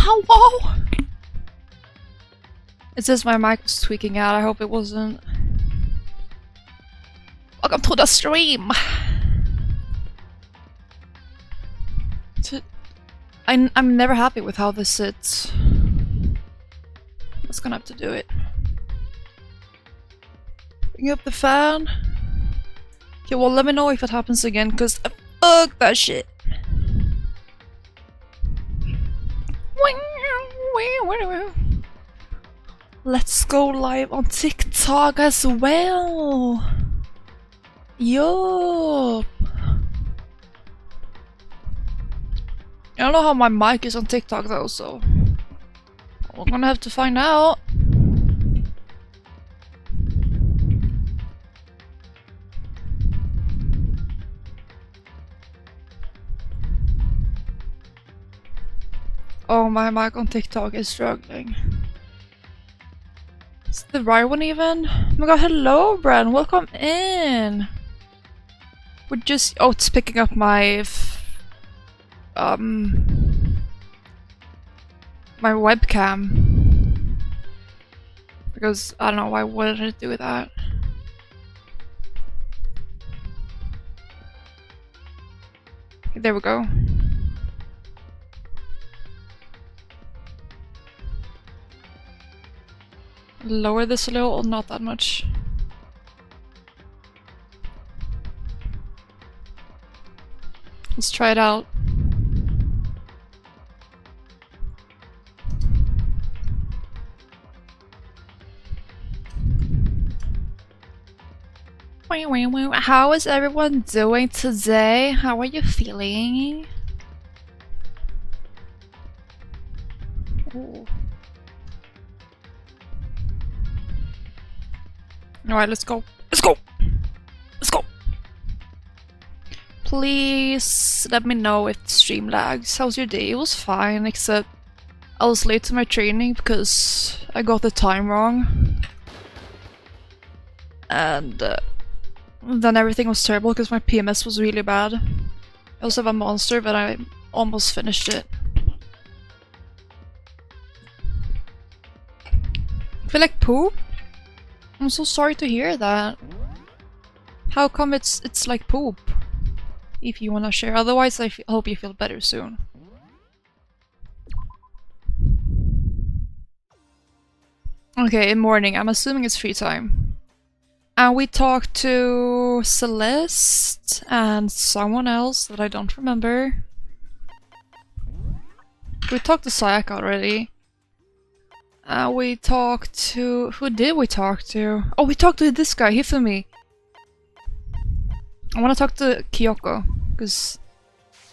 Hello? It says my mic was tweaking out. I hope it wasn't. Welcome to the stream! I'm never happy with how this sits. I'm just gonna have to do it. Bring up the fan. Okay, well let me know if it happens again, cause fuck that shit. Let's go live on TikTok as well. Yup. I don't know how my mic is on TikTok though, so we're gonna have to find out. Oh, my mic on TikTok is struggling. Is it the right one even? Oh my god, hello Bran, welcome in! We're just- oh, it's picking up my my webcam. Because, I don't know, why wouldn't it do that? Okay, there we go. Lower this a little, not that much. Let's try it out. How is everyone doing today? How are you feeling? Ooh. Alright, let's go. Let's go! Let's go! Please let me know if the stream lags. How's your day? It was fine, except I was late to my training because I got the time wrong. And then everything was terrible because my PMS was really bad. I also have a monster, but I almost finished it. I feel like poop? I'm so sorry to hear that. How come it's like poop? If you wanna share, otherwise I hope you feel better soon. Okay, in morning, I'm assuming it's free time. And we talked to Celeste and someone else that I don't remember. We talked to Sayaka already. We talked to... who did we talk to? Oh, we talked to this guy, Hifumi. I wanna talk to Kyoko, because...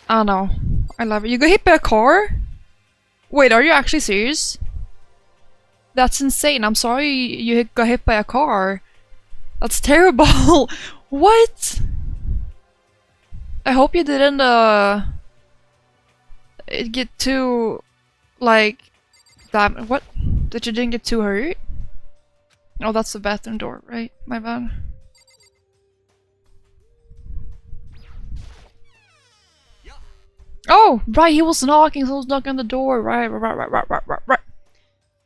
I don't know. I love it. You got hit by a car? Wait, are you actually serious? That's insane. I'm sorry you got hit by a car. That's terrible. What? I hope you didn't, get too... like... damn, what? That you didn't get too hurt? Oh, that's the bathroom door, right? My bad. Oh, right, he was knocking, so he was knocking on the door. Right.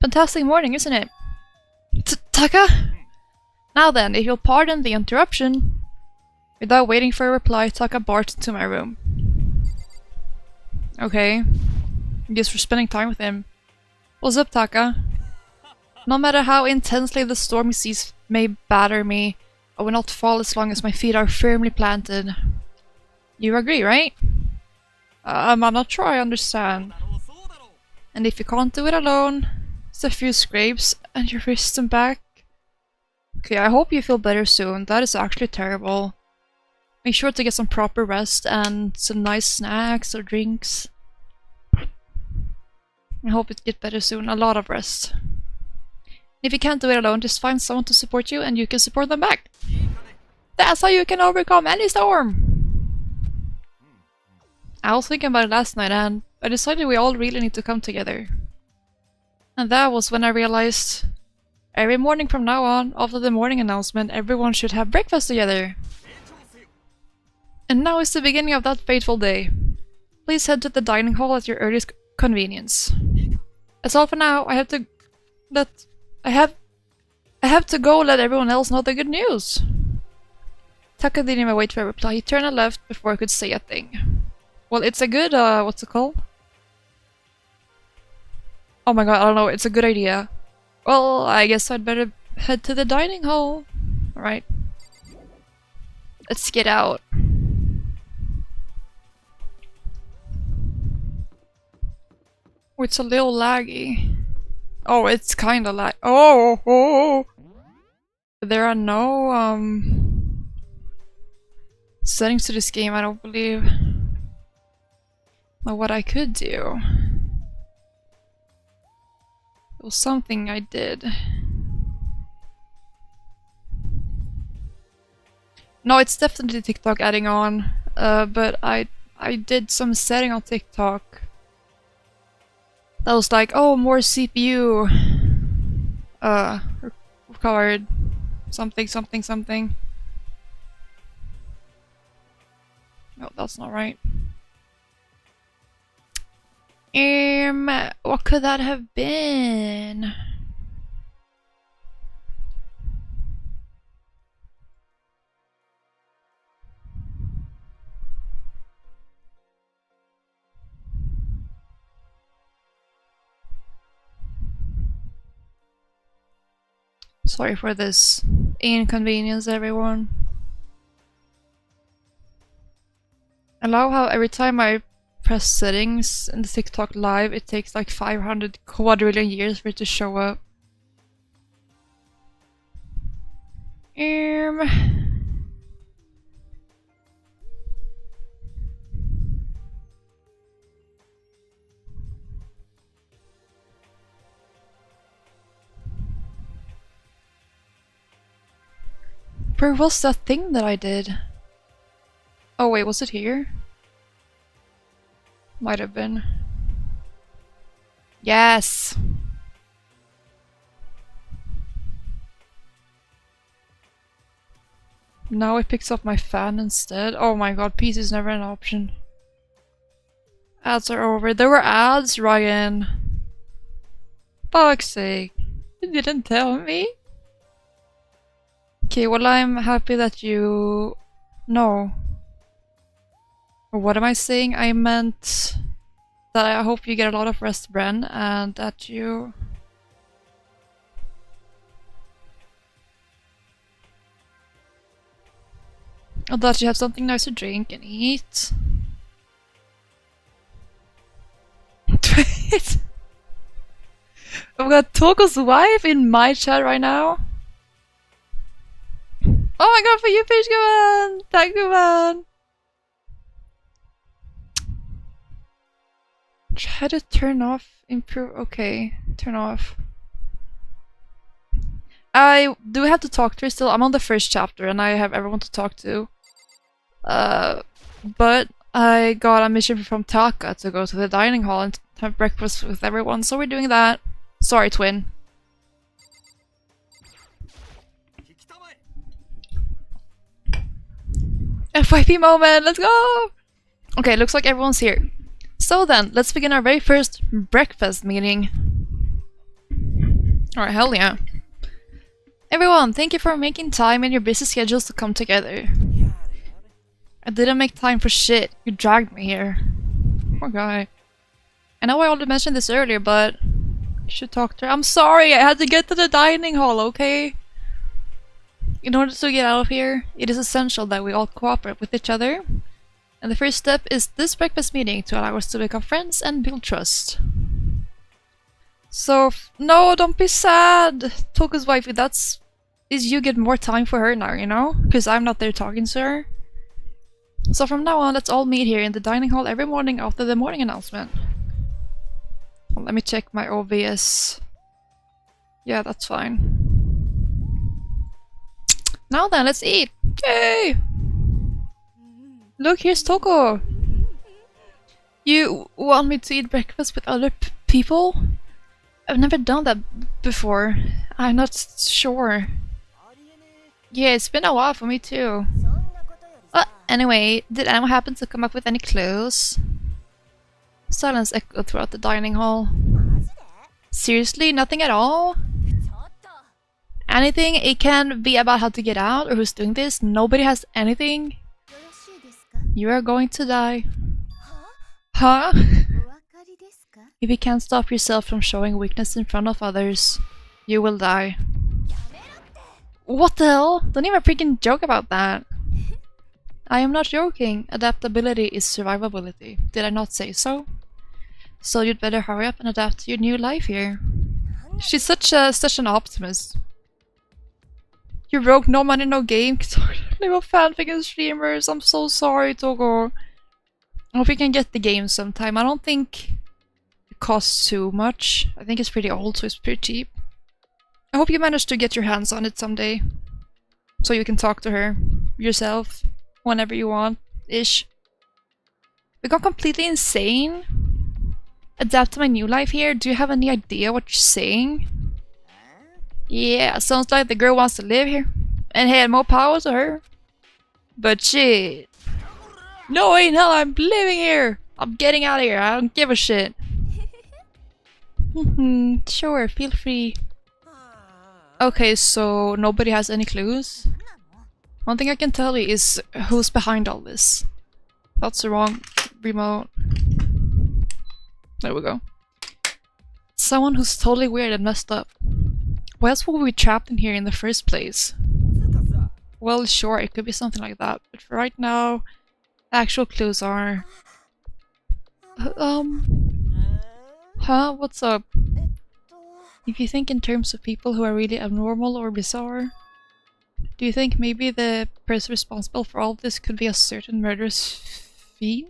Fantastic morning, isn't it? Taka? Now then, if you'll pardon the interruption. Without waiting for a reply, Taka barged into my room. Okay. I guess we're spending time with him. What's up, Taka? No matter how intensely the stormy seas may batter me, I will not fall as long as my feet are firmly planted. You agree, right? I'm not sure I understand. And if you can't do it alone, it's a few scrapes and your wrist and back. Okay, I hope you feel better soon. That is actually terrible. Make sure to get some proper rest and some nice snacks or drinks. I hope it gets better soon. A lot of rest. If you can't do it alone, just find someone to support you and you can support them back. That's how you can overcome any storm! I was thinking about it last night and I decided we all really need to come together. And that was when I realized every morning from now on, after the morning announcement, everyone should have breakfast together. And now is the beginning of that fateful day. Please head to the dining hall at your earliest convenience. That's all for now. I have to go let everyone else know the good news. Taka didn't even wait for a reply. He turned and left before I could say a thing. Well, it's a good, what's it called? Oh my god, I don't know, it's a good idea. Well, I guess I'd better head to the dining hall. Alright. Let's get out. Oh, it's a little laggy. Oh, it's kinda lag. Oh! There are no, settings to this game, I don't believe. Now what I could do... It was something I did. No, it's definitely TikTok adding on, but I did some setting on TikTok that was like, oh, more CPU recovered, something. No, that's not right. What could that have been? Sorry for this inconvenience, everyone. I love how every time I press settings in the TikTok live, it takes like 500 quadrillion years for it to show up. Where was that thing that I did? Oh wait, was it here? Might have been. Yes! Now it picks up my fan instead. Oh my god, peace is never an option. Ads are over. There were ads, Ryan. Fuck's sake. You didn't tell me? Okay, well I'm happy that you... No. What am I saying? I meant that I hope you get a lot of rest, Bren, and that you... that you have something nice to drink and eat. Wait. I've got Toko's wife in my chat right now. Oh my god, for you, Fishman! Thank you, man! Try to turn off, improve. Okay, turn off. I do have to talk to her still. I'm on the first chapter and I have everyone to talk to. But I got a mission from Taka to go to the dining hall and have breakfast with everyone, so we're doing that. Sorry, twin. FYP moment, let's go! Okay, looks like everyone's here. So then, let's begin our very first breakfast meeting. Alright, hell yeah. Everyone, thank you for making time in your busy schedules to come together. I didn't make time for shit. You dragged me here. Poor guy. I know I already mentioned this earlier, but you should talk to her. I'm sorry, I had to get to the dining hall, okay? In order to get out of here, it is essential that we all cooperate with each other. And the first step is this breakfast meeting to allow us to become friends and build trust. So, no, don't be sad! Toko's wifey, is you get more time for her now, you know? Because I'm not there talking to her. So from now on, let's all meet here in the dining hall every morning after the morning announcement. Well, let me check my OBS. Yeah, that's fine. Now then, let's eat! Yay! Look, here's Toko! You want me to eat breakfast with other people? I've never done that before. I'm not sure. Yeah, it's been a while for me too. Anyway, did anyone happen to come up with any clues? Silence echoed throughout the dining hall. Seriously? Nothing at all? Anything? It can be about how to get out or who's doing this? Nobody has anything? You are going to die. Huh? If you can't stop yourself from showing weakness in front of others, you will die. What the hell? Don't even freaking joke about that. I am not joking. Adaptability is survivability. Did I not say so? So you'd better hurry up and adapt to your new life here. She's such an optimist. You broke no money, no game. Little fanfic and streamers. I'm so sorry, Togo. I hope you can get the game sometime. I don't think it costs too much. I think it's pretty old, so it's pretty cheap. I hope you manage to get your hands on it someday. So you can talk to her yourself whenever you want, ish. We got completely insane. Adapt to my new life here? Do you have any idea what you're saying? Yeah, sounds like the girl wants to live here. And hey, more power to her. But shit. No way in hell I'm living here! I'm getting out of here, I don't give a shit. Sure, feel free. Okay, so nobody has any clues? One thing I can tell you is who's behind all this. That's the wrong remote. There we go. Someone who's totally weird and messed up. Why else would we be trapped in here in the first place? Well, sure, it could be something like that, but for right now, actual clues are... Huh? What's up? If you think in terms of people who are really abnormal or bizarre, do you think maybe the person responsible for all of this could be a certain murderous fiend?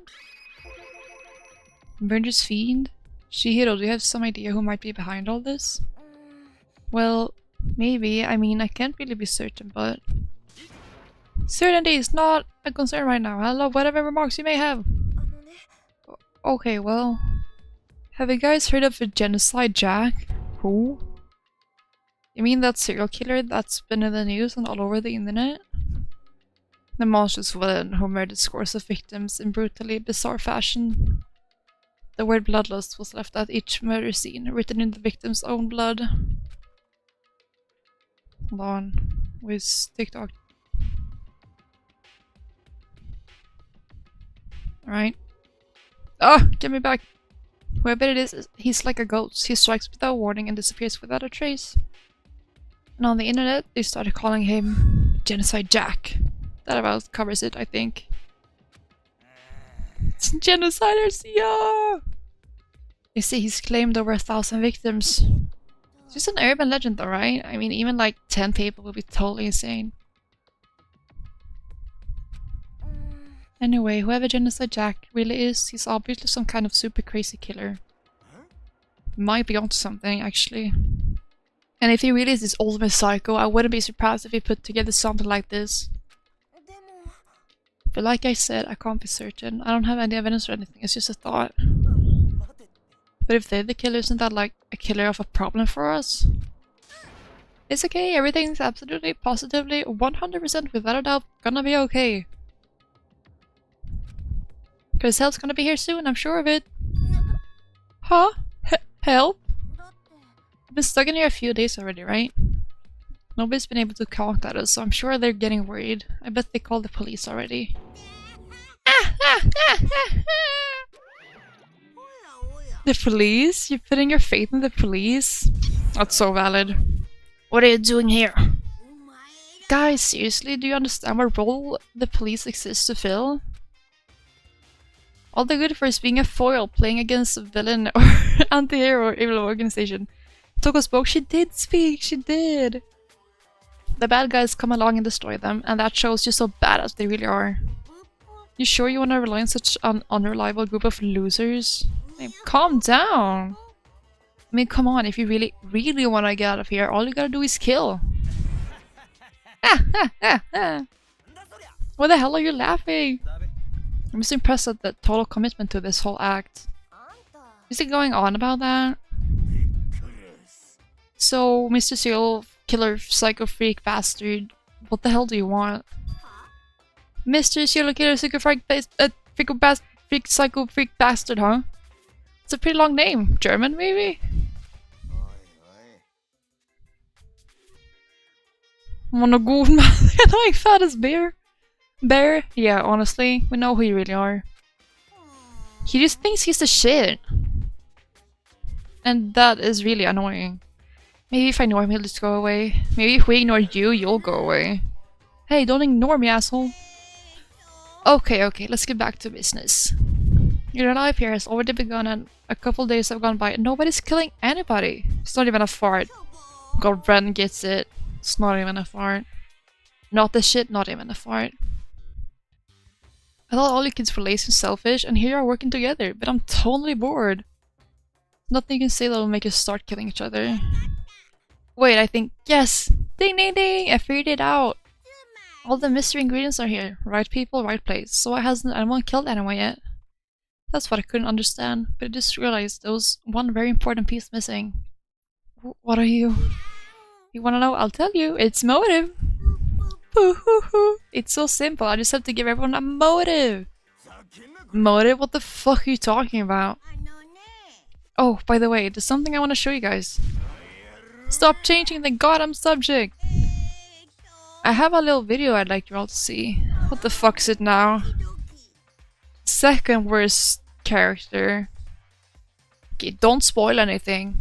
Murderous fiend? Shihiro, do you have some idea who might be behind all this? Well, maybe. I mean, I can't really be certain, but... Certainty is not a concern right now. I love whatever remarks you may have. Okay, well... Have you guys heard of a Genocide Jack? Who? You mean that serial killer that's been in the news and all over the internet? The monstrous villain who murdered scores of victims in brutally bizarre fashion. The word bloodlust was left at each murder scene, written in the victim's own blood. Hold on. Where's TikTok? Alright. Ah! Get me back! Whoever it is, he's like a ghost. He strikes without warning and disappears without a trace. And on the internet, they started calling him Genocide Jack. That about covers it, I think. Genociders, yeah! You see, he's claimed over 1,000 victims. It's just an urban legend though, right? I mean, even like 10 people would be totally insane. Anyway, whoever Genocide Jack really is, he's obviously some kind of super crazy killer. Might be onto something, actually. And if he really is this ultimate psycho, I wouldn't be surprised if he put together something like this. But like I said, I can't be certain. I don't have any evidence or anything, it's just a thought. But if they're the killer, isn't that like a killer of a problem for us? It's okay, everything's absolutely, positively, 100% without a doubt gonna be okay. Cause help's gonna be here soon, I'm sure of it. Huh? Help? I've been stuck in here a few days already, right? Nobody's been able to contact us, so I'm sure they're getting worried. I bet they called the police already. The police? You're putting your faith in the police? That's so valid. What are you doing here? Guys, seriously, do you understand what role the police exists to fill? All they're good for is being a foil, playing against a villain or anti-hero or evil organization. Toko spoke, she did speak, she did! The bad guys come along and destroy them, and that shows just how badass they really are. You sure you wanna rely on such an unreliable group of losers? Hey, calm down! I mean, come on, if you really, really wanna get out of here, all you gotta do is kill. What the hell are you laughing? I'm just impressed at the total commitment to this whole act. Is it going on about that? So, Mr. Serial Killer Psycho Freak Bastard, what the hell do you want? Mr. Serial Killer Psycho Freak Psycho Freak Bastard, huh? It's a pretty long name. German, maybe? Want a good man annoying fat as bear? Bear? Yeah, honestly, we know who you really are. He just thinks he's the shit. And that is really annoying. Maybe if I ignore him, he'll just go away. Maybe if we ignore you, you'll go away. Hey, don't ignore me, asshole. Okay, let's get back to business. Your life here has already begun and a couple days have gone by and nobody's killing anybody. It's not even a fart. God, Ren gets it. It's not even a fart. Not the shit, not even a fart. I thought all you kids were lazy and selfish, and here you are working together, but I'm totally bored. Nothing you can say that'll make us start killing each other. Wait, I think- yes! Ding ding ding! I figured it out! All the mystery ingredients are here. Right people, right place. So why hasn't anyone killed anyone yet? That's what I couldn't understand, but I just realized there was one very important piece missing. What are you? You wanna know? I'll tell you. It's motive! It's so simple, I just have to give everyone a motive! Motive? What the fuck are you talking about? Oh, by the way, there's something I want to show you guys. Stop changing the goddamn subject! I have a little video I'd like you all to see. What the fuck is it now? Second worst character. Okay, don't spoil anything.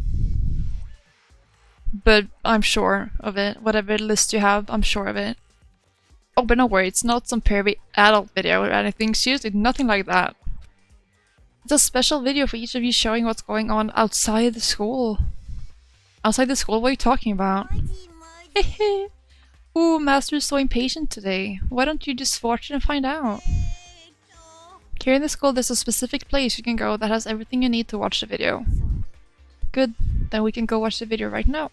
But I'm sure of it. Whatever list you have, I'm sure of it. Oh, but no worry, it's not some pervy adult video or anything. Seriously, nothing like that. It's a special video for each of you showing what's going on outside the school. Outside the school? What are you talking about? Hehe. Ooh, Master's so impatient today. Why don't you just watch it and find out? Here in the school there's a specific place you can go that has everything you need to watch the video. Good, then we can go watch the video right now.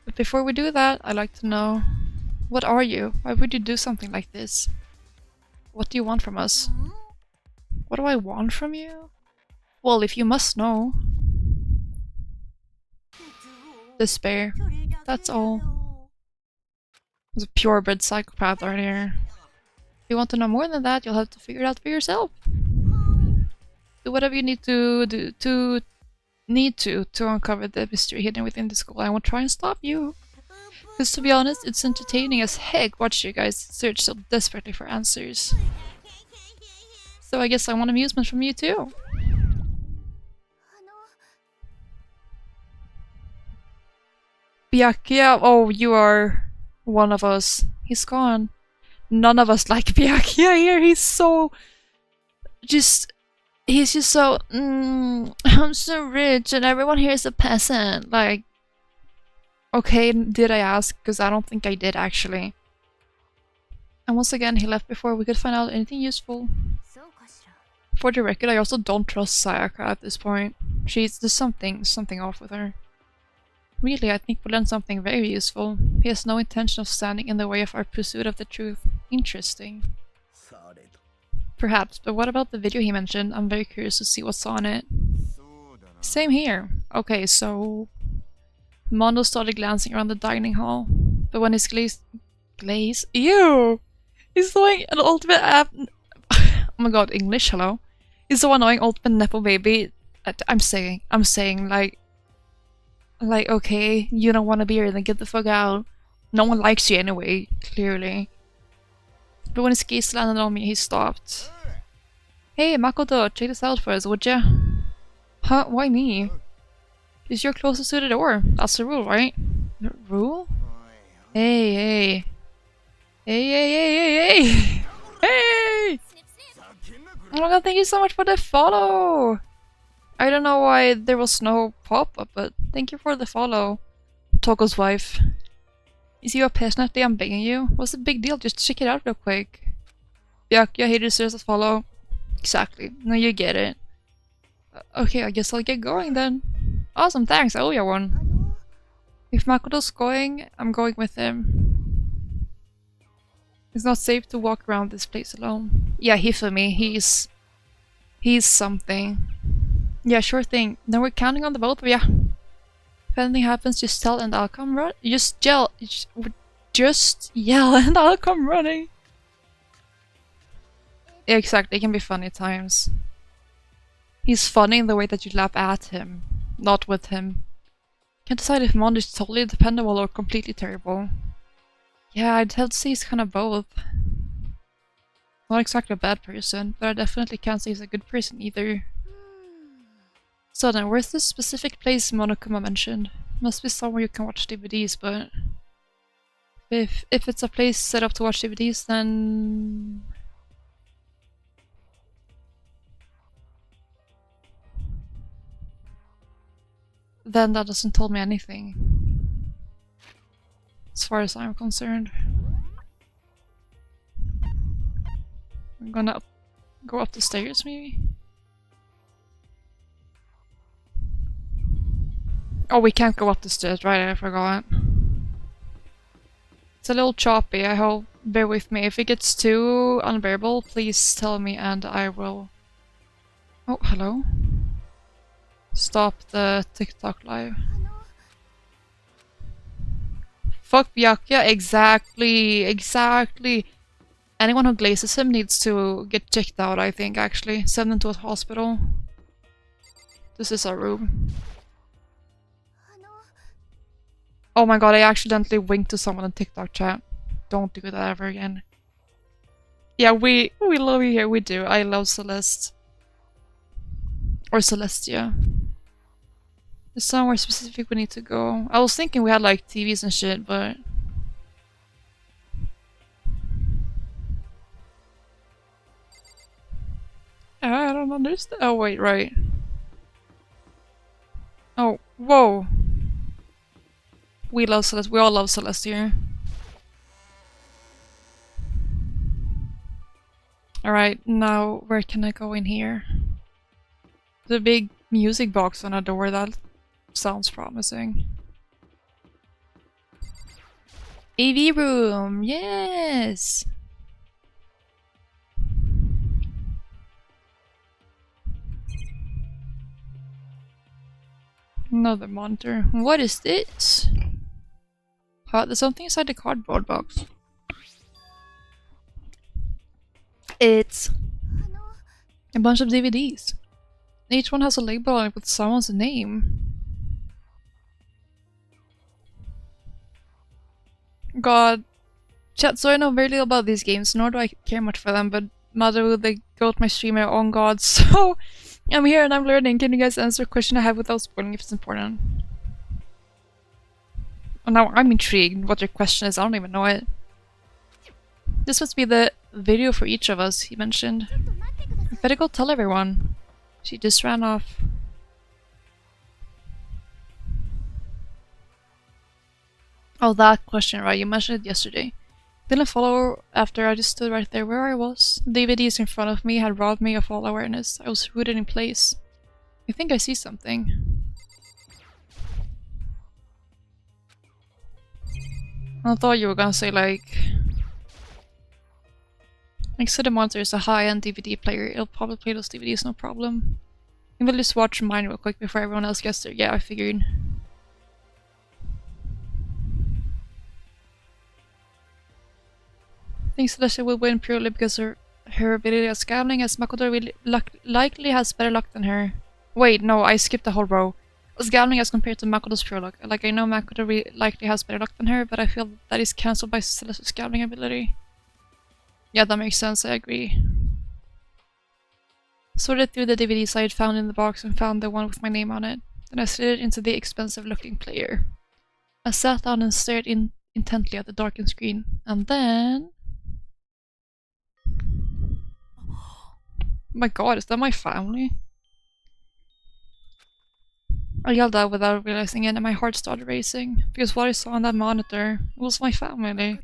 But before we do that, I'd like to know... what are you? Why would you do something like this? What do you want from us? What do I want from you? Well, if you must know. Despair. That's all. There's a purebred psychopath right here. If you want to know more than that, you'll have to figure it out for yourself. Do whatever you need to do to uncover the mystery hidden within the school. I won't try and stop you. Because to be honest, it's entertaining as heck watch you guys search so desperately for answers. So I guess I want amusement from you too. Byakuya, oh, you are one of us. He's gone. None of us like Byakuya here. He's so... He's just so... I'm so rich and everyone here is a peasant. Like... Okay, did I ask? Because I don't think I did actually. And once again, he left before we could find out anything useful. For the record, I also don't trust Sayaka at this point. There's something off with her. Really, I think we learned something very useful. He has no intention of standing in the way of our pursuit of the truth. Interesting. Perhaps, but what about the video he mentioned? I'm very curious to see what's on it. Same here. Okay, so... Mondo started glancing around the dining hall, but when his glaze? Ew! He's doing an ultimate app. Oh my god, English, hello? He's so annoying, ultimate nepo baby. I'm saying, like, okay, you don't want to be here, then get the fuck out. No one likes you anyway, clearly. But when his gaze landed on me, he stopped. Hey, Makoto, check this out for us, would ya? Huh? Why me? Because you're closest to the door. That's the rule, right? The rule? Hey, hey. Hey, hey, hey, hey, hey! Hey! Oh my god, thank you so much for the follow! I don't know why there was no pop-up, but thank you for the follow. Toko's wife. Is you passionately? I'm begging you. What's the big deal? Just check it out real quick. Byakuya, he deserves a follow. Exactly. No, you get it. Okay, I guess I'll get going then. Awesome, thanks, I owe you one. If Makoto's going, I'm going with him. It's not safe to walk around this place alone. Yeah, Hifumi, he's something. Yeah, sure thing. Then we're counting on the both of ya. If anything happens, just tell and I'll come run. Just yell and I'll come running. Yeah, exactly, it can be funny at times. He's funny in the way that you laugh at him, not with him. Can't decide if Mondo is totally dependable or completely terrible. Yeah, I'd have to say he's kind of both. Not exactly a bad person, but I definitely can't say he's a good person either. So then, where's this specific place Monokuma mentioned? Must be somewhere you can watch DVDs, but if it's a place set up to watch DVDs, then that doesn't tell me anything, as far as I'm concerned. I'm gonna go up the stairs, maybe? Oh, we can't go up the stairs, right? I forgot. It's a little choppy, I hope. Bear with me. If it gets too unbearable, please tell me and I will... Oh, hello. Stop the TikTok live. Fuck Byakuya, exactly, exactly. Anyone who glazes him needs to get checked out, I think, actually. Send him to a hospital. This is our room. Oh my god, I accidentally winked to someone in TikTok chat. Don't do that ever again. Yeah, we love you here, we do. I love Celeste. Or Celestia. There's somewhere specific we need to go. I was thinking we had like TVs and shit, but... I don't understand. Oh wait, right. Oh, whoa. We love Celeste. We all love Celeste here. Alright, now where can I go in here? The big music box on a door, that sounds promising. AV room! Yes! Another monitor. What is this? Huh, there's something inside the cardboard box. It's a bunch of DVDs. Each one has a label on it with someone's name. God. Chat, so I know very little about these games, nor do I care much for them, but Mother, they go to my streamer, on god, so I'm here and I'm learning. Can you guys answer a question I have without spoiling if it's important? Oh, now I'm intrigued what your question is, I don't even know it. This must be the video for each of us, he mentioned. I better go tell everyone. She just ran off. Oh, that question, right? You mentioned it yesterday. Didn't follow after I just stood right there where I was. The DVDs in front of me had robbed me of all awareness. I was rooted in place. I think I see something. I thought you were gonna say like... Next to the monitor is a high-end DVD player. It'll probably play those DVDs, no problem. And we'll just watch mine real quick before everyone else gets there. Yeah, I figured. I think Celestia will win purely because her ability at scavenging, as Makoto will likely has better luck than her. Wait, no, I skipped the whole row. Scavenging as compared to Makoto's pure luck. Like, I know Makoto likely has better luck than her, but I feel that is cancelled by Celestia's scavenging ability. Yeah, that makes sense, I agree. Sorted through the DVDs I had found in the box and found the one with my name on it. Then I slid it into the expensive-looking player. I sat down and stared intently at the darkened screen. And then... My god, is that my family? I yelled out without realizing it and my heart started racing. Because what I saw on that monitor was my family.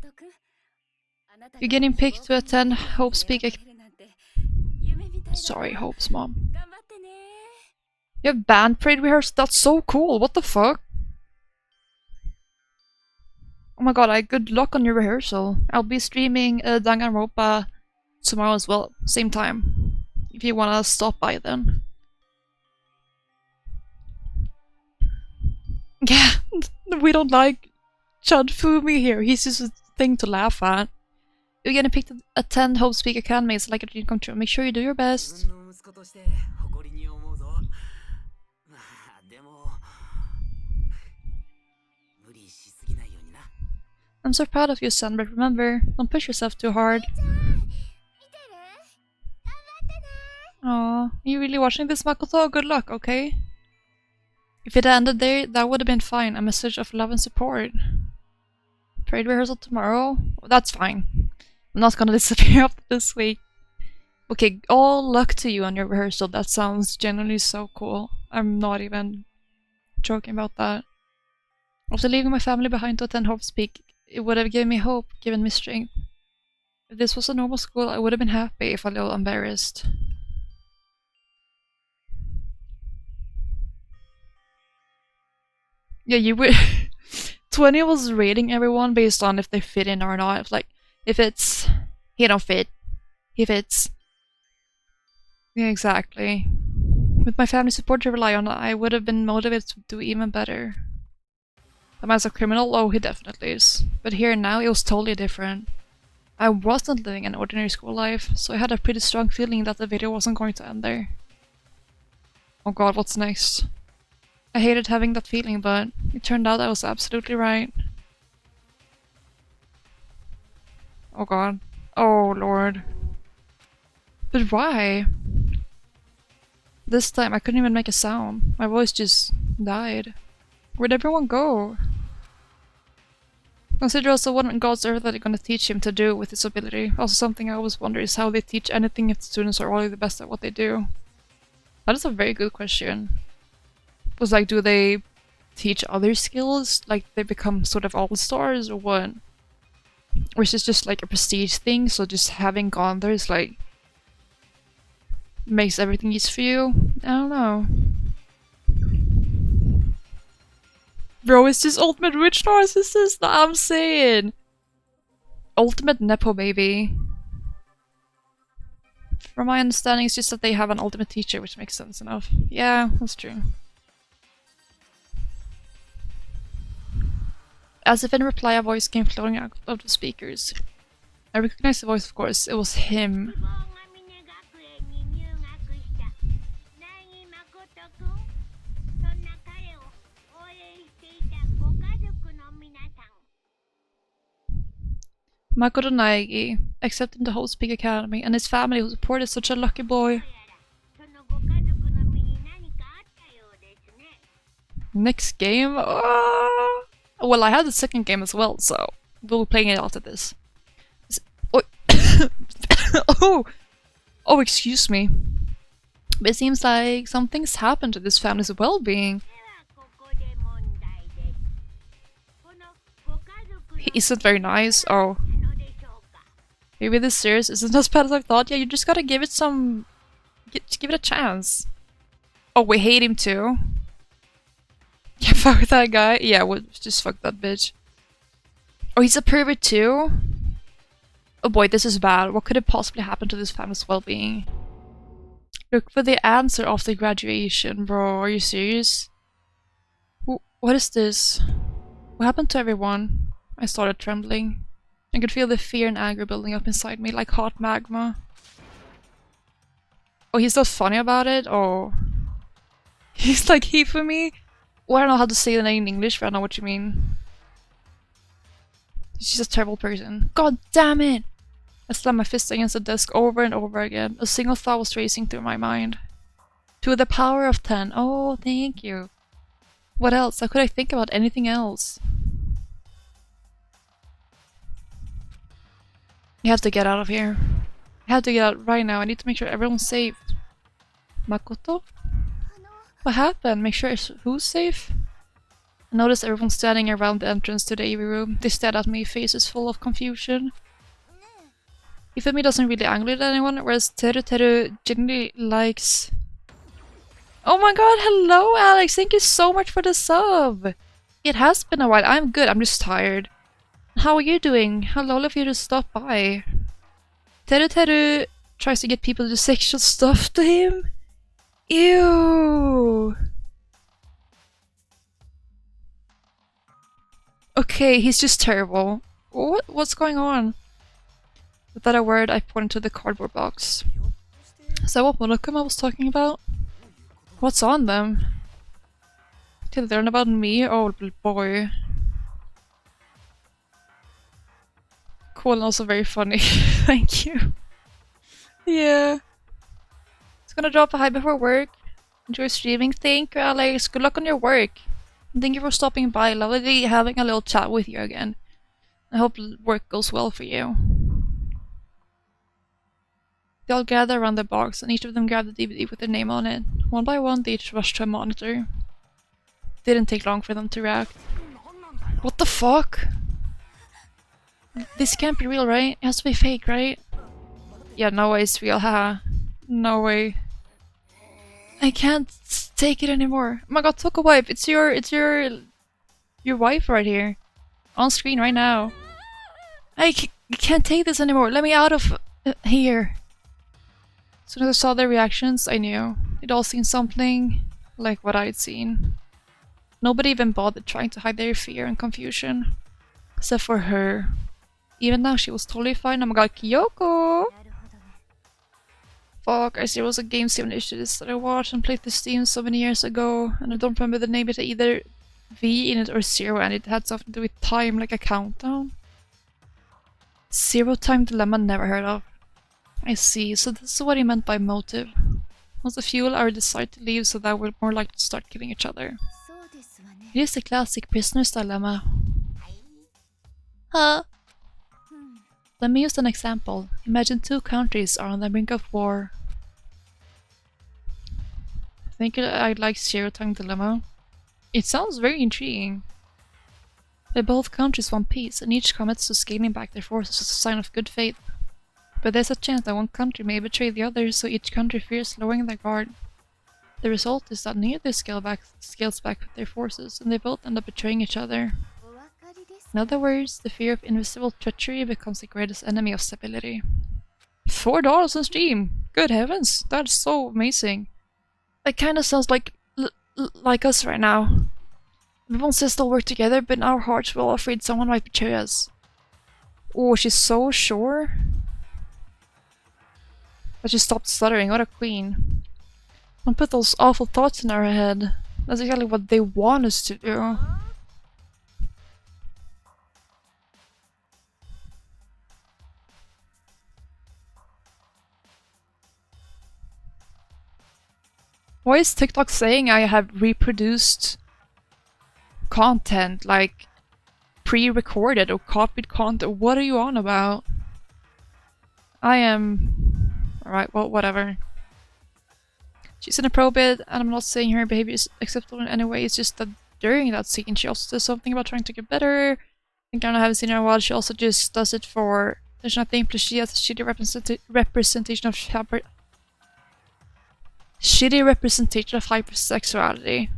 You're getting picked to attend Hope's Peak. Sorry, Hope's mom. You have band parade rehearsal? That's so cool, what the fuck? Oh my god, good luck on your rehearsal. I'll be streaming Danganronpa tomorrow as well, same time. If you wanna stop by then. Yeah, we don't like Chud Fumi here, he's just a thing to laugh at. You're getting picked to attend Hope Speak Academy, it's like a dream come true. Make sure you do your best. I'm so proud of you, son, but remember, don't push yourself too hard. Aw, you really watching this, Makoto? Good luck, okay? If it ended there, that would have been fine. A message of love and support. Parade rehearsal tomorrow? That's fine. I'm not gonna disappear after this week. Okay, all luck to you on your rehearsal. That sounds genuinely so cool. I'm not even joking about that. After leaving my family behind to attend Hope's Peak, it would have given me hope, given me strength. If this was a normal school, I would have been happy, if a little embarrassed. Yeah, you would. 20 was rating everyone based on if they fit in or not. Like, if it's he don't fit. If it's yeah, exactly. With my family support to rely on, I would have been motivated to do even better. The man's a criminal? Oh, he definitely is. But here and now, it was totally different. I wasn't living an ordinary school life, so I had a pretty strong feeling that the video wasn't going to end there. Oh god, what's next? I hated having that feeling, but it turned out I was absolutely right. Oh god. Oh lord. But why? This time I couldn't even make a sound. My voice just died. Where'd everyone go? Consider also what on God's earth are they gonna teach him to do with his ability. Also something I always wonder is how they teach anything if the students are already the best at what they do. That is a very good question. Was like, do they teach other skills? Like they become sort of all-stars or what? Or is this just like a prestige thing, so just having gone there is like makes everything easy for you? I don't know. Bro, it's just ultimate rich narcissist that I'm saying. Ultimate nepo baby. From my understanding, it's just that they have an ultimate teacher, which makes sense enough. Yeah, that's true. As if in reply, a voice came floating out of the speakers. I recognized the voice, of course. It was him. Makoto Naegi, accepted the whole Speak Academy, and his family who supported such a lucky boy. Next game? Well, I had the second game as well, so we'll be playing it after this. Oh, oh, excuse me. But it seems like something's happened to this family's well-being. He isn't very nice. Oh. Maybe this series isn't as bad as I thought. Yeah, you just gotta give it some... give it a chance. Oh, we hate him too. Yeah, fuck that guy. Yeah, we'll just fuck that bitch. Oh, he's a pervert too? Oh boy, this is bad. What could have possibly happened to this family's well-being? Look for the answer after graduation, bro. Are you serious? What is this? What happened to everyone? I started trembling. I could feel the fear and anger building up inside me like hot magma. Oh, he's not funny about it? Oh. He's like he for me? Well, I don't know how to say the name in English, but I know what you mean. She's a terrible person. God damn it! I slammed my fist against the desk over and over again. A single thought was racing through my mind. To the power of 10. Oh, thank you. What else? How could I think about anything else? You have to get out of here. I have to get out right now. I need to make sure everyone's safe. Makoto? What happened? Make sure who's safe? I noticed everyone standing around the entrance to the AV room. They stared at me, faces full of confusion. Ifemi doesn't really angle at anyone, whereas Teru genuinely likes... Oh my god, hello Alex! Thank you so much for the sub! It has been a while. I'm good, I'm just tired. How are you doing? How lovely of you to stop by. Teru tries to get people to do sexual stuff to him? Ew! Okay, he's just terrible. What's going on? Without a word, I pointed to the cardboard box. Is that what Monocum I was talking about? What's on them? Did they learn about me? Oh boy. cool and also very funny. Thank you. Yeah. It's gonna drop a hi before work. Enjoy streaming. Thank you, Alex. Good luck on your work. Thank you for stopping by. Lovely having a little chat with you again. I hope work goes well for you. They all gather around the box, and each of them grabbed the DVD with their name on it. One by one, they each rushed to a monitor. Didn't take long for them to react. What the fuck? This can't be real, right? It has to be fake, right? Yeah, no way it's real, haha. No way. I can't take it anymore. Oh my god, Toka wife, it's your wife right here. On screen right now. I can't take this anymore. Let me out of here. As soon as I saw their reactions, I knew. They'd all seen something like what I'd seen. Nobody even bothered trying to hide their fear and confusion. Except for her. Even now, she was totally fine. Oh my god, Kyoko! Fuck, I see it was a game simulation that I watched and played this Steam so many years ago, and I don't remember the name. It had either V in it or zero, and it had something to do with time, like a countdown. Zero Time Dilemma, never heard of. I see, so this is what he meant by motive. Was the fuel our desire to leave so that we're more likely to start killing each other? It is the classic prisoner's dilemma. Huh? Let me use an example. Imagine two countries are on the brink of war. I think I'd like Zero Time Dilemma. It sounds very intriguing. But both countries want peace, and each commits to scaling back their forces as a sign of good faith. But there's a chance that one country may betray the other, so each country fears lowering their guard. The result is that neither scales back their forces, and they both end up betraying each other. In other words, the fear of invisible treachery becomes the greatest enemy of stability. $4 on Steam! Good heavens, that's so amazing. That kinda sounds like us right now. Everyone says they'll work together, but in our hearts we're all afraid someone might betray us. Oh, she's so sure. But she stopped stuttering, what a queen. Don't put those awful thoughts in our head. That's exactly what they want us to do. Why is TikTok saying I have reproduced content, like pre-recorded or copied content? What are you on about? I am... Alright, well, whatever. She's inappropriate, and I'm not saying her behavior is acceptable in any way, it's just that during that scene she also says something about trying to get better. I think I haven't seen her in a while, she also just does it for... There's nothing, plus she has a shitty representation of hypersexuality.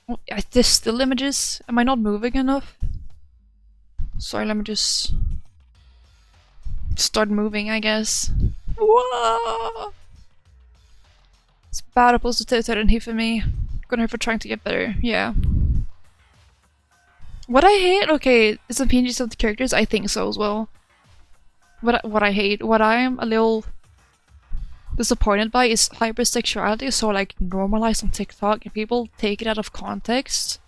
Oh, there's still images? Am I not moving enough? Sorry, let me just start moving, I guess. Whoa! It's bad opposed to Tottenham for me. Gonna hurt for trying to get better, yeah. What I hate? Okay, it's opinions of the characters, I think so as well. What I hate, what I am a little disappointed by is hypersexuality, so like normalized on TikTok, and people take it out of context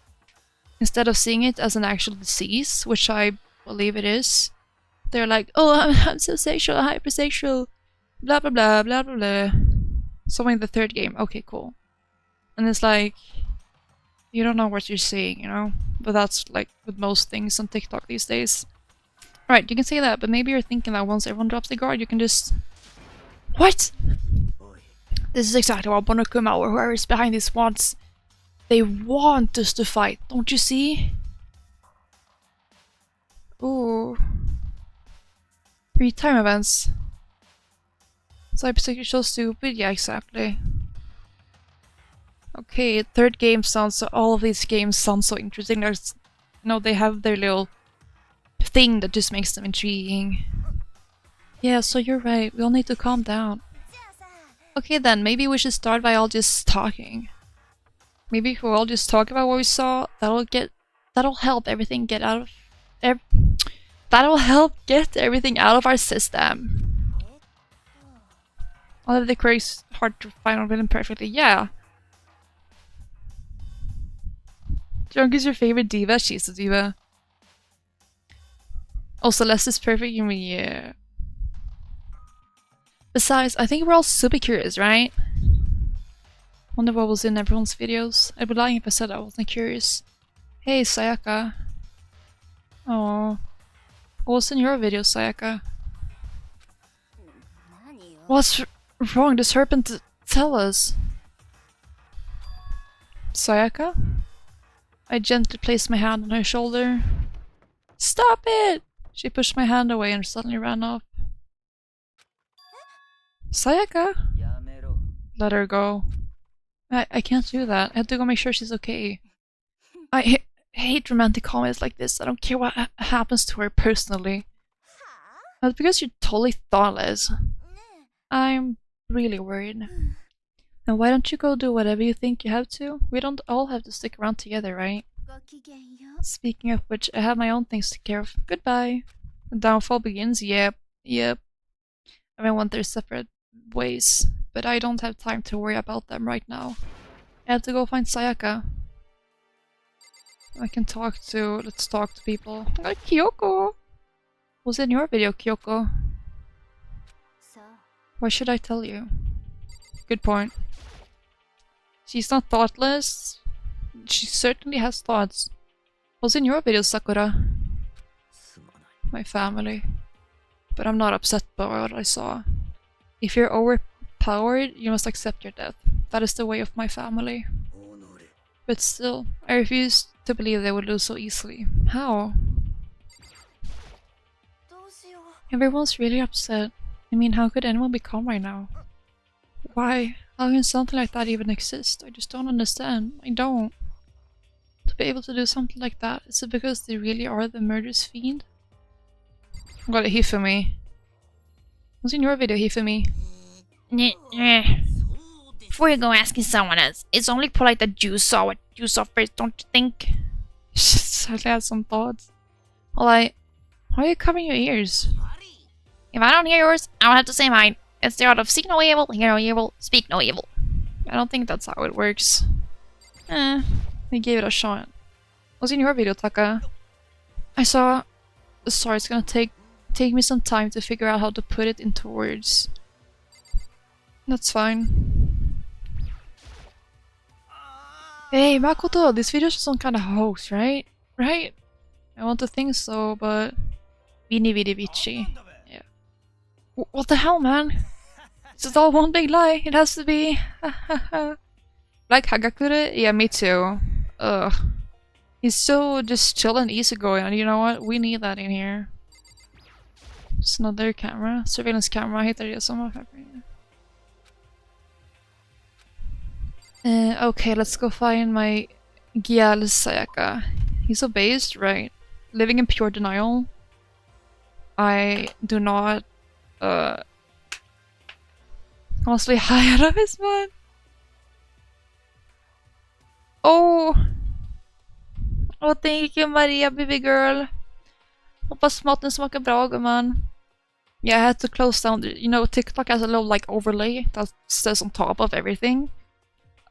instead of seeing it as an actual disease, which I believe it is. They're like, oh, I'm so sexual, hypersexual, blah blah blah blah blah blah. Something in the third game, okay, cool. And it's like, you don't know what you're saying, you know? But that's like with most things on TikTok these days. Right, you can say that, but maybe you're thinking that once everyone drops the guard, you can just... What? This is exactly what Monokuma or whoever's behind this wants. They want us to fight, don't you see? Ooh. Read time events. Cybersecurity so stupid? Yeah, exactly. Okay, third game sounds... All of these games sound so interesting. There's... You know, they have their little... thing that just makes them intriguing. Yeah, so you're right. We all need to calm down. Okay then, maybe we should start by all just talking. Maybe if we all just talk about what we saw, that'll help everything get out of... that'll help get everything out of our system. All of the queries hard to find or written perfectly. Yeah. Drunk is your favorite diva? She's a diva. Oh, Celeste is perfect? You mean, yeah. Besides, I think we're all super curious, right? Wonder what was in everyone's videos. I'd be lying if I said I wasn't curious. Hey, Sayaka. Oh, what was in your video, Sayaka? What's wrong? Does Serpent tell us? Sayaka? I gently placed my hand on her shoulder. Stop it! She pushed my hand away and suddenly ran off. Sayaka? Let her go. I can't do that. I have to go make sure she's okay. I hate romantic comedies like this. I don't care what happens to her personally. That's because you're totally thoughtless. I'm really worried. And why don't you go do whatever you think you have to? We don't all have to stick around together, right? Speaking of which, I have my own things to take care of. Goodbye. The downfall begins? Yep. Everyone went their separate ways, but I don't have time to worry about them right now. I have to go find Sayaka. Let's talk to people. Oh, Kyoko! What's in your video, Kyoko? Why should I tell you? Good point. She's not thoughtless. She certainly has thoughts. What's in your video, Sakura? My family. But I'm not upset by what I saw. If you're overpowered, you must accept your death. That is the way of my family. But still, I refuse to believe they would lose so easily. How? Everyone's really upset. I mean, how could anyone be calm right now? Why? How can something like that even exist? I just don't understand. I don't. To be able to do something like that, is it because they really are the murderous fiend? Got it, Hifumi. What's in your video, Hifumi? Before you go asking someone else, it's only polite that you saw what you saw first, don't you think? Certainly has some thoughts. Well, why are you covering your ears? If I don't hear yours, I'll have to say mine. It's the art of see no evil, hear no evil, speak no evil. I don't think that's how it works. We gave it a shot. What's in your video, Taka? I saw... Sorry, it's gonna take me some time to figure out how to put it into words. That's fine. Hey, Makoto, this video's some kind of hoax, right? Right? I want to think so, but... Vini Vidi Vici. Yeah. What the hell, man? Is it all one big lie? It has to be... Like Hagakure? Yeah, me too. Ugh. He's so just chill and easygoing, and you know what? We need that in here. Just another camera. Surveillance camera. I hate that idea so much. Okay, let's go find my Gyal Sayaka. He's obeyed, right? Living in pure denial. I do not honestly hide of his man. Oh! Oh, thank you, Maria, baby girl. Hoppas maten smakar bra, gumman. Yeah, I had to close down the, you know, TikTok has a little like overlay that says on top of everything.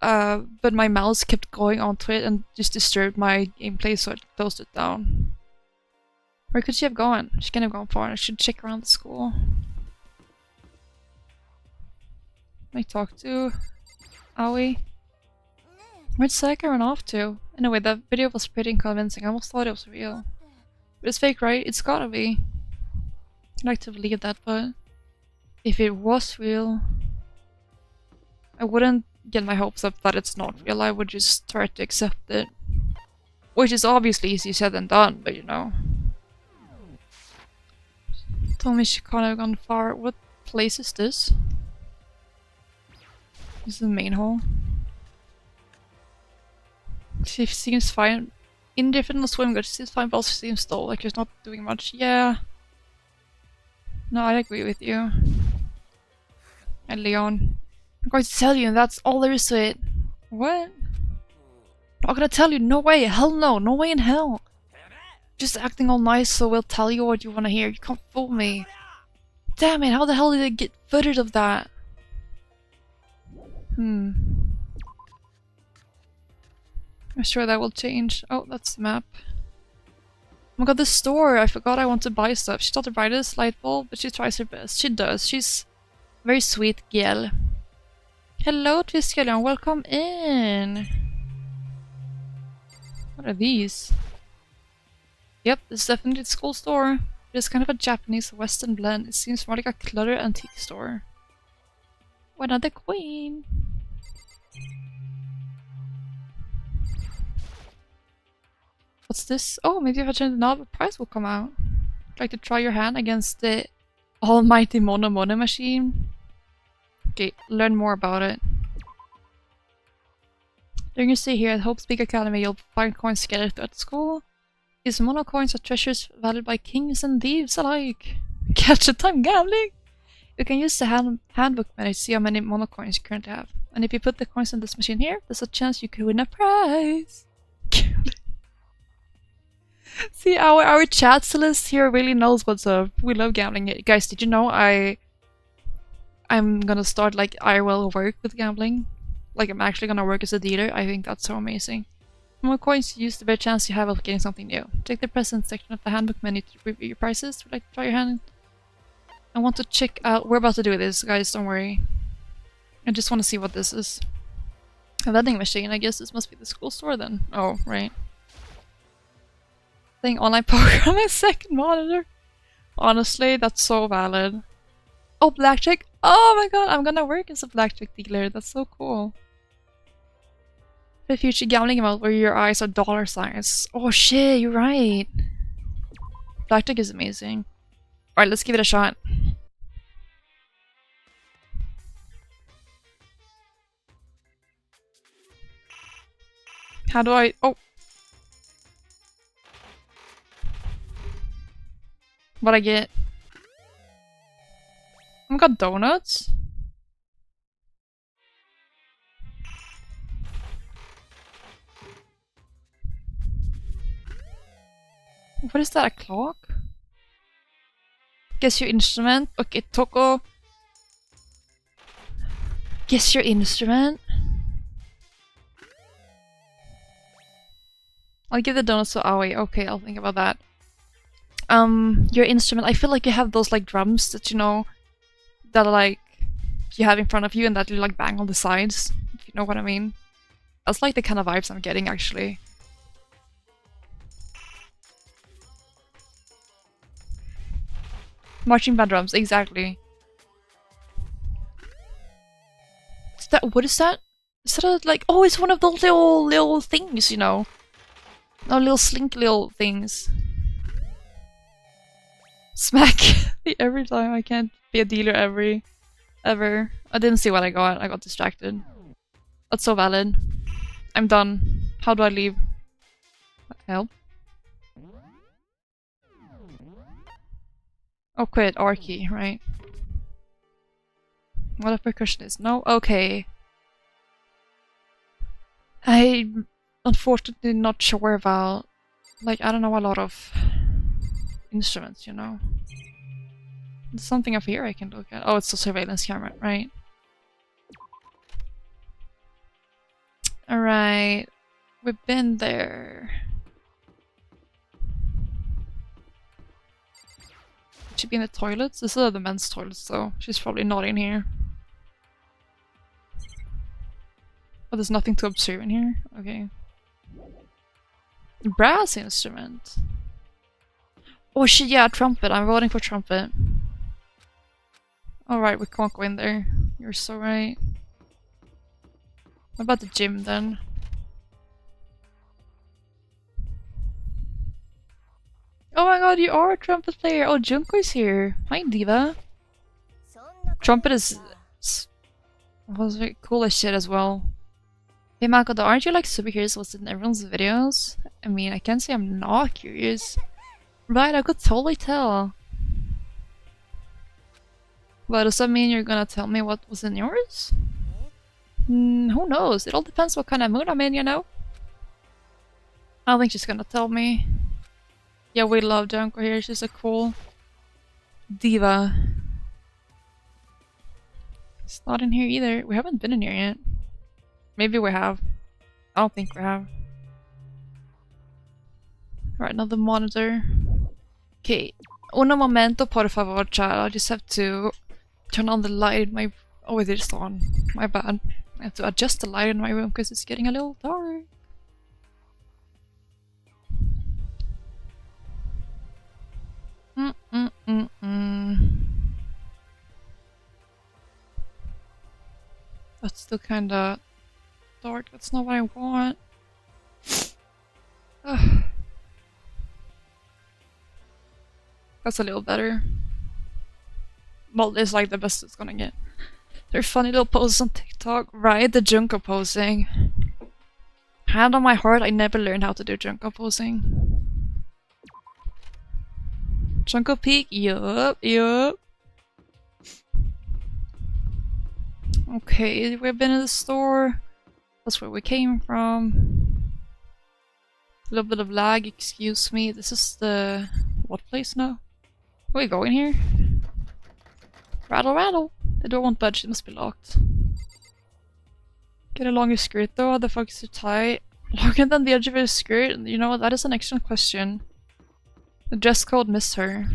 But my mouse kept going onto it and just disturbed my gameplay, so I closed it down. Where could she have gone? She can't have gone far. I should check around the school. Can I talk to Aoi? Where'd Sayaka run off to? Anyway, that video was pretty convincing. I almost thought it was real. But it's fake, right? It's gotta be. I'd like to believe that, but if it was real, I wouldn't get my hopes up that it's not real. I would just try to accept it. Which is obviously easier said than done, but you know. Told me she can't have gone far. What place is this? This is the main hall. She seems fine. Indifferent on swim, good. She seems fine, but also seems dull, like she's not doing much. Yeah. No, I agree with you. And Leon. I'm going to tell you, and that's all there is to it. What? Not gonna tell you, no way, hell no, no way in hell. Just acting all nice so we'll tell you what you wanna hear. You can't fool me. Damn it, how the hell did I get footage of that? I'm sure that will change. Oh, that's the map. Oh my god, the store! I forgot I want to buy stuff. She's not the brightest light bulb, but she tries her best. She does. She's a very sweet girl. Hello, Twiskelion. Welcome in. What are these? Yep, this is definitely the school store. It is kind of a Japanese Western blend. It seems more like a clutter antique store. When are the queen? What's this? Oh, maybe if I turn the knob, a prize will come out. Would like to try your hand against the almighty Mono Mono machine? Okay, learn more about it. During your stay here at Hope's Big Academy, you'll find coins scattered throughout the school. These mono coins are treasures valued by kings and thieves alike. Catch a time gambling! You can use the handbook menu to see how many mono coins you currently have. And if you put the coins in this machine here, there's a chance you could win a prize. See, our chat list here really knows what's up. We love gambling. Guys, did you know I'm gonna start like IRL work with gambling? Like I'm actually gonna work as a dealer. I think that's so amazing. The more coins you use, the better chance you have of getting something new. Check the present section of the handbook menu to review your prices. Would you like to try your hand? I want to check out. We're about to do this, guys. Don't worry. I just want to see what this is. A vending machine. I guess this must be the school store then. Oh, right. Playing online poker on my second monitor. Honestly, that's so valid. Oh, blackjack. Oh my god, I'm gonna work as a blackjack dealer. That's so cool. The future gambling amount where your eyes are dollar signs. Oh shit, you're right. Blackjack is amazing. Alright, let's give it a shot. How do I... Oh! What I get? I've got donuts? What is that, a clock? Guess your instrument? Okay, Toko. Guess your instrument? I'll give the donuts to Aoi. Okay, I'll think about that. Your instrument. I feel like you have those like drums that you know that are like you have in front of you and that you like bang on the sides. If you know what I mean. That's like the kind of vibes I'm getting actually. Marching band drums, exactly. Is that, what is that? Is that a, like, oh, it's one of those little things, you know? No, little slinky little things. Smack every time. I can't be a dealer ever. I didn't see what I got. I got distracted. That's so valid. I'm done. How do I leave? Help? Oh, quit. R key, right? What a percussionist. No? Okay. I'm unfortunately not sure about... Like, I don't know a lot of instruments, you know? There's something up here I can look at. Oh, it's a surveillance camera, right? Alright. We've been there. Should she be in the toilets? This is the men's toilets though. She's probably not in here. But there's nothing to observe in here? Okay. Brass instrument. Oh shit, yeah, trumpet. I'm voting for trumpet. Alright, we can't go in there. You're so right. What about the gym then? Oh my god, you are a trumpet player! Oh, Junko's here! Hi, Diva! Trumpet is was very cool as shit as well. Hey Makoto, aren't you like super curious what's in everyone's videos? I mean, I can't say I'm not curious. Right, I could totally tell. But does that mean you're gonna tell me what was in yours? Who knows? It all depends what kind of mood I'm in, you know? I don't think she's gonna tell me. Yeah, we love Junko here. She's a cool diva. It's not in here either. We haven't been in here yet. Maybe we have. I don't think we have. Right, now the monitor. Okay. Uno momento, por favor, child. I just have to turn on the light in my... Oh, it is on. My bad. I have to adjust the light in my room because it's getting a little dark. That's still kinda dark. That's not what I want. Ugh. That's a little better. Well, it's like the best it's gonna get. They're funny little poses on TikTok, right? The Junko posing. Hand on my heart, I never learned how to do Junko posing. Junko peek? Yup. Okay, we've been in the store. That's where we came from. A little bit of lag, excuse me. This is the... what place now? Are we going here? Rattle, rattle! The door won't budge, it must be locked. Get a longer skirt though, how the fuck is it tight? Longer than the edge of her skirt? You know what, that is an excellent question. The dress code missed her.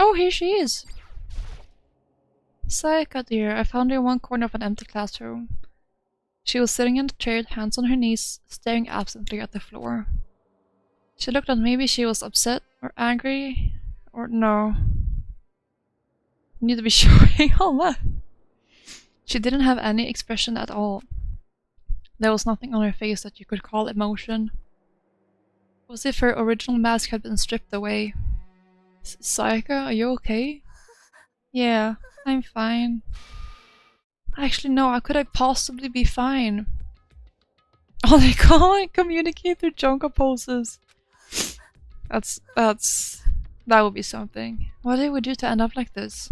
Oh, here she is! Sayaka dear, I found her in one corner of an empty classroom. She was sitting in a chair, hands on her knees, staring absently at the floor. She looked like maybe she was upset or angry, or no. You need to be showing all that. She didn't have any expression at all. There was nothing on her face that you could call emotion. It was as if her original mask had been stripped away. Sayaka, are you okay? Yeah, I'm fine. Actually, no, how could I possibly be fine? Oh, they can't communicate through Junko poses. That would be something. What did we do to end up like this?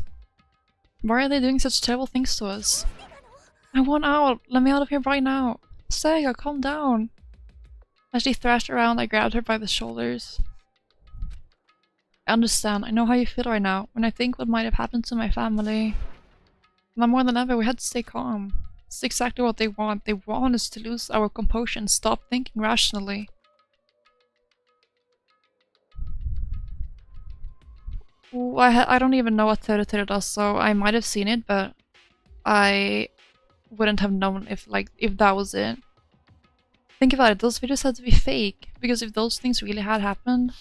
Why are they doing such terrible things to us? I want out! Let me out of here right now! Sayaka, calm down! As she thrashed around, I grabbed her by the shoulders. I understand. I know how you feel right now. When I think what might have happened to my family. Now more than ever, we had to stay calm. It's exactly what they want. They want us to lose our composure and stop thinking rationally. Ooh, I don't even know what Teruteru does, so I might have seen it, but I wouldn't have known if that was it. Think about it, those videos had to be fake, because if those things really had happened,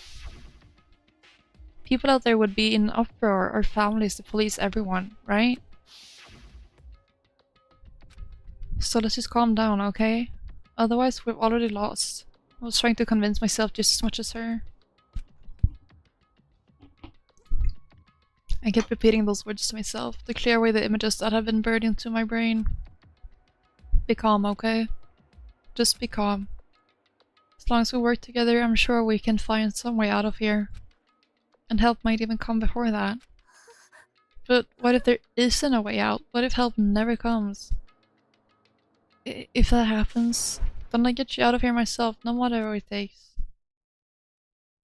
people out there would be in uproar, our families, the police, everyone, right? So let's just calm down, okay? Otherwise we've already lost. I was trying to convince myself just as much as her. I kept repeating those words to myself, to clear away the images that have been burned into my brain. Be calm, okay? Just be calm. As long as we work together, I'm sure we can find some way out of here. And help might even come before that. But what if there isn't a way out? What if help never comes? If that happens, then I get you out of here myself, no matter what it takes.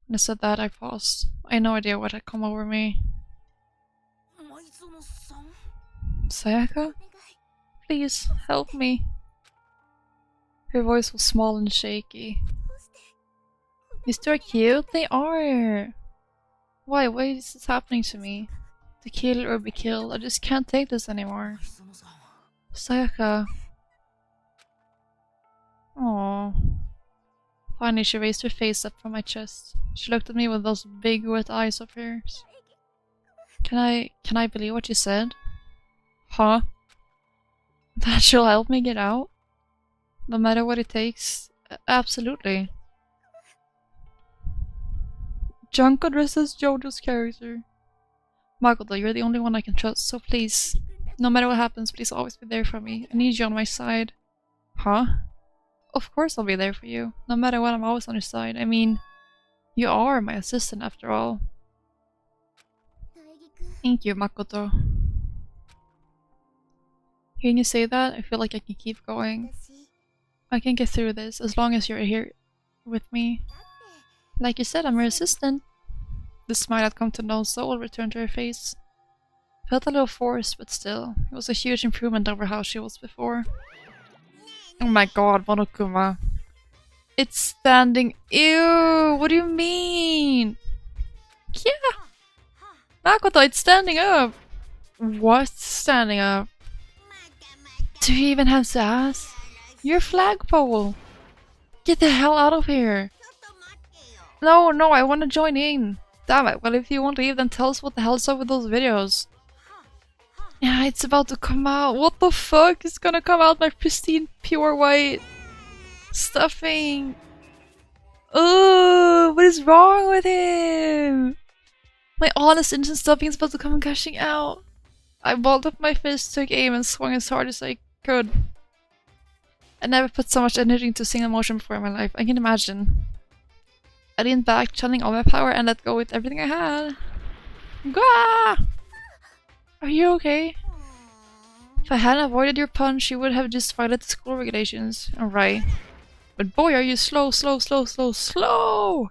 When I said that, I paused. I had no idea what had come over me. Sayaka? Please, help me. Her voice was small and shaky. These two are cute? They are! Why is this happening to me? To kill or be killed, I just can't take this anymore. Sayaka. Aww. Finally, she raised her face up from my chest. She looked at me with those big wet eyes of hers. Can I believe what you said? Huh? That she'll help me get out? No matter what it takes? Absolutely. Junko dresses JoJo's character. Makoto, you're the only one I can trust, so please, no matter what happens, please always be there for me. I need you on my side. Huh? Of course I'll be there for you. No matter what, I'm always on your side. I mean, you are my assistant after all. Thank you, Makoto. Hearing you say that, I feel like I can keep going. I can get through this as long as you're here with me. Like you said, I'm your assistant. The smile I'd come to know so will return to her face. Felt a little forced, but still. It was a huge improvement over how she was before. Oh my god, Monokuma. It's standing. Ew, what do you mean? Yeah! Makoto, it's standing up! What's standing up? Do you even have sass? You're a flagpole! Get the hell out of here! No, no, I want to join in! Damn it, well if you won't leave then tell us what the hell's up with those videos. Yeah, it's about to come out. What the fuck is gonna come out? My pristine, pure white stuffing. Oh, what is wrong with him? My honest innocent stuffing is about to come gushing out. I balled up my fist, took aim, and swung as hard as I could. I never put so much energy into a single motion before in my life. I can imagine. I leaned back, channeling all my power, and let go with everything I had. Gah! Are you okay? If I hadn't avoided your punch, you would have just violated the school regulations. Alright. But boy, are you slow, slow, slow, slow, slow!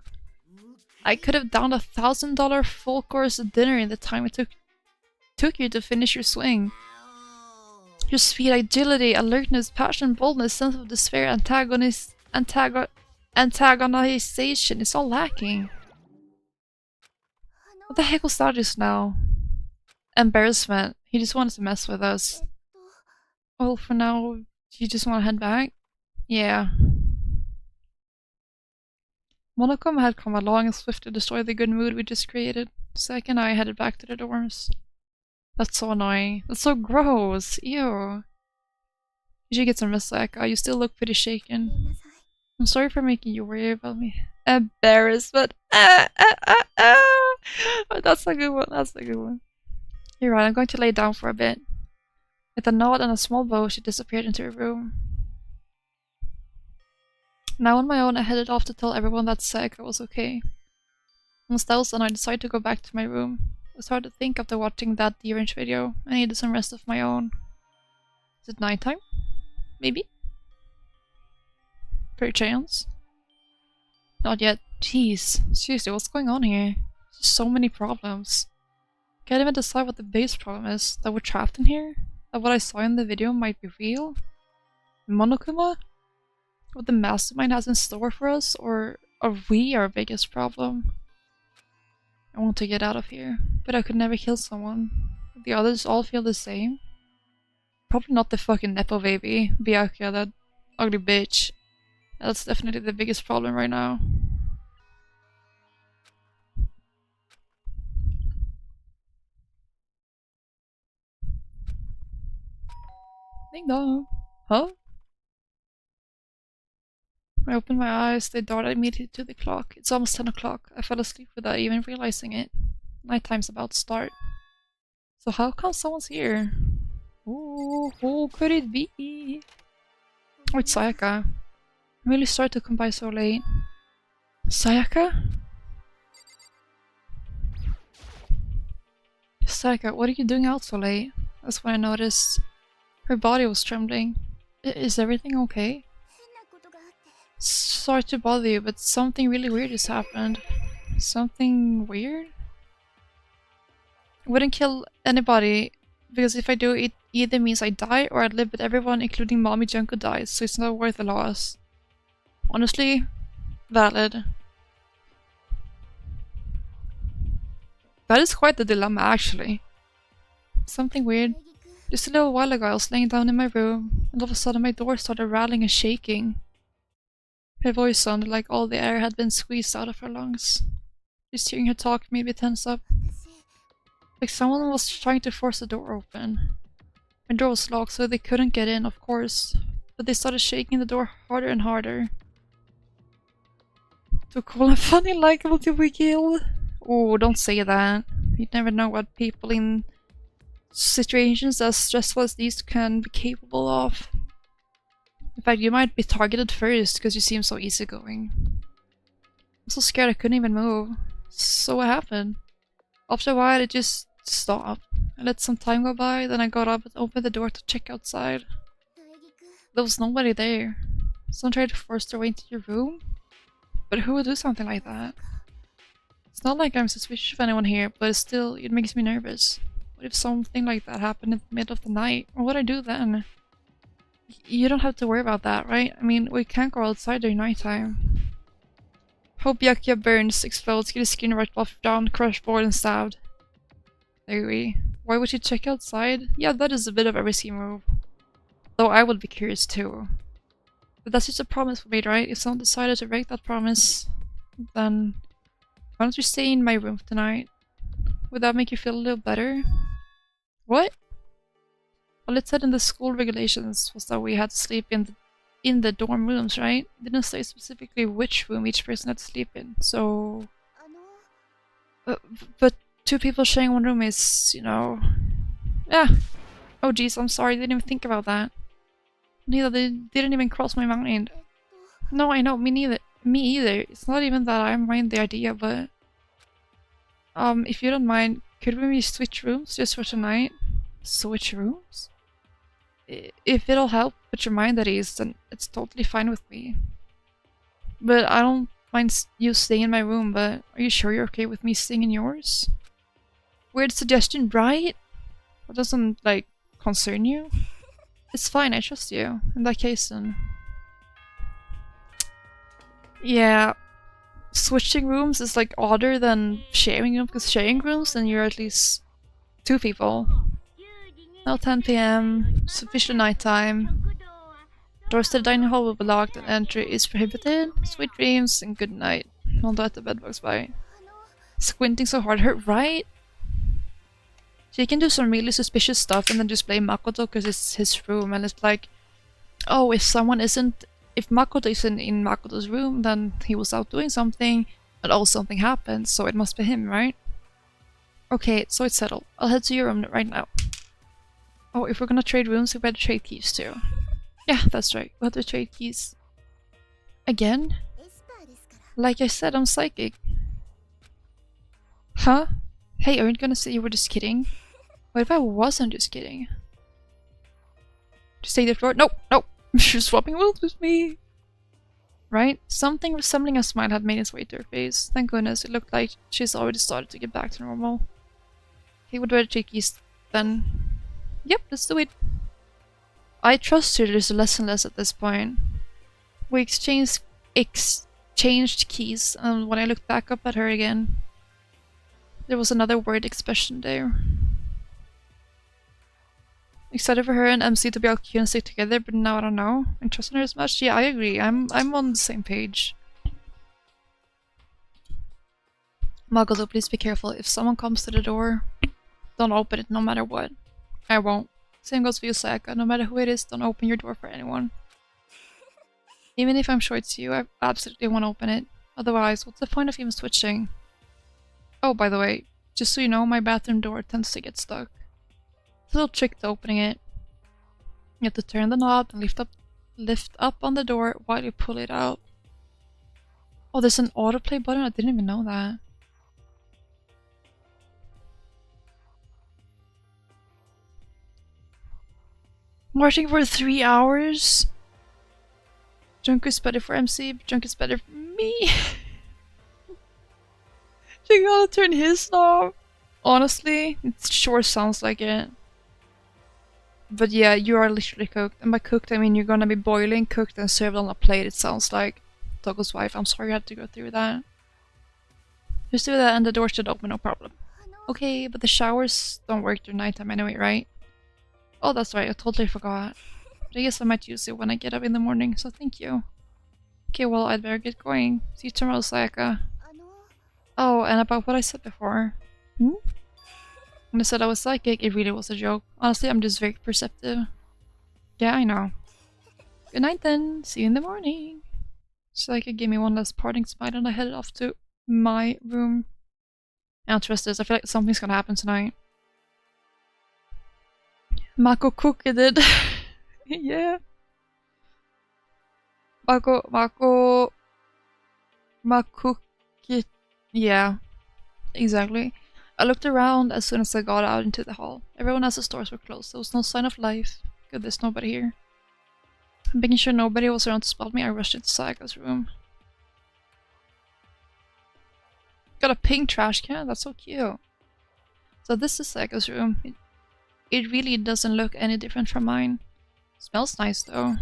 I could have downed $1,000 full course dinner in the time it took you to finish your swing. Your speed, agility, alertness, passion, boldness, sense of despair, antagonization is all lacking. What the heck was that just now? Embarrassment. He just wanted to mess with us. Well, for now, you just want to head back? Yeah. Monokuma had come along and swiftly destroyed the good mood we just created. Zack and I headed back to the dorms. That's so annoying. That's so gross. Ew. You should get some rest, Zack. You still look pretty shaken. I'm sorry for making you worry about me. Embarrassment. Oh, that's a good one. That's a good one. You're right. I'm going to lay down for a bit. With a nod and a small bow, she disappeared into her room. Now on my own, I headed off to tell everyone that Sayaka was okay. Once that was done, I decided to go back to my room. It was hard to think after watching that deranged video. I needed some rest of my own. Is it nighttime? Maybe? Per chance? Not yet. Jeez. Seriously, what's going on here? There's so many problems. Can't even decide what the biggest problem is. That we're trapped in here? That what I saw in the video might be real? Monokuma? What the mastermind has in store for us? Or are we our biggest problem? I want to get out of here, but I could never kill someone. The others all feel the same. Probably not the fucking Nepo baby, Byakuya, that ugly bitch. That's definitely the biggest problem right now. Ding dong. Huh? I opened my eyes, they darted immediately to the clock. It's almost 10 o'clock. I fell asleep without even realizing it. Nighttime's about to start. So how come someone's here? Ooh, who could it be? Oh, it's Sayaka. I'm really sorry to come by so late. Sayaka? Sayaka, what are you doing out so late? That's when I noticed her body was trembling. Is everything okay? Sorry to bother you, but something really weird just happened. Something weird? I wouldn't kill anybody, because if I do, it either means I die or I'd live with everyone, including Mommy Junko dies, so it's not worth the loss. Honestly, valid. That is quite the dilemma, actually. Something weird. Just a little while ago, I was laying down in my room, and all of a sudden my door started rattling and shaking. Her voice sounded like all the air had been squeezed out of her lungs. Just hearing her talk made me tense up. Like someone was trying to force the door open. My door was locked, so they couldn't get in, of course. But they started shaking the door harder and harder. To call them funny and likable to be killed? Oh, don't say that. You never know what people in situations as stressful as these can be capable of. In fact, you might be targeted first because you seem so easygoing. I'm so scared I couldn't even move. So what happened? After a while, it just stopped. I let some time go by, then I got up and opened the door to check outside. There was nobody there. Someone tried to force their way into your room? But who would do something like that? It's not like I'm suspicious of anyone here, but still, it makes me nervous. What if something like that happened in the middle of the night? What would I do then? You don't have to worry about that, right? I mean, we can't go outside during nighttime. Hope Yakia burns, explodes, get his skin right off down, crushed, bored, and stabbed. Agree. Why would you check outside? Yeah, that is a bit of a risky move. Though I would be curious too. But that's just a promise we made, right? If someone decided to break that promise, then why don't you stay in my room tonight? Would that make you feel a little better? What? All it said in the school regulations was that we had to sleep in the dorm rooms, right? It didn't say specifically which room each person had to sleep in, so... but two people sharing one room is, you know... Yeah. Oh geez, I'm sorry, I didn't even think about that. Neither, they didn't even cross my mind. No, I know, me neither. Me either. It's not even that I mind the idea, but... if you don't mind, could we maybe switch rooms just for tonight? Switch rooms? If it'll help put your mind at ease, then it's totally fine with me. But I don't mind you staying in my room, but are you sure you're okay with me staying in yours? Weird suggestion, right? That doesn't, like, concern you? It's fine, I trust you. In that case, then. Yeah. Switching rooms is, like, odder than sharing rooms, because sharing rooms, then you're at least two people. Now 10 PM, it's officially nighttime. Doors to the dining hall will be locked and entry is prohibited. Sweet dreams and good night. Don't let the bedbugs bite. Squinting so hard hurt, right? So you can do some really suspicious stuff and then just blame Makoto because it's his room, and it's like, oh, if Makoto isn't in Makoto's room, then he was out doing something, but oh, something happened, so it must be him, right? Okay, so it's settled. I'll head to your room right now. Oh, if we're gonna trade rooms, we better trade keys too. Yeah, that's right. We'll have to trade keys. Again? Like I said, I'm psychic. Huh? Hey, aren't you gonna say you were just kidding? What if I wasn't just kidding? Just take the floor? Nope, nope. You're swapping worlds with me. Right? Something resembling a smile had made its way to her face. Thank goodness, it looked like she's already started to get back to normal. He would better take keys then. Yep, let's do it. I trust her just less and less at this point. We exchanged keys, and when I looked back up at her again, there was another word expression there. Excited for her and MC to be all cute and stick together, but now I don't know. I trust in her as much. Yeah, I agree. I'm on the same page. Makoto, please be careful. If someone comes to the door, don't open it no matter what. I won't. Same goes for you, Sayaka. No matter who it is, don't open your door for anyone. Even if I'm sure it's you, I absolutely won't open it. Otherwise, what's the point of even switching? Oh, by the way, just so you know, my bathroom door tends to get stuck. It's a little trick to opening it. You have to turn the knob and lift up on the door while you pull it out. Oh, there's an autoplay button? I didn't even know that. Marching for 3 hours? Junk is better for MC, but Junk is better for me. You gotta turn his knob. Honestly, it sure sounds like it. But yeah, you are literally cooked. And by cooked, I mean you're gonna be boiling, cooked, and served on a plate, it sounds like. Togo's wife, I'm sorry you had to go through that. Just do that and the door should open, no problem. Okay, but the showers don't work during nighttime anyway, right? Oh, that's right, I totally forgot. But I guess I might use it when I get up in the morning, so thank you. Okay, well, I'd better get going. See you tomorrow, Sayaka. Oh, and about what I said before. Hmm? When I said I was psychic, it really was a joke. Honestly, I'm just very perceptive. Yeah, I know. Good night then. See you in the morning. Sayaka gave me one last parting smile and I headed off to my room. I don't trust this. I feel like something's gonna happen tonight. Mako cooked it. Yeah. Mako it. Yeah. Exactly. I looked around as soon as I got out into the hall. Everyone else's doors were closed. There was no sign of life. Good, there's nobody here. Making sure nobody was around to spot me, I rushed into Sayaka's room. Got a pink trash can? That's so cute. So this is Saka's room. It really doesn't look any different from mine. Smells nice though.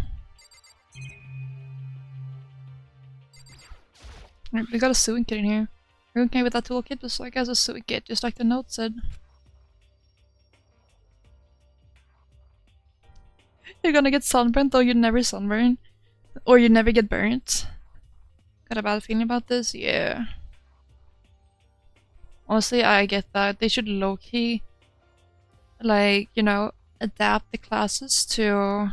Right, we got a sewing kit in here. We're okay with that toolkit, just like as a sewing kit, just like the note said. You're gonna get sunburned, though you never sunburn. Or you never get burnt. Got a bad feeling about this? Yeah. Honestly, I get that. They should low-key, like, you know, adapt the classes to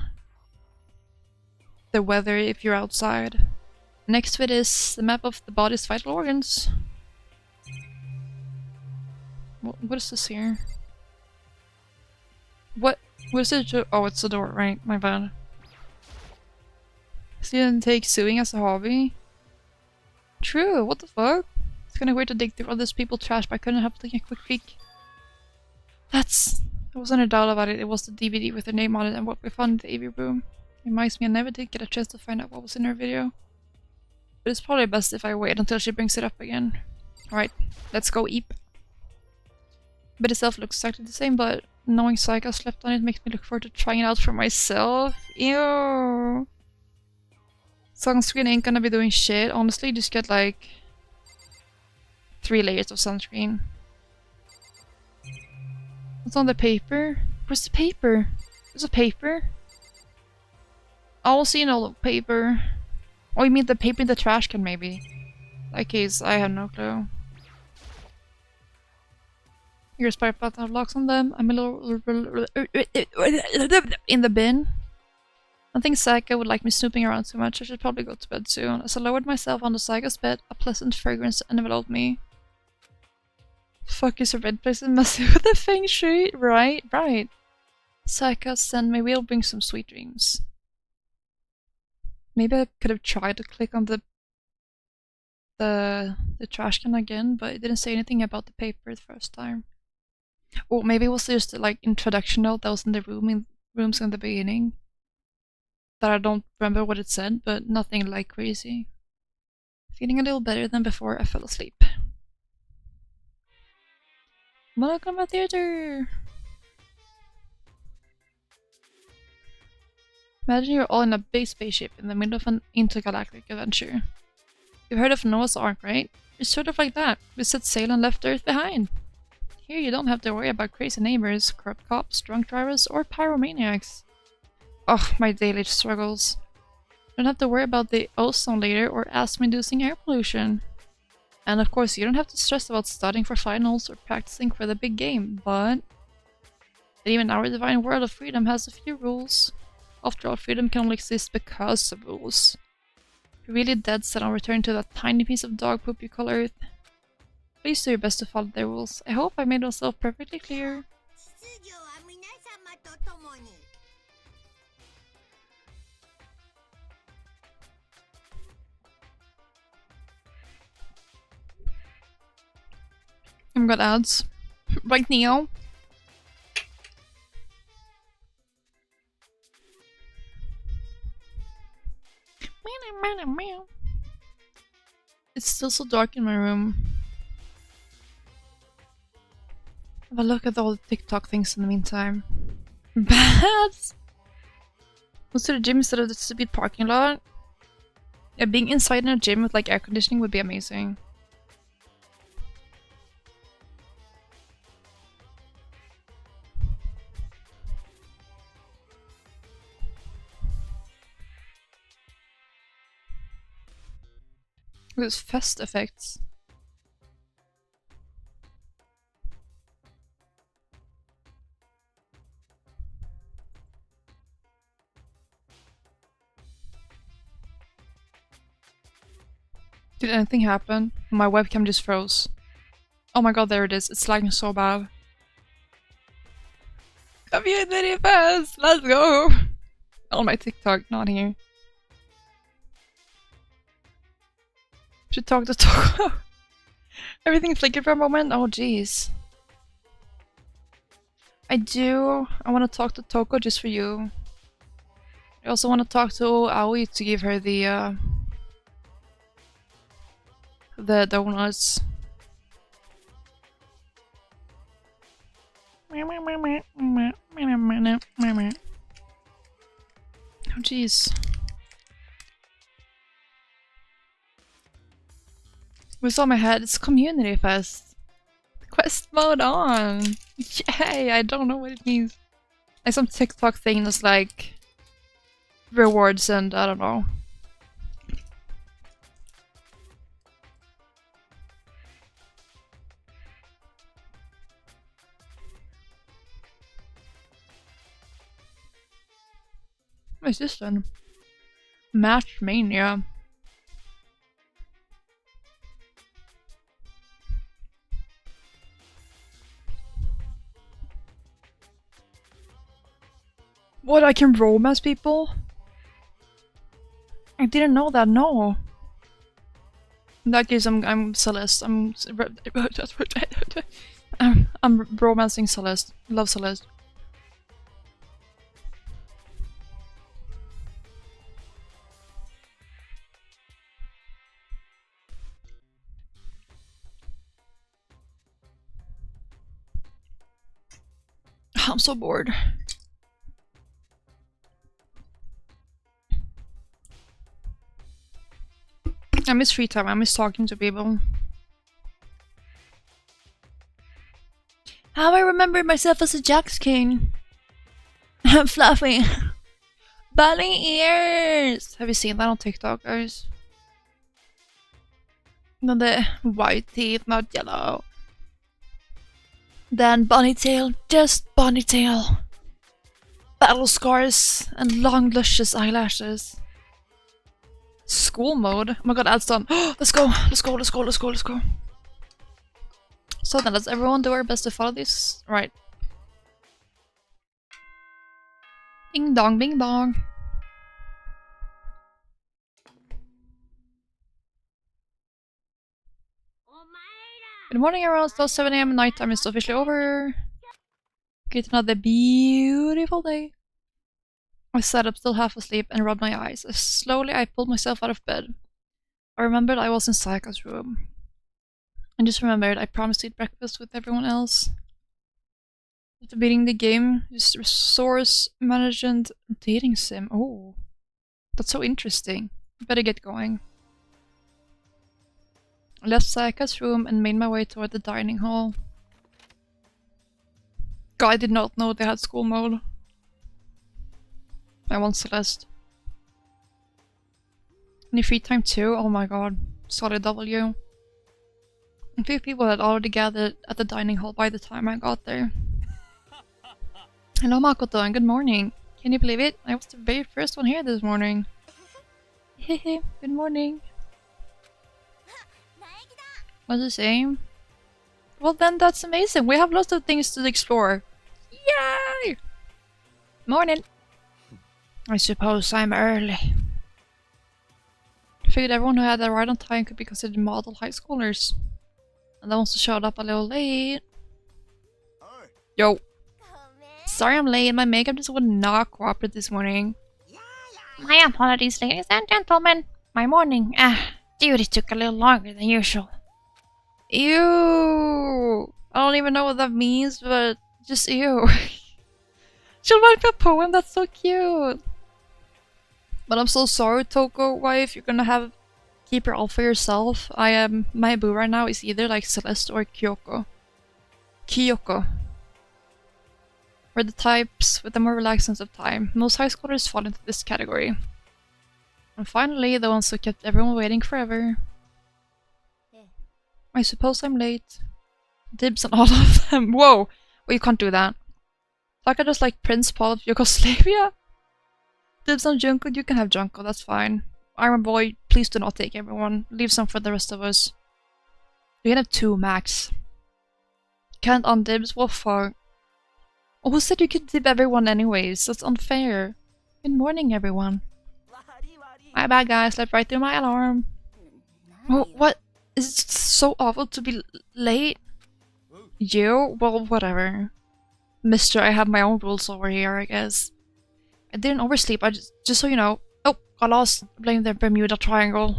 the weather if you're outside. Next to it is the map of the body's vital organs. What is this here? What is it? Oh, it's the door, right? My bad. So you didn't take sewing as a hobby? True, what the fuck? It's kinda weird to dig through all this people's trash, but I couldn't help taking a quick peek. I wasn't a doubt about it. It was the DVD with her name on it and what we found in the AV room. Reminds me I never did get a chance to find out what was in her video. But it's probably best if I wait until she brings it up again. Alright, let's go eep. But itself looks exactly the same, but knowing Saika slept on it makes me look forward to trying it out for myself. Ew. Sunscreen ain't gonna be doing shit. Honestly, just get like 3 layers of sunscreen. What's on the paper? Where's the paper? There's a paper? I will see all the paper. Oh, you mean the paper in the trash can, maybe? In that case, I have no clue. Your spare pot have locks on them. I'm a little in the bin. I think Saika would like me snooping around too much. I should probably go to bed soon. As I lowered myself onto Saika's bed, a pleasant fragrance enveloped me. Fuck is a red place messing with the feng shui? Right. Saika, send me. We'll bring some sweet dreams. Maybe I could have tried to click on the trash can again, but it didn't say anything about the paper the first time. Or maybe it was just like introduction note that was in the rooms in the beginning. That I don't remember what it said, but nothing like crazy. Feeling a little better than before I fell asleep. Welcome to theater! Imagine you're all in a big spaceship in the middle of an intergalactic adventure. You've heard of Noah's Ark, right? It's sort of like that. We set sail and left Earth behind. Here you don't have to worry about crazy neighbors, corrupt cops, drunk drivers, or pyromaniacs. Oh, my daily struggles. Don't have to worry about the ozone layer or asthma-inducing air pollution. And of course, you don't have to stress about studying for finals or practicing for the big game, but even our divine world of freedom has a few rules. After all, freedom can only exist because of rules. If you're really dead set on returning to that tiny piece of dog poop you call Earth, please do your best to follow the rules. I hope I made myself perfectly clear. I've got ads. Right, Neo? It's still so dark in my room. Have a look at all the TikTok things in the meantime. Bats! Let's do the gym instead of the stupid parking lot. Yeah, being inside in a gym with like air conditioning would be amazing. There's fest effects. Did anything happen? My webcam just froze. Oh my god, there it is. It's lagging so bad. Community fest! Let's go! On my TikTok, not here. Should talk to Toko. Everything flickered for a moment? Oh jeez. I do. I want to talk to Toko just for you. I also want to talk to Aoi to give her the donuts. Oh jeez. What's on my head? It's Community Fest. Quest mode on! Yay! I don't know what it means. Like some TikTok thing that's like rewards and I don't know. What is this then? Match Mania. What, I can romance people? I didn't know that, no. In that case, I'm Celeste. I'm romancing Celeste. Love Celeste. I'm so bored. I miss free time. I miss talking to people. How I remember myself as a Jax King. Fluffy. Bunny ears! Have you seen that on TikTok, guys? No, the white teeth, not yellow. Then bunny tail, just bunny tail. Battle scars and long luscious eyelashes. School mode? Oh my god, ads done. Let's go, let's go, let's go, let's go, let's go. So then, let's everyone do our best to follow this. Right. Ding dong, bing bong. Good morning, everyone. It's still 7 AM. Nighttime is officially over. Get another beautiful day. I sat up still half asleep and rubbed my eyes. Slowly, I pulled myself out of bed. I remembered I was in Sayaka's room. And just remembered I promised to eat breakfast with everyone else. After beating the game, just resource management dating sim. Oh, that's so interesting. Better get going. I left Sayaka's room and made my way toward the dining hall. God, I did not know they had school mode. I want Celeste. Any free time too? Oh my god. Solid W. A few people had already gathered at the dining hall by the time I got there. Hello Makoto and good morning. Can you believe it? I was the very first one here this morning. Hehe, good morning. What's the same? Well then that's amazing. We have lots of things to explore. Yay! Morning. I suppose I'm early. I figured everyone who had a ride on time could be considered model high schoolers. And the ones who showed up a little late. Yo. Sorry I'm late. My makeup just would not cooperate this morning. My apologies, ladies and gentlemen. My morning duty took a little longer than usual. Ew! I don't even know what that means, but just ew. She'll write me a poem, that's so cute! But I'm so sorry, Toko wife, you're gonna keep her all for yourself. My boo right now is either like Celeste or Kyoko. Kyoko. We're the types with a more relaxed sense of time. Most high schoolers fall into this category. And finally, the ones who kept everyone waiting forever. I suppose I'm late. Dibs on all of them. Whoa! Well, you can't do that. Taka just like Prince Paul of Yugoslavia? Dibs on Junko, you can have Junko, that's fine. Iron Boy, please do not take everyone. Leave some for the rest of us. You can have 2 max. Can't on dibs? Well, fuck. Oh, who said you could dib everyone anyways? That's unfair. Good morning, everyone. My bad, guys. Slept right through my alarm. Oh, what? Is it so awful to be late? You? Well, whatever. Mister, I have my own rules over here, I guess. I didn't oversleep, I just so you know. Oh, got lost. Blame the Bermuda Triangle.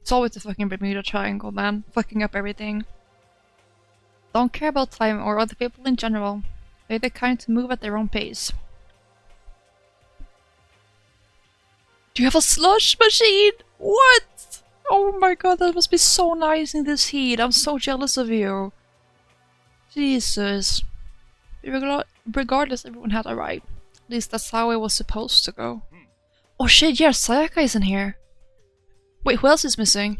It's always the fucking Bermuda Triangle, man. Fucking up everything. Don't care about time or other people in general. They're the kind to move at their own pace. Do you have a slush machine? What? Oh my god, that must be so nice in this heat. I'm so jealous of you. Jesus. Regardless, everyone had a right. At least that's how it was supposed to go. Oh shit, yeah, Sayaka is in here. Wait, who else is missing?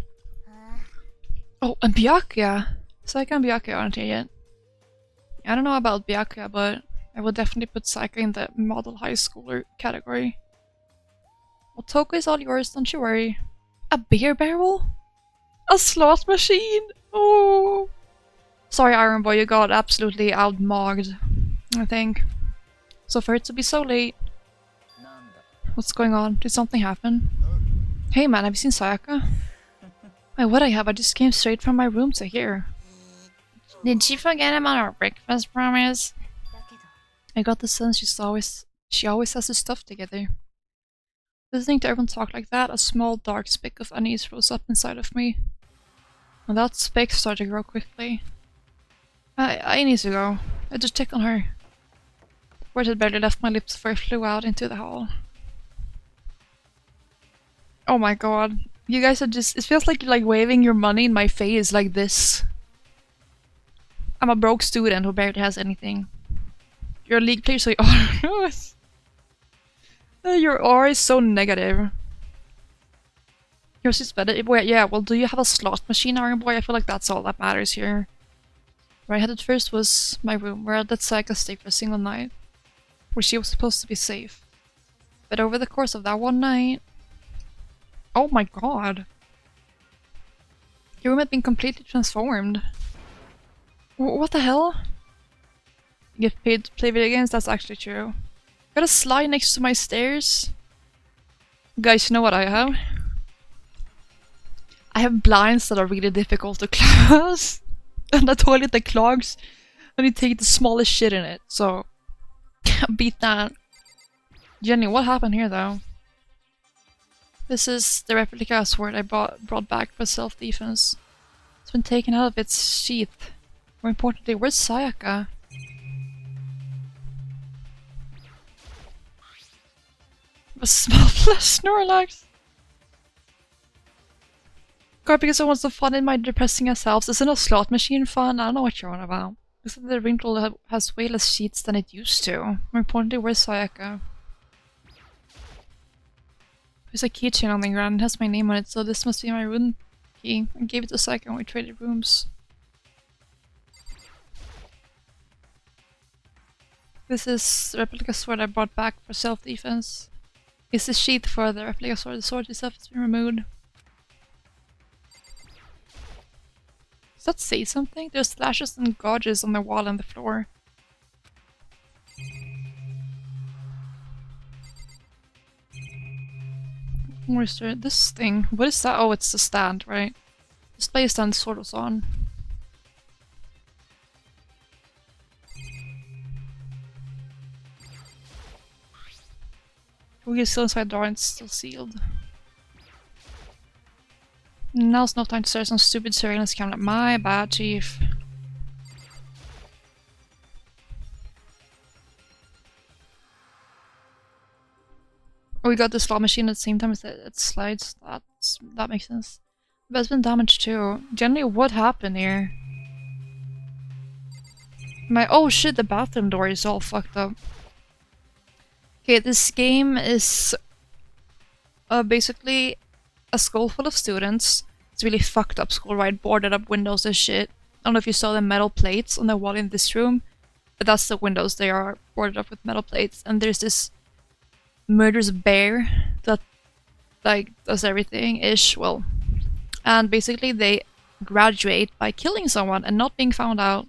Oh, and Byakuya. Sayaka and Byakuya aren't here yet. I don't know about Byakuya, but I would definitely put Sayaka in the model high schooler category. Well, Toko is all yours, don't you worry. A beer barrel? A slot machine? Oh. Sorry, Iron Boy, you got absolutely outmogged, I think. So for it to be so late... What's going on? Did something happen? Hey man, have you seen Sayaka? Why would I have? I just came straight from my room to here. Did she forget about our breakfast promise? I got the sense she always has her stuff together. Listening to everyone talk like that, a small dark speck of unease rose up inside of me. And that speck started to grow quickly. I need to go. I just check on her. The word had barely left my lips before I flew out into the hall. Oh my god. You guys are just- it feels like you're like waving your money in my face like this. I'm a broke student who barely has anything. You're a league player, so your aura is so negative. Yours is better. Yeah, well, do you have a slot machine, Iron Boy? I feel like that's all that matters here. Where I headed first was my room, where I let Sayaka stay for a single night. Where she was supposed to be safe. But over the course of that one night... Oh my god. Your room had been completely transformed. What the hell? You get paid to play video games? That's actually true. Got a slide next to my stairs? Guys, you know what I have? I have blinds that are really difficult to close. And a toilet that clogs when you take the smallest shit in it, so... beat that. Jenny, what happened here though? This is the replica sword I brought back for self-defense. It's been taken out of its sheath. More importantly, where's Sayaka? A small flesh Snorlax! God, because I want some fun in my depressing ourselves. Isn't a slot machine fun? I don't know what you're on about. Looks like the wrinkle has way less sheets than it used to. More importantly, where's Sayaka? There's a keychain on the ground. It has my name on it, so this must be my room key. I gave it to Sayaka when we traded rooms. This is the replica sword I brought back for self-defense. It's the sheath for the replica sword. The sword itself has been removed. Does that say something? There's slashes and gouges on the wall and the floor. Where's this thing? What is that? Oh, it's the stand, right? Display stand sort of on. We're still inside the door and it's still sealed. Now's no time to start some stupid surveillance camera. My bad, chief. Oh, we got the slot machine at the same time as it slides. That makes sense. But it's been damaged too. Generally, what happened here? Oh shit, the bathroom door is all fucked up. Okay, this game is basically a school full of students. It's a really fucked up school, right? Boarded up windows and shit. I don't know if you saw the metal plates on the wall in this room, but that's the windows. They are boarded up with metal plates. And there's this murderous bear that, like, does everything-ish, well. And basically they graduate by killing someone and not being found out.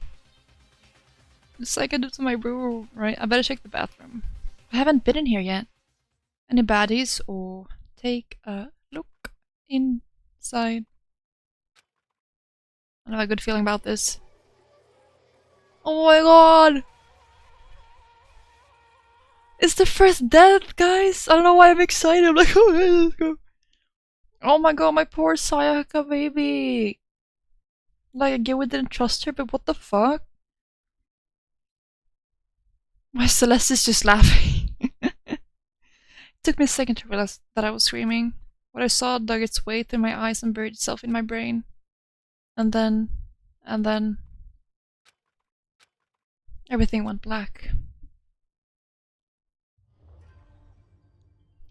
It's like I do to my room, right? I better check the bathroom. I haven't been in here yet. Any baddies? Or take a look inside. I have a good feeling about this. Oh my god! It's the first death, guys! I don't know why I'm excited. I'm like, oh, let's go. Oh my god, my poor Sayaka baby! Like, again, we didn't trust her, but what the fuck? Why Celeste is just laughing. It took me a second to realize that I was screaming. What I saw dug its way through my eyes and buried itself in my brain. And then... everything went black.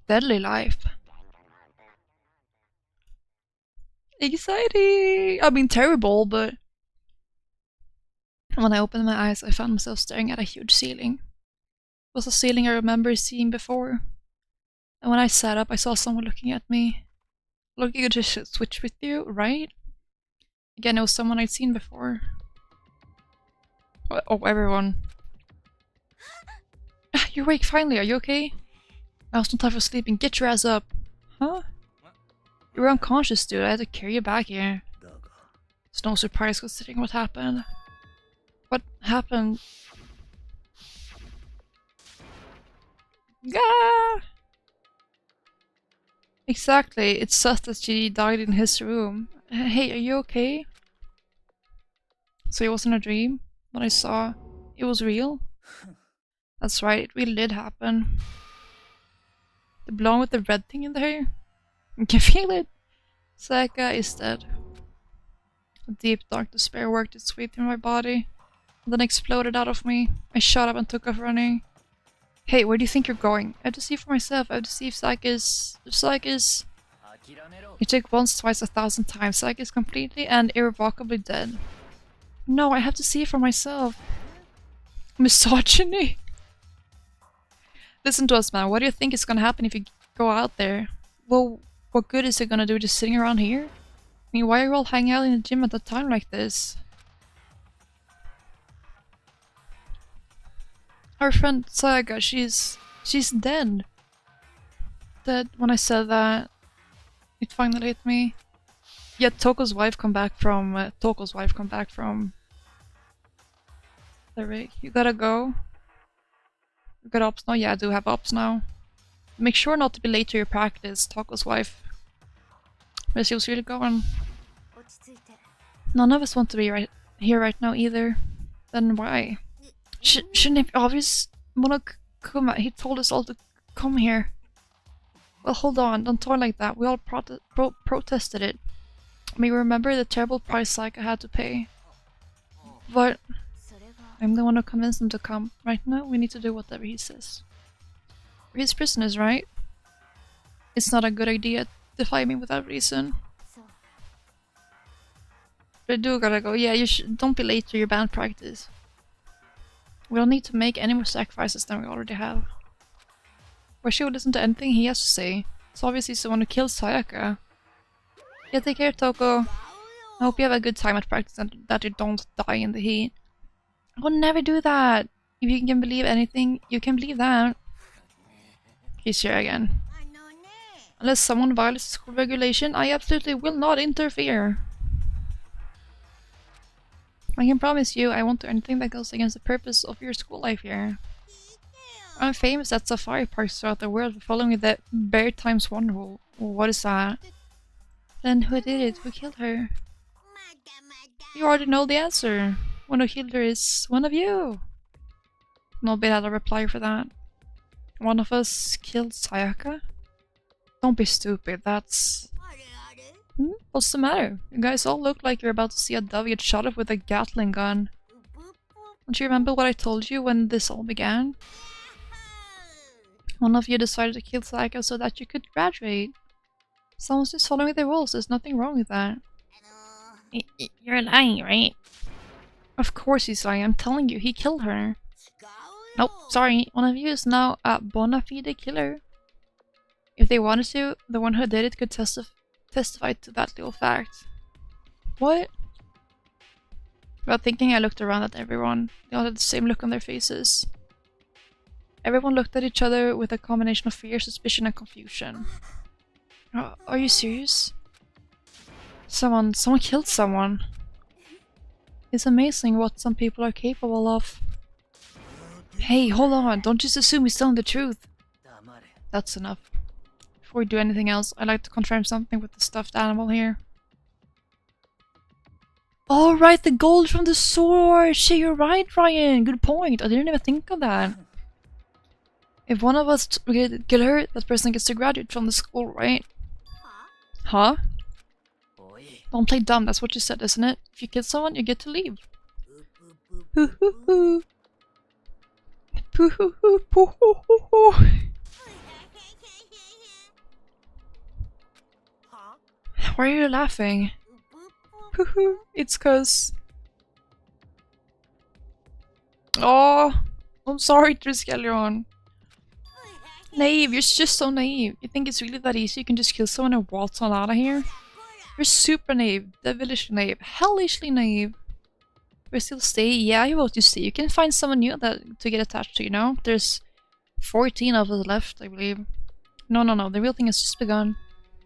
Deadly life. Exciting! I mean, terrible, but... When I opened my eyes, I found myself staring at a huge ceiling. It was a ceiling I remember seeing before. And when I sat up, I saw someone looking at me. Look, you could just switch with you, right? Again, it was someone I'd seen before. Oh, everyone. You're awake finally, are you okay? Now it's no time for sleeping, get your ass up. Huh? You were unconscious, dude. I had to carry you back here. It's no surprise considering what happened. What happened? Yeah. Exactly. It's sus that she died in his room. Hey, are you okay? So it wasn't a dream? What I saw, it was real? That's right, it really did happen. The blonde with the red thing in the hair? You can feel it. Sayaka is dead. A deep dark despair worked its way through my body, and then exploded out of me. I shot up and took off running. Hey, where do you think you're going? I have to see for myself. I have to see if Sayaka is... It took once, twice, 1,000 times. Sayaka is completely and irrevocably dead. No, I have to see it for myself. Misogyny? Listen to us, man. What do you think is gonna happen if you go out there? Well, what good is it gonna do just sitting around here? I mean, why are you all hanging out in the gym at a time like this? Our friend Saga, she's dead. Dead. When I said that, it finally hit me. Yeah, Toko's wife come back from the rig. You gotta go. You got ops now? Yeah, I do have ops now. Make sure not to be late to your practice, Toko's wife. Where she was really going. None of us want to be right here right now either. Then why? Shouldn't it be obvious? Monokuma, he told us all to come here. Well, hold on, don't talk like that. We all protested it. I mean, remember the terrible price Saika had to pay. But I'm the one who convinced him to come. Right now, we need to do whatever he says. We're his prisoners, right? It's not a good idea to fight me without reason. But I do gotta go. Yeah, don't be late to your band practice. We don't need to make any more sacrifices than we already have. Why should we listen to anything he has to say? It's obvious he's the one who killed Sayaka. Yeah, take care, Toko. I hope you have a good time at practice and that you don't die in the heat. I would never do that. If you can believe anything, you can believe that. He's here again. Unless someone violates school regulation, I absolutely will not interfere. I can promise you I won't do anything that goes against the purpose of your school life here. I'm famous at safari parks throughout the world for following the Bear times 1 rule. What is that? Then who did it? Who killed her? You already know the answer. One who killed her is one of you. Nobody had a reply for that. One of us killed Sayaka? Don't be stupid, that's... What's the matter? You guys all look like you're about to see a dove get shot up with a Gatling gun. Don't you remember what I told you when this all began? One of you decided to kill Sayaka so that you could graduate. Someone's just following the rules, there's nothing wrong with that. You're lying, right? Of course he's lying, I'm telling you, he killed her. Nope, sorry, one of you is now a bona fide killer. If they wanted to, the one who did it could testify to that little fact. What? Without thinking, I looked around at everyone. They all had the same look on their faces. Everyone looked at each other with a combination of fear, suspicion, and confusion. Are you serious? Someone killed someone. It's amazing what some people are capable of. Hey, hold on, don't just assume he's telling the truth. That's enough. Before we do anything else, I'd like to confirm something with the stuffed animal here. Oh right, the gold from the sword! Shit, you're right, Ryan! Good point, I didn't even think of that. If one of us kill her, that person gets to graduate from the school, right? Huh? Don't play dumb, that's what you said, isn't it? If you kill someone, you get to leave. Hoo hoo hoo. Poo hoo hoo poo hoo hoo hoo. Why are you laughing? Hoo hoo. It's cause... Oh, I'm sorry, Triskelion. Naive, you're just so naive. You think it's really that easy? You can just kill someone and waltz on out of here? You're super naive, devilishly naive, hellishly naive. We still stay? Yeah, you vote you stay. You can find someone new that to get attached to, you know? There's 14 of us left, I believe. No, the real thing has just begun.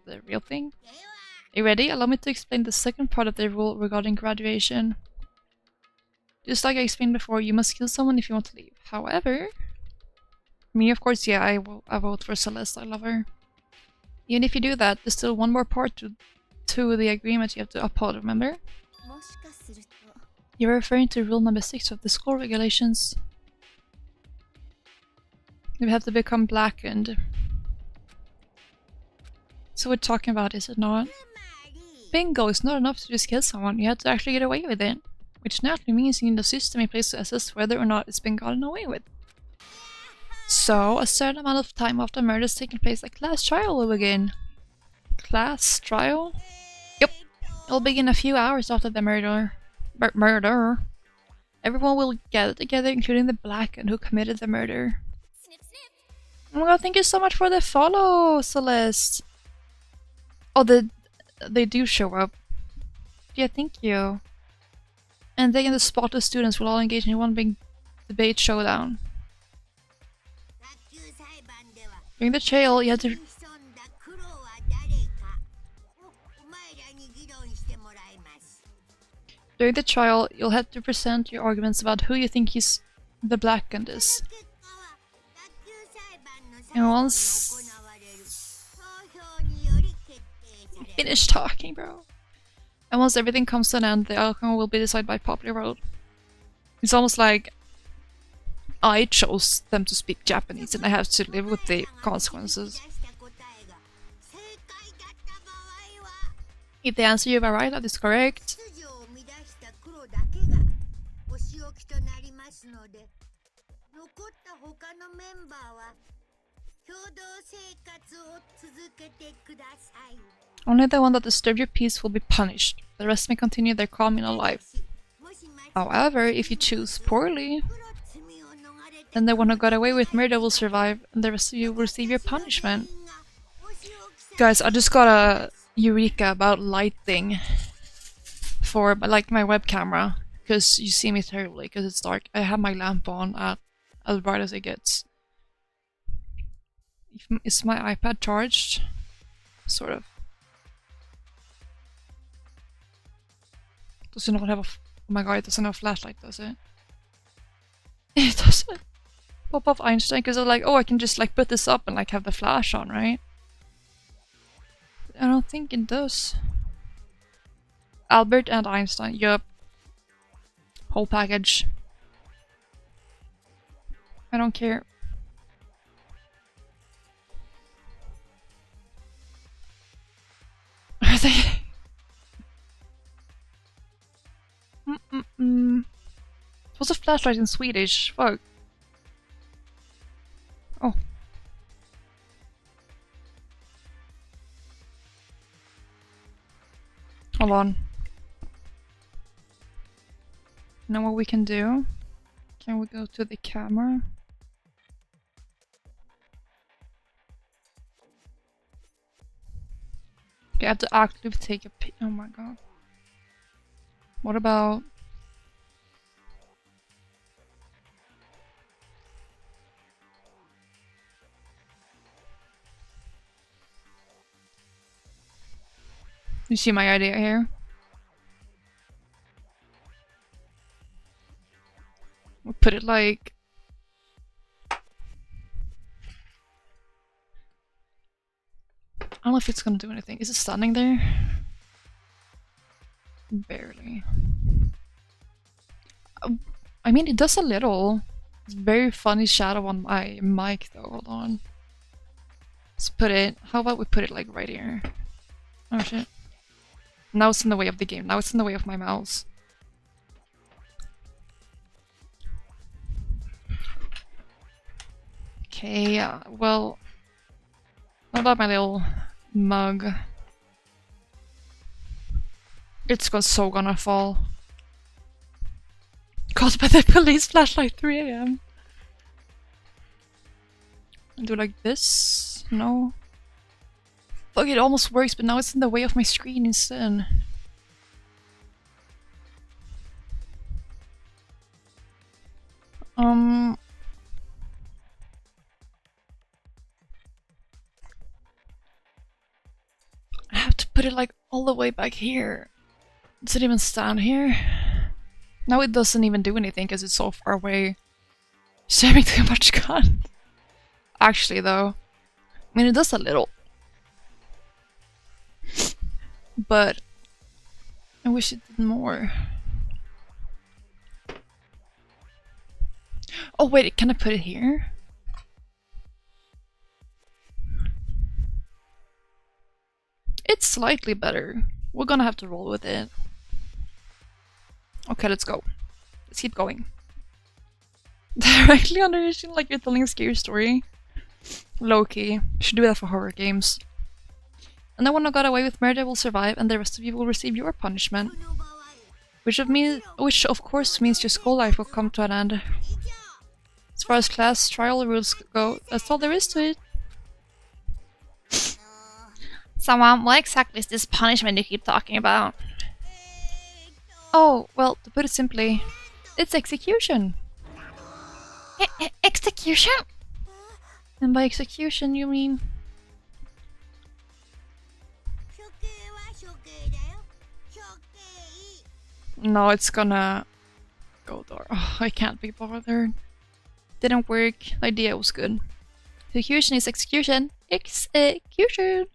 The real thing? Are you ready? Allow me to explain the second part of the rule regarding graduation. Just like I explained before, you must kill someone if you want to leave. However... Me, of course, yeah, I vote for Celeste, I love her. Even if you do that, there's still one more part to the agreement you have to uphold, remember? You're referring to rule number 6 of the school regulations. You have to become blackened. So we're talking about, is it not? Bingo, it's not enough to just kill someone, you have to actually get away with it. Which naturally means you need a system in place to assess whether or not it's been gotten away with. So, a certain amount of time after murder has taken place, a class trial will begin. Class trial? Yep. It'll begin a few hours after the murder. Murder? Everyone will gather together, including the blackened who committed the murder. Oh my god, thank you so much for the follow, Celeste! Oh, they do show up. Yeah, thank you. And they and the spotless students will all engage in one big debate showdown. During the trial, you have to... During the trial, you'll have to present your arguments about who you think is the blackened is. And once... Finish talking, bro. And once everything comes to an end, the outcome will be decided by popular vote. It's almost like I chose them to speak Japanese and I have to live with the consequences. If the answer you've arrived at is correct, only the one that disturbed your peace will be punished. The rest may continue their communal life. However, if you choose poorly, then the one who got away with murder will survive, and the rest of you will receive your punishment. Guys, I just got a eureka about lighting for like my web camera, because you see me terribly because it's dark. I have my lamp on at as bright as it gets. Is my iPad charged? Sort of. Does it not have a... Oh my god, it doesn't have a flashlight, does it? It doesn't. Pop off Einstein, because I'm like, oh, I can just like put this up and like have the flash on, right? I don't think it does. Albert and Einstein, yup. Whole package. I don't care. Are they... What's a flashlight in Swedish? Fuck. Oh. Hold on. Know what we can do? Can we go to the camera? Okay, I have to actively take a pic. Oh my god. What about... You see my idea here? We'll put it like... I don't know if it's gonna do anything. Is it standing there? Barely. I mean, it does a little. It's very funny shadow on my mic though, hold on. Let's put it, how about we put it like right here? Oh shit. Now it's in the way of the game, now it's in the way of my mouse. Okay, well... What about my little mug? It's so gonna fall. Caught by the police flashlight 3 AM. Do like this? No. Look, it almost works, but now it's in the way of my screen instead. I have to put it like all the way back here. Does it even stand here? Now it doesn't even do anything because it's so far away. Sharing too much content. Actually though, I mean it does a little. But I wish it did more. Oh wait, can I put it here? It's slightly better. We're gonna have to roll with it. Okay, let's go. Let's keep going. Directly under your chin, like you're telling a scary story. Low-key. Should do that for horror games. And the one who got away with murder will survive, and the rest of you will receive your punishment. Which of course means your school life will come to an end. As far as class trial rules go, that's all there is to it. So, what exactly is this punishment you keep talking about? Oh, well, to put it simply, it's execution. Execution? And by execution, you mean... No, it's gonna go there. Oh, I can't be bothered. Didn't work. The idea was good. Execution is execution. Execution!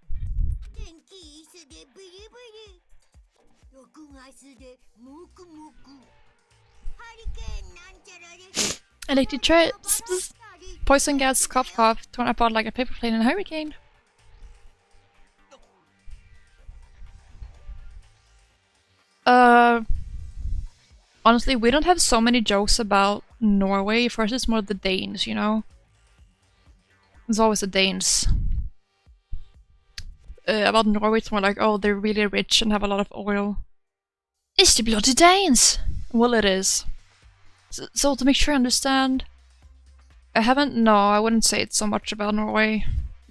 Electric threats. Poison gas, cough cough, torn apart like a paper plane in a hurricane. Honestly, we don't have so many jokes about Norway. First, it's more the Danes, you know? It's always the Danes. About Norway, it's more like, oh, they're really rich and have a lot of oil. It's the bloody Danes! Well, it is. So to make sure I understand, I wouldn't say it's so much about Norway.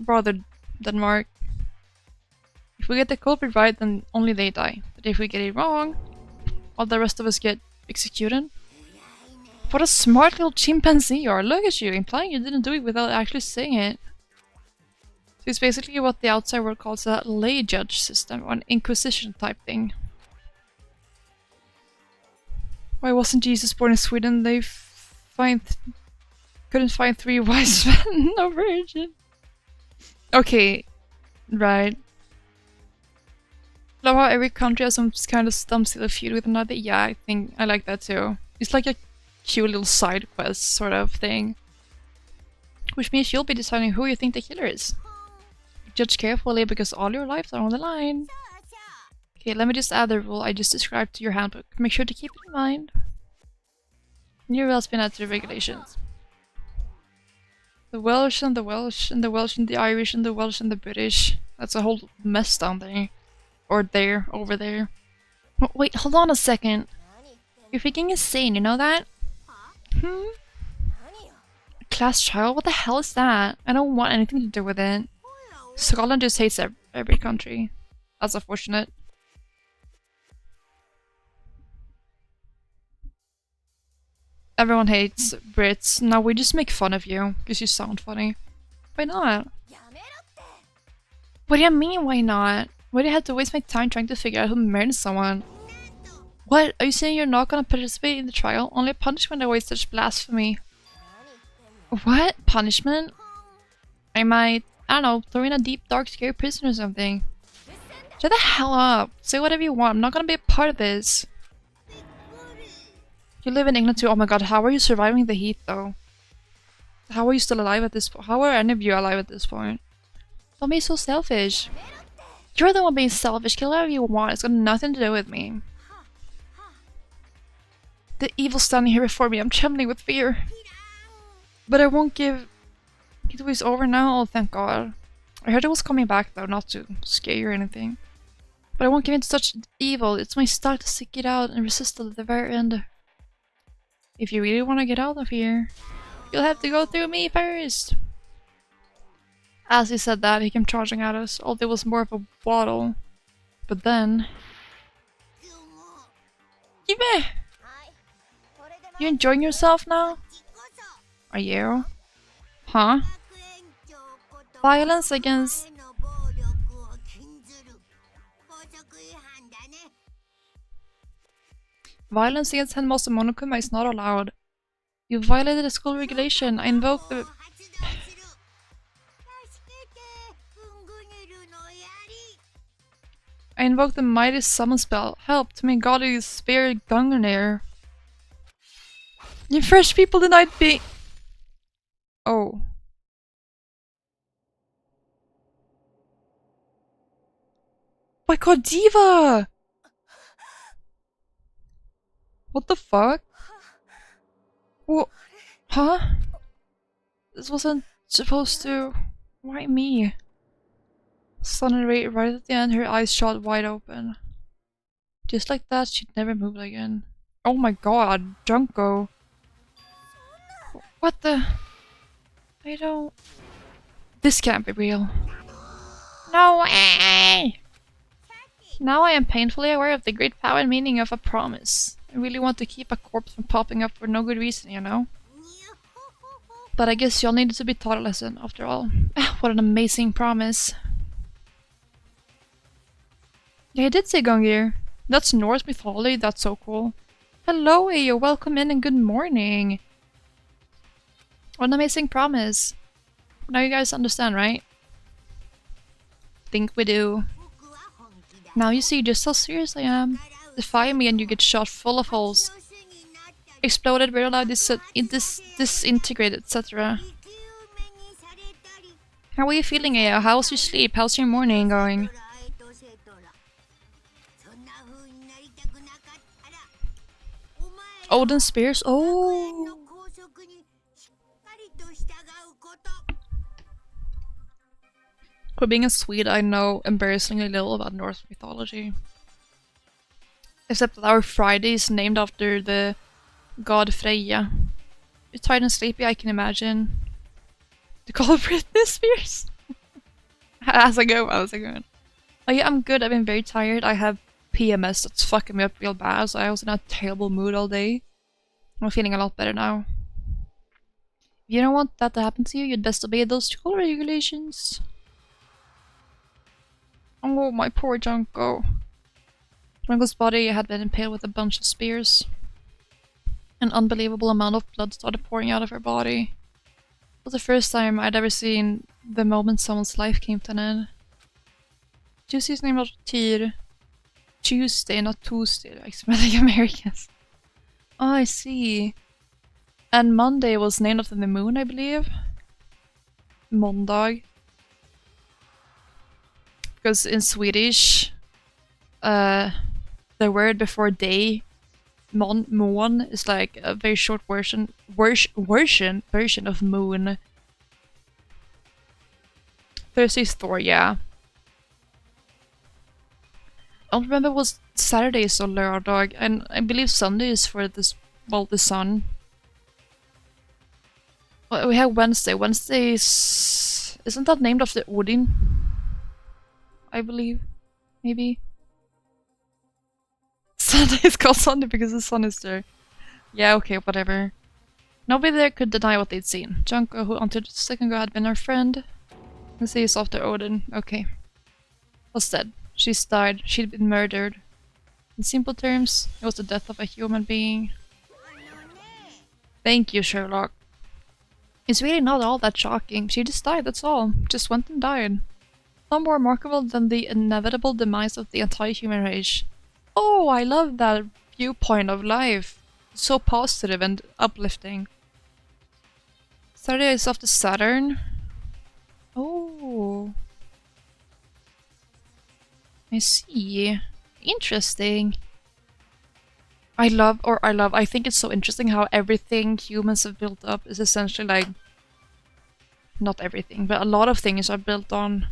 Rather Denmark. If we get the culprit right, then only they die. But if we get it wrong, all the rest of us get executed. What a smart little chimpanzee you are. Look at you, implying you didn't do it without actually saying it. So it's basically what the outside world calls a lay judge system, or an inquisition type thing. Why wasn't Jesus born in Sweden? They couldn't find 3 wise men, no virgin. Okay, right. Love how every country has some kind of silly feud with another. Yeah, I think I like that too. It's like a cute little side quest sort of thing. Which means you'll be deciding who you think the killer is. Judge carefully because all your lives are on the line. Okay, let me just add the rule I just described to your handbook. Make sure to keep it in mind. New rules been added to the regulations. The Welsh and the Welsh and the Welsh and the Irish and the Welsh and the British. That's a whole mess down there. Or there, over there. Oh, wait, hold on a second. You're freaking insane, you know that? Class trial? What the hell is that? I don't want anything to do with it. Scotland just hates every country. That's unfortunate. Everyone hates Brits. Now we just make fun of you, because you sound funny. Why not? What do you mean, why not? Why do you have to waste my time trying to figure out who murdered someone? What? Are you saying you're not gonna participate in the trial? Only punishment awaits such blasphemy. What? Punishment? I might, I don't know, throw in a deep, dark, scary prison or something. Shut the hell up. Say whatever you want. I'm not gonna be a part of this. You live in England too. Oh my god, how are you surviving the heat though? How are you still alive at this point? How are any of you alive at this point? Don't be so selfish. You're the one being selfish. Kill whatever you want. It's got nothing to do with me. The evil standing here before me. I'm trembling with fear. But I won't give... It was over now? Oh, thank God. I heard it was coming back though, not to scare you or anything. But I won't give in to such evil. It's my style to stick it out and resist till the very end. If you really want to get out of here, you'll have to go through me first. As he said that, he came charging at us, although it was more of a waddle. But then... Gimme! You enjoying yourself now? Are you? Huh? Violence against... Violence against Headmaster Monokuma is not allowed. You violated a school regulation. I invoke the... I invoke the mighty summon spell. Help to me, godly spear Gungnir. You fresh people denied being... Oh. My god, Diva! What the fuck? What? Huh? This wasn't supposed to... Why me? Suddenly, right at the end, her eyes shot wide open. Just like that, she'd never moved again. Oh my god, Junko. What the... I don't... This can't be real. No way! Now I am painfully aware of the great power and meaning of a promise. I really want to keep a corpse from popping up for no good reason, you know? But I guess y'all needed to be taught a lesson, after all. What an amazing promise. Yeah, he did say Gungir. That's Norse mythology, that's so cool. Hello, Ayo, welcome in and good morning. What an amazing promise. Now you guys understand, right? Think we do. Now you see just how serious I am. Defy me and you get shot full of holes. Exploded, very loud, disintegrated, etc. How are you feeling, Ayo? How's your sleep? How's your morning going? Odin Spears? Oh! For being a Swede, I know embarrassingly little about Norse mythology. Except that our Friday is named after the god Freya. You're tired and sleepy, I can imagine. To call Britney Spears? How's it going? How's it going? Oh yeah, I'm good. I've been very tired. I have PMS that's fucking me up real bad, so I was in a terrible mood all day. I'm feeling a lot better now. If you don't want that to happen to you, you'd best obey those school regulations. Oh, my poor Junko. Junko's body had been impaled with a bunch of spears. An unbelievable amount of blood started pouring out of her body. It was the first time I'd ever seen the moment someone's life came to an end. Tuesday's name was Tyr. Tuesday, not Tuesday, like smelling Americans. Oh, I see. And Monday was named after the moon, I believe. Måndag. Because in Swedish, the word before day, mån, is like a very short version of moon. Thursday's Thor, yeah. I don't remember was Saturdays or lördag, and I believe Sunday is for this, well, the sun. Well, we have Wednesday. Wednesday's... Isn't that named after Odin? I believe. Maybe. Sunday is called Sunday because the sun is there. Yeah, okay, whatever. Nobody there could deny what they'd seen. Junko, who until the second ago had been our friend. Let's say it's after Odin. Okay. Was dead. She's died. She'd been murdered. In simple terms, it was the death of a human being. Thank you, Sherlock. It's really not all that shocking. She just died, that's all. Just went and died. Not more remarkable than the inevitable demise of the entire human race. Oh, I love that viewpoint of life. So positive and uplifting. 30 is off the Saturn. Oh. I see. Interesting. I think it's so interesting how everything humans have built up is essentially like, not everything, but a lot of things are built on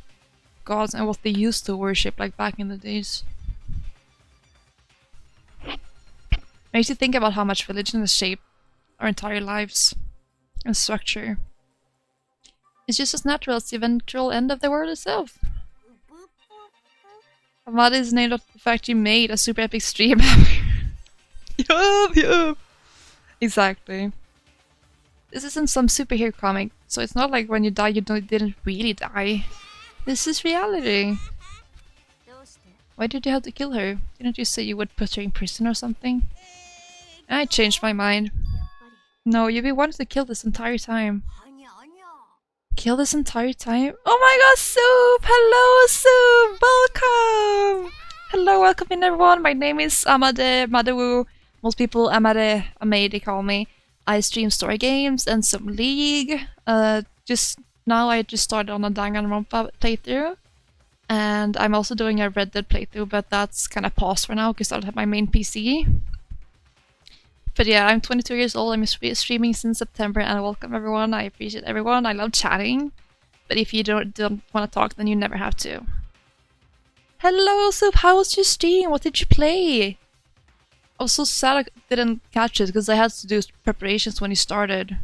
gods and what they used to worship like back in the days. Makes you think about how much religion has shaped our entire lives and structure. It's just as natural as the eventual end of the world itself. What is named after the fact you made a super epic stream. Yup. Exactly. This isn't some superhero comic, so it's not like when you die you didn't really die. This is reality. Why did you have to kill her? Didn't you say you would put her in prison or something? I changed my mind. No, you've been wanting to kill this entire time. Kill this entire time? Oh my god, Soup! Hello, Soup! Welcome! Hello, welcome in everyone. My name is Amade Madewu. Most people Amade call me. I stream story games and some League. Just now I just started on a Danganronpa playthrough. And I'm also doing a Red Dead playthrough, but that's kind of paused for now because I don't have my main PC. But yeah, I'm 22 years old, I'm streaming since September, and I welcome everyone, I appreciate everyone, I love chatting. But if you don't want to talk, then you never have to. Hello, Soup, how was your stream? What did you play? I was so sad I didn't catch it, because I had to do preparations when you started.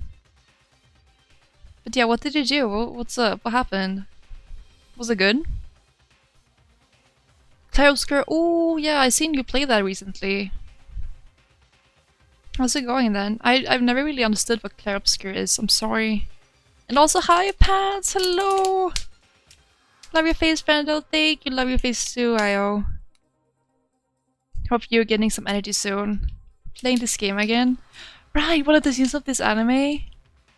But yeah, what did you do? What's up? What happened? Was it good? Clarobscure, oh yeah, I seen you play that recently. How's it going then? I've never really understood what Clarobscure is, I'm sorry. And also, hi Pants, hello! Love your face, Brando, thank you, love your face too, Io. Hope you're getting some energy soon. Playing this game again. Right, one of the scenes of this anime?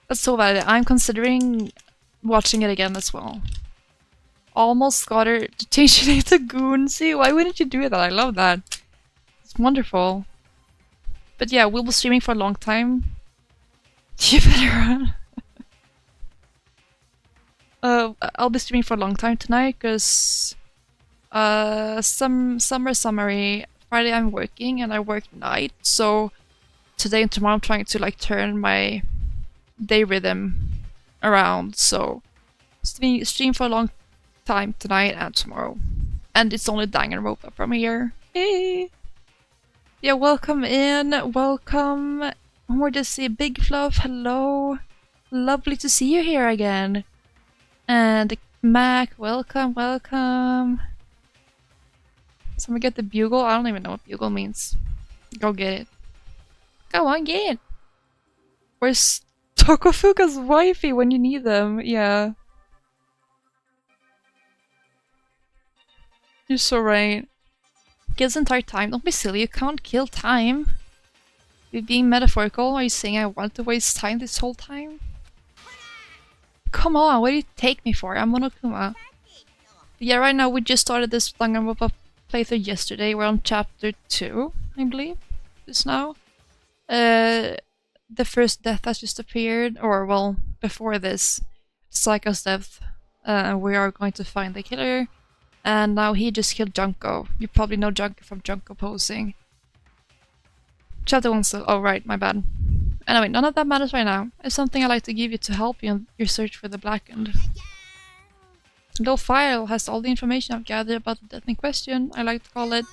That's so valid, I'm considering watching it again as well. Almost got her to change her name to Goonsy, why wouldn't you do that? I love that. It's wonderful. But yeah, we'll be streaming for a long time. You better run. I'll be streaming for a long time tonight, because summer summary. Friday I'm working and I work night, so today and tomorrow I'm trying to like turn my day rhythm around. So stream for a long time tonight and tomorrow, and it's only Danganronpa from here. Hey. Yeah, welcome in, welcome. More to see Big Fluff, hello. Lovely to see you here again. And Mac, welcome, welcome. Someone get the bugle? I don't even know what bugle means. Go get it. Go on, get it. Where's Tokofuka's wifey when you need them? Yeah. You're so right. Kills entire time. Don't be silly, you can't kill time. You're being metaphorical. Are you saying I want to waste time this whole time? Come on, what do you take me for? I'm Monokuma. But yeah, right now we just started this Danganronpa playthrough yesterday. We're on chapter 2, I believe. Just now. The first death has just appeared, or well, before this, Psycho's death. We are going to find the killer. And now he just killed Junko. You probably know Junko from Junko posing. Chapter 1 still. Oh right, my bad. Anyway, none of that matters right now. It's something I'd like to give you to help you in your search for the Blackened. The little file has all the information I've gathered about the death in question. I like to call it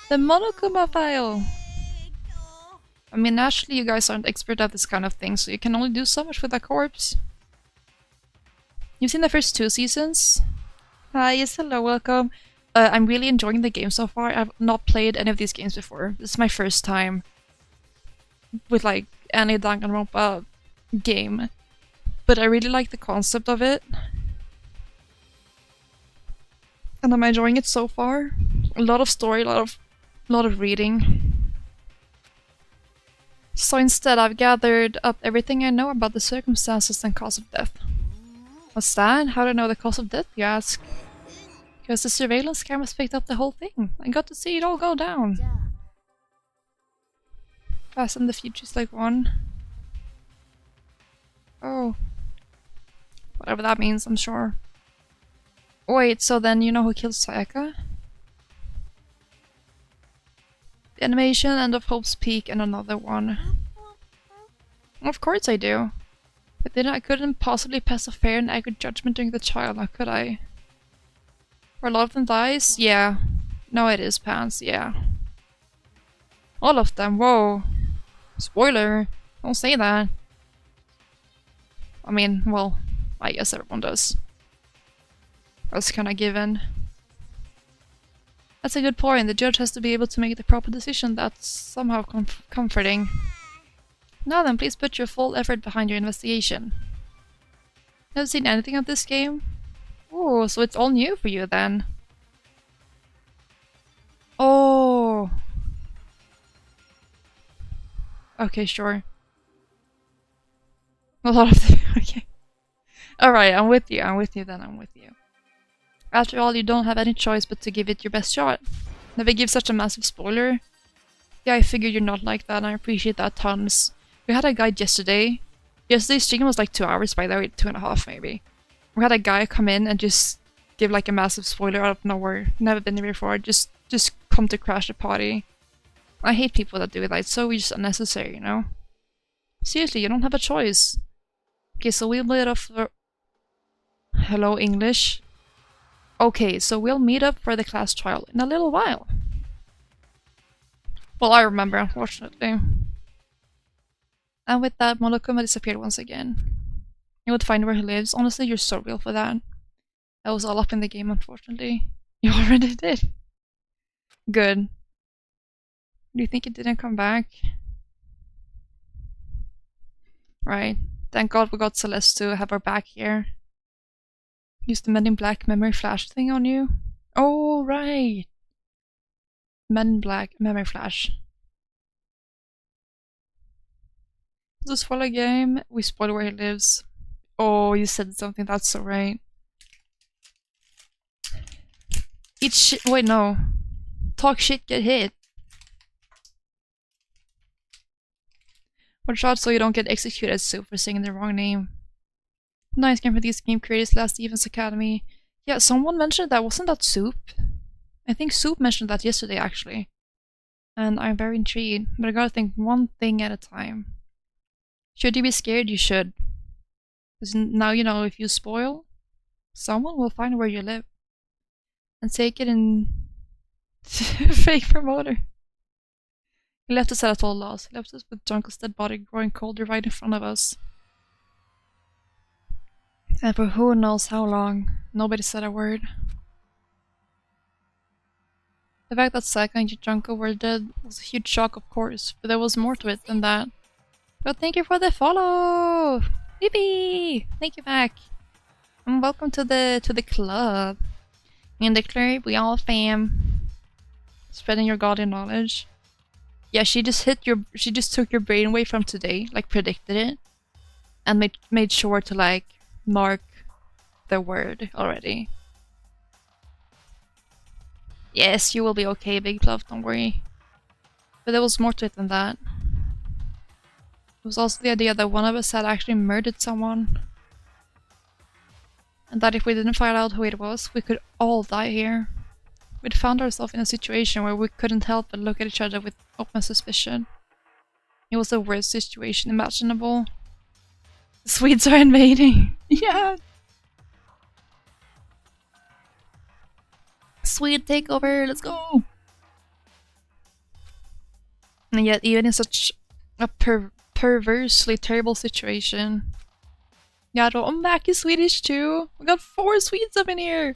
the Monokuma file. I mean, naturally you guys aren't expert at this kind of thing, so you can only do so much with a corpse. You've seen the first 2 seasons? Hi, yes, hello, welcome. I'm really enjoying the game so far. I've not played any of these games before. This is my first time with like any Danganronpa game. But I really like the concept of it. And I'm enjoying it so far. A lot of story, a lot of reading. So instead I've gathered up everything I know about the circumstances and cause of death. What's that? How do I know the cause of death, you ask? Because the surveillance cameras picked up the whole thing. I got to see it all go down. Fast and the Future's like one. Oh. Whatever that means, I'm sure. Wait, so then you know who killed Sayaka? The animation, End of Hope's Peak, and another one. Of course I do. But then I couldn't possibly pass a fair and accurate judgment during the trial, now could I? Where a lot of them dies? Yeah. No, it is Pants, yeah. All of them, whoa. Spoiler. Don't say that. I mean, well, I guess everyone does. That's kinda given. That's a good point. The judge has to be able to make the proper decision. That's somehow comforting. Now then, please put your full effort behind your investigation. Never seen anything of this game? Oh, so it's all new for you then. Oh. Okay, sure. A lot of them. Okay. Alright, I'm with you. I'm with you then. I'm with you. After all, you don't have any choice but to give it your best shot. Never give such a massive spoiler. Yeah, I figured you're not like that and I appreciate that tons. We had a guy yesterday. Yesterday's stream was like 2 hours, by the way, 2.5 maybe. We had a guy come in and just give like a massive spoiler out of nowhere. Never been there before. Just come to crash the party. I hate people that do that. It's so just unnecessary, you know? Seriously, you don't have a choice. Okay, so we'll meet up for... Hello, English? Okay, so we'll meet up for the class trial in a little while. Well, I remember, unfortunately. And with that, Monokuma disappeared once again. You would find where he lives. Honestly, you're so real for that. That was all up in the game, unfortunately. You already did. Good. Do you think it didn't come back? Right. Thank God we got Celeste to have her back here. Use the Men in Black memory flash thing on you. Oh, right. Men in Black memory flash. Is this for a game? We spoil where he lives. Oh, you said something, that's so right. Eat shit. Wait, no. Talk shit, get hit. Watch out so you don't get executed, Sue, for saying the wrong name. Nice game for these game creators, Last Events Academy. Yeah, someone mentioned that. Wasn't that Soup? I think Soup mentioned that yesterday, actually. And I'm very intrigued, but I gotta think one thing at a time. Should you be scared? You should. Because now you know if you spoil, someone will find where you live. And take it in... fake promoter. He left us at all loss. He left us with Junkel's dead body growing colder right in front of us. And for who knows how long, nobody said a word. The fact that Saka and Junko were dead was a huge shock, of course, but there was more to it than that. But thank you for the follow! Yippee! Thank you back. And welcome to the club. In the club, we all fam. Spreading your godly knowledge. Yeah, she just took your brain away from today, like predicted it, and made sure to like mark the word already. Yes, you will be okay, Big Bluff, don't worry. But there was more to it than that. It was also the idea that one of us had actually murdered someone. And that if we didn't find out who it was, we could all die here. We'd found ourselves in a situation where we couldn't help but look at each other with open suspicion. It was the worst situation imaginable. The Swedes are invading! Yeah! Swede takeover, let's go! And yet, even in such a perversely terrible situation. Yeah, I'm back in Swedish too! We got 4 Swedes up in here!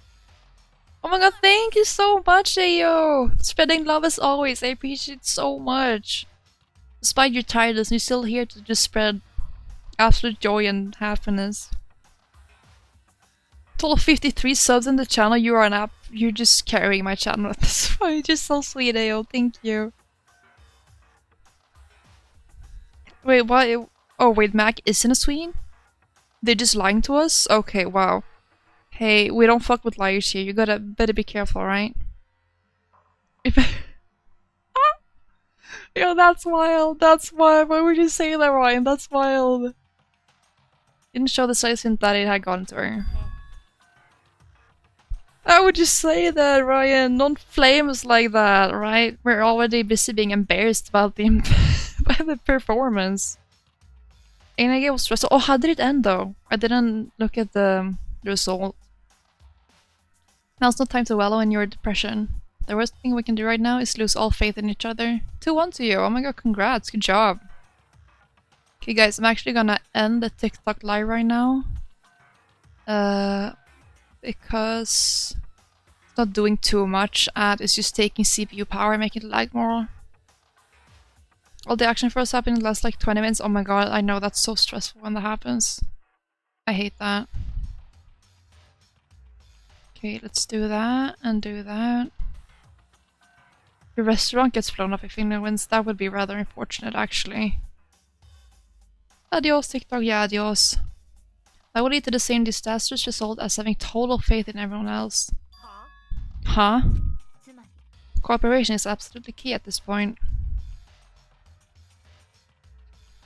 Oh my god, thank you so much, Ayo! Spreading love as always, I appreciate it so much. Despite your tiredness, you're still here to just spread absolute joy and happiness. Total 53 subs in the channel, you are an app. You're just carrying my channel at this point. You're just so sweet, Ayo, thank you. Wait, what? Oh wait, Mac isn't a Swede? They're just lying to us? Okay, wow. Hey, we don't fuck with liars here. You better be careful, right? Yo, that's wild. That's wild. Why would you say that, Ryan? That's wild. Didn't show the slightest hint that it had gone to her. How would you say that, Ryan? Don't flame us like that, right? We're already busy being embarrassed about the by the performance. And I was stressed. Oh, how did it end though? I didn't look at the result. Now's no time to wallow in your depression. The worst thing we can do right now is lose all faith in each other. 2-1 to you. Oh my god, congrats. Good job. Okay guys, I'm actually gonna end the TikTok live right now. Because it's not doing too much and it's just taking CPU power and making it lag more. All the action for us happened in the last like 20 minutes. Oh my god, I know that's so stressful when that happens. I hate that. Okay, let's do that and do that. The restaurant gets blown up if Finland wins. That would be rather unfortunate, actually. Adios, TikTok. Yeah, adios. That would lead to the same disastrous result as having total faith in everyone else. Huh? Cooperation is absolutely key at this point.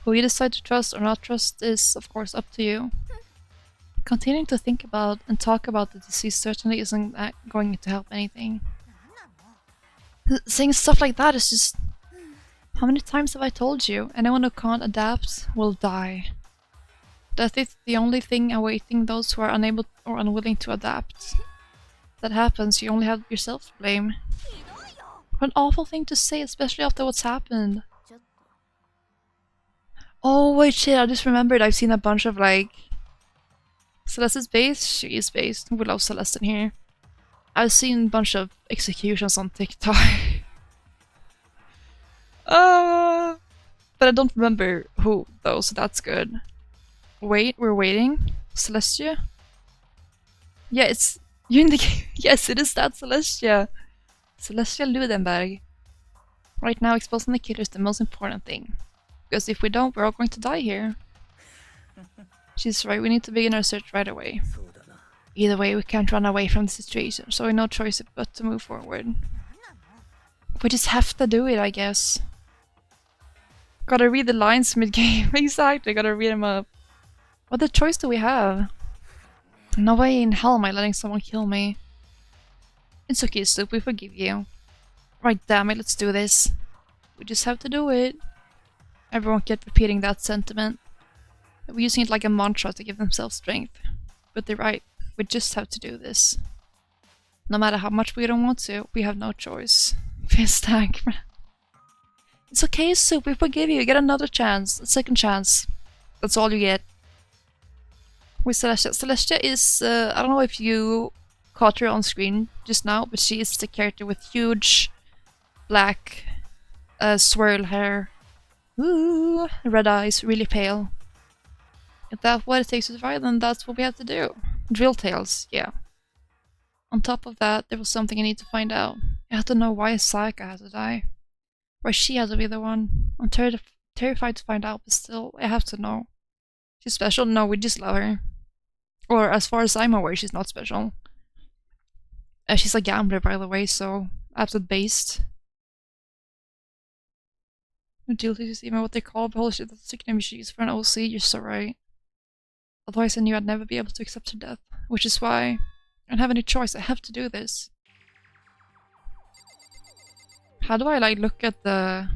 Who you decide to trust or not trust is, of course, up to you. Continuing to think about and talk about the disease certainly isn't going to help anything. Saying stuff like that is just... How many times have I told you? Anyone who can't adapt will die. Death is the only thing awaiting those who are unable or unwilling to adapt. If that happens, you only have yourself to blame. What an awful thing to say, especially after what's happened. Oh wait, shit, I just remembered I've seen a bunch of like... Celeste's based? She is based. We love Celeste in here. I've seen a bunch of executions on TikTok. But I don't remember who though, so that's good. Wait, we're waiting. Celestia? Yeah, it's... You're in the game. Yes, it is that Celestia. Celestia Ludenberg. Right now, exposing the killer is the most important thing. Because if we don't, we're all going to die here. She's right, we need to begin our search right away. Either way, we can't run away from the situation, so we've no choice but to move forward. We just have to do it, I guess. Gotta read the lines mid-game. Exactly, gotta read them up. What other choice do we have? No way in hell am I letting someone kill me. It's okay, Soup, we forgive you. Right, damn it, let's do this. We just have to do it. Everyone kept repeating that sentiment. We're using it like a mantra to give themselves strength. But they're right, we just have to do this. No matter how much we don't want to, we have no choice. Fist tank. It's okay, Soup, we forgive you. You get another chance, a second chance. That's all you get. With Celestia. Celestia is, I don't know if you caught her on screen just now, but she is the character with huge black swirl hair. Ooh, red eyes, really pale. If that's what it takes to survive, then that's what we have to do. Drill tails, yeah. On top of that, there was something I need to find out. I have to know why Sayaka had to die. Why she had to be the one. I'm terrified to find out, but still, I have to know. She's special? No, we just love her. Or as far as I'm aware, she's not special. She's a gambler, by the way, so absolute based. Guilty is even what they call, but holy shit, that's a sick name you should use for an OC, you're so right. Otherwise I knew I'd never be able to accept her death. Which is why I don't have any choice, I have to do this. How do I like look at the...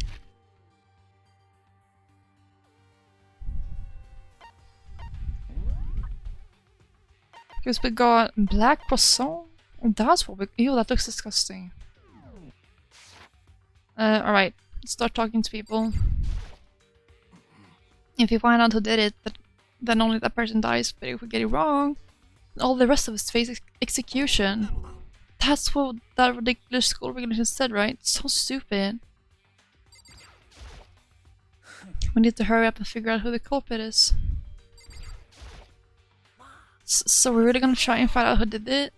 Because we got black croissant? Oh, that's what we... Ew, that looks disgusting. Alright. Start talking to people. If you find out who did it, then only that person dies. But if we get it wrong, all the rest of us face execution. That's what that ridiculous school regulation said, right? So stupid. We need to hurry up and figure out who the culprit is. So we're really gonna try and find out who did it?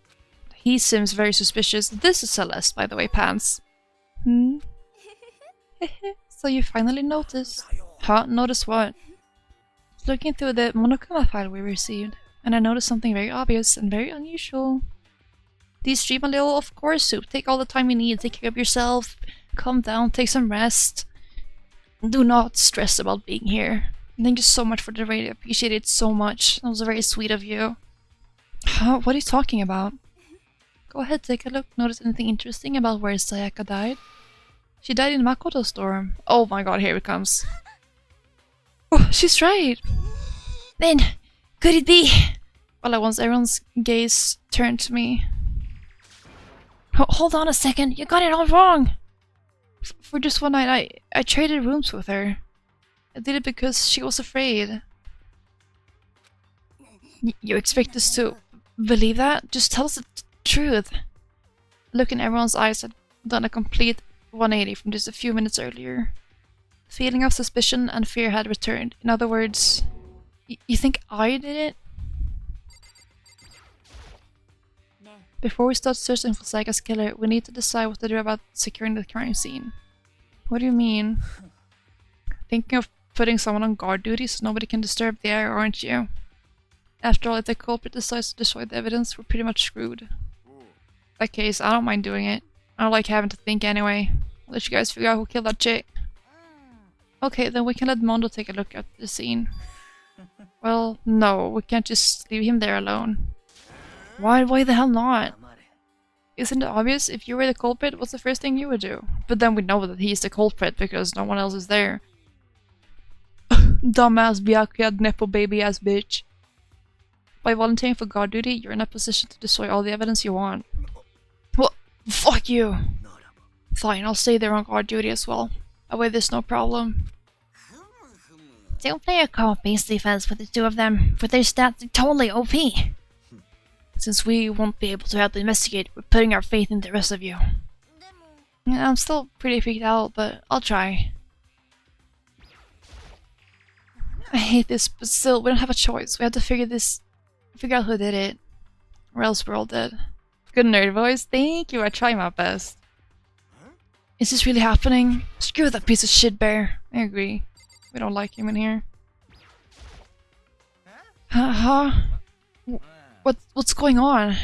He seems very suspicious. This is Celeste, by the way, Pants. Hmm? So you finally noticed. Huh? Notice what? Looking through the Monokuma file we received, and I noticed something very obvious and very unusual. These stream a little, of course, Soup. Take all the time you need, take care of yourself, calm down, take some rest. Do not stress about being here. Thank you so much for the raid. I appreciate it so much. That was very sweet of you. Huh? What are you talking about? Go ahead, take a look. Notice anything interesting about where Sayaka died? She died in Makoto Storm. Oh my god, here it comes. Oh, she's right! Then, could it be? All at once, everyone's gaze turned to me. Hold on a second, you got it all wrong! For just one night, I traded rooms with her. I did it because she was afraid. You expect us to believe that? Just tell us the truth. Look in everyone's eyes had done a complete 180 from just a few minutes earlier. The feeling of suspicion and fear had returned. In other words, you think I did it? Before we start searching for Sayaka's killer, we need to decide what to do about securing the crime scene. What do you mean? Thinking of putting someone on guard duty so nobody can disturb the air, aren't you? After all, if the culprit decides to destroy the evidence, we're pretty much screwed. In that case, I don't mind doing it. I don't like having to think anyway. I'll let you guys figure out who killed that chick. Okay, then we can let Mondo take a look at the scene. Well, no, we can't just leave him there alone. Why the hell not? Isn't it obvious? If you were the culprit, what's the first thing you would do? But then we know that he's the culprit because no one else is there. Dumbass Byakuya Nepo baby ass bitch. By volunteering for guard duty, you're in a position to destroy all the evidence you want. Well, fuck you! Fine, I'll stay there on guard duty as well. That way there's no problem. Don't play a cop-based defense with the two of them, but their stats are totally OP. Since we won't be able to help investigate, we're putting our faith in the rest of you. Yeah, I'm still pretty freaked out, but I'll try. I hate this, but still, we don't have a choice. We have to figure out who did it. Or else we're all dead. Good nerd voice, thank you, I try my best. Is this really happening? Screw that piece of shit bear. I agree. We don't like him in here. Huh? What's going on?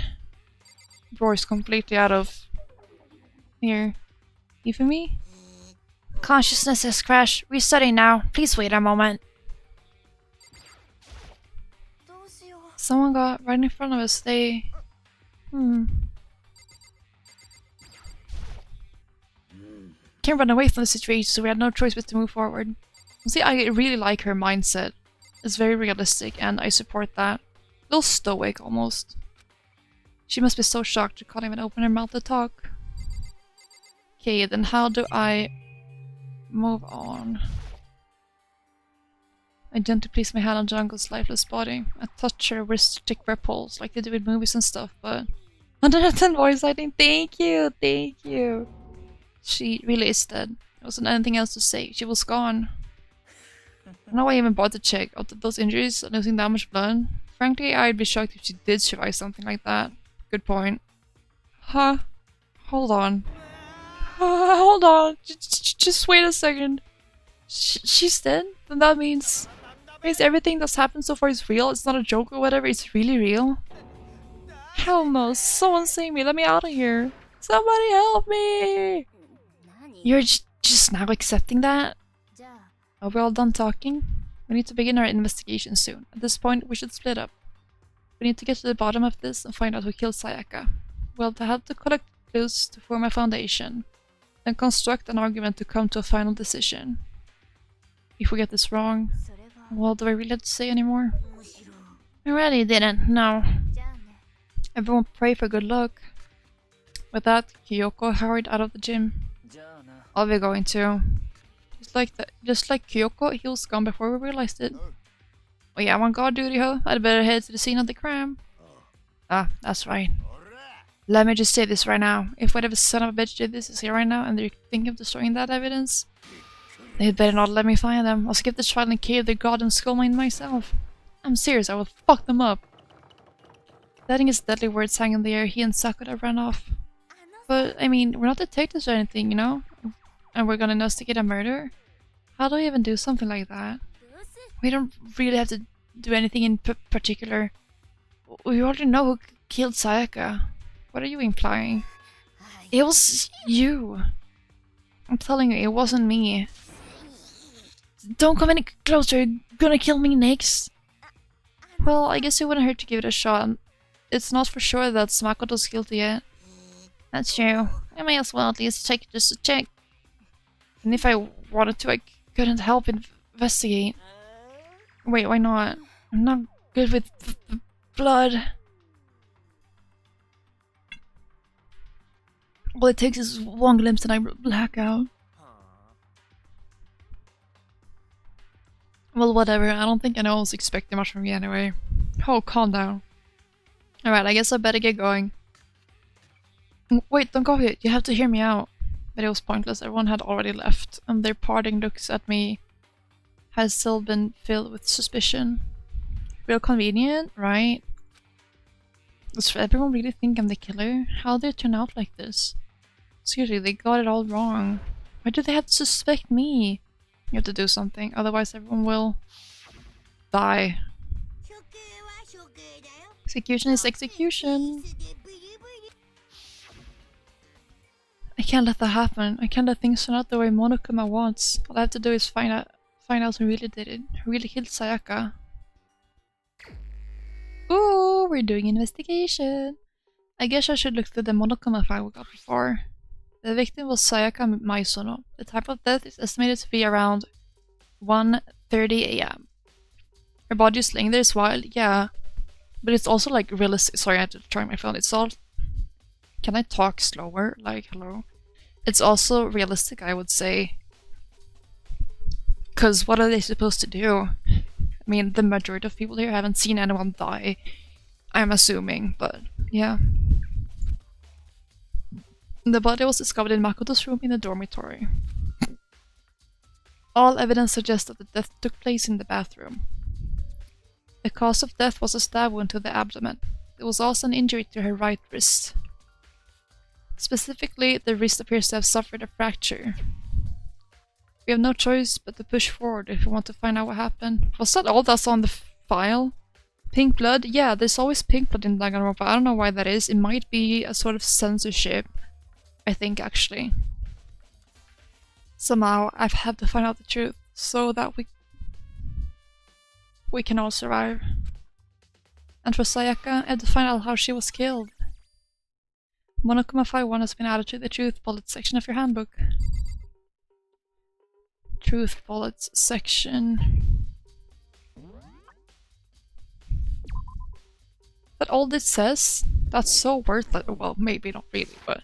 Roar's completely out of here. You for me? Consciousness has crashed. Resetting now. Please wait a moment. Someone got right in front of us. They... Can't run away from the situation, so we had no choice but to move forward. See, I really like her mindset. It's very realistic, and I support that. A little stoic, almost. She must be so shocked she can't even open her mouth to talk. Okay, then how do I move on? I gently place my hand on Jungle's lifeless body. I touch her wrist to tick her pulse, like they do in movies and stuff, but... 110 voice acting, thank you, thank you! She really is dead. There wasn't anything else to say, she was gone. I don't know why I even bothered to check. After those injuries and losing that much blood, frankly, I'd be shocked if she did survive something like that. Good point. Huh? Hold on. Hold on. Just wait a second. She's dead? Then that means everything that's happened so far is real? It's not a joke or whatever? It's really real? Hell no. Someone save me. Let me out of here. Somebody help me! You're just now accepting that? Are we all done talking? We need to begin our investigation soon. At this point, we should split up. We need to get to the bottom of this and find out who killed Sayaka. We'll have to collect clues to form a foundation, then construct an argument to come to a final decision. If we get this wrong, well, do I really have to say anymore? I really didn't, no. Everyone pray for good luck. With that, Kyoko hurried out of the gym. I'll be going too. Just like Kyoko, he was gone before we realized it. Oh yeah, I'm on guard duty, huh? I'd better head to the scene of the crime. Ah, that's right. Let me just say this right now. If whatever son of a bitch did this is here right now and they're thinking of destroying that evidence, they'd better not let me find them. I'll skip the trial and cave their goddamn skull mine myself. I'm serious, I will fuck them up. Letting his deadly words hang in the air, he and Sakura ran off. But, I mean, we're not detectives or anything, you know? And we're gonna investigate a murder? How do we even do something like that? We don't really have to do anything in particular. We already know who killed Sayaka. What are you implying? It was you. I'm telling you, it wasn't me. Don't come any closer, gonna kill me next? Well, I guess it wouldn't hurt to give it a shot. It's not for sure that Makoto's guilty yet. That's true. I may as well at least check just to check. And if I wanted to, I couldn't help investigate. Wait, why not? I'm not good with blood. All it takes is one glimpse and I black out. Well, whatever. I don't think anyone was expecting much from me anyway. Oh, calm down. Alright, I guess I better get going. Wait, don't go yet. You have to hear me out. But it was pointless. Everyone had already left, and their parting looks at me has still been filled with suspicion. Real convenient, right? Does everyone really think I'm the killer? How did it turn out like this? Seriously, they got it all wrong. Why do they have to suspect me? You have to do something, otherwise everyone will die. Execution is execution. I can't let that happen. I can't let things turn out the way Monokuma wants. All I have to do is find out who really did it. Who really killed Sayaka. Ooh, we're doing investigation. I guess I should look through the Monokuma file we got before. The victim was Sayaka Maisono. The time of death is estimated to be around 1:30 AM. Her body is laying there is wild, yeah. But it's also like realistic. Sorry, I had to try my phone. It's all... Can I talk slower? Like, hello? It's also realistic, I would say. Because what are they supposed to do? I mean, the majority of people here haven't seen anyone die. I'm assuming, but yeah. The body was discovered in Makoto's room in the dormitory. All evidence suggests that the death took place in the bathroom. The cause of death was a stab wound to the abdomen. There was also an injury to her right wrist. Specifically, the wrist appears to have suffered a fracture. We have no choice but to push forward if we want to find out what happened. Was that all that's on the file? Pink blood? Yeah, there's always pink blood in Danganronpa. I don't know why that is. It might be a sort of censorship. I think, actually. Somehow, I've had to find out the truth so that we can all survive. And for Sayaka, I had to find out how she was killed. Monokuma 5.1 has been added to the Truth Bullets section of your handbook. Truth Bullets section. That all this says? That's so worthless. Well, maybe not really, but...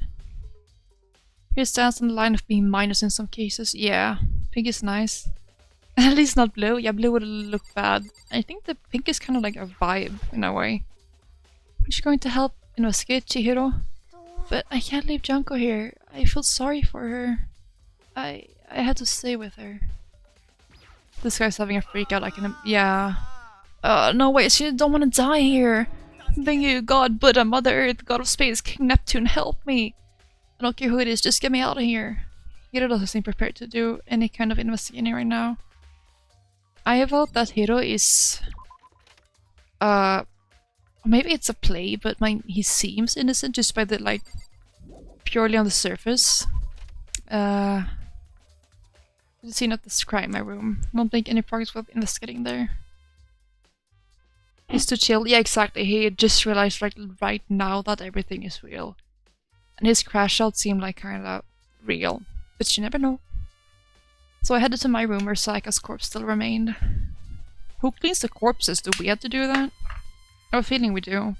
Here stands on the line of being minus in some cases. Yeah, pink is nice. At least not blue. Yeah, blue would look bad. I think the pink is kind of like a vibe, in a way. Is she going to help investigate Chihiro? But I can't leave Junko here. I feel sorry for her. I had to stay with her. This guy's having a freak out like in a... Yeah. No wait, she don't want to die here. Thank you, God, Buddha, Mother Earth, God of Space, King Neptune, help me! I don't care who it is, just get me out of here. Hiro doesn't seem prepared to do any kind of investigating right now. I vote that Hiro is... maybe it's a play, but he seems innocent just by the, like, purely on the surface. See not this crime in my room. I don't think any progress worth investigating there. He's too chill. Yeah, exactly. He just realized right now that everything is real. And his crash out seemed like kinda real. But you never know. So I headed to my room where Sayaka's corpse still remained. Who cleans the corpses? Do we have to do that? I have a feeling we do.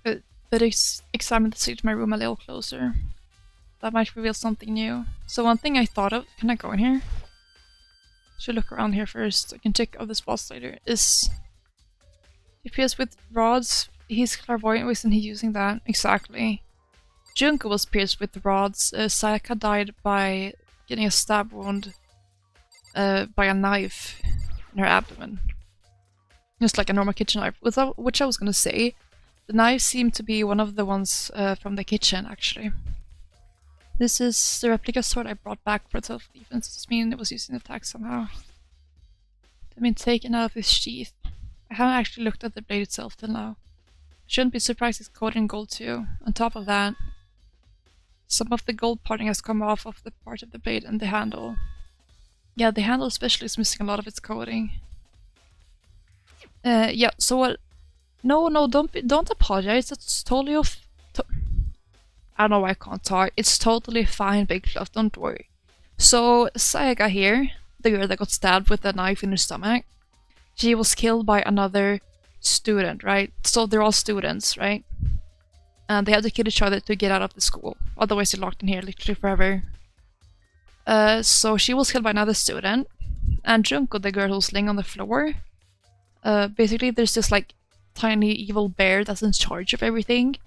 But examine the suite of my room a little closer. That might reveal something new. So one thing I thought of, can I go in here? Should look around here first. I can check out the spots later. Is he pierced with rods? He's clairvoyant, wasn't he using that? Exactly. Junko was pierced with rods. Sayaka died by getting a stab wound by a knife in her abdomen. Just like a normal kitchen knife. Which I was gonna say, the knife seemed to be one of the ones from the kitchen, actually. This is the replica sword I brought back for self-defense. Does this mean it was used in attack somehow? It's been taken out of its sheath. I haven't actually looked at the blade itself till now. Shouldn't be surprised it's coated in gold too. On top of that, some of the gold parting has come off of the part of the blade and the handle. Yeah, the handle especially is missing a lot of its coating. Yeah, so what? No, don't apologize. It's totally I don't know why I can't talk. It's totally fine, Big Fluff, don't worry. So, Sayaka here, the girl that got stabbed with a knife in her stomach, she was killed by another student, right? So they're all students, right? And they had to kill each other to get out of the school. Otherwise they're locked in here literally forever. So she was killed by another student. And Junko, the girl who's laying on the floor, basically there's this like tiny evil bear that's in charge of everything.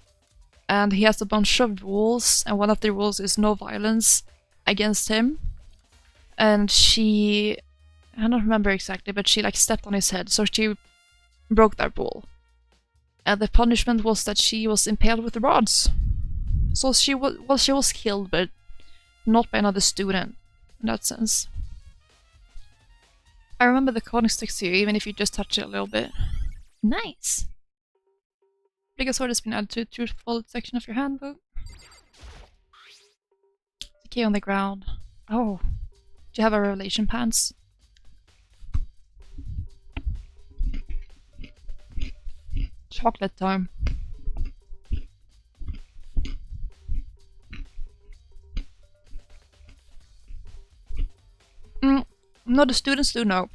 And he has a bunch of rules, and one of the rules is no violence against him. And she... I don't remember exactly, but she like stepped on his head, so she broke that rule. And the punishment was that she was impaled with rods. So she was killed, but not by another student, in that sense. I remember the coding sticks to you, even if you just touch it a little bit. Nice. Biggest sword has been added to the truthful section of your handbook. The key on the ground. Oh. Do you have a revelation pants? Chocolate time. No, the students do know.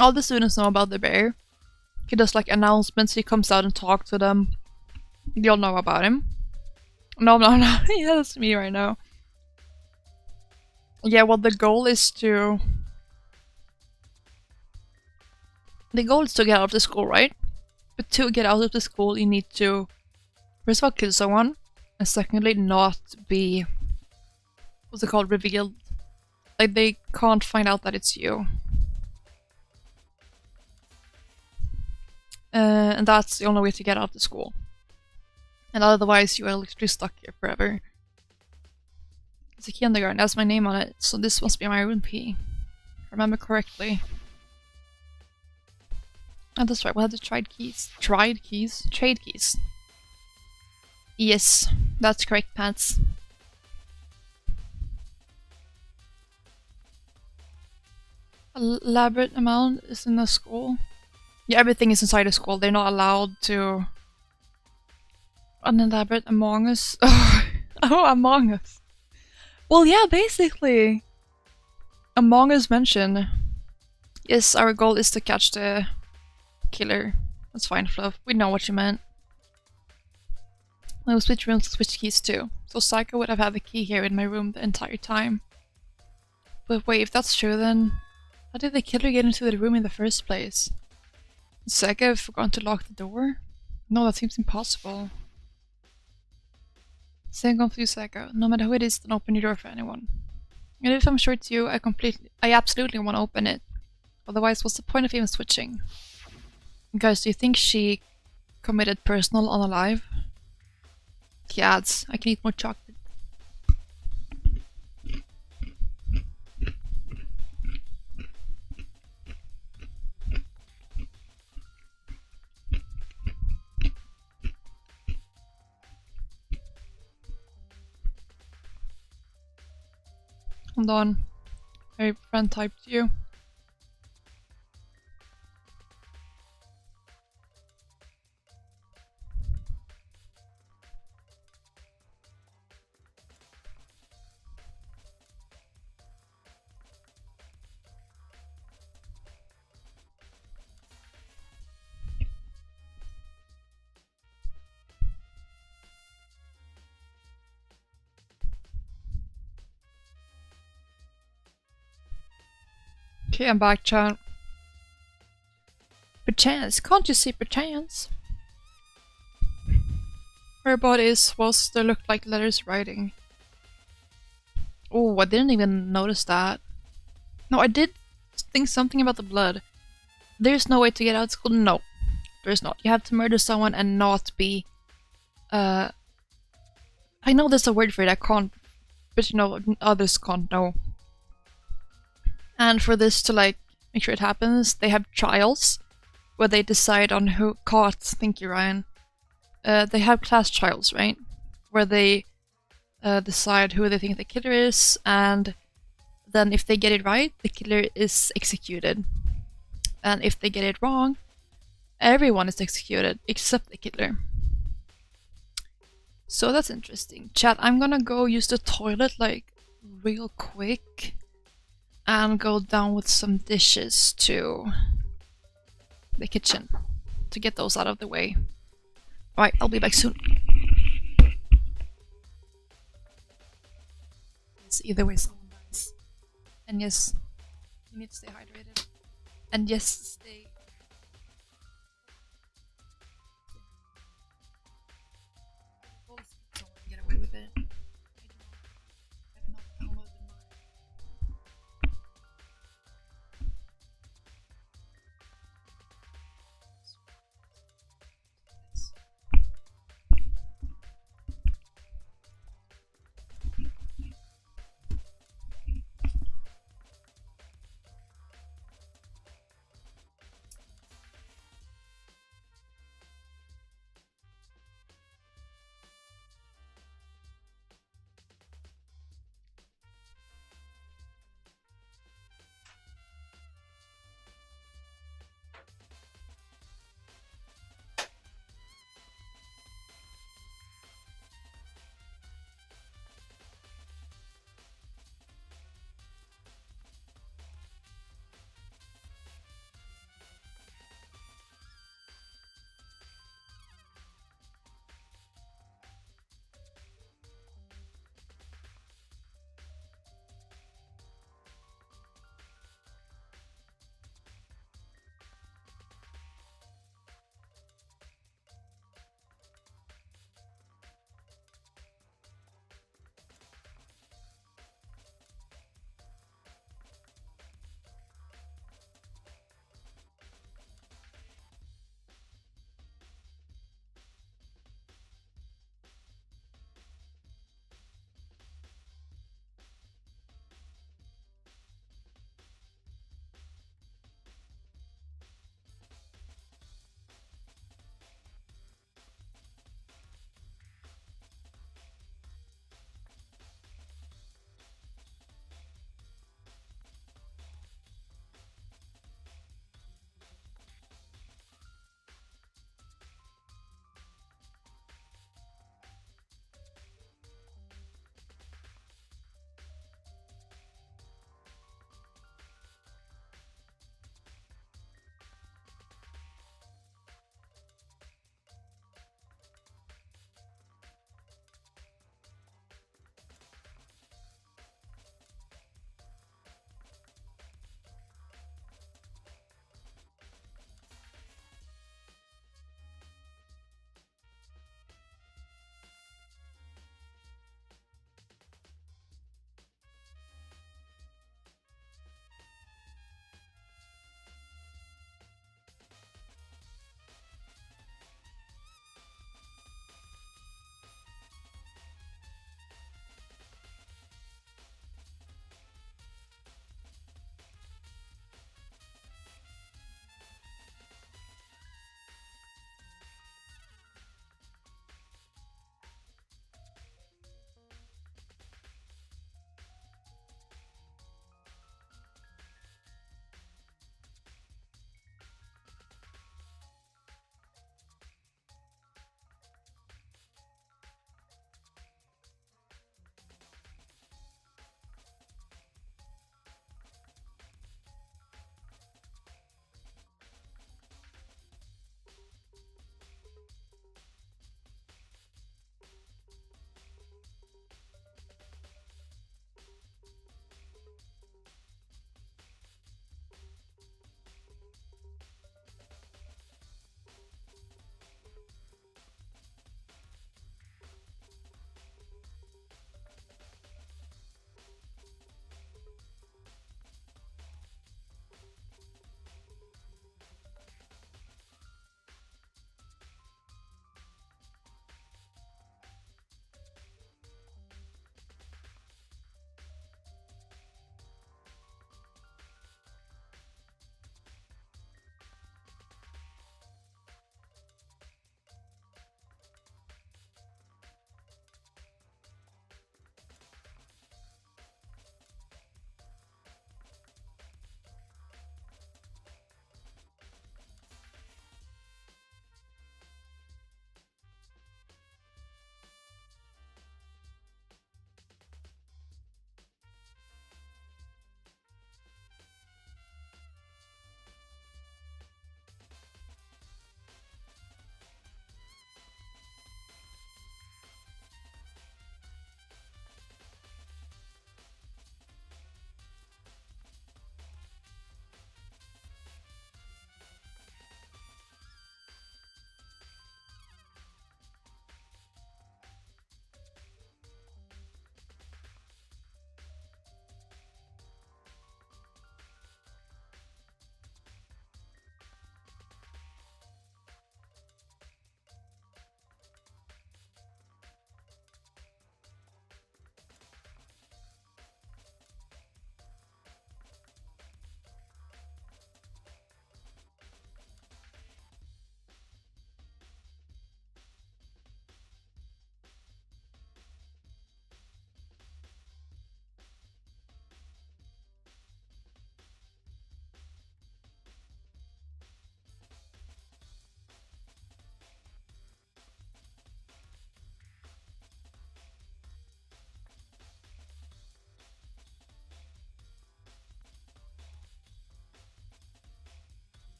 All the students know about the bear. He does like announcements, he comes out and talks to them. They all know about him. No. Yeah, that's me right now. Yeah, well the goal is to... The goal is to get out of the school, right? But to get out of the school you need to first of all kill someone, and secondly not be... what's it called? Revealed. Like they can't find out that it's you. And that's the only way to get out of the school. And otherwise you are literally stuck here forever. It's a key on the ground, that's my name on it, so this must be my room key. Remember correctly. Oh, that's right, we had the trade keys. Trade keys. Yes, that's correct, Pants. Elaborate amount is in the school. Yeah, everything is inside the school. They're not allowed to... An elaborate Among Us. Oh, Among Us. Well, yeah, basically. Among Us mentioned. Yes, our goal is to catch the killer. That's fine, Fluff. We know what you meant. I will switch rooms to switch keys too. So Psycho would have had the key here in my room the entire time. But wait, if that's true then... How did the killer get into the room in the first place? Did Psycho have forgotten to lock the door? No, that seems impossible. Same goes for you, Psycho. No matter who it is, don't open your door for anyone. And if I'm sure it's you, I absolutely want to open it. Otherwise, what's the point of even switching? Guys, do you think she committed personal unalive? Yads, I can eat more chocolate. Hold on. My friend typed you. Okay, I'm back, chat. Perchance, can't you see perchance? Her body is supposed to look like letters writing. Oh, I didn't even notice that. No, I did think something about the blood. There's no way to get out of school? No, there's not. You have to murder someone and not be... I know there's a word for it, I can't... But you know, others can't know. And for this to like make sure it happens, they have trials. where they decide on who caught. Thank you, Ryan. They have class trials, right? Where they decide who they think the killer is, and then if they get it right, the killer is executed. And if they get it wrong, everyone is executed except the killer. So that's interesting. Chat, I'm gonna go use the toilet like real quick and go down with some dishes to the kitchen to get those out of the way. Alright, I'll be back soon. It's either way someone dies. And yes, you need to stay hydrated. And yes, stay. Get away with it. I've not downloaded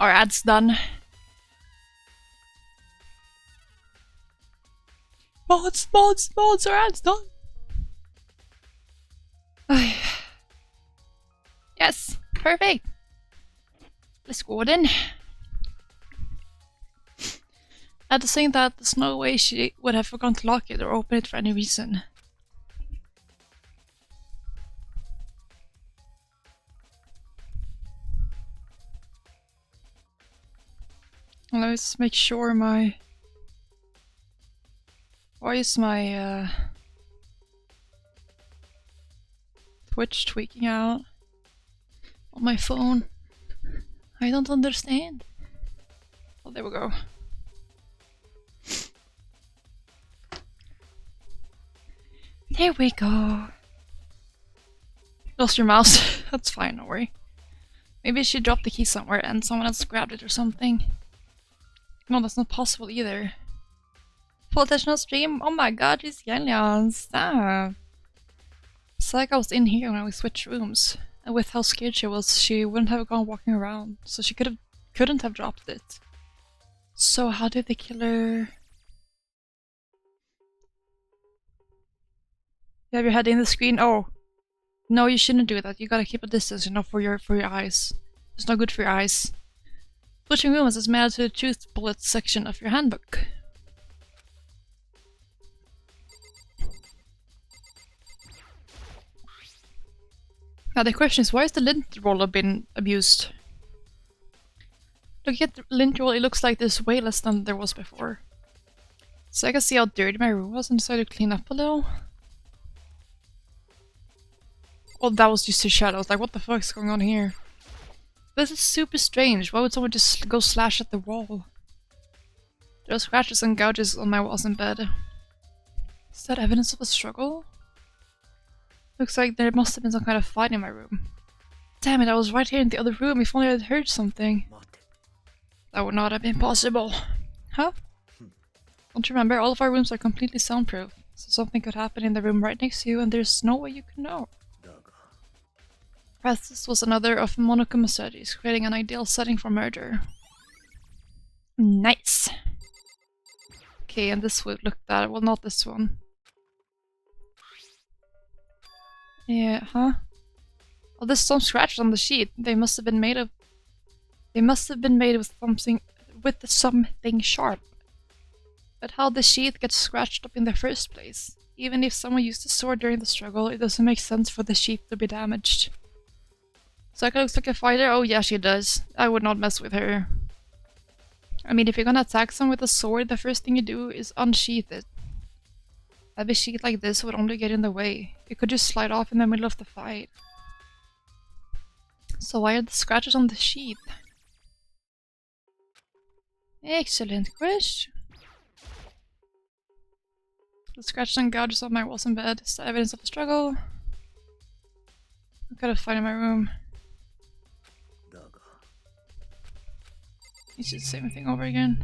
Our ad's done. Mods, our ad's done. Yes, perfect. Let's go then. At the saying that there's no way she would have forgotten to lock it or open it for any reason. Let's make sure my... Why is my Twitch tweaking out on my phone? I don't understand. Oh, there we go. There we go. Lost your mouse. That's fine, don't worry. Maybe she dropped the key somewhere and someone else grabbed it or something. No, that's not possible either. Full attention on stream? Oh my god, she's yelling. Stop. It's like I was in here when we switched rooms. And with how scared she was, she wouldn't have gone walking around. So she couldn't have dropped it. So how did they kill her? You have your head in the screen? Oh. No, you shouldn't do that. You gotta keep a distance, you know, for your eyes. It's not good for your eyes. Switching rooms is mailed to the truth bullet section of your handbook. Now the question is, why has the lint roller been abused? Looking at the lint roll, it looks like there's way less than there was before. So I can see how dirty my room was and decided to clean up a little. Oh, that was just the shadows. Like, what the fuck is going on here? This is super strange. Why would someone just go slash at the wall? There are scratches and gouges on my walls in bed. Is that evidence of a struggle? Looks like there must have been some kind of fight in my room. Damn it, I was right here in the other room. If only I'd heard something. That would not have been possible. Huh? Don't you remember? All of our rooms are completely soundproof. So something could happen in the room right next to you and there's no way you can know. Perhaps this was another of Monokuma studies, creating an ideal setting for murder. Nice! Okay, and this would look that. Well, not this one. Yeah, huh? Oh, there's some scratches on the sheet. They must have been made of... They must have been made with something... with something sharp. But how the sheet gets scratched up in the first place? Even if someone used a sword during the struggle, it doesn't make sense for the sheet to be damaged. Saka looks like a fighter? Oh yeah, she does. I would not mess with her. I mean, if you're gonna attack someone with a sword, the first thing you do is unsheath it. A heavy sheath like this would only get in the way. It could just slide off in the middle of the fight. So why are the scratches on the sheath? Excellent question. The scratches and gouges on my walls in bed. Is that evidence of a struggle? I've got to find in my room. It's just the same thing over again.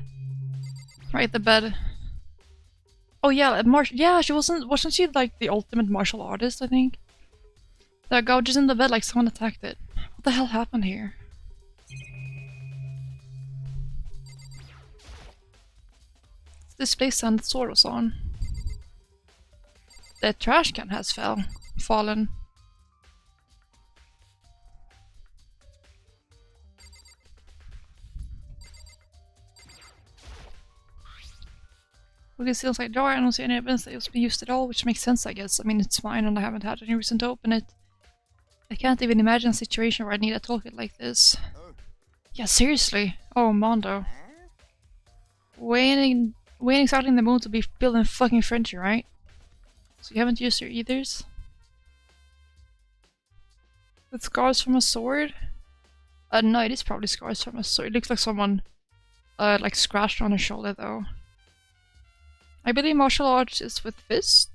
Right at the bed. Oh yeah, yeah, wasn't she like the ultimate martial artist, I think? There are gouges in the bed like someone attacked it. What the hell happened here? It's this place and the sword was on. The trash can has fallen. We can see inside the door. I don't see any evidence that it was being used at all, which makes sense, I guess. I mean, it's fine and I haven't had any reason to open it. I can't even imagine a situation where I need a toolkit like this. Yeah, seriously. Oh, Mondo. We ain't exactly in the mood to be building fucking furniture, right? So you haven't used your ethers? With scars from a sword? No, it is probably scars from a sword. It looks like someone, like scratched on her shoulder, though. I believe martial arts is with fist,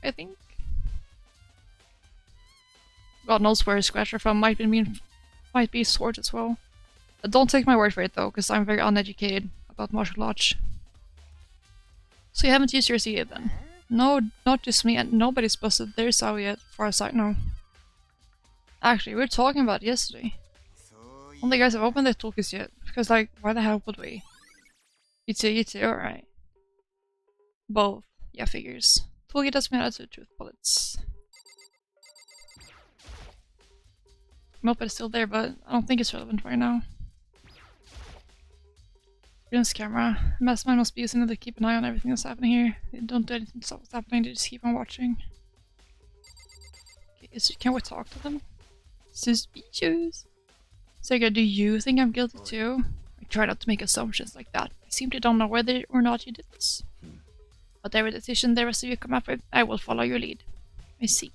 I think. God knows where a scratcher from might be swords as well. Don't take my word for it though, because I'm very uneducated about martial arts. So you haven't used yours yet then? No, not just me, and nobody's busted theirs out yet, far as I know. Actually, we were talking about it yesterday. None of the guys have opened their toolkits yet. Because, like, why the hell would we? You too, alright. Both. Yeah, figures. Togi does me out of truth bullets. Nope, it's still there, but I don't think it's relevant right now. Experience camera. Mastermind must be using it to keep an eye on everything that's happening here. They don't do anything to stop what's happening, they just keep on watching. Okay, can we talk to them? Suspicious. Sega, do you think I'm guilty too? I try not to make assumptions like that. I simply don't know whether or not you did this. Whatever decision the rest of you come up with, I will follow your lead. I see.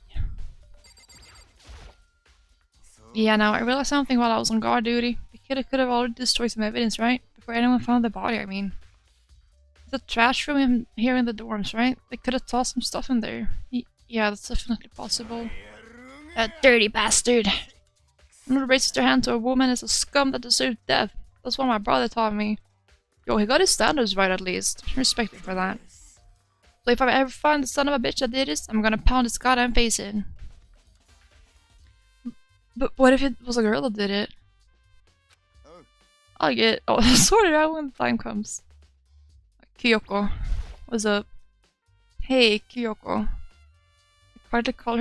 Yeah, now I realized something while I was on guard duty. The could have already destroyed some evidence, right? Before anyone found the body, I mean. There's a trash room here in the dorms, right? They could have tossed some stuff in there. Yeah, that's definitely possible. That dirty bastard! Anyone who raises their hand to a woman is a scum that deserves death. That's what my brother taught me. Yo, he got his standards right at least. Respect him for that. So if I ever find the son of a bitch that did this, I'm gonna pound his goddamn face in. But what if it was a girl that did it? I'll get sorted out when the time comes. Kyoko. What's up? Hey, Kyoko. I tried to call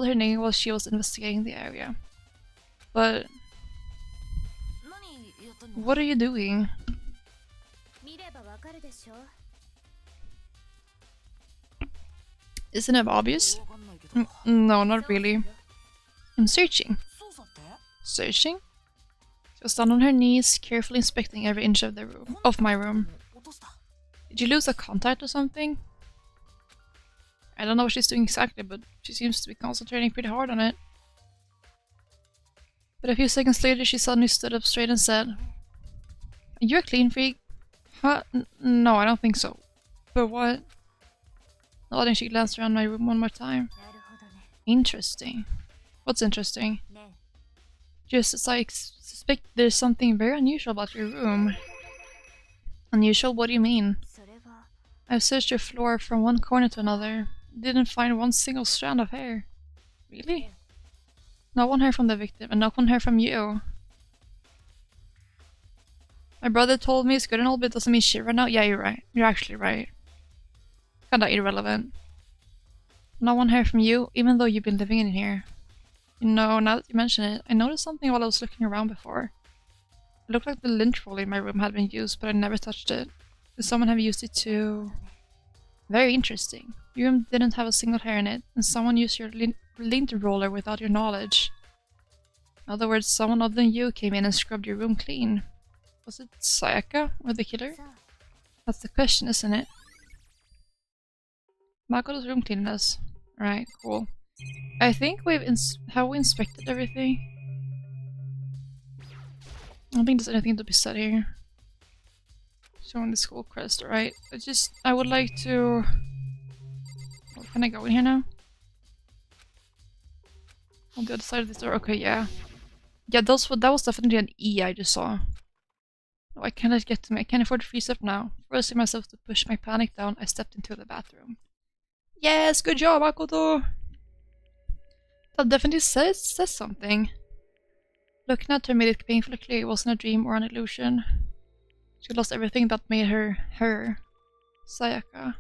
her name while she was investigating the area. But what are you doing? Isn't it obvious? No, not really. I'm searching. Searching? She was down on her knees, carefully inspecting every inch of my room. Did you lose a contact or something? I don't know what she's doing exactly, but she seems to be concentrating pretty hard on it. But a few seconds later, she suddenly stood up straight and said, "Are you a clean freak?" Huh? No, I don't think so. But what? Nodding, she glanced around my room one more time. Interesting. What's interesting? Just as I suspect there's something very unusual about your room. Unusual? What do you mean? I've searched your floor from one corner to another. Didn't find one single strand of hair. Really? Not one hair from the victim, and not one hair from you. My brother told me it's good and all, but it doesn't mean shit right now. Yeah, you're right. You're actually right. Kinda irrelevant. Not one hair from you, even though you've been living in here. You know, now that you mention it, I noticed something while I was looking around before. It looked like the lint roller in my room had been used, but I never touched it. Could someone have used it too? Very interesting. Your room didn't have a single hair in it, and someone used your lint roller without your knowledge. In other words, someone other than you came in and scrubbed your room clean. Was it Sayaka or the killer? That's the question, isn't it? Makoto's room cleanliness. Right, cool. I think have we inspected everything? I don't think there's anything to be said here. Showing the school crest, right? I would like to... Oh, can I go in here now? On the other side of this door? Okay, yeah. Yeah, that was definitely an E I just saw. No, I cannot get to me. I can't afford to freeze up now. Forcing myself to push my panic down, I stepped into the bathroom. Yes, good job, Makoto! That definitely says something. Looking at her made it painfully clear it wasn't a dream or an illusion. She lost everything that made her, her. Sayaka.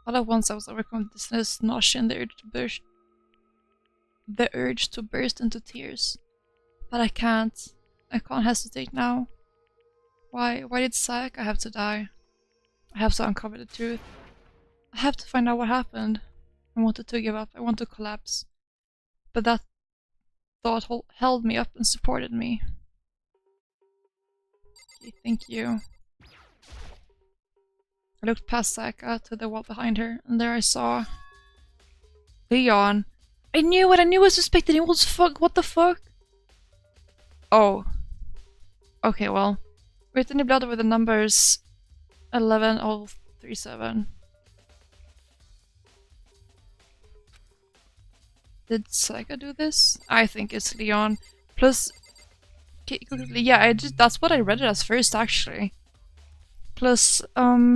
All at once I was overcome with dizziness, nausea, and the urge to burst into tears. But I can't hesitate now. Why did Sayaka have to die? I have to uncover the truth. I have to find out what happened. I wanted to give up, I wanted to collapse. But that thought held me up and supported me. Okay, thank you. I looked past Sayaka to the wall behind her, and there I saw... Leon! I knew it! I knew I suspected him! What the fuck? Oh. Okay, well. Written in blood with the numbers 11037. Did Sayaka do this? I think it's Leon. Plus... Yeah, that's what I read it as first, actually. Plus, so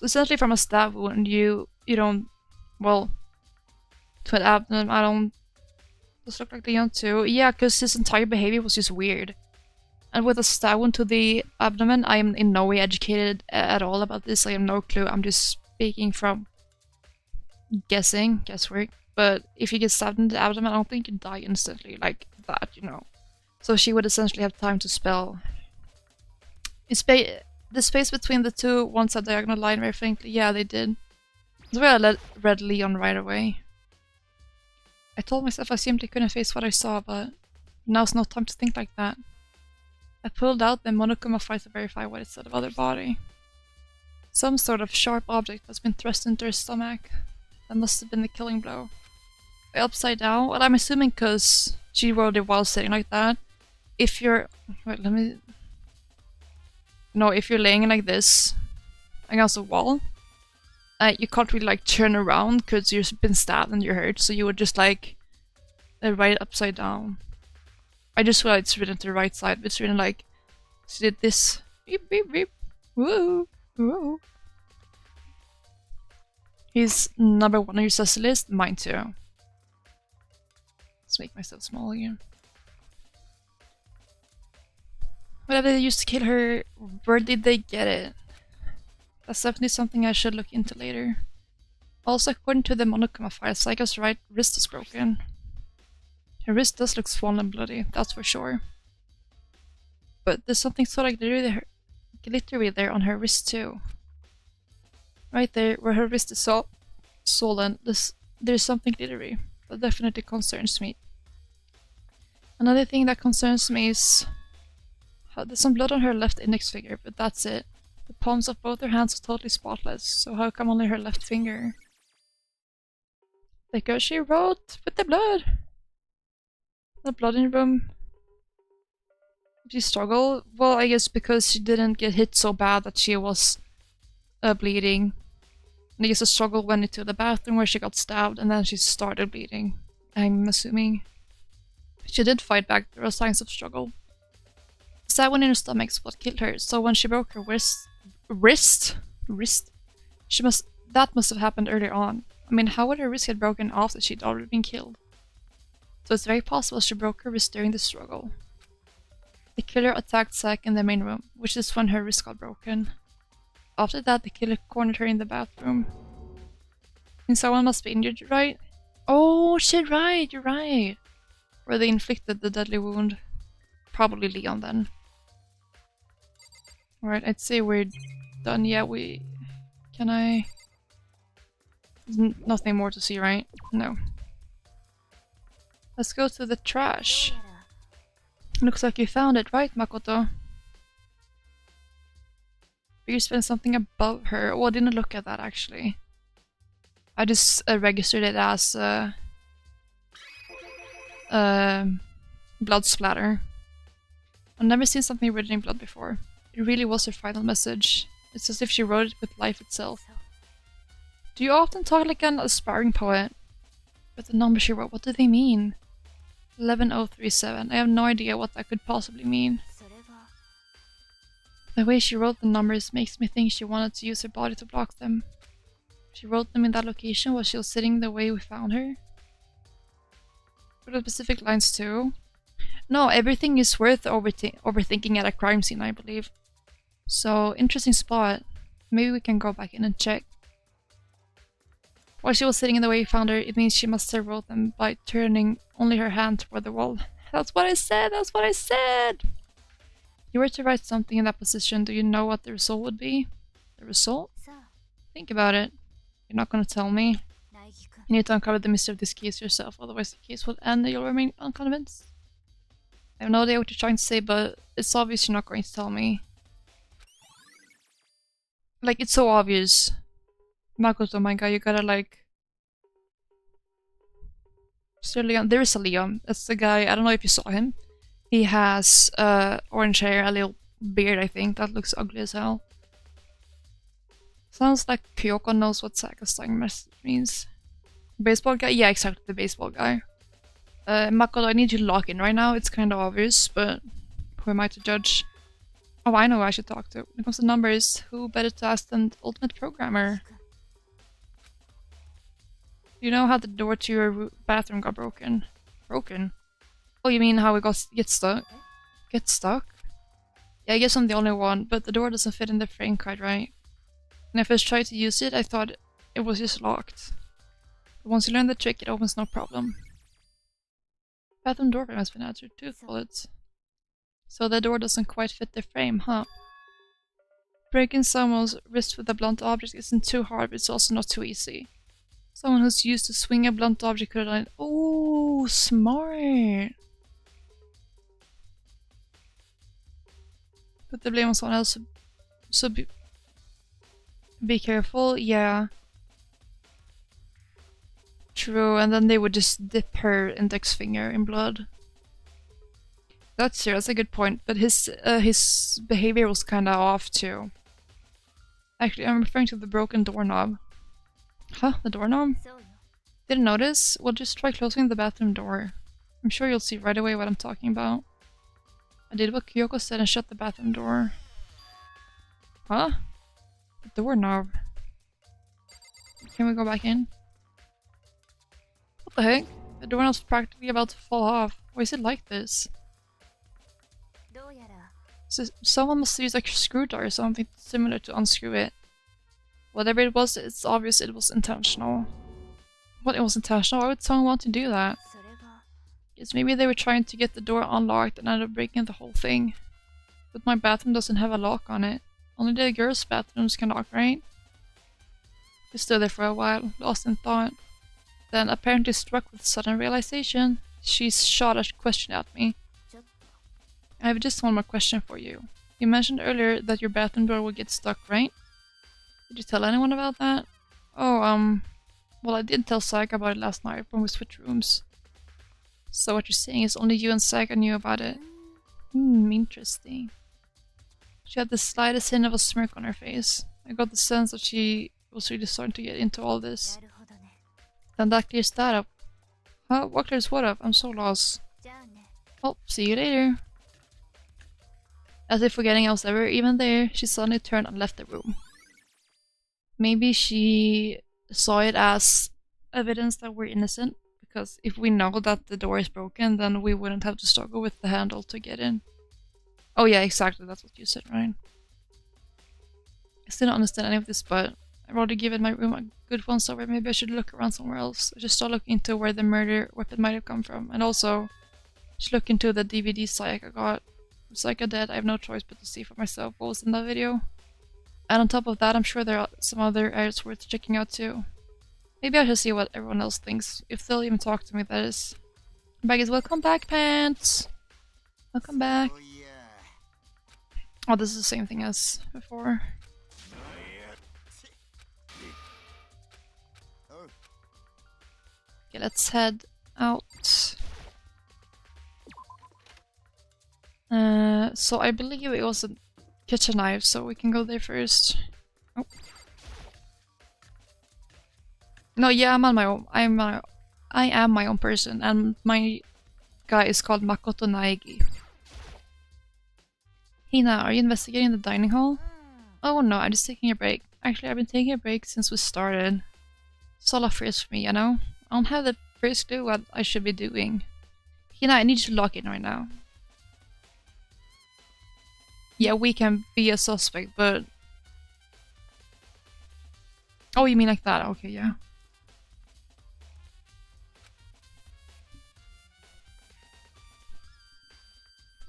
essentially from a stab wound, you don't... Well... To an abdomen, I don't... Does look like Leon too. Yeah, because his entire behavior was just weird. And with a stab wound to the abdomen, I am in no way educated at all about this. I have no clue. I'm just speaking from guesswork. But if you get stabbed in the abdomen, I don't think you die instantly like that, you know. So she would essentially have time to spell. The space between the two once a diagonal line very faintly. Yeah, they did. That's why I read Leon right away. I told myself I simply couldn't face what I saw, but now's no time to think like that. I pulled out the monokuma file to verify what it said about her body. Some sort of sharp object has been thrust into her stomach. That must have been the killing blow. Upside down? Well, I'm assuming because she wrote it while sitting like that. If you're... Wait, let me... No, if you're laying like this against a wall, you can't really like turn around because you've been stabbed and you're hurt, so you would just like write it upside down. I just realized it's written to the right side, but it's written like she did this. Beep beep beep. Woo woo. He's number 1 on your sus list, mine too. Let's make myself small again. Whatever they used to kill her, where did they get it? That's definitely something I should look into later. Also, according to the monokuma file, Saika's right wrist is broken. Her wrist does look swollen and bloody, that's for sure. But there's something sort of glittery there on her wrist too. Right there, where her wrist is so swollen, there's something glittery. That definitely concerns me. Another thing that concerns me is... there's some blood on her left index finger, but that's it. The palms of both her hands are totally spotless, so how come only her left finger? Because she wrote with the blood! The blood in the room. Did she struggle? Well, I guess because she didn't get hit so bad that she was bleeding. And I guess the struggle went into the bathroom where she got stabbed and then she started bleeding. I'm assuming. She did fight back, there were signs of struggle. Stab wound in her stomach is what killed her, so when she broke her wrist? That must have happened earlier on. I mean, how would her wrist get broken after she'd already been killed? So it's very possible she broke her wrist during the struggle. The killer attacked Zack in the main room, which is when her wrist got broken. After that, the killer cornered her in the bathroom. And someone must be injured, right? Oh shit, right, you're right! Where they inflicted the deadly wound. Probably Leon then. Alright, I'd say we're done. Yeah, Can I... There's nothing more to see, right? No. Let's go to the trash. Looks like you found it, right, Makoto? You spelled something above her. Oh, I didn't look at that, actually. I just registered it as blood splatter. I've never seen something written in blood before. It really was her final message. It's as if she wrote it with life itself. Do you often talk like an aspiring poet? But the numbers she wrote, what do they mean? 11037. I have no idea what that could possibly mean. The way she wrote the numbers makes me think she wanted to use her body to block them. She wrote them in that location while she was sitting the way we found her. Were there specific lines too? No, everything is worth overthinking at a crime scene, I believe. So, interesting spot. Maybe we can go back in and check. While she was sitting in the way we found her, it means she must have wrote them by turning only her hand toward the wall. That's what I said! That's what I said! If you were to write something in that position, do you know what the result would be? The result? Think about it. You're not gonna tell me. You need to uncover the mystery of this case yourself, otherwise the case will end and you'll remain unconvinced. I have no idea what you're trying to say, but it's obvious you're not going to tell me. Like, it's so obvious. Makoto, my god, you gotta like... Is there Leon? There is a Leon. That's the guy, I don't know if you saw him. He has orange hair, a little beard, I think. That looks ugly as hell. Sounds like Kyoko knows what Saka's dying message means. Baseball guy? Yeah, exactly, the baseball guy. Makoto, I need you to lock in right now. It's kind of obvious, but who am I to judge? Oh, I know who I should talk to. When it comes to numbers, who better to ask than the ultimate programmer? You know how the door to your bathroom got broken? Broken? Oh, you mean how it get stuck? Get stuck? Yeah, I guess I'm the only one, but the door doesn't fit in the frame quite right. When I first tried to use it, I thought it was just locked. But once you learn the trick, it opens no problem. Bathroom door frame has been answered too, bullets. So the door doesn't quite fit the frame, huh? Breaking someone's wrist with a blunt object isn't too hard, but it's also not too easy. Someone who's used to swing a blunt object could have done it. Oh, smart! Put the blame on someone else, so be careful, yeah. True, and then they would just dip her index finger in blood. That's true, that's a good point, but his behavior was kinda off too. Actually, I'm referring to the broken doorknob. Huh? The doorknob? Didn't notice? Well, just try closing the bathroom door. I'm sure you'll see right away what I'm talking about. I did what Kyoko said and shut the bathroom door. Huh? The doorknob. Can we go back in? What the heck? The doorknob's practically about to fall off. Why is it like this? So someone must use a screwdriver or something similar to unscrew it. Whatever it was, it's obvious it was intentional. What, it was intentional? Why would someone want to do that? Guess maybe they were trying to get the door unlocked and ended up breaking the whole thing. But my bathroom doesn't have a lock on it. Only the girls' bathrooms can lock, right? We stood there for a while, lost in thought. Then, apparently struck with sudden realization, she shot a question at me. I have just one more question for you. You mentioned earlier that your bathroom door would get stuck, right? Did you tell anyone about that? Oh, well, I did tell Saika about it last night when we switched rooms. So what you're saying is only you and Saika knew about it. Interesting. She had the slightest hint of a smirk on her face. I got the sense that she was really starting to get into all this. Then that clears that up. Huh? What clears what up? I'm so lost. Well, see you later. As if forgetting I was ever even there, she suddenly turned and left the room. Maybe she saw it as evidence that we're innocent, because if we know that the door is broken, then we wouldn't have to struggle with the handle to get in. Oh yeah, exactly, that's what you said, right? I still don't understand any of this, but I'd rather give it my room a good once over. Maybe I should look around somewhere else. I should start looking into where the murder weapon might have come from, and also should look into the DVD Sayaka got. With Sayaka dead, I have no choice but to see for myself what was in that video. And on top of that, I'm sure there are some other areas worth checking out too. Maybe I should see what everyone else thinks, if they'll even talk to me, that is. Baggies, welcome back, pants! Welcome back. Oh, this is the same thing as before. Okay, let's head out. So I believe it was a kitchen knife, so we can go there first. Oh. No, yeah, I'm on my own. I am my own person, and my guy is called Makoto Naegi. Hina, are you investigating the dining hall? Oh no, I'm just taking a break. Actually, I've been taking a break since we started. It's all a first for me, you know? I don't have the first clue what I should be doing. Hina, I need you to log in right now. Yeah, we can be a suspect, but... Oh, you mean like that? Okay, yeah.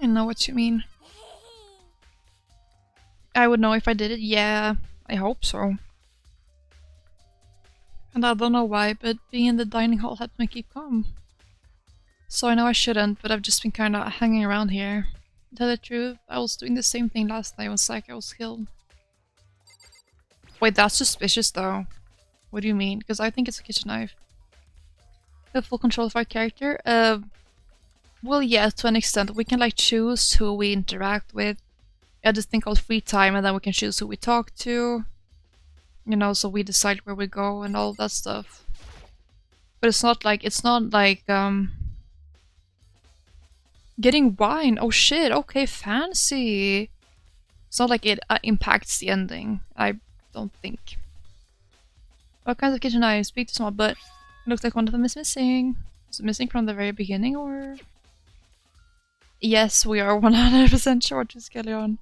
I know what you mean. I would know if I did it. Yeah, I hope so. And I don't know why, but being in the dining hall helped me keep calm. So I know I shouldn't, but I've just been kinda hanging around here. To tell the truth, I was doing the same thing last night when Saika was killed. Wait, that's suspicious though. What do you mean? Because I think it's a kitchen knife. We have full control of our character? Well, yeah, to an extent. We can like choose who we interact with. I just think called free time, and then we can choose who we talk to. You know, so we decide where we go and all that stuff. But it's not like getting wine. Oh shit, okay, fancy. It's not like it impacts the ending, I don't think. What kinds of kitchen knives? Big to small, but it looks like one of them is missing. Is it missing from the very beginning, or...? Yes, we are 100% sure to Skelly on.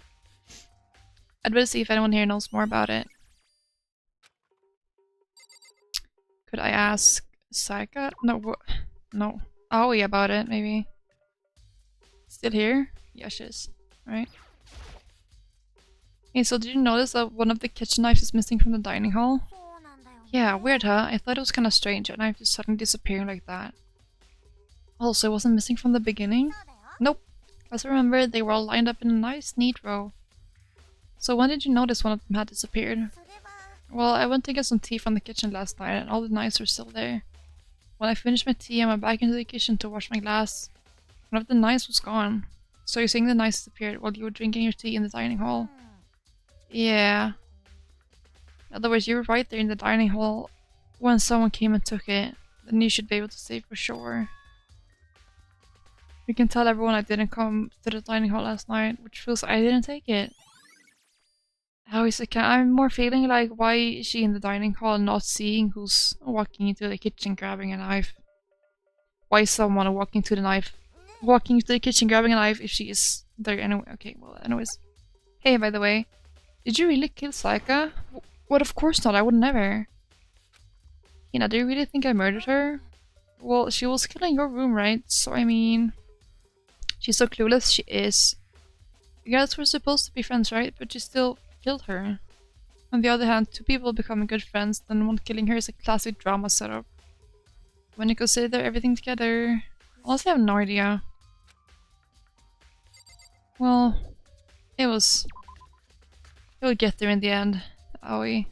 I'd better see if anyone here knows more about it. Could I ask Saika? No. Aoi about it, maybe. Still here? Yeah, she is. Right. Hey, so did you notice that one of the kitchen knives is missing from the dining hall? Yeah, weird, huh? I thought it was kind of strange, a knife just suddenly disappearing like that. Also, it wasn't missing from the beginning? Nope. As I remember, they were all lined up in a nice, neat row. So when did you notice one of them had disappeared? Well, I went to get some tea from the kitchen last night, and all the knives were still there. When I finished my tea, I went back into the kitchen to wash my glass. One of the knives was gone. So you're saying the knives disappeared while you were drinking your tea in the dining hall? Yeah. In other words, you were right there in the dining hall when someone came and took it. Then you should be able to say for sure. You can tell everyone I didn't come to the dining hall last night, which feels I didn't take it. How is it? I'm more feeling like, why is she in the dining hall not seeing who's walking into the kitchen grabbing a knife? Why is someone walking to the kitchen grabbing a knife if she is there anyway? Okay, well, anyways. Hey, by the way, did you really kill Saika? What? Of course not. I would never. Hina, do you really think I murdered her? Well, she was killing your room, right? So I mean, she's so clueless. She is. You guys were supposed to be friends, right? But you still killed her. On the other hand, two people becoming good friends, then one killing her is a classic drama setup. When you consider everything together, honestly, I have no idea. Well, You'll get there in the end, Aoi.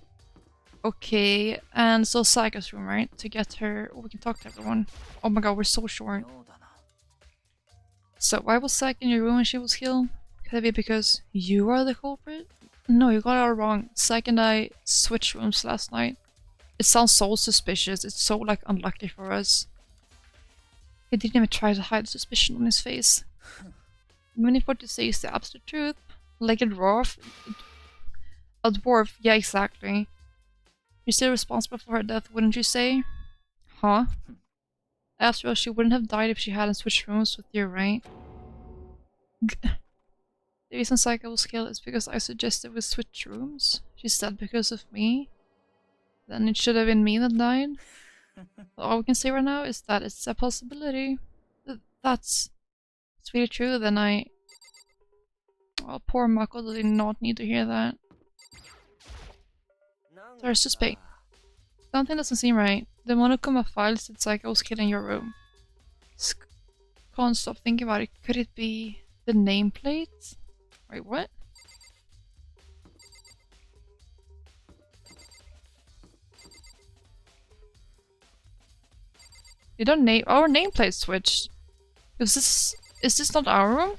Okay, and so Saika's room, right? To get her... Oh, we can talk to everyone. Oh my god, we're so short. So why was Saika in your room when she was killed? Could it be because you are the culprit? No, you got it all wrong. Saika and I switched rooms last night. It sounds so suspicious. It's so, like, unlucky for us. He didn't even try to hide the suspicion on his face. Even if what you say is the absolute truth. Like a dwarf. A dwarf, yeah, exactly. You're still responsible for her death, wouldn't you say? Huh? After all, she wouldn't have died if she hadn't switched rooms with you, right? The reason Saika was killed is because I suggested we switch rooms. She's dead because of me. Then it should have been me that died. All we can say right now is that it's a possibility. That's really true, then Oh, poor Mako did not need to hear that. There's suspect. Something doesn't seem right. The Monokuma file said Saika was killed in your room. Can't stop thinking about it. Could it be the nameplate? Wait, what? Did our nameplate switched? Is this not our room?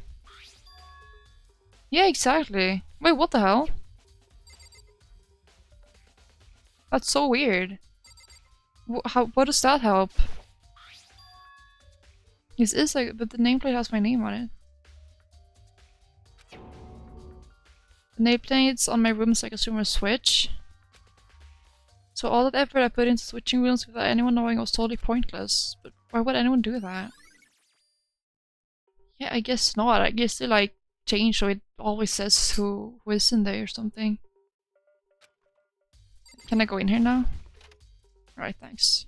Yeah, exactly. Wait, what the hell? That's so weird. What does that help? This is like, but the nameplate has my name on it. The nameplate's on my room is like a sumo switch. So all that effort I put into switching rooms without anyone knowing was totally pointless. But why would anyone do that? Yeah, I guess not. I guess they like change so it always says who is in there or something. Can I go in here now? Alright, thanks.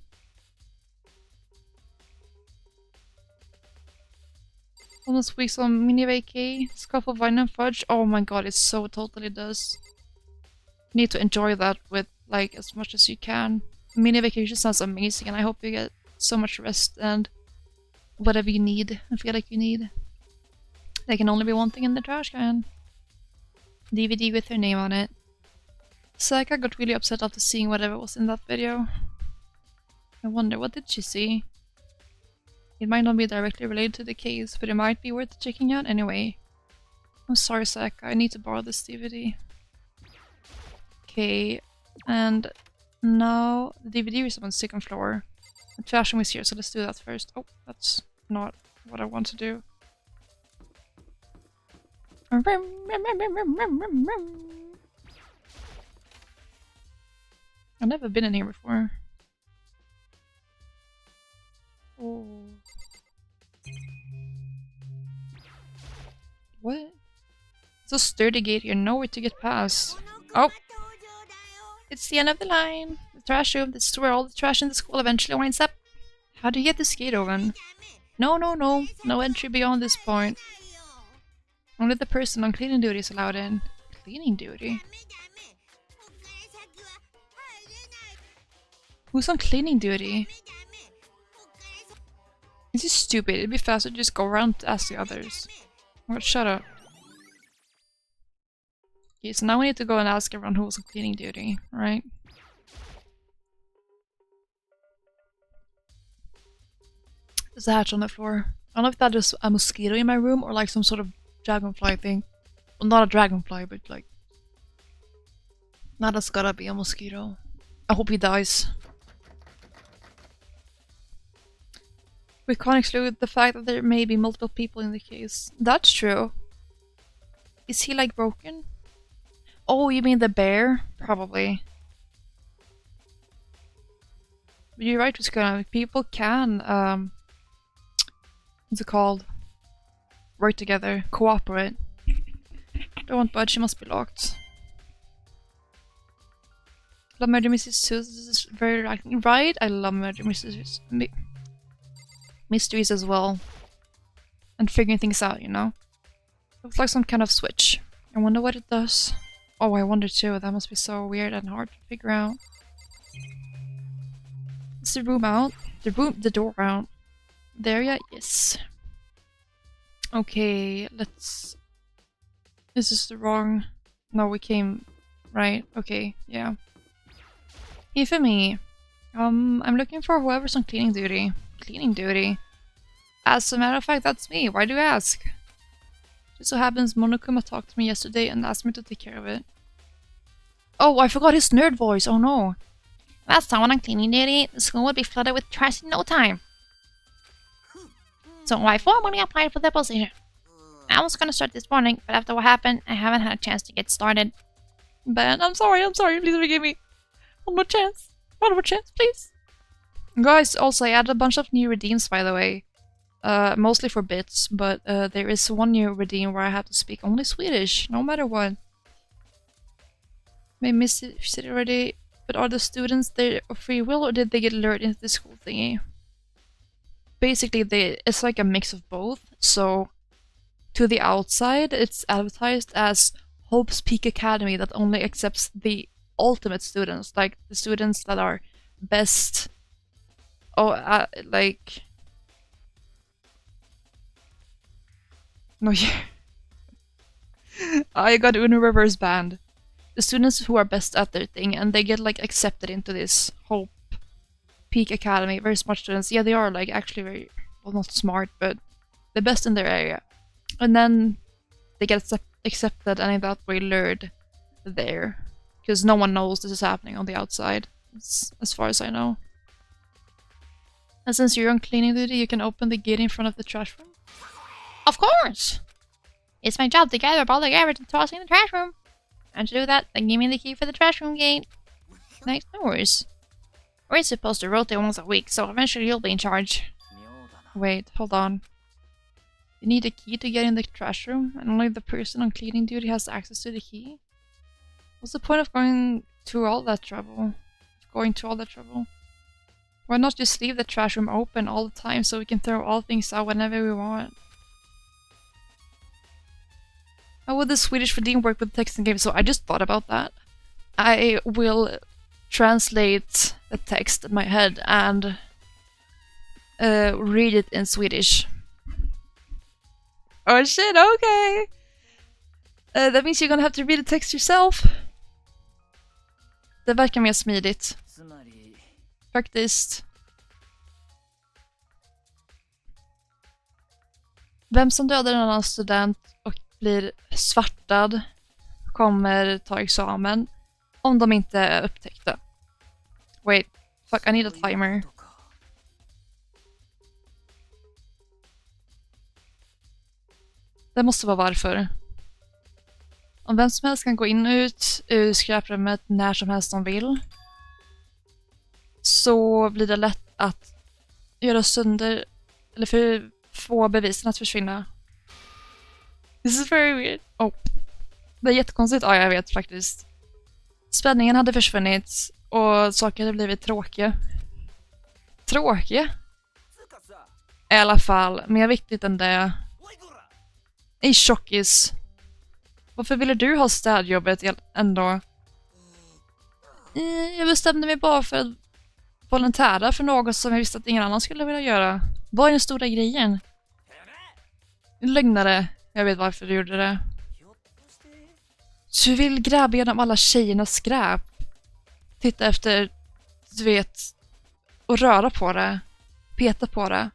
Almost weeks on mini vacay, scuff of wine and fudge. Oh my god, it so totally does. You need to enjoy that with like as much as you can. Mini vacation sounds amazing and I hope you get so much rest and whatever you need and feel like you need. There can only be one thing in the trash can. DVD with her name on it. Saika got really upset after seeing whatever was in that video. I wonder, what did she see? It might not be directly related to the case, but it might be worth checking out anyway. I'm sorry, Saika, I need to borrow this DVD. Okay, and now the DVD is on the second floor. The trash room is here, so let's do that first. Oh, that's not what I want to do. I've never been in here before. Oh. It's a sturdy gate here, nowhere to get past. Oh! It's the end of the line. The trash room, this is where all the trash in the school eventually winds up. How do you get this gate open? No, no, no. No entry beyond this point. Only the person on cleaning duty is allowed in. Cleaning duty? Who's on cleaning duty? This is stupid. It'd be faster to just go around to ask the others. Oh, shut up. Okay, so now we need to go and ask everyone who was on cleaning duty, right? There's a hatch on the floor. I don't know if that is a mosquito in my room or like some sort of dragonfly thing. Well, not a dragonfly, but like... Now that's gotta be a mosquito. I hope he dies. We can't exclude the fact that there may be multiple people in the case. That's true. Is he like broken? Oh, you mean the bear? Probably. But you're right, Viscona. People can, what's it called? Work together. Cooperate. Don't budge, she must be locked. Love Murder Mysteries 2, this is very relaxing. Right? I love Murder Mysteries. Mysteries as well. And figuring things out, you know? Looks like some kind of switch. I wonder what it does. Oh, I wonder too. That must be so weird and hard to figure out. Is the room out? The door out. There, yeah? Yes. Okay, let's... Is this the wrong... No, we came... Right, okay, yeah. Hey, for me. I'm looking for whoever's on cleaning duty. Cleaning duty? As a matter of fact, that's me. Why do you ask? Just so happens Monokuma talked to me yesterday and asked me to take care of it. Oh, I forgot his nerd voice. Oh no. That's someone on cleaning duty. The school would be flooded with trash in no time. So I formally applied for the position. I was gonna start this morning, but after what happened, I haven't had a chance to get started. Ben, I'm sorry, please forgive me. One more chance, please. Guys, also I added a bunch of new redeems, by the way. Mostly for bits, but there is one new redeem where I have to speak only Swedish, no matter what. May miss it already, but are the students there of free will or did they get lured into the school thingy? Basically, it's like a mix of both, so to the outside it's advertised as Hope's Peak Academy that only accepts the ultimate students, like the students that are best... Oh, like... No, yeah. I got Uno Reverse banned. The students who are best at their thing, and they get like accepted into this Hope Peak Academy. Very smart students. Yeah, they are like actually very, well, not smart, but the best in their area. And then they get accepted and in that way lured there. Because no one knows this is happening on the outside, as far as I know. And since you're on cleaning duty, you can open the gate in front of the trash room. Of course! It's my job to gather up all the garbage and toss it in the trash room. And to do that, then give me the key for the trash room gate. Nice, no worries. We're supposed to rotate once a week, so eventually you'll be in charge. Wait, hold on. You need a key to get in the trash room, and only the person on cleaning duty has access to the key? What's the point of going through all that trouble? Why not just leave the trash room open all the time so we can throw all things out whenever we want? How would the Swedish redeem work with text in game? So I just thought about that. I will translate the text in my head and read it in Swedish. Oh shit, okay! That means you're gonna have to read the text yourself. Det verkar mer smidigt. Faktiskt. Vem som dödar en annan student och blir svartad kommer ta examen om de inte är upptäckta. Wait, fuck, I need a timer. Det måste vara varför. Om vem som helst kan gå in och ut ur skräprummet när som helst de vill, så blir det lätt att göra sönder eller få bevisen att försvinna. This is very weird. Oh, Det är jättekonstigt. Ja, jag vet faktiskt. Spänningen hade försvunnit och saker hade blivit tråkiga. Tråkiga? I alla fall, mer viktigt än det. Ej, tjockis. Varför ville du ha städjobbet ändå? Jag bestämde mig bara för att volontära för något som jag visste att ingen annan skulle vilja göra. Vad är den stora grejen? Lögnare. Jag vet varför du gjorde det. Du vill gräva igenom alla tjejernas skräp. Titta efter, du vet, och röra på det. Peta på det.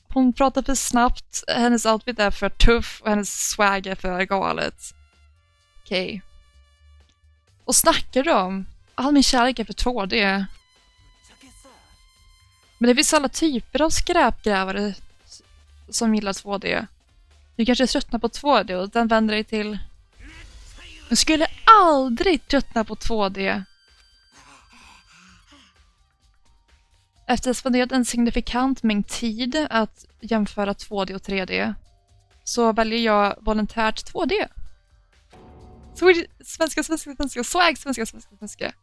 Hon pratar för snabbt, hennes outfit är för tuff och hennes swag är för galet. Okej. Och snackar du om? All min kärlek är för 2D. Men det finns alla typer av skräpgrävare som gillar 2D. Du kanske tröttnar på 2D och den vänder dig till... Jag skulle aldrig tröttna på 2D. Efter att ha spenderat en signifikant mängd tid att jämföra 2D och 3D så väljer jag volontärt 2D. Svenska, swag, svenska.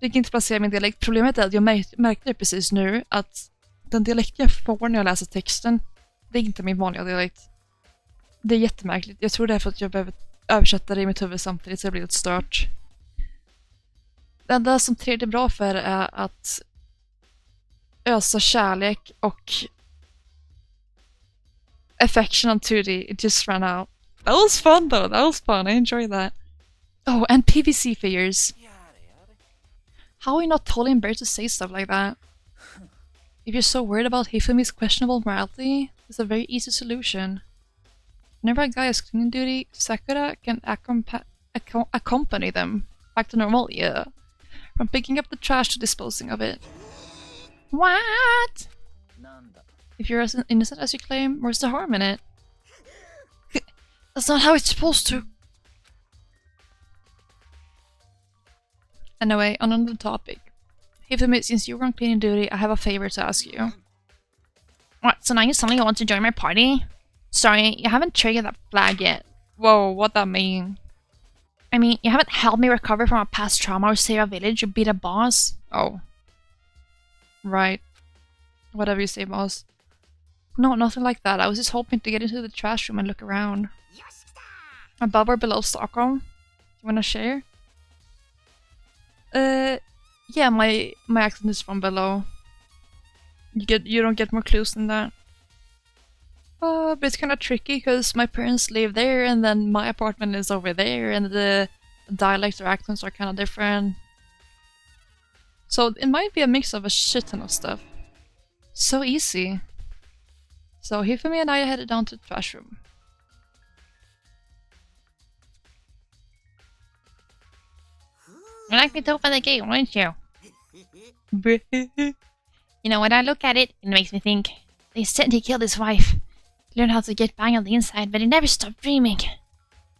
Jag kan inte placera min dialekt. Problemet är att jag märkte precis nu att den dialekt jag får när jag läser texten, det är inte min vanliga dialekt. Det är jättemärkligt. Jag tror det är för att jag behöver översätta det i mitt huvud samtidigt så det blir lite stört. Det enda som 3D är bra för är att ösa kärlek och affection on 2D. It just ran out. That was fun though. That was fun. I enjoyed that. Oh, and PVC figures. How are you not totally embarrassed to say stuff like that? If you're so worried about Hifumi's questionable morality, there's a very easy solution. Whenever a guy has cleaning duty, Sakura can accompany them back to normal, yeah. From picking up the trash to disposing of it. What? If you're as innocent as you claim, where's the harm in it? That's not how it's supposed to. Anyway, on another topic. Hifumi, since you were on cleaning duty, I have a favor to ask you. What, so now you suddenly want to join my party? Sorry, you haven't triggered that flag yet. Whoa, what that mean? I mean, you haven't helped me recover from a past trauma or save a village or beat a boss. Oh. Right. Whatever you say, boss. No, nothing like that. I was just hoping to get into the trash room and look around. Above or below Stockholm? You wanna share? Yeah, my accent is from below. You don't get more clues than that. But it's kind of tricky because my parents live there and then my apartment is over there and the dialects or accents are kind of different. So it might be a mix of a shit ton of stuff. So easy. So Hifumi and I headed down to the trash room. You like me to open the gate, won't you? You know, when I look at it, it makes me think. They said he killed his wife. Learned how to get bang on the inside, but he never stopped dreaming.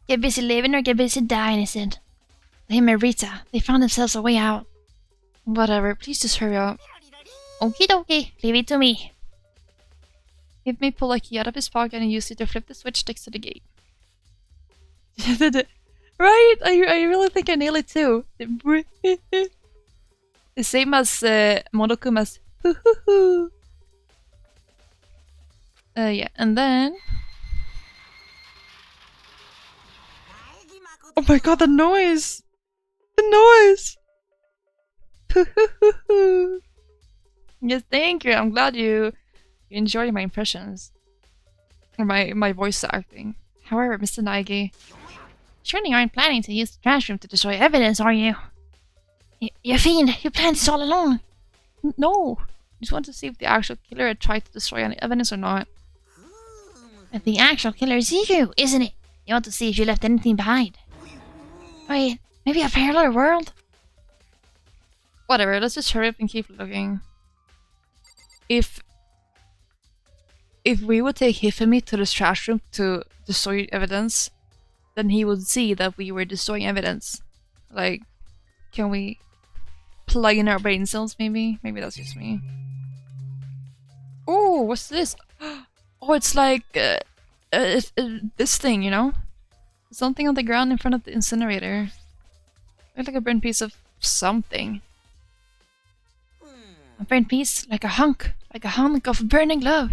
Get busy living or get busy dying, he said. Him and Rita, they found themselves a way out. Whatever, please just hurry up. Okie dokie, leave it to me. Hifumi pulled a key out of his pocket and used it to flip the switch next to the gate. Right? I really think I nailed it too. The same as Monokuma's yeah, and then... Oh my god, the noise! The noise! Yes, thank you. I'm glad you enjoy my impressions. Or my voice acting. However, Mr. Naegi... Surely you aren't planning to use the trash room to destroy evidence, are you? You fiend! You planned this all along! No! I just want to see if the actual killer had tried to destroy any evidence or not. But the actual killer is you, isn't it? You want to see if you left anything behind. Wait, maybe a parallel world? Whatever, let's just hurry up and keep looking. If we would take Hifumi to this trash room to destroy evidence, then he would see that we were destroying evidence. Like, can we plug in our brain cells maybe? Maybe that's just me. Oh, what's this? Oh, it's like this thing, you know? Something on the ground in front of the incinerator. Looks like a burnt piece of something. A burnt piece, like a hunk of burning love.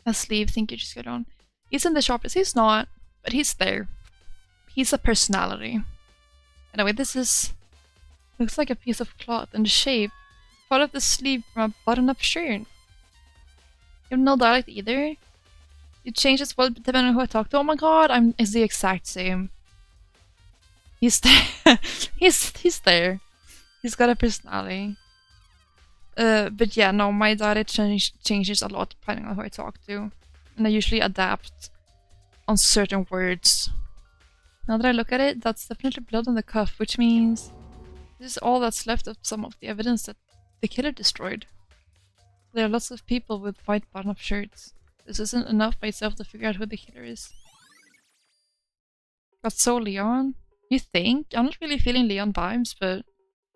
A sleeve, think you just got on. He's in the sharpest. He's not, but he's there. He's a personality. Anyway, this is... looks like a piece of cloth in the shape. Part of the sleeve from a button-up shirt. You have no dialect either? It changes well depending on who I talk to. Oh my god, it's the exact same. He's there. he's there. He's got a personality. But yeah, no, my dialect changes a lot depending on who I talk to. And I usually adapt on certain words. Now that I look at it, that's definitely blood on the cuff, which means this is all that's left of some of the evidence that the killer destroyed. There are lots of people with white button-up shirts. This isn't enough by itself to figure out who the killer is. Got so Leon? You think? I'm not really feeling Leon vibes, but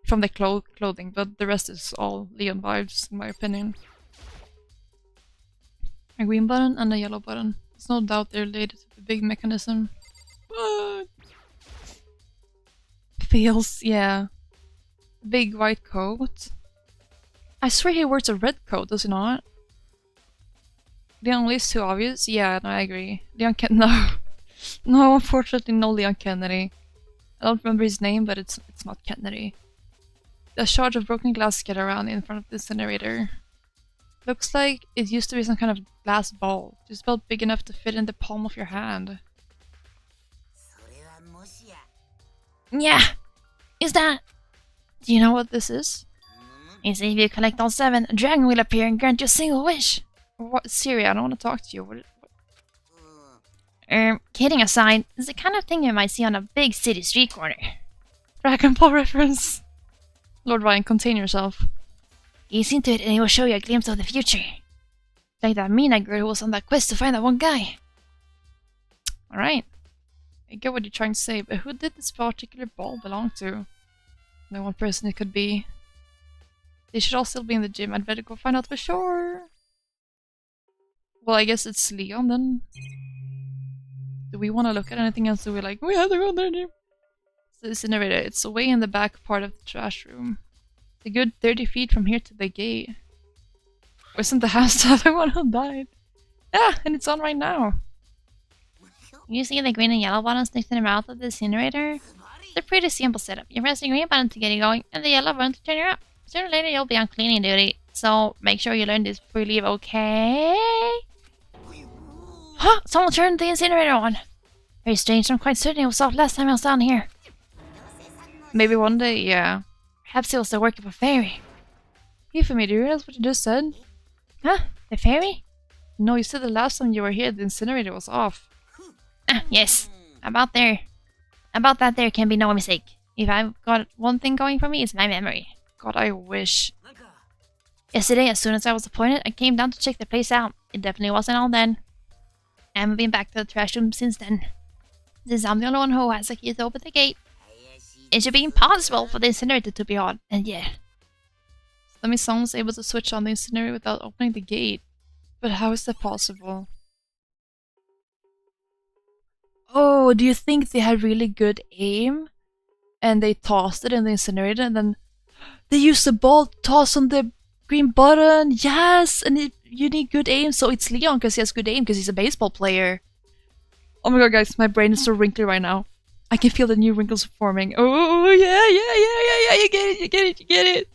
from the clothing, but the rest is all Leon vibes, in my opinion. A green button and a yellow button. There's no doubt they're related to the big mechanism. What? Feels, yeah. Big white coat. I swear he wears a red coat, does he not? Leon is too obvious? Yeah, no, I agree. Leon no. No, unfortunately no Leon Kennedy. I don't remember his name, but it's not Kennedy. A shard of broken glass scattered around in front of the incinerator. Looks like it used to be some kind of glass ball, just about big enough to fit in the palm of your hand. Yeah! Is that... Do you know what this is? Is if you collect all 7, a dragon will appear and grant you a single wish. What? Siri, I don't want to talk to you. What? Kidding aside, it's the kind of thing you might see on a big city street corner. Dragon Ball reference. Lord Ryan, contain yourself. Ease into it and it will show you a glimpse of the future. Like that Mina girl who was on that quest to find that one guy. Alright. I get what you're trying to say, but who did this particular ball belong to? Only one person it could be. They should all still be in the gym. I'd better go find out for sure. Well, I guess it's Leon then. Do we want to look at anything else? So we're like, we have to go there. It's the incinerator. It's away in the back part of the trash room. It's a good 30 feet from here to the gate. Wasn't the house the other one who died? Yeah, and it's on right now. You see the green and yellow buttons next to the mouth of the incinerator? It's a pretty simple setup. You press the green button to get it going, and the yellow button to turn it up. Sooner or later you'll be on cleaning duty, so make sure you learn this before you leave, okay? Huh! Someone turned the incinerator on! Very strange, I'm quite certain it was off last time I was down here. Maybe one day, yeah. Perhaps it was the work of a fairy. Euphemy, do you realize what you just said? Huh? The fairy? No, you said the last time you were here the incinerator was off. Ah, yes. About that there can be no mistake. If I've got one thing going for me, it's my memory. God, I wish. Yesterday, as soon as I was appointed, I came down to check the place out. It definitely wasn't all then. I haven't been back to the trash room since then. Since I'm the only one who has a key to open the gate. It should be impossible for the incinerator to be on, and yeah. That means someone's able to switch on the incinerator without opening the gate. But how is that possible? Oh, do you think they had really good aim? And they tossed it in the incinerator and then they used the ball to toss on the green button? Yes! And you need good aim, so it's Leon because he has good aim because he's a baseball player. Oh my god, guys, my brain is so wrinkly right now. I can feel the new wrinkles forming. Oh, yeah, you get it.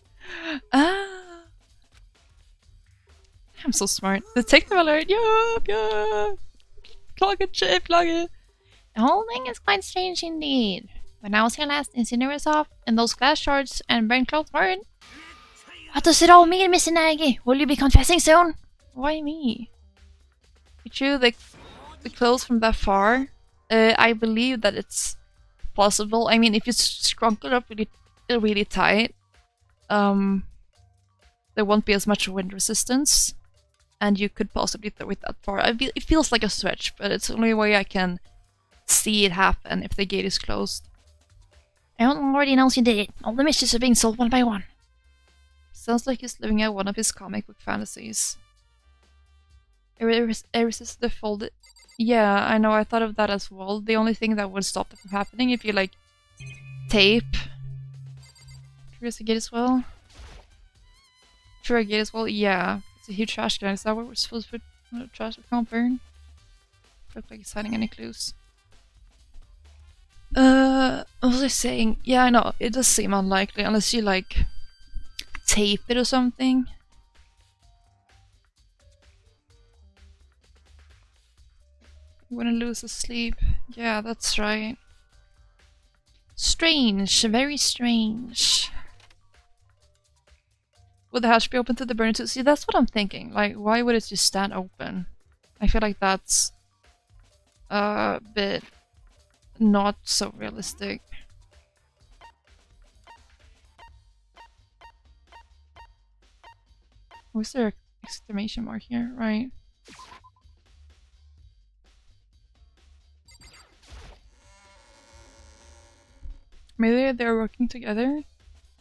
Ah. I'm so smart. Detective alert, yeah. Plug it, shit, plug it. The whole thing is quite strange indeed. When I was here last, incinerator was off, and those glass shards and burnt clothes weren't. What does it all mean, Mr. Nagy? Will you be confessing soon? Why me? You drew the clothes from that far. I believe that it's possible. I mean, if you scrunch it up really tight, there won't be as much wind resistance, and you could possibly throw it that far. It feels like a stretch, but it's the only way I can see it happen if the gate is closed. Everyone already knows you did it. All the mischiefs are being solved one by one. Sounds like he's living out one of his comic book fantasies. Resist the fold. Yeah, I know, I thought of that as well. The only thing that would stop it from happening if you, like, tape. Triggers a gate as well. Trigger a gate as well, yeah. It's a huge trash can. Is that what we're supposed to put trash that can't burn? Look like he's hiding any clues. What was I saying? Yeah, I know, it does seem unlikely unless you, like, tape it or something. I'm gonna lose his sleep. Yeah, that's right. Strange, very strange. Would the hatch be open to the burner too? See, that's what I'm thinking. Like, why would it just stand open? I feel like that's a bit not so realistic. Was there an exclamation mark here? Right. Maybe they're working together?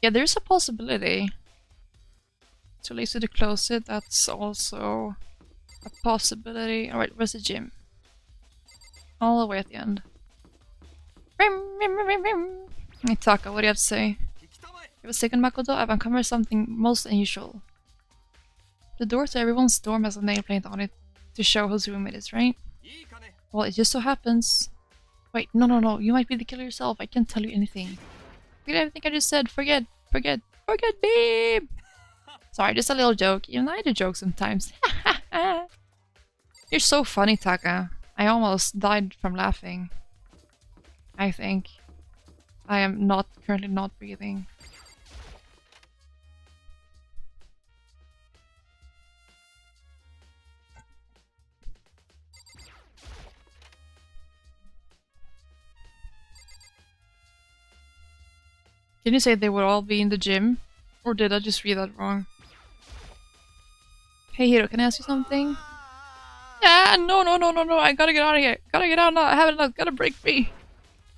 Yeah, there's a possibility. Too lazy to close it, that's also a possibility. Alright, where's the gym? All the way at the end. Hey Taka, what do you have to say? You have a second, Makoto? I've uncovered something most unusual. The door to everyone's dorm has a nameplate on it to show whose room it is, right? Well, it just so happens. Wait, no, you might be the killer yourself. I can't tell you anything. Forget everything I just said. Forget me! Sorry, just a little joke. Even I do jokes sometimes. You're so funny, Taka. I almost died from laughing. I think. I am currently not breathing. Can you say they would all be in the gym? Or did I just read that wrong? Hey Hiro, can I ask you something? Yeah, no, I gotta get out of here. Gotta get out now, I have enough, gotta break free.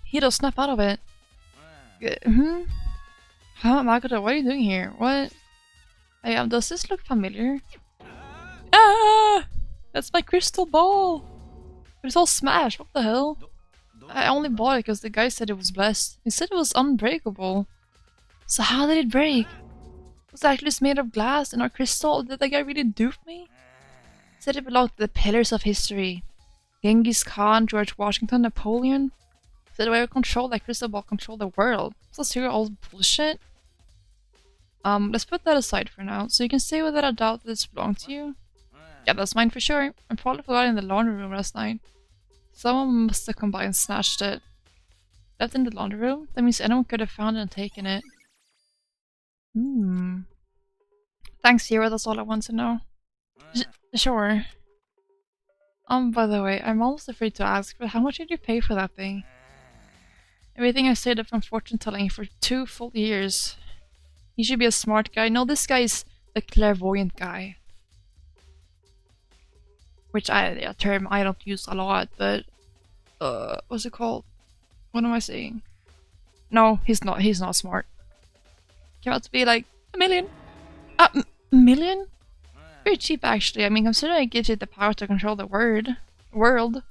Hiro, snap out of it. Huh, Makoto, what are you doing here? What? Does this look familiar? Ah! That's my crystal ball! But it's all smashed, what the hell? I only bought it because the guy said it was blessed. He said it was unbreakable. So how did it break? Was it actually just made of glass and not crystal? Did that guy really dupe me? He said it belonged to the pillars of history. Genghis Khan, George Washington, Napoleon. Said the way of control that crystal ball controlled the world. So serious old bullshit. Let's put that aside for now. So you can say without a doubt that this belonged to you? Yeah, that's mine for sure. I probably forgot it in the laundry room last night. Someone must have come by and snatched it. Left in the laundry room? That means anyone could have found it and taken it. Thanks, Hero, that's all I want to know. Sure. By the way, I'm almost afraid to ask, but how much did you pay for that thing? Everything I saved up from fortune telling for 2 full years. He should be a smart guy. No, this guy is the clairvoyant guy. Which a term I don't use a lot, but what's it called? What am I saying? No, he's not smart. Came out to be like $1 million. $1 million? Very cheap actually. I mean, considering it gives you the power to control the world.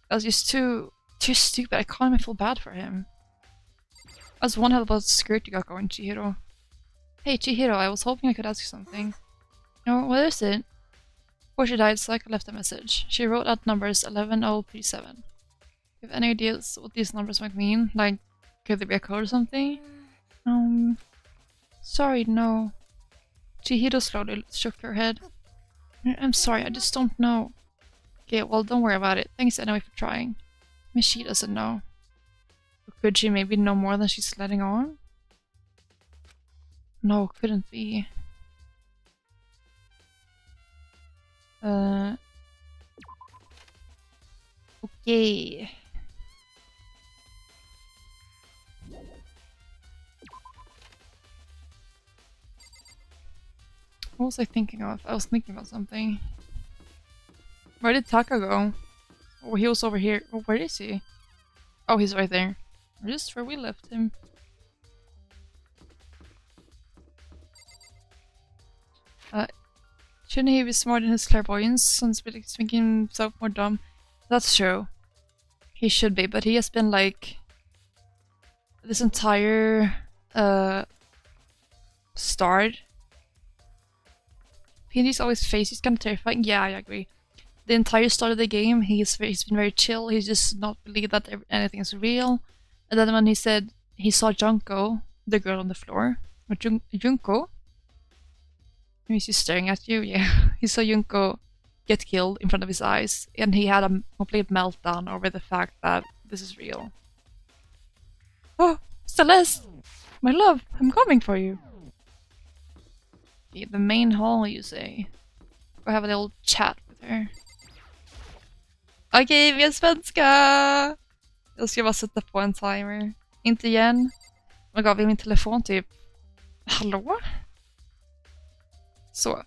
That's just too stupid. I can't even feel bad for him. That's one hell of a skirt you got going, Chihiro. Hey Chihiro, I was hoping I could ask you something. No, what is it? Before she died, Sayaka left a message. She wrote out numbers 11037. Do you have any ideas what these numbers might mean? Like, could there be a code or something? Sorry, no. Chihiro slowly shook her head. I'm sorry, I just don't know. Okay, well, don't worry about it. Thanks anyway for trying. I mean, she doesn't know. Or could she maybe know more than she's letting on? No, couldn't be. Okay. What was I thinking of? I was thinking about something. Where did Taka go? Oh, he was over here. Oh, where is he? Oh, he's right there. Just where we left him. Shouldn't he be smart in his clairvoyance since it's making himself more dumb? That's true. He should be, but he has been like this entire start. PNG's always face is kind of terrifying. Yeah, I agree. The entire start of the game, he's been very chill. He's just not believed that anything is real. And then when he said he saw Junko, the girl on the floor, or Junko, he's just staring at you. Yeah, he saw Junko get killed in front of his eyes, and he had a complete meltdown over the fact that this is real. Oh, Celeste, my love, I'm coming for you. Okay, the main hall, you say? Go have a little chat with her. Okej, vi är svenska! Jag ska bara sätta på en timer. Inte igen. Jag gav min telefon typ. Hallå? Så.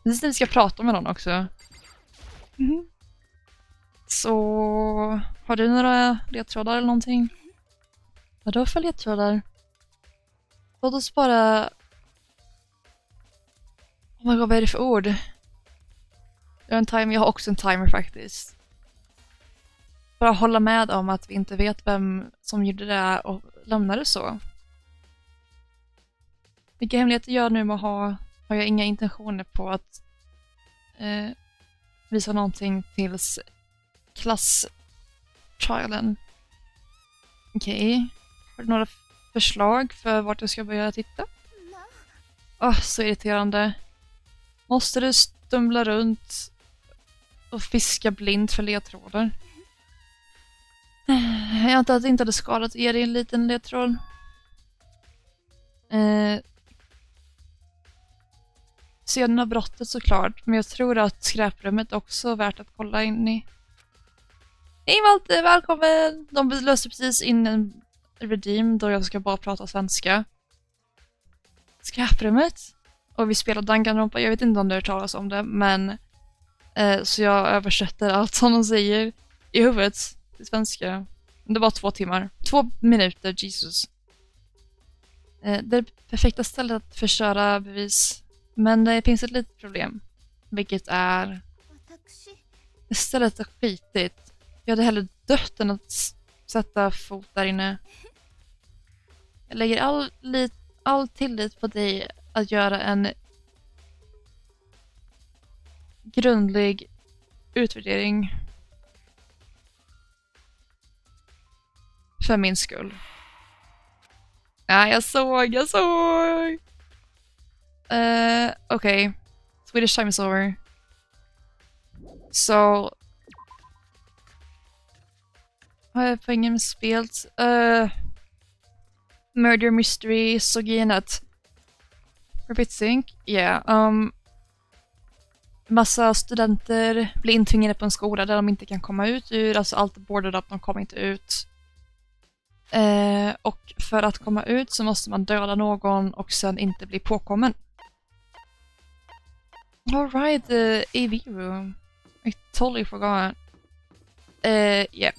Precis när vi ska prata med någon också. Så... Har du några ledtrådar eller någonting? Vadå för ledtrådar? Låt oss bara... Oh my god, vad är det för ord? Jag har en timer, jag har också en timer faktiskt. Bara hålla med om att vi inte vet vem som gjorde det och lämnar det så. Vilka hemligheter jag nu må ha har jag inga intentioner på att visa någonting tills klasstrialen. Okej. Har du några förslag för vart jag ska börja titta? Så irriterande. Måste du stumla runt och fiska blind för ledtrådar? Jag antar att det inte hade skadat er i en liten ledtråd. Scenen av brottet såklart, men jag tror att skräprummet också är värt att kolla in i. Hej Malte, välkommen! De löste precis in en redeem då jag ska bara prata svenska. Skräprummet? Och vi spelar Danganronpa, jag vet inte om du har hört talas om det, men så jag översätter allt som de säger i huvudet till svenska. Det var 2 timmar. 2 minuter, Jesus. Det är det perfekta stället att förstöra bevis. Men det finns ett litet problem. Vilket är... Istället är skitigt. Jag hade hellre dött än att sätta fot där inne. Jag lägger all tillit på dig att göra en grundlig utvärdering för min skull. Ja, jag såg. Okay. Swedish time is over. So har jag poängen med spelet? Murder mystery, såg in att Repeat Sync? Yeah. Massa studenter blir intvingade på en skola där de inte kan komma ut ur. Alltså allt är boarded up, de kommer inte ut. Och för att komma ut så måste man döda någon och sen inte bli påkommen. Alright, the AV room. I totally forgot. Yeah.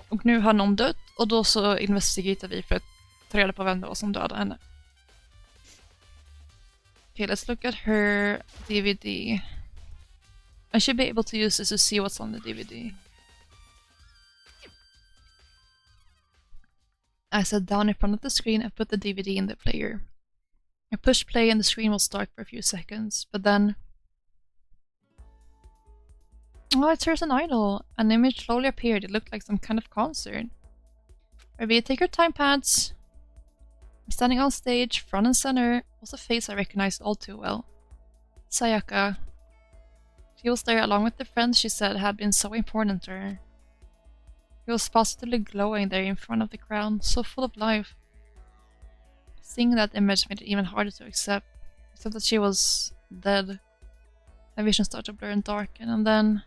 Och nu har någon dött och då så investigerar vi för att ta reda på vem det var som dödade henne. Okay, let's look at her DVD. I should be able to use this to see what's on the DVD. I sat down in front of the screen and put the DVD in the player. I pushed play and the screen will start for a few seconds, but then... Oh, it's Here's an Idol! An image slowly appeared. It looked like some kind of concert. Maybe take your time pads. I'm standing on stage, front and center, was a face I recognized all too well. Sayaka. She was there along with the friends she said had been so important to her. He was positively glowing there in front of the crowd, so full of life. Seeing that image made it even harder to accept, except that she was dead. My vision started to blur and darken, and then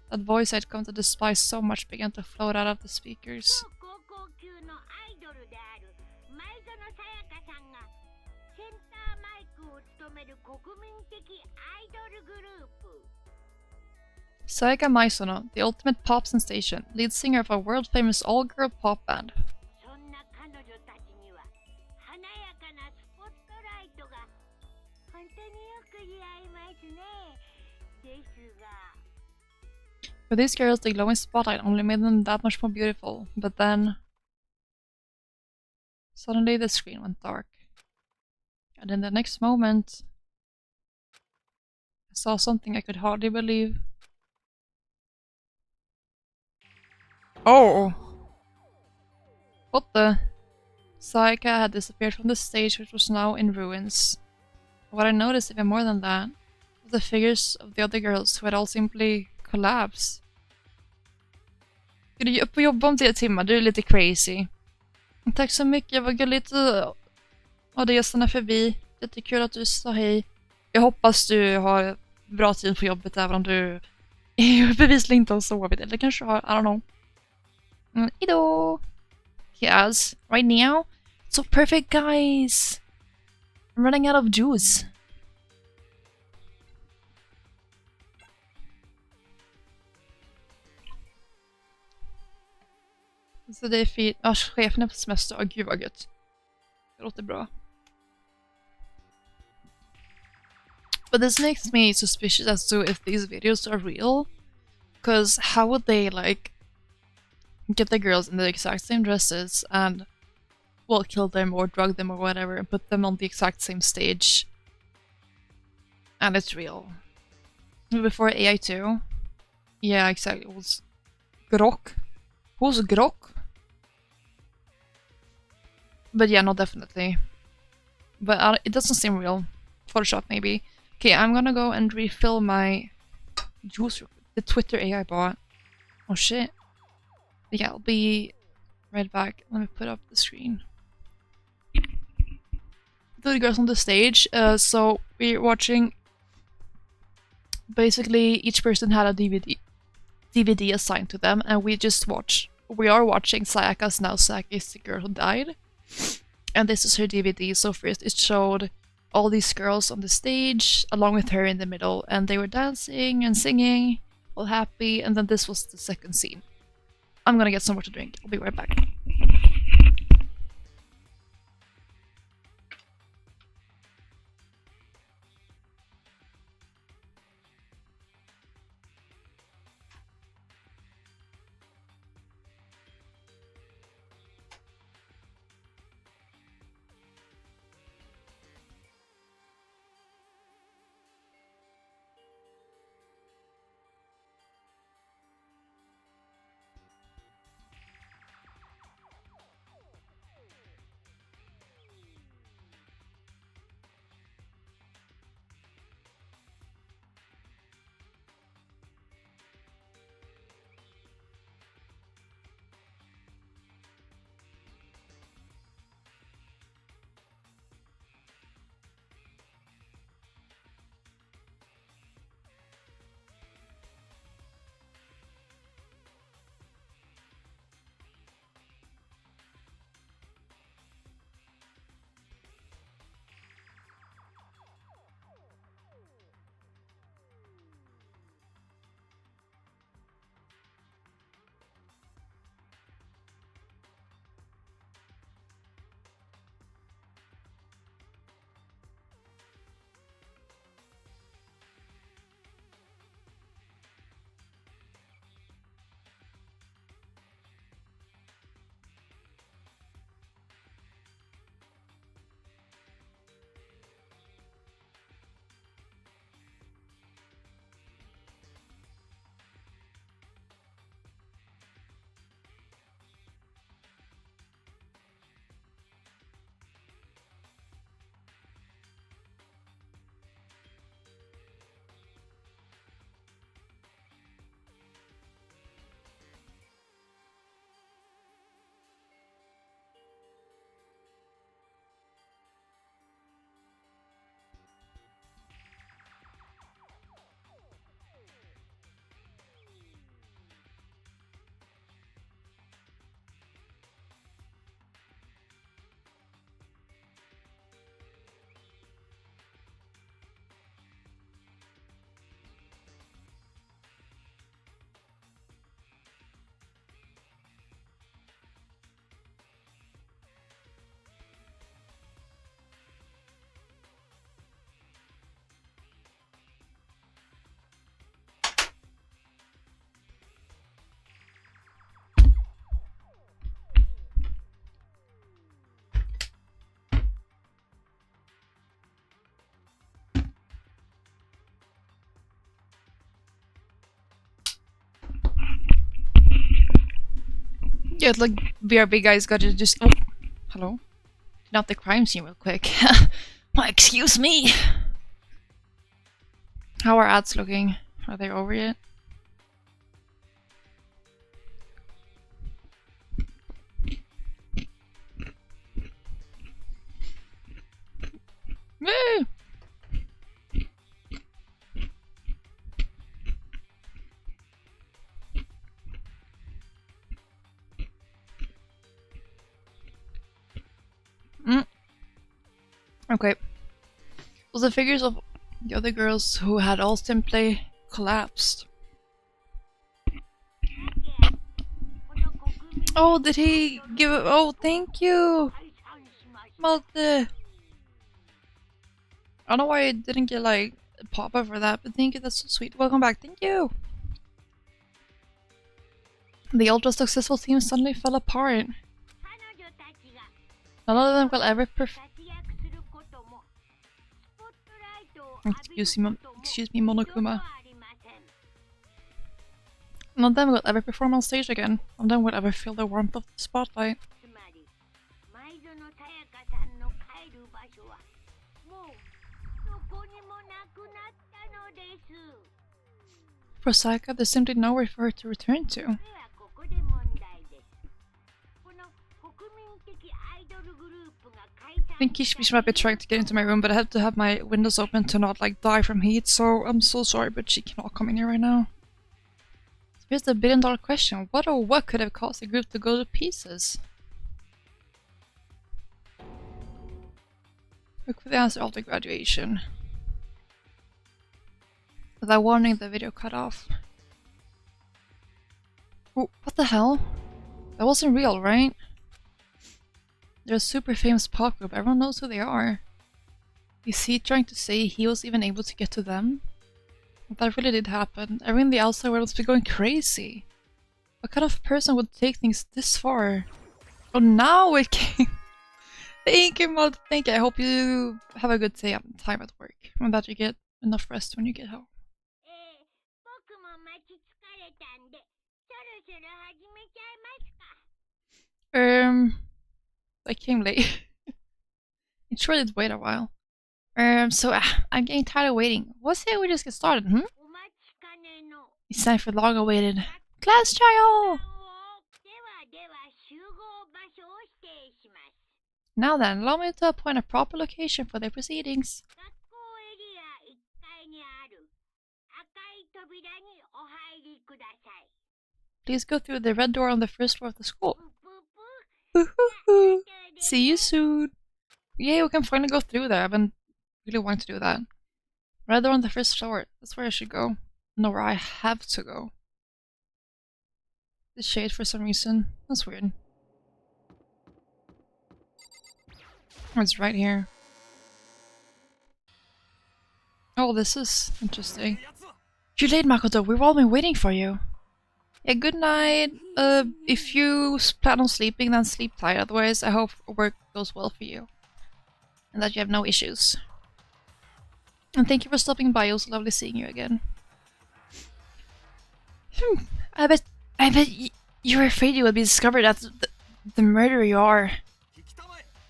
that voice I'd come to despise so much began to float out of the speakers. Sayaka Maisono, the ultimate pop sensation, lead singer of a world-famous all-girl pop band. For these girls, the glowing spotlight only made them that much more beautiful, but then suddenly the screen went dark. And in the next moment, I saw something I could hardly believe. Oh! What the? Sayaka had disappeared from the stage, which was now in ruins. What I noticed even more than that was the figures of the other girls who had all simply collapsed. Ska du upp och jobba om 3 timmar? Du är lite crazy. Tack så mycket, vad gulligt av dig att stanna förbi. Jättekul att du sa hej. Jag hoppas du har bra tid på jobbet även om du bevisligen inte har sovit. Eller kanske har, I don't know. Hejdå! Yes, right now? So perfect, guys! I'm running out of juice. Så det är fint. Ja, chefen är på semester. Åh, gud vad gött. Det låter bra. But this makes me suspicious as to if these videos are real. Because how would they, like, get the girls in the exact same dresses and, well, kill them or drug them or whatever and put them on the exact same stage? And it's real. Before AI 2? Yeah, exactly. It was Grok. Who's Grok? But yeah, no, definitely. But it doesn't seem real. Photoshop, maybe. Okay, I'm gonna go and refill my juice. The Twitter AI bot. Oh shit. Yeah, I'll be right back. Let me put up the screen. The girls on the stage. So we're watching. Basically, each person had a DVD assigned to them, and we just watch. We are watching Sayaka's now. Sayaka is the girl who died, and this is her DVD. So first, it showed all these girls on the stage, along with her in the middle, and they were dancing and singing, all happy. And then this was the second scene. I'm gonna get some more to drink. I'll be right back. Yeah, like BRB guys gotta just. Oh, hello. Not the crime scene real quick. Why, excuse me. How are ads looking? Are they over yet? Woo! Okay. Well, the figures of the other girls who had all simply collapsed. Oh, did he give it? Oh, thank you! Malte! I don't know why I didn't get like a pop-up for that, but thank you, that's so sweet. Welcome back, thank you! The ultra successful team suddenly fell apart. None of them will ever excuse me, Monokuma. None of them will ever perform on stage again. None of them will ever feel the warmth of the spotlight. For Sayaka, there's simply nowhere for her to return to. I think Kishimichi might be trying to get into my room, but I have to have my windows open to not like die from heat, so I'm so sorry, but she cannot come in here right now. So here's the billion-dollar question. What or what could have caused the group to go to pieces? Look for the answer after graduation. Without warning, the video cut off. Oh, what the hell? That wasn't real, right? They're a super famous pop group, everyone knows who they are. Is he trying to say he was even able to get to them? That really did happen. Everyone in the outside world must be going crazy. What kind of person would take things this far? Oh, now it came! Thank you, Mod. Thank you. I hope you have a good time at work, and that you get enough rest when you get home. I came late. It sure did wait a while. So I'm getting tired of waiting. What say we just get started, It's time for long-awaited class trial! Now then, allow me to appoint a proper location for their proceedings. Please go through the red door on the first floor of the school. See you soon! Yay, we can finally go through there. I've been really wanting to do that. Red door on the first floor. That's where I should go. No, where I have to go. The shade for some reason. That's weird. Oh, it's right here. Oh, this is interesting. You're late, Makoto. We've all been waiting for you. Yeah, good night. If you plan on sleeping, then sleep tight. Otherwise, I hope work goes well for you. And that you have no issues. And thank you for stopping by. It was lovely seeing you again. I bet you were afraid you would be discovered as the murderer you are.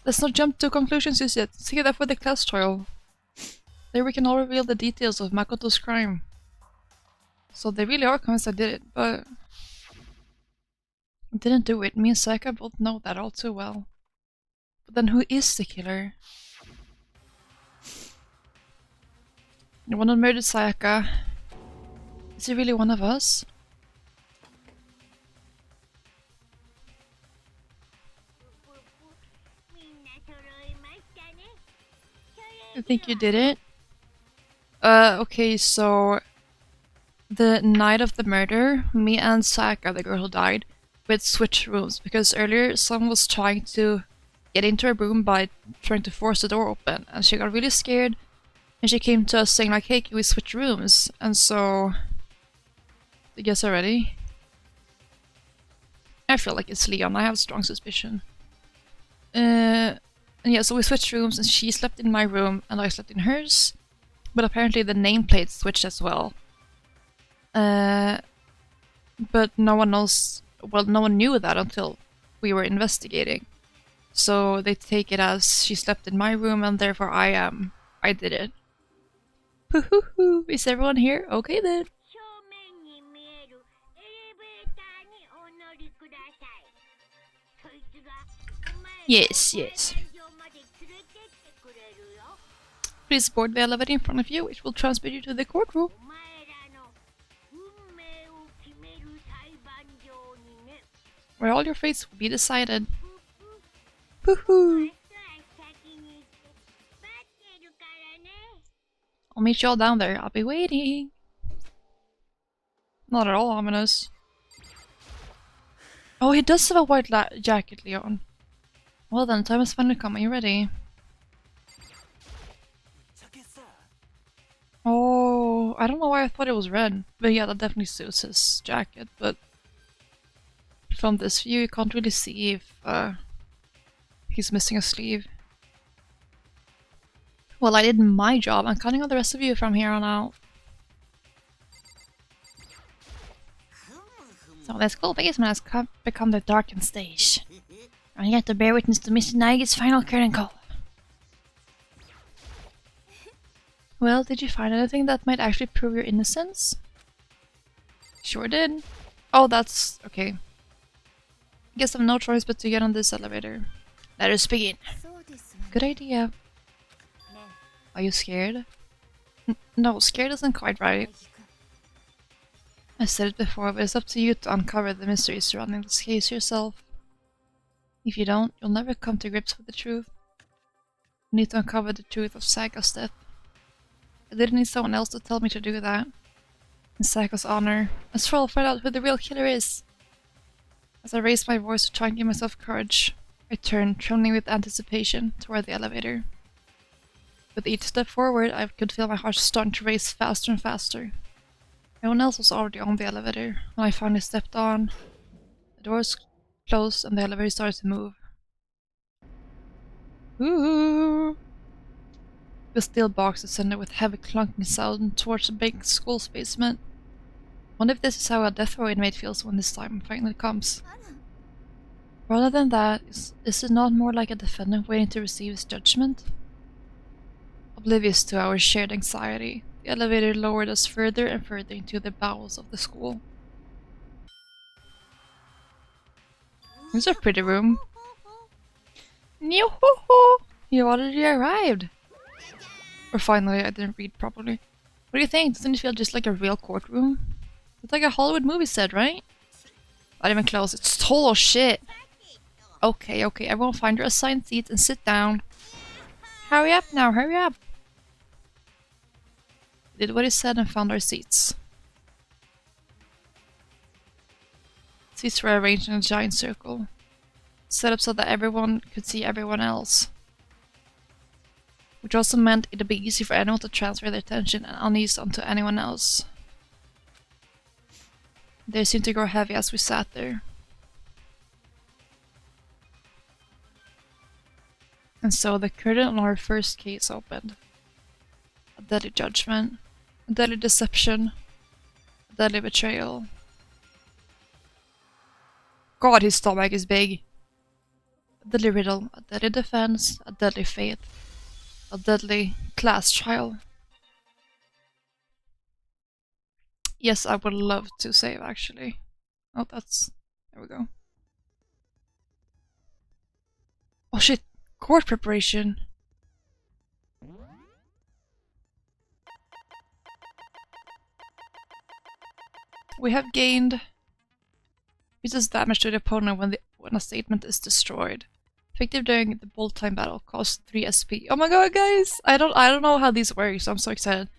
Let's not jump to conclusions just yet. Save that for the class trial. There we can all reveal the details of Makoto's crime. So they really are convinced I did it, but I didn't do it. Me and Sayaka both know that all too well. But then who is the killer? The one who murdered Sayaka. Is he really one of us? I think you did it. Okay, so the night of the murder, me and Sayaka, the girl who died, we'd switched rooms because earlier someone was trying to get into her room by trying to force the door open, and she got really scared and she came to us saying like, hey, can we switch rooms? And so I guess already. I feel like it's Leon. I have a strong suspicion. And yeah, so we switched rooms and she slept in my room and I slept in hers. But apparently the nameplate switched as well. But no one knows Well, no one knew that until we were investigating. So they take it as she slept in my room and therefore I did it. Hoo hoo hoo! Is everyone here? Okay then. Yes, yes. Please board the elevator in front of you, which will transport you to the courtroom. Where all your fates will be decided. Woohoo! I'll meet you all down there. I'll be waiting. Not at all ominous. Oh, he does have a white jacket, Leon. Well then, time has finally come. Are you ready? Oh, I don't know why I thought it was red. But yeah, that definitely suits his jacket, but from this view you can't really see if he's missing a sleeve. Well, I did my job. I'm counting on the rest of you from here on out. So this cool basement has become the darkened stage. I get to bear witness to Mr. Naige's final curtain call. Well, did you find anything that might actually prove your innocence? Sure did. Oh, that's okay. Guess I've no choice but to get on this elevator. Let us begin. Good idea. Are you scared? No, scared isn't quite right. I said it before, but it's up to you to uncover the mysteries surrounding this case yourself. If you don't, you'll never come to grips with the truth. You need to uncover the truth of Saga's death. I didn't need someone else to tell me to do that. In Saga's honor, I swore I'll find out who the real killer is. As I raised my voice to try and give myself courage, I turned, trembling with anticipation, toward the elevator. With each step forward, I could feel my heart starting to race faster and faster. Everyone else was already on the elevator. When I finally stepped on, the doors closed and the elevator started to move. Ooh! The steel box descended with heavy clunking sound towards the big school's basement. Wonder if this is how a death row inmate feels when this time finally comes. Rather than that, is it not more like a defendant waiting to receive his judgment? Oblivious to our shared anxiety, the elevator lowered us further and further into the bowels of the school. This is a pretty room. Yoo-hoo-hoo! You already arrived! Or finally, I didn't read properly. What do you think? Doesn't it feel just like a real courtroom? It's like a Hollywood movie set, right? Not even close, it's total shit! Okay, okay, everyone find your assigned seats and sit down. Hurry up now, hurry up! We did what he said and found our seats. Seats were arranged in a giant circle, set up so that everyone could see everyone else. Which also meant it'd be easy for anyone to transfer their attention and unease onto anyone else. They seemed to grow heavy as we sat there. And so the curtain on our first case opened. A deadly judgment, a deadly deception, a deadly betrayal. God, his stomach is big. A deadly riddle, a deadly defense, a deadly fate, a deadly class trial. Yes, I would love to save, actually. Oh, that's... there we go. Oh shit! Court preparation! We have gained... Uses damage to the opponent when a statement is destroyed. Effective during the bullet time battle, cost 3 SP. Oh my god, guys! I don't know how these work, so I'm so excited.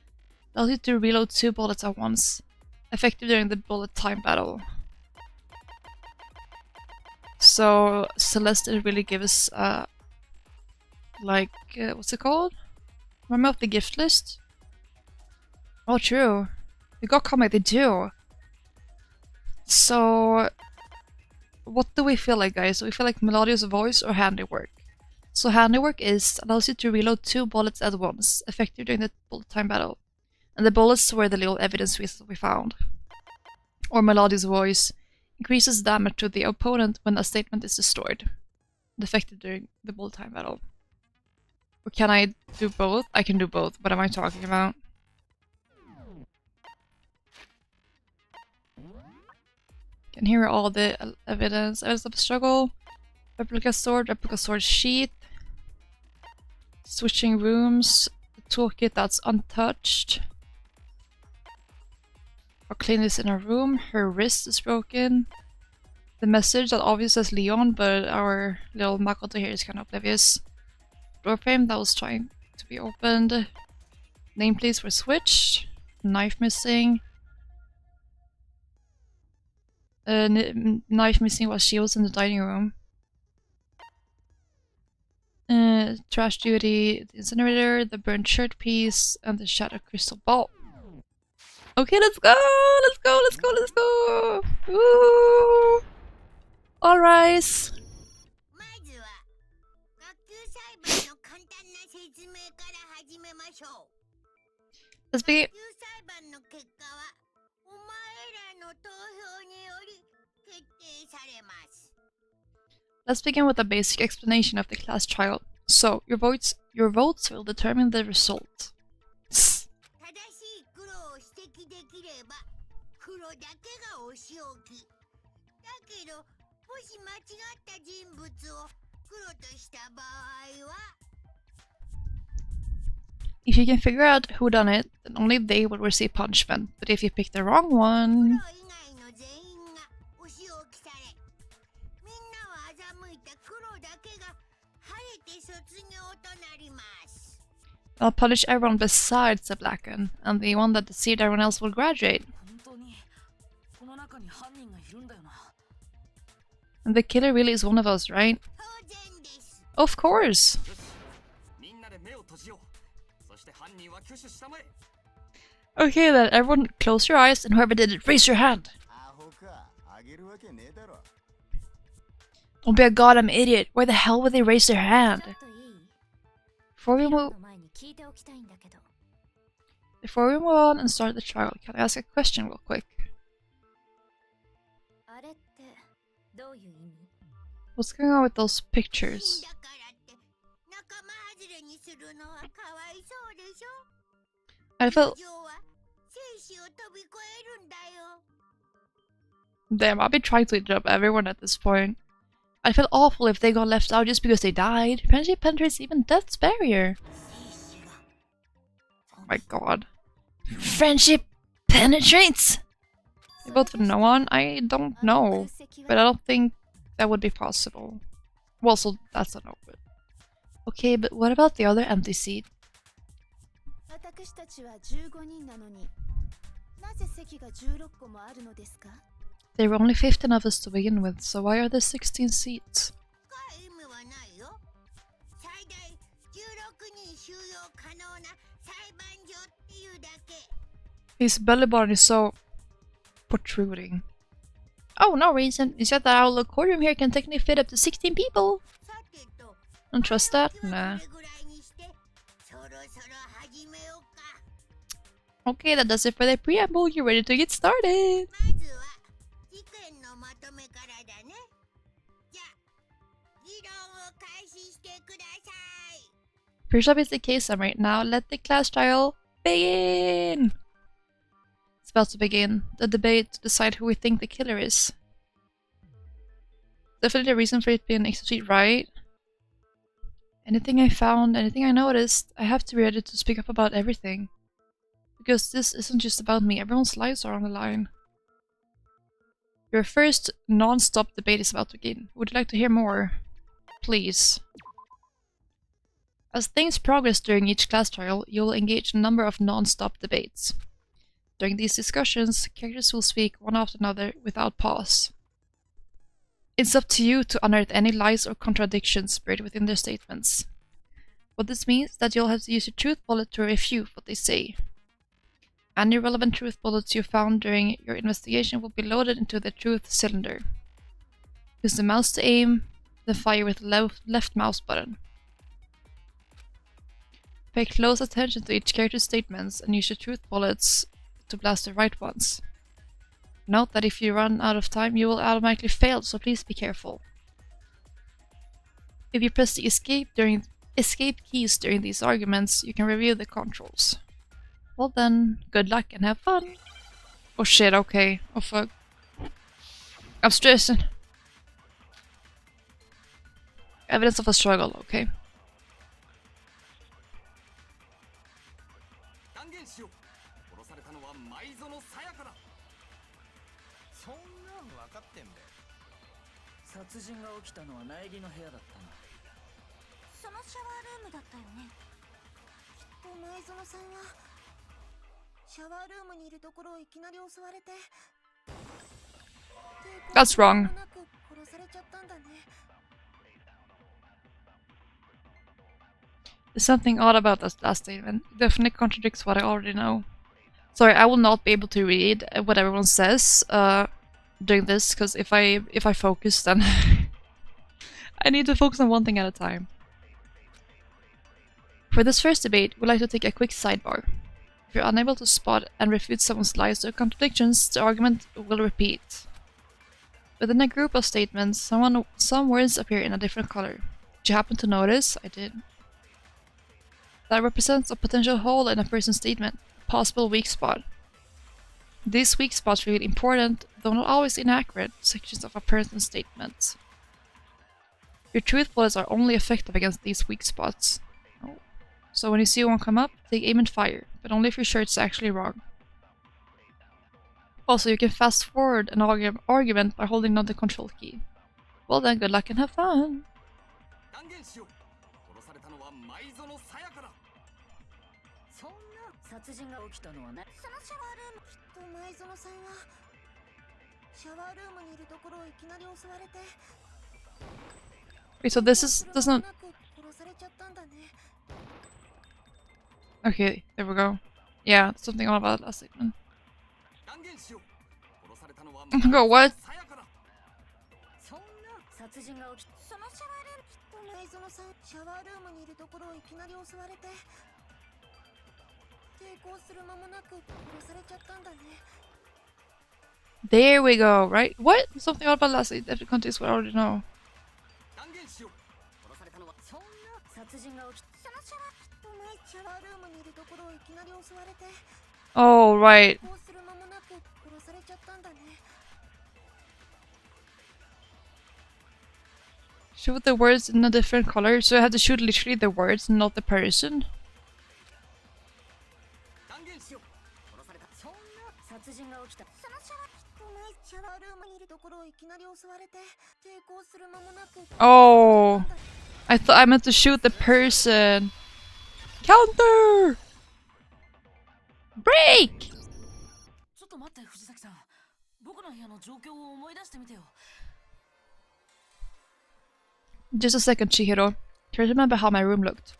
Allows you to reload 2 bullets at once. Effective during the bullet time battle. So Celeste really gives like what's it called? Remember of the gift list? Oh, true. We got comic, they do. So what do we feel like, guys? Do we feel like melodious voice or handiwork? So handiwork allows you to reload 2 bullets at once, effective during the bullet time battle. And the bullets were the little evidence pieces we found. Or melodious voice Increases damage to the opponent when a statement is destroyed. Defective during the full-time battle. Or can I do both? I can do both. What am I talking about? Can hear all the evidence. Evidence of a struggle. Replica sword sheath. Switching rooms. The toolkit that's untouched. How clean is in her room. Her wrist is broken. The message that obviously says Leon, but our little Makoto here is kind of oblivious. Door frame that was trying to be opened. Nameplates were switched. Knife missing. Knife missing while she was in the dining room. Trash duty, the incinerator, the burnt shirt piece, and the shattered crystal ball. Okay, let's go! Let's go! Let's go! Let's go! Woo! All rise. Let's begin. Let's begin with a basic explanation of the class trial. So, your votes will determine the result. If you can figure out who done it, then only they will receive punishment. But if you pick the wrong one... I'll punish everyone besides the black one, and the one that deceived everyone else will graduate. And the killer really is one of us, right? Of course! Okay then, everyone close your eyes and whoever did it, raise your hand! Don't be a goddamn idiot, why the hell would they raise their hand? Before we move on and start the trial, can I ask a question real quick? What's going on with those pictures? I felt... Damn, I've been trying to interrupt everyone at this point. I feel awful if they got left out just because they died. Friendship penetrates even death's barrier. Oh my god. Friendship penetrates! You vote for no one? I don't know. But I don't think that would be possible. Well, so that's a no. But... Okay, but what about the other empty seat? There were only 15 of us to begin with, so why are there 16 seats? His belly button is so protruding. Oh, no reason. It's just that our little courtroom here can technically fit up to 16 people. Don't trust that? Nah. Okay, that does it for the preamble. You're ready to get started. First up is the case summary. Now let the class trial begin! It's about to begin. The debate to decide who we think the killer is. Definitely a reason for it being an extra sheet, right? Anything I found, anything I noticed, I have to be ready to speak up about everything. Because this isn't just about me, everyone's lives are on the line. Your first non-stop debate is about to begin. Would you like to hear more? Please. As things progress during each class trial, you'll engage in a number of non-stop debates. During these discussions, characters will speak one after another without pause. It's up to you to unearth any lies or contradictions buried within their statements. What this means is that you'll have to use your truth bullet to refute what they say. Any relevant truth bullets you found during your investigation will be loaded into the truth cylinder. Use the mouse to aim, then fire with the left mouse button. Pay close attention to each character's statements and use your truth bullets to blast the right ones. Note that if you run out of time, you will automatically fail, so please be careful. If you press the escape keys during these arguments, you can review the controls. Well then, good luck and have fun. Oh shit, okay. Oh fuck. I'm stressing. Evidence of a struggle, okay. That's wrong. There's something odd about that last statement. It definitely contradicts what I already know. Sorry, I will not be able to read what everyone says during this, because if I focus, then I need to focus on one thing at a time. For this first debate, we'd like to take a quick sidebar. If you're unable to spot and refute someone's lies or contradictions, the argument will repeat. Within a group of statements, some words appear in a different color. Did you happen to notice? I did. That represents a potential hole in a person's statement, a possible weak spot. These weak spots reveal important, though not always inaccurate, sections of a person's statement. Your truth bullets are only effective against these weak spots. So when you see one come up, take aim and fire, but only if you're sure it's actually wrong. Also, you can fast forward an argument by holding down the control key. Well then, good luck and have fun! Wait, so this doesn't... Okay, there we go. Yeah, something odd about that last statement. Go, what? There we go, right? What? Something odd about last statement. Every context we already know. Oh, right. Shoot the words in a different color, so I had to shoot literally the words, not the person. Oh, I thought I meant to shoot the person. Counter! Break! Just a second, Chihiro. Try to remember how my room looked.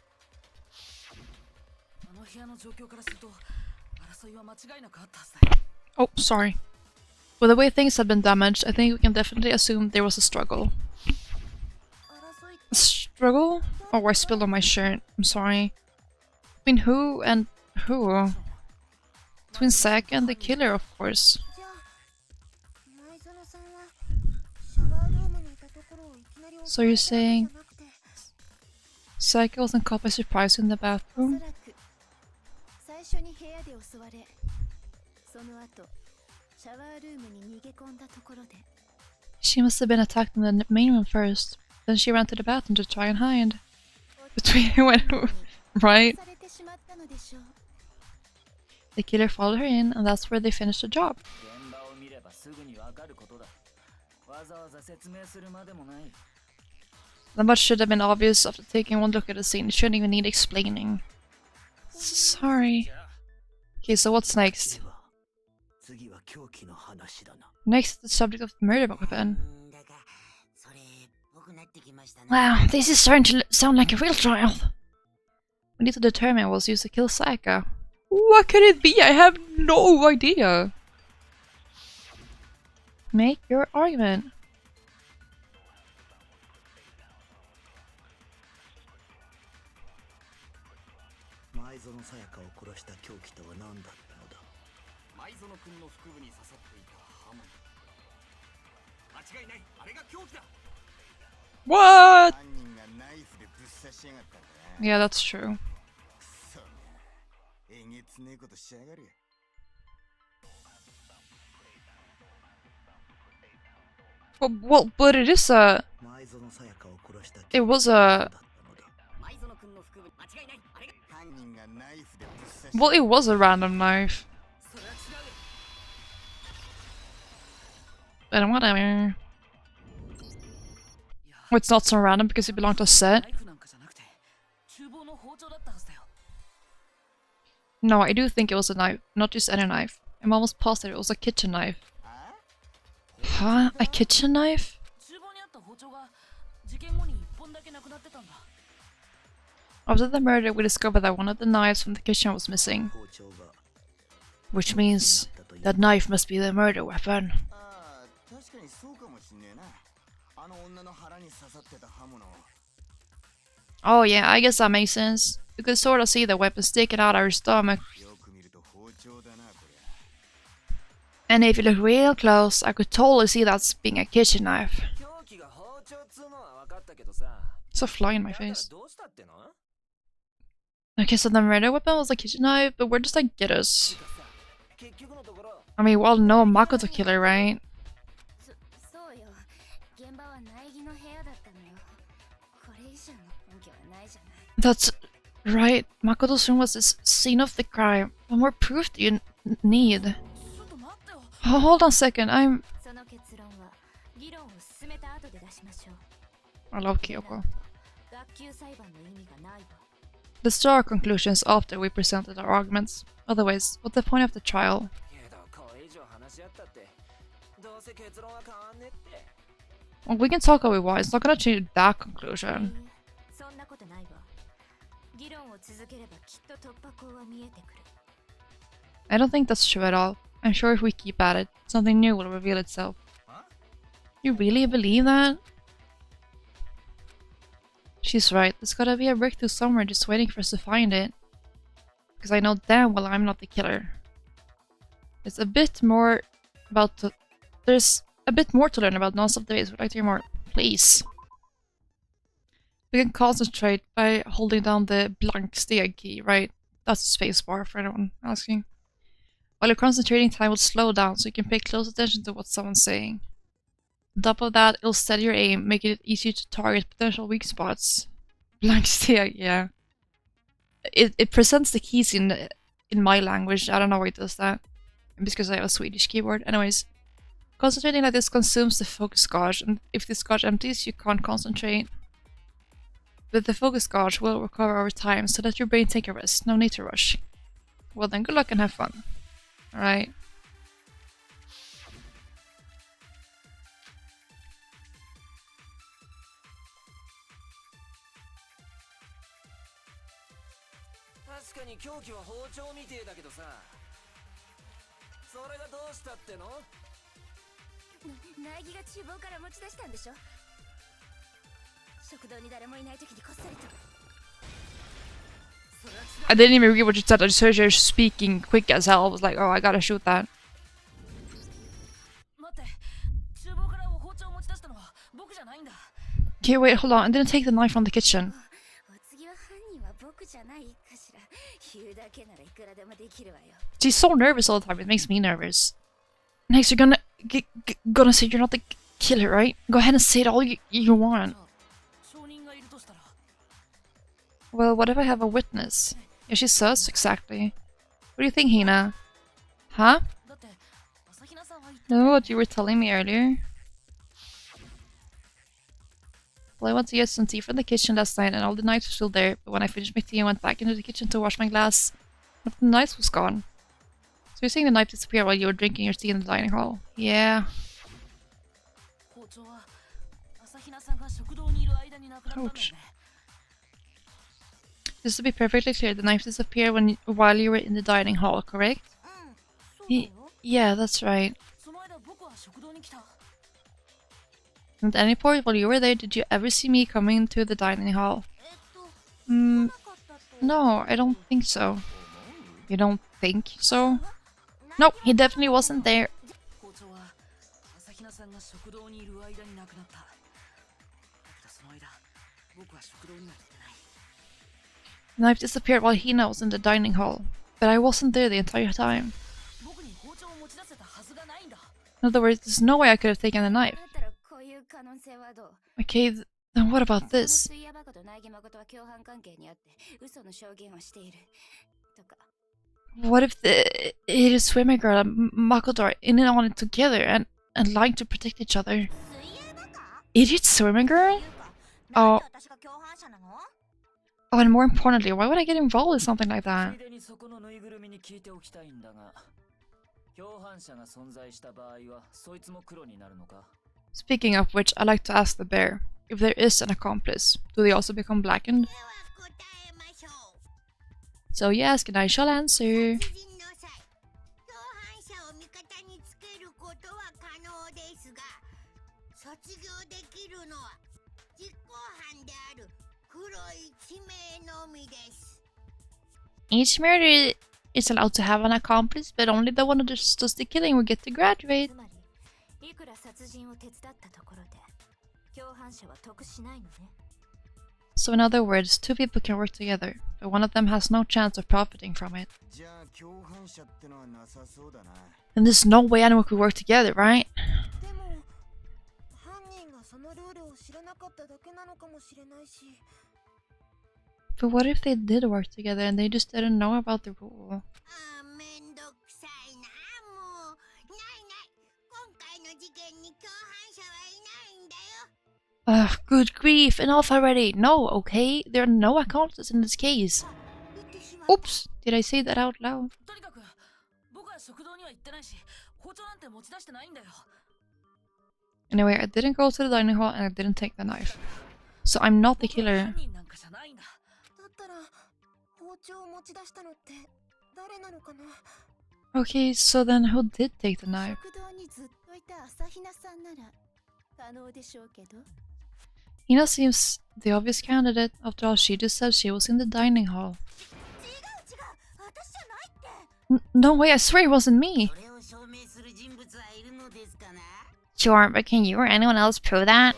Oh, sorry. With the way things had been damaged, I think we can definitely assume there was a struggle. A struggle? Oh, I spilled on my shirt. I'm sorry. Between who and who? Between Saka and the killer, of course. So you're saying Saka wasn't caught by surprise in the bathroom? She must have been attacked in the main room first. Then she ran to the bathroom to try and hide. Between when, right? The killer followed her in, and that's where they finished the job. That much should have been obvious after taking one look at the scene. It shouldn't even need explaining. Sorry. Okay, so what's next? Next, the subject of the murder weapon. Wow, this is starting to sound like a real trial. We need to determine what was used to kill Saka. What could it be? I have no idea. Make your argument. What? Yeah, that's true. Well, but it is a... It was a... Well, it was a random knife. But whatever. Oh, it's not so random because it belonged to a set. No, I do think it was a knife, not just any knife. I'm almost positive it was a kitchen knife. Huh? A kitchen knife? After the murder, we discovered that one of the knives from the kitchen was missing. Which means that knife must be the murder weapon. Oh yeah, I guess that makes sense. You could sort of see the weapon sticking out of her stomach. And if you look real close, I could totally see that being a kitchen knife. It's a fly in my face. Okay, so the murder weapon was a kitchen knife, but where does that get us? I mean, we all know Makoto killer, right? That's right. Makoto's room was the scene of the crime. What more proof do you need? Oh, hold on a second. I love Kyoko. Let's draw our conclusions after we presented our arguments. Otherwise, what's the point of the trial? Well, we can talk how we want. It's not gonna change that conclusion. I don't think that's true at all. I'm sure if we keep at it, something new will reveal itself. You really believe that? She's right. There's gotta be a breakthrough somewhere just waiting for us to find it. Because I know damn well I'm not the killer. There's a bit more to learn about non-stop debates. Would like to hear more, please. We can concentrate by holding down the blank steg key, right? That's the spacebar for anyone asking. While you're concentrating, time will slow down so you can pay close attention to what someone's saying. On top of that, it'll steady your aim, making it easier to target potential weak spots. Blank steg, yeah. It presents the keys in my language. I don't know why it does that. Maybe it's because I have a Swedish keyboard. Anyways, concentrating like this consumes the focus gauge, and if this gauge empties, you can't concentrate. But the focus gauge will recover over time, so let your brain take a rest. No need to rush. Well then, good luck and have fun. Alright. I didn't even read what you said, I just heard you speaking quick as hell. I was like, oh, I gotta shoot that. Okay, wait, hold on. I didn't take the knife from the kitchen. She's so nervous all the time, it makes me nervous. Next, you're gonna say you're not the killer, right? Go ahead and say it all you want. Well, what if I have a witness? Yeah, she says, exactly. What do you think, Hina? Huh? No, what you were telling me earlier. Well, I went to get some tea from the kitchen last night and all the knives were still there, but when I finished my tea I went back into the kitchen to wash my glass, but the knife was gone. So you're saying the knife disappeared while you were drinking your tea in the dining hall? Yeah. Ouch. Just to be perfectly clear, the knife disappeared while you were in the dining hall, correct? Yeah, that's right. At any point while you were there, did you ever see me coming to the dining hall? No, I don't think so. You don't think so? Nope, he definitely wasn't there. The knife disappeared while Hina was in the dining hall, but I wasn't there the entire time. In other words, there's no way I could have taken the knife. Okay, then what about this? What if it is swimmer girl and Makoto are in and on it together and lying to protect each other? Idiot swimmer girl? Oh, and more importantly, why would I get involved with something like that? Speaking of which, I like to ask the bear, if there is an accomplice, do they also become blackened? So yes, and I shall answer. Each murder is allowed to have an accomplice, but only the one who does the killing will get to graduate. So in other words, two people can work together, but one of them has no chance of profiting from it. And there's no way anyone could work together, right? But what if they did work together and they just didn't know about the rule? Ugh, good grief, enough already! No, okay? There are no accomplices in this case. Oops, did I say that out loud? Anyway, I didn't go to the dining hall and I didn't take the knife. So I'm not the killer. Okay, so then who did take the knife? Hina seems the obvious candidate. After all, she just said she was in the dining hall. No way, I swear it wasn't me! Sure, but can you or anyone else prove that?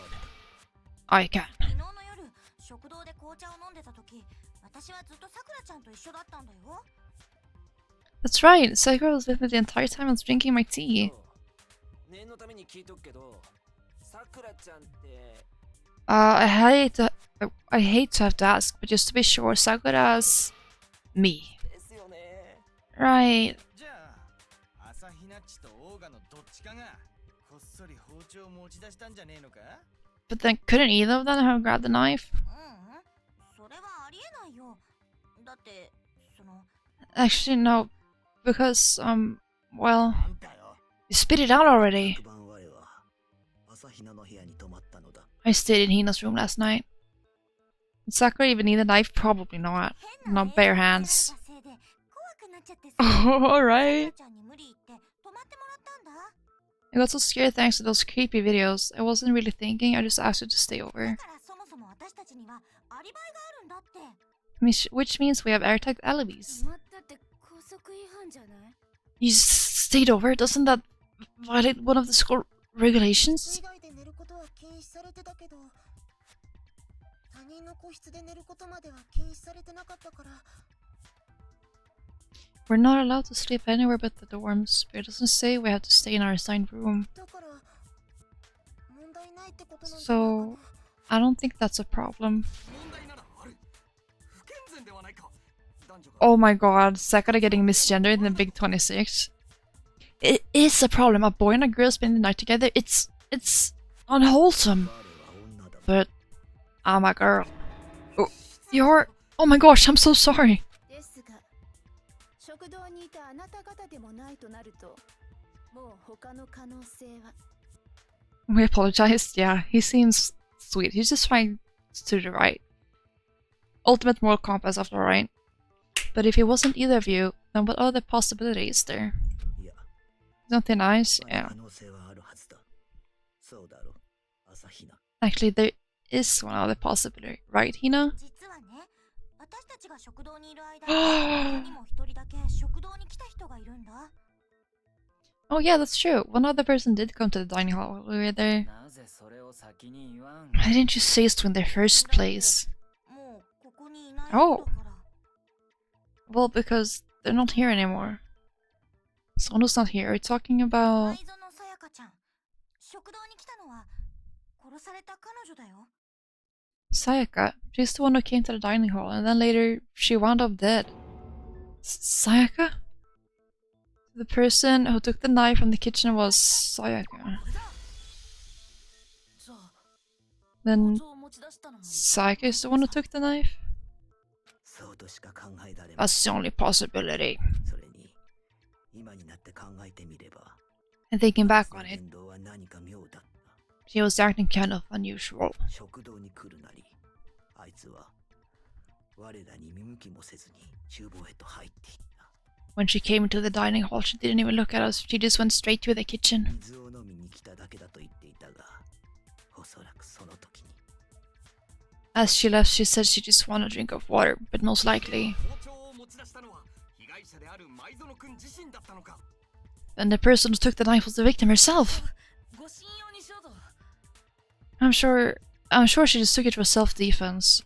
I can. That's right, Sakura was with me the entire time I was drinking my tea. I hate to have to ask, but just to be sure, Sakura's me. Right. But then couldn't either of them have grabbed the knife? Actually, no. Because, well... You spit it out already. I stayed in Hina's room last night. Did Sakura even need a knife? Probably not. Not bare hands. Oh, alright. I got so scared thanks to those creepy videos. I wasn't really thinking, I just asked her to stay over. Which means we have airtight alibis. You stayed over? Doesn't that violate one of the school regulations? We're not allowed to sleep anywhere but the dorms, but it doesn't say we have to stay in our assigned room. So, I don't think that's a problem. Oh my god, Sakura getting misgendered in the Big 26. It is a problem. A boy and a girl spending the night together. It's unwholesome. But I'm a girl. Oh, you're... Oh my gosh, I'm so sorry. We apologized. Yeah, he seems sweet. He's just trying to do the right. Ultimate moral compass after all, right? But if he wasn't either of you, then what other possibilities is there? Something nice? Yeah. Actually, there is one other possibility, right, Hina? Oh yeah, that's true. One other person did come to the dining hall while we were there. Why didn't you say so in the first place? Oh, well, because they're not here anymore. Sono's not here. Are you talking about... Sayaka? She's the one who came to the dining hall, and then later she wound up dead. Sayaka? The person who took the knife from the kitchen was Sayaka. Then Sayaka is the one who took the knife? That's the only possibility. And thinking back on it, she was acting kind of unusual. When she came into the dining hall, she didn't even look at us. She just went straight to the kitchen. As she left, she said she just wanted a drink of water, but most likely... then the person who took the knife was the victim herself. I'm sure she just took it for self-defense.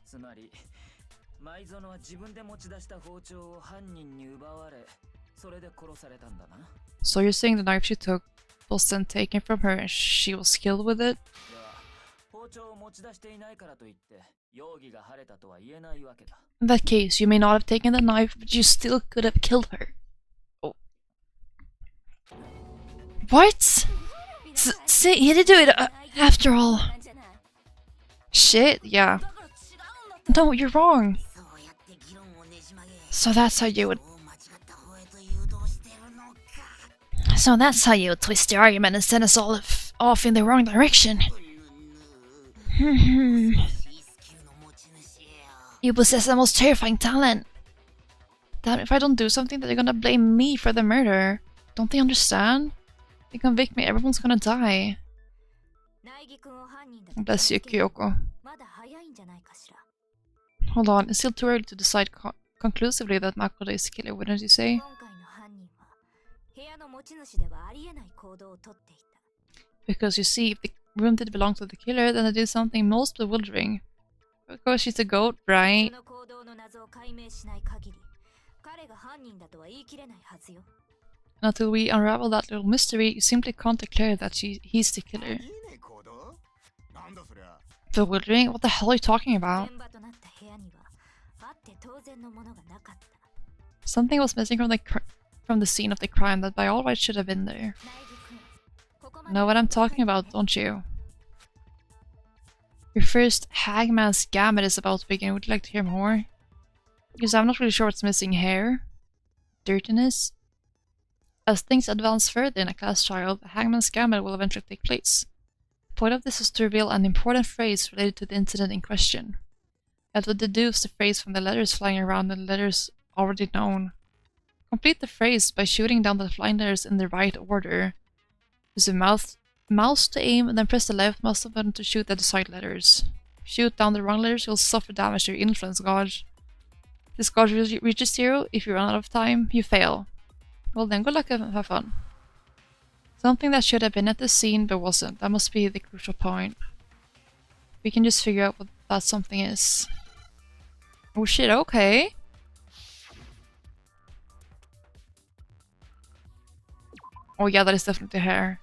So you're saying the knife she took was then taken from her and she was killed with it? In that case, you may not have taken the knife, but you still could have killed her. Oh. What? See, you did do it after all. Shit, yeah. No, you're wrong. So that's how you would... So that's how you would twist the argument and send us all off in the wrong direction. You possess the most terrifying talent. Damn, if I don't do something, they're gonna blame me for the murder. Don't they understand? They convict me, everyone's gonna die. Bless you, Kyoko. Hold on, it's still too early to decide conclusively that Makoto is the killer, wouldn't you say? Because you see, if the room did belong to the killer, then they did something most bewildering. Because she's a goat, right? Until we unravel that little mystery, you simply can't declare that he's the killer. Bewildering? What the hell are you talking about? Something was missing from the scene of the crime that by all rights should have been there. Know what I'm talking about, don't you? Your first Hagman's Gambit is about to begin. Would you like to hear more? Because I'm not really sure what's missing here. Dirtiness? As things advance further in a class trial, the Hangman's Gambit will eventually take place. The point of this is to reveal an important phrase related to the incident in question. You have to deduce the phrase from the letters flying around and the letters already known. Complete the phrase by shooting down the flying letters in the right order. Use the mouse to aim and then press the left mouse button to shoot the desired letters. If you shoot down the wrong letters, you'll suffer damage to your influence gauge. If this gauge reaches 0, if you run out of time, you fail. Well then, good luck and have fun. Something that should have been at the scene but wasn't. That must be the crucial point. We can just figure out what that something is. Oh shit, okay. Oh yeah, that is definitely hair.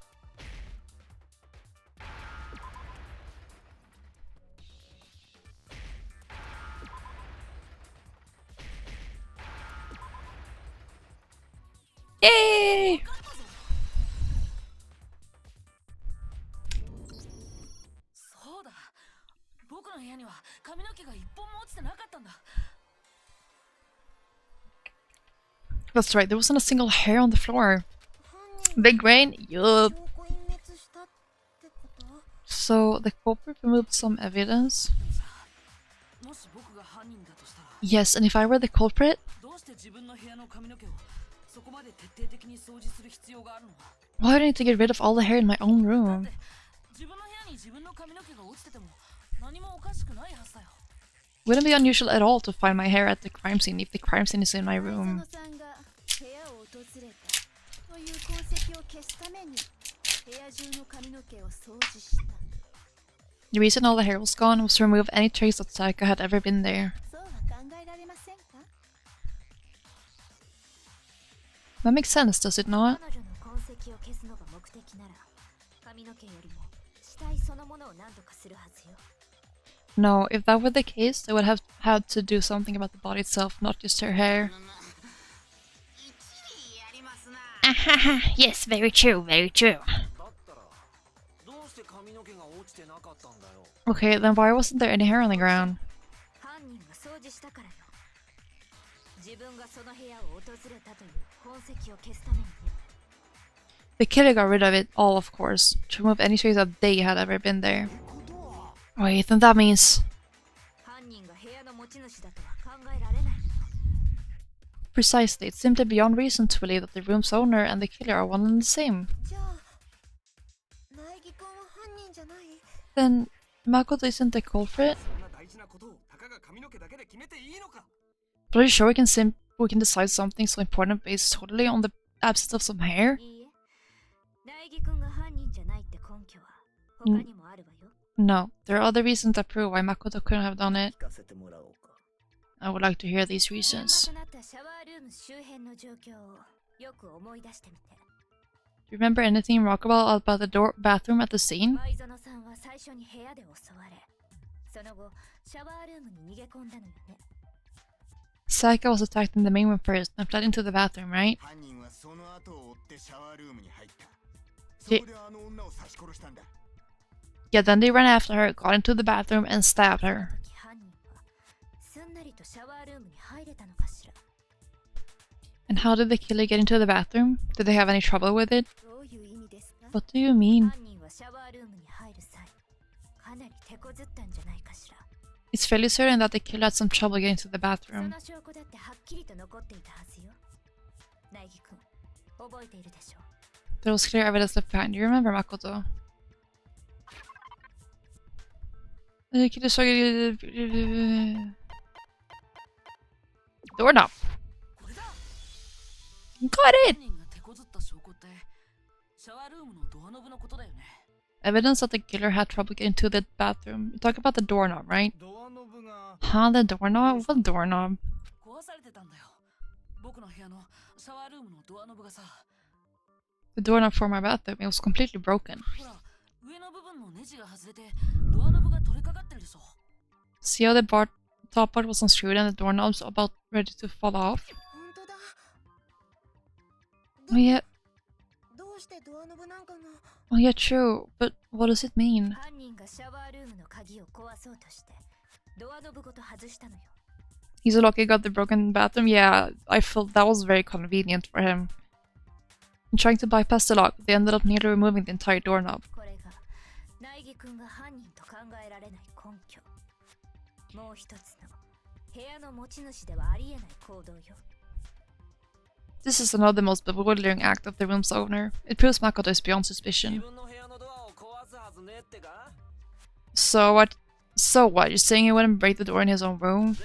Yay! That's right, there wasn't a single hair on the floor. Big brain? Yup. So, the culprit removed some evidence? Yes, and if I were the culprit? Why do I need to get rid of all the hair in my own room? Wouldn't be unusual at all to find my hair at the crime scene if the crime scene is in my room. The reason all the hair was gone was to remove any trace that Saika had ever been there. That makes sense, does it not? No, if that were the case, they would have had to do something about the body itself, not just her hair. Ahaha, yes, very true, very true. Okay, then why wasn't there any hair on the ground? The killer got rid of it all, of course, to remove any trace that they had ever been there. Wait, then that means... Precisely, it's simply beyond reason to believe that the room's owner and the killer are one and the same. Then, Makoto isn't the culprit? But are you sure we can decide something so important based totally on the absence of some hair? No, there are other reasons that prove why Makoto couldn't have done it. I would like to hear these reasons. Do you remember anything remarkable about the bathroom at the scene? Saika was attacked in the main room first and fled into the bathroom, right? Yeah, then they ran after her, got into the bathroom, and stabbed her. And how did the killer get into the bathroom? Did they have any trouble with it? What do you mean? It's fairly certain that the killer had some trouble getting to the bathroom. There was clear evidence left behind. Do you remember, Makoto? The killer saw doorknob. Got it! Evidence that the killer had trouble getting to the bathroom. You talk about the doorknob, right? Huh, the doorknob? What doorknob? The doorknob for my bathroom. It was completely broken. See how the top part was unscrewed and the doorknob's about ready to fall off? Oh yeah. Oh yeah, true. But what does it mean? He's lucky got the broken bathroom? Yeah, I felt that was very convenient for him. In trying to bypass the lock, they ended up nearly removing the entire doorknob. This is another most bewildering act of the room's owner. It proves Makoto is beyond suspicion. So what? So what? You're saying he wouldn't break the door in his own room?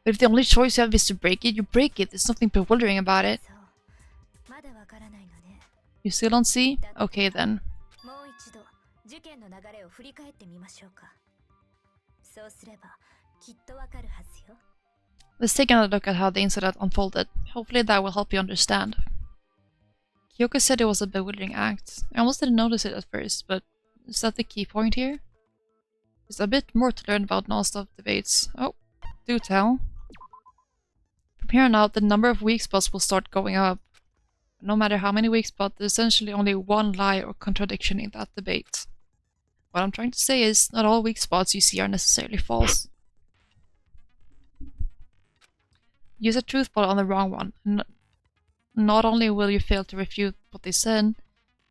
But if the only choice you have is to break it, you break it. There's nothing bewildering about it. You still don't see? Okay then. Let's take another look at how the incident unfolded. Hopefully that will help you understand. Kyoko said it was a bewildering act. I almost didn't notice it at first, but is that the key point here? There's a bit more to learn about non-stop debates. Oh, do tell. From here on out, the number of weak spots will start going up. No matter how many weak spots, there's essentially only one lie or contradiction in that debate. What I'm trying to say is, not all weak spots you see are necessarily false. Use a truth ball on the wrong one. Not only will you fail to refute what they said,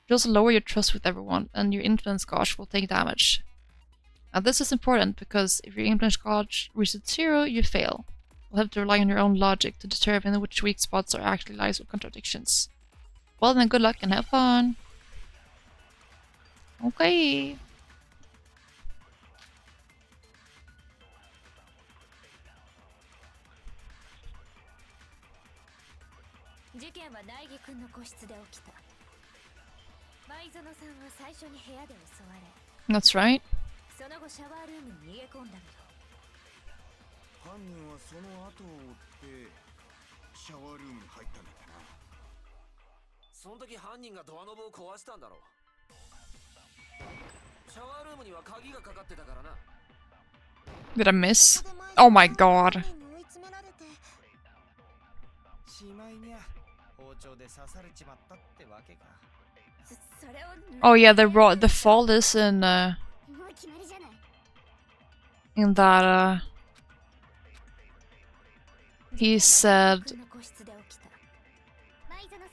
but also lower your trust with everyone, and your influence gauge will take damage. Now this is important because if your influence gauge reaches 0, you fail. You'll have to rely on your own logic to determine which weak spots are actually lies or contradictions. Well then, good luck and have fun! Okay. 君の個室で起きた。前園さんは最初に部屋で襲われ、 That's right. その後シャワールームに逃げ込んだのよ。犯人はその後を追ってシャワールームに入ったんだったな。その時犯人がドアノブを壊したんだろう。シャワールームには鍵がかかってたからな。 Did I miss? Oh my god. しまいにゃ包丁で刺されちまったってわけか。それを Oh yeah, the fault isもう決まりじゃない。 in that he said 君の個室で起きた。前園さんは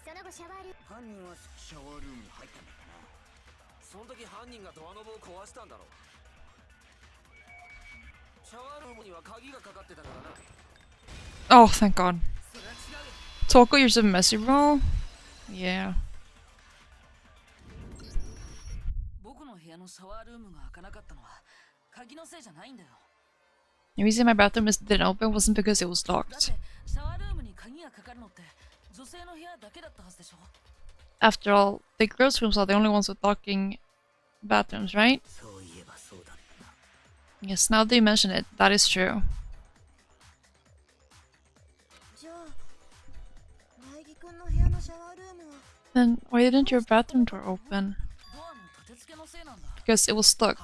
その後シャワールーム、犯人はシャワールームに入ったんだったな。その時犯人がドアノブを壊したんだろう。シャワールームには鍵がかかってたからな。 oh thank god. それは違う。 Toko, you're so messy, bro. Yeah. 僕の部屋のシャワールームが開かなかったのは鍵のせいじゃないんだよ。 The reason my bathroom didn't open wasn't because it was だっ locked. てシャワールームに鍵がかかるのって女性の部屋だけだったはずでしょ。 After all, the girls' rooms are the only ones with locking bathrooms, right? そういえばそうだった。 Yes, now that you mention it, that is true. じゃあ前木君の部屋のシャワールームは Then why didn't your bathroom door open? ドアの立て付けのせいなんだ。 Because it was stuck.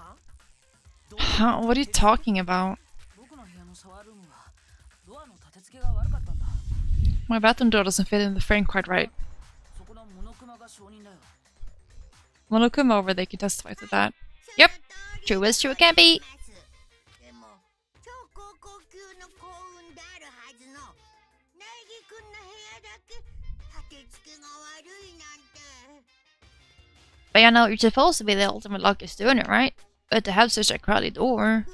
Huh? What are you talking about? 僕の部屋のシャワールームはドアの立て付けが悪かったんだ。 My bathroom door doesn't fit in the frame quite right. そこのモノクマが証人だよ。 Monokuma over there can testify to that. Yep, true as true can be. でも超高校級の幸運であるはずの苗木君の部屋だけ立て付けが悪いなんて。 But you know, you're supposed to be the ultimate luckiest doing it, right? But to have such a crowded door.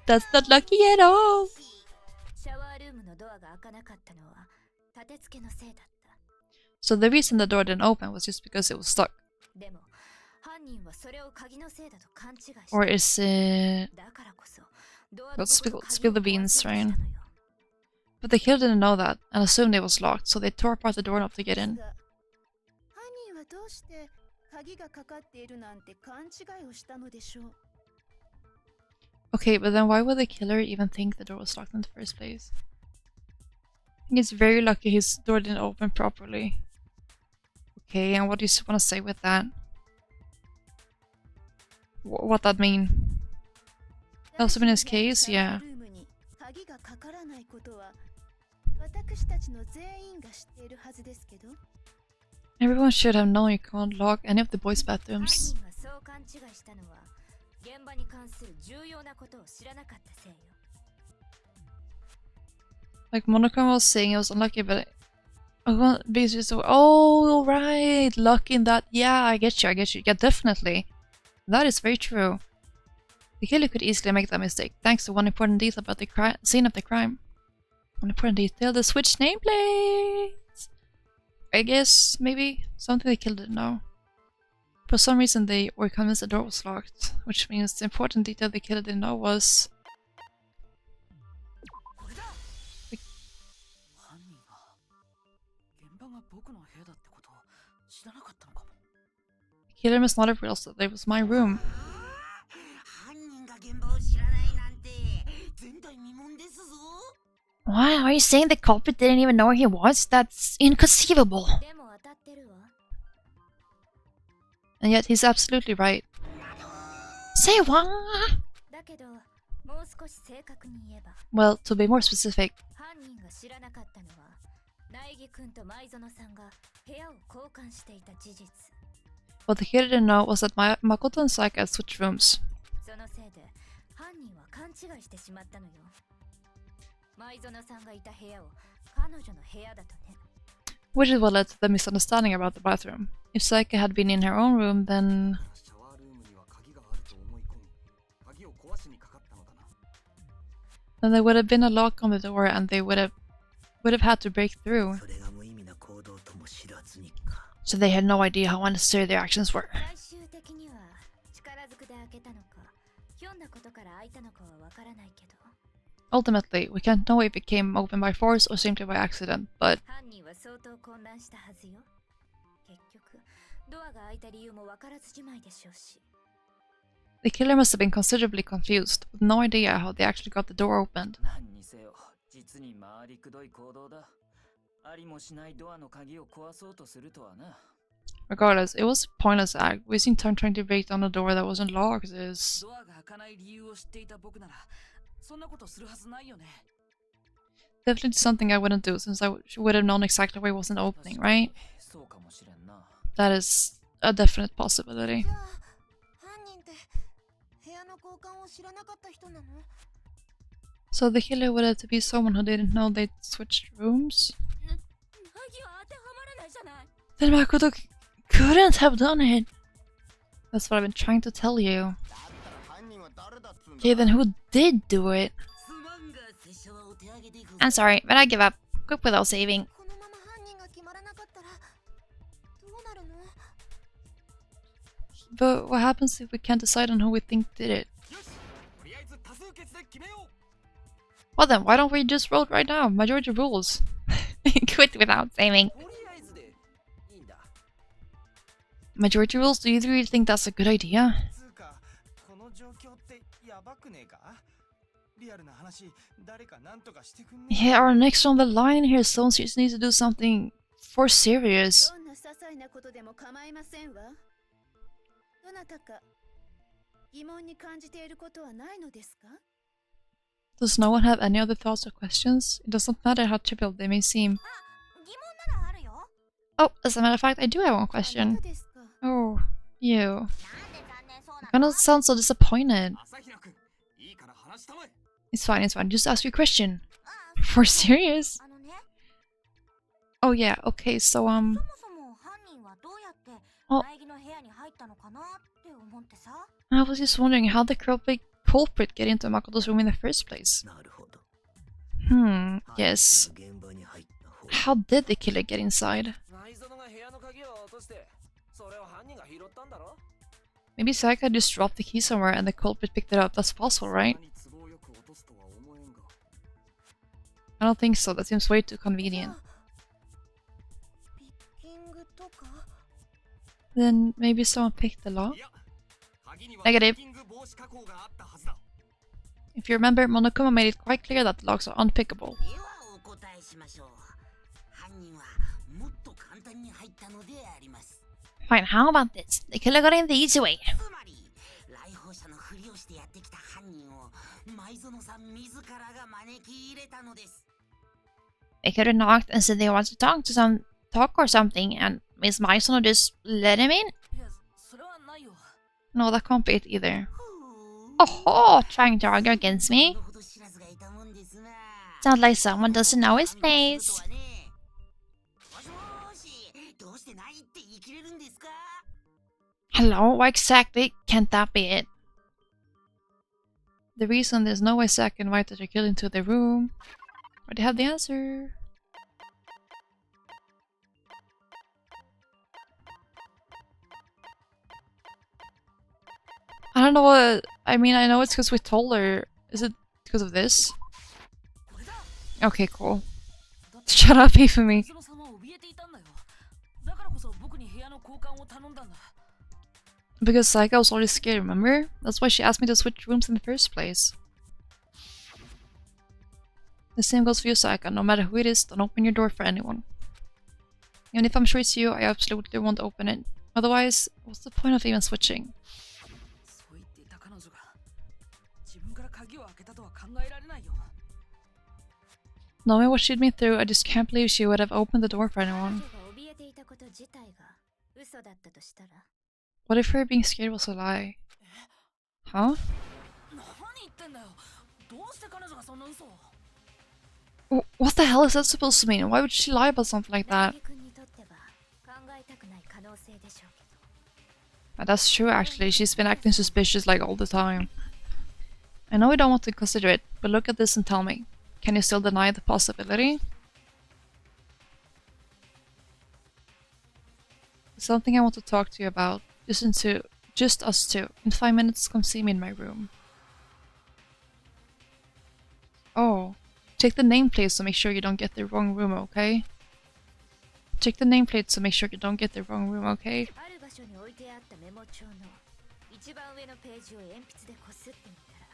That's not lucky at all. シャワールームのドアが開かなかったのは立て付けのせいだった。 So the reason the door didn't open was just because it was stuck. でも犯人はそれを鍵のせいだと勘違いした。 Or is it... だからこそドア Let's のごと spill the 鍵を壊 beans, そうとした Ryan. のよ。 But the killer didn't know that and assumed it was locked, so they tore apart the doorknob to get in. が犯人はどうして鍵がかかっているなんて勘違いをしたのでしょう。 Okay, but then why would the killer even think the door was locked in the first place? I think it's very lucky his door didn't open properly. Okay, and what do you want to say with that? What that mean? Also in his case, yeah. シャワールームに鍵がかからないことは私たちの全員が知っているはずですけど。 Everyone should have known you can't lock any of the boys' 犯 bathrooms. 人がそう勘違いしたのは現場に関する重要なことを知らなかったせいよ。 Like Monochrome was saying, it was unlucky, but oh, right, lucky in that. Yeah, I get you. Yeah, definitely. That is very true. The killer could easily make that mistake, thanks to one important detail about the scene of the crime. One important detail, the switch nameplates. I guess, maybe, something the killer didn't know. For some reason, they were convinced the door was locked, which means the important detail the killer didn't know was... これだ。犯人が現場が僕の部屋だってことを知らなかったのかも。 The killer must not have realized that it was my room. 犯人が現場を知らないなんて前代未聞ですぞ。 What? Are you saying the culprit didn't even know where he was? That's inconceivable. でも当たってるわ。 And yet he's absolutely right. Say what? だけどもう少し正確に言えば Well, to be more specific, 犯人が知らなかったのは苗木君と舞園さんが部屋を交換していた事実。 what the killer didn't know was that Makoto and Saika had switched rooms, そのせいで犯人は勘違いしてしまったのよ。舞園さんがいた部屋を彼女の部屋だとね。 which is what led to the misunderstanding about the bathroom. If Saika had been in her own room, then シャワールームには鍵があると思い込み、鍵を壊しにかかったのだな。 there would have been a lock on the door, and they would have had to break through. それが無意味な行動とも知らずにか。 So they had no idea how unnecessary their actions were. 最終的には力ずくで開けたのかひょんなことから開いたのかはわからないけど Ultimately, we can't know if it came open by force or simply by accident, but 犯人は相当混乱したはずよ。結局ドアが開いた理由も分からずじまいでしょうし。 the killer must have been considerably confused, with no idea how they actually got the door opened. 何にせよ実に回りくどい行動だ。ありもしないドアの鍵を壊そうとするとはな。 Regardless, it was a pointless act, wasting time trying to break down a door that wasn't locked is... ドアが開かない理由を知っていた僕ならそんなことするはずないよね。 definitely something I wouldn't do, since I would have known exactly why it wasn't opening, right? そうかもしれんな。 That is a definite possibility. じゃあ犯人って部屋の交換を知らなかった人なの？ So the killer would have to be someone who didn't know they'd switched rooms? 鍵は当てはまらないじゃない。 Then Makoto couldn't have done it! That's what I've been trying to tell you. だったら犯人は誰だっつうんだ。 Okay, then who did do it? すまんが拙者はお手上げでござる。 I'm sorry, but I give up. Quick without saving. このまま犯人が決まらなかったらどうなるの？ But what happens if we can't decide on who we think did it? よし、とりあえず多数決で決めよう。 Well then, why don't we just vote right now? Majority rules. Quit without saving. とりあえずでいいんだ。 Majority rules? Do you really think that's a good idea? つうか、この状況ってやばくねえか？リアルな話、誰かなんとかしてくんねえ？ Yeah, our next on the line here, someone just needs to do something for serious. どんな些細なことでも構いませんわ。どなたか疑問に感じていることはないのですか？ Does no one have any other thoughts or questions? It doesn't matter how trivial they may seem. 疑問ならあるよ。 Oh, as a matter of fact, I do have one あな question. たですか？ Oh, you. なんで残念そうな You の？ kind of sound so disappointed. 朝平君、いいから話したまえ。 It's fine, it's fine. Just ask you a question. あ For serious? あのね、 Oh yeah, okay, so そもそも犯人はどうやってあ苗木の部屋に入ったのかなって思ってさ。 I was just wondering how the culprit get into Makoto's room in the first place. なるほど。 Yes. 現場に入った方。 How did the killer get inside? 内園が部屋の鍵を落として、それを犯人が拾ったんだろ？ Maybe Saika just dropped the key somewhere and the culprit picked it up. That's possible, right? そんなに都合よく落とすとは思えんが。 I don't think so. That seems way too convenient. ピッキングとか？ Then maybe someone picked the lock? いや、鍵には Negative. ピッキング防止加工があったはずだ。 If you remember, Monokuma made it quite clear that the locks are unpickable. ではお答えしましょう。犯人はもっと簡単に入ったのであります。 Fine, how about this? The killer got in the easy way. つまり来訪者のふりをしてやってきた犯人を舞園さん自らが招き入れたのです。 They could have knocked and said they wanted to talk or something, and Miss Maison just let him in? いや、それはないよ。 No, that can't be it either. ほう Oh, trying to argue against そ me? のほど知らずがいたもんですな。 Sounds like someone doesn't know his 犯人 place. のことはね。もしもーし、どうしてないって言い切れるんですか？ Hello, why exactly can't that be it? The reason there's no way Saika invited your killer into the room. Already have the answer. I don't know what... I mean, I know it's because we told her. Is it because of this? これだ。 Okay, cool. だって Shut up, Ifumi. その様は怯えていたんだよ。だからこそ僕に部屋の交換を頼んだんだ。 Because Saika was already scared, remember? That's why she asked me to switch rooms in the first place. The same goes for you, Saika. No matter who it is, don't open your door for anyone. Even if I'm sure it's you, I absolutely won't open it. Otherwise, what's the point of even switching? そう言っていた彼女が自分から鍵を開けたとは考えられないよ。 Knowing what she'd been through, I just can't believe she would have opened the door for anyone. 彼女が怯えていたこと自体が嘘だったとしたら、 What if her being scared was a lie? Huh? 何言ってんだよ。どうして彼女がそんな嘘を？ What the hell is that supposed to mean? Why would she lie about something like 苗 that? 木君にとっては考えたくない可能性でしょうけど。 That's true, actually. She's been acting suspicious like all the time. I know you don't want to consider it, but look at this and tell me. Can you still deny the possibility? There's something I want to talk to you about. Just us two. In 5 minutes, come see me in my room. Oh. Check the nameplate so make sure you don't get the wrong room, okay? Check the nameplate so make sure you don't get the wrong room, okay? ある場所に置いてあったメモ帳の一番上のページを鉛筆でこすってみたら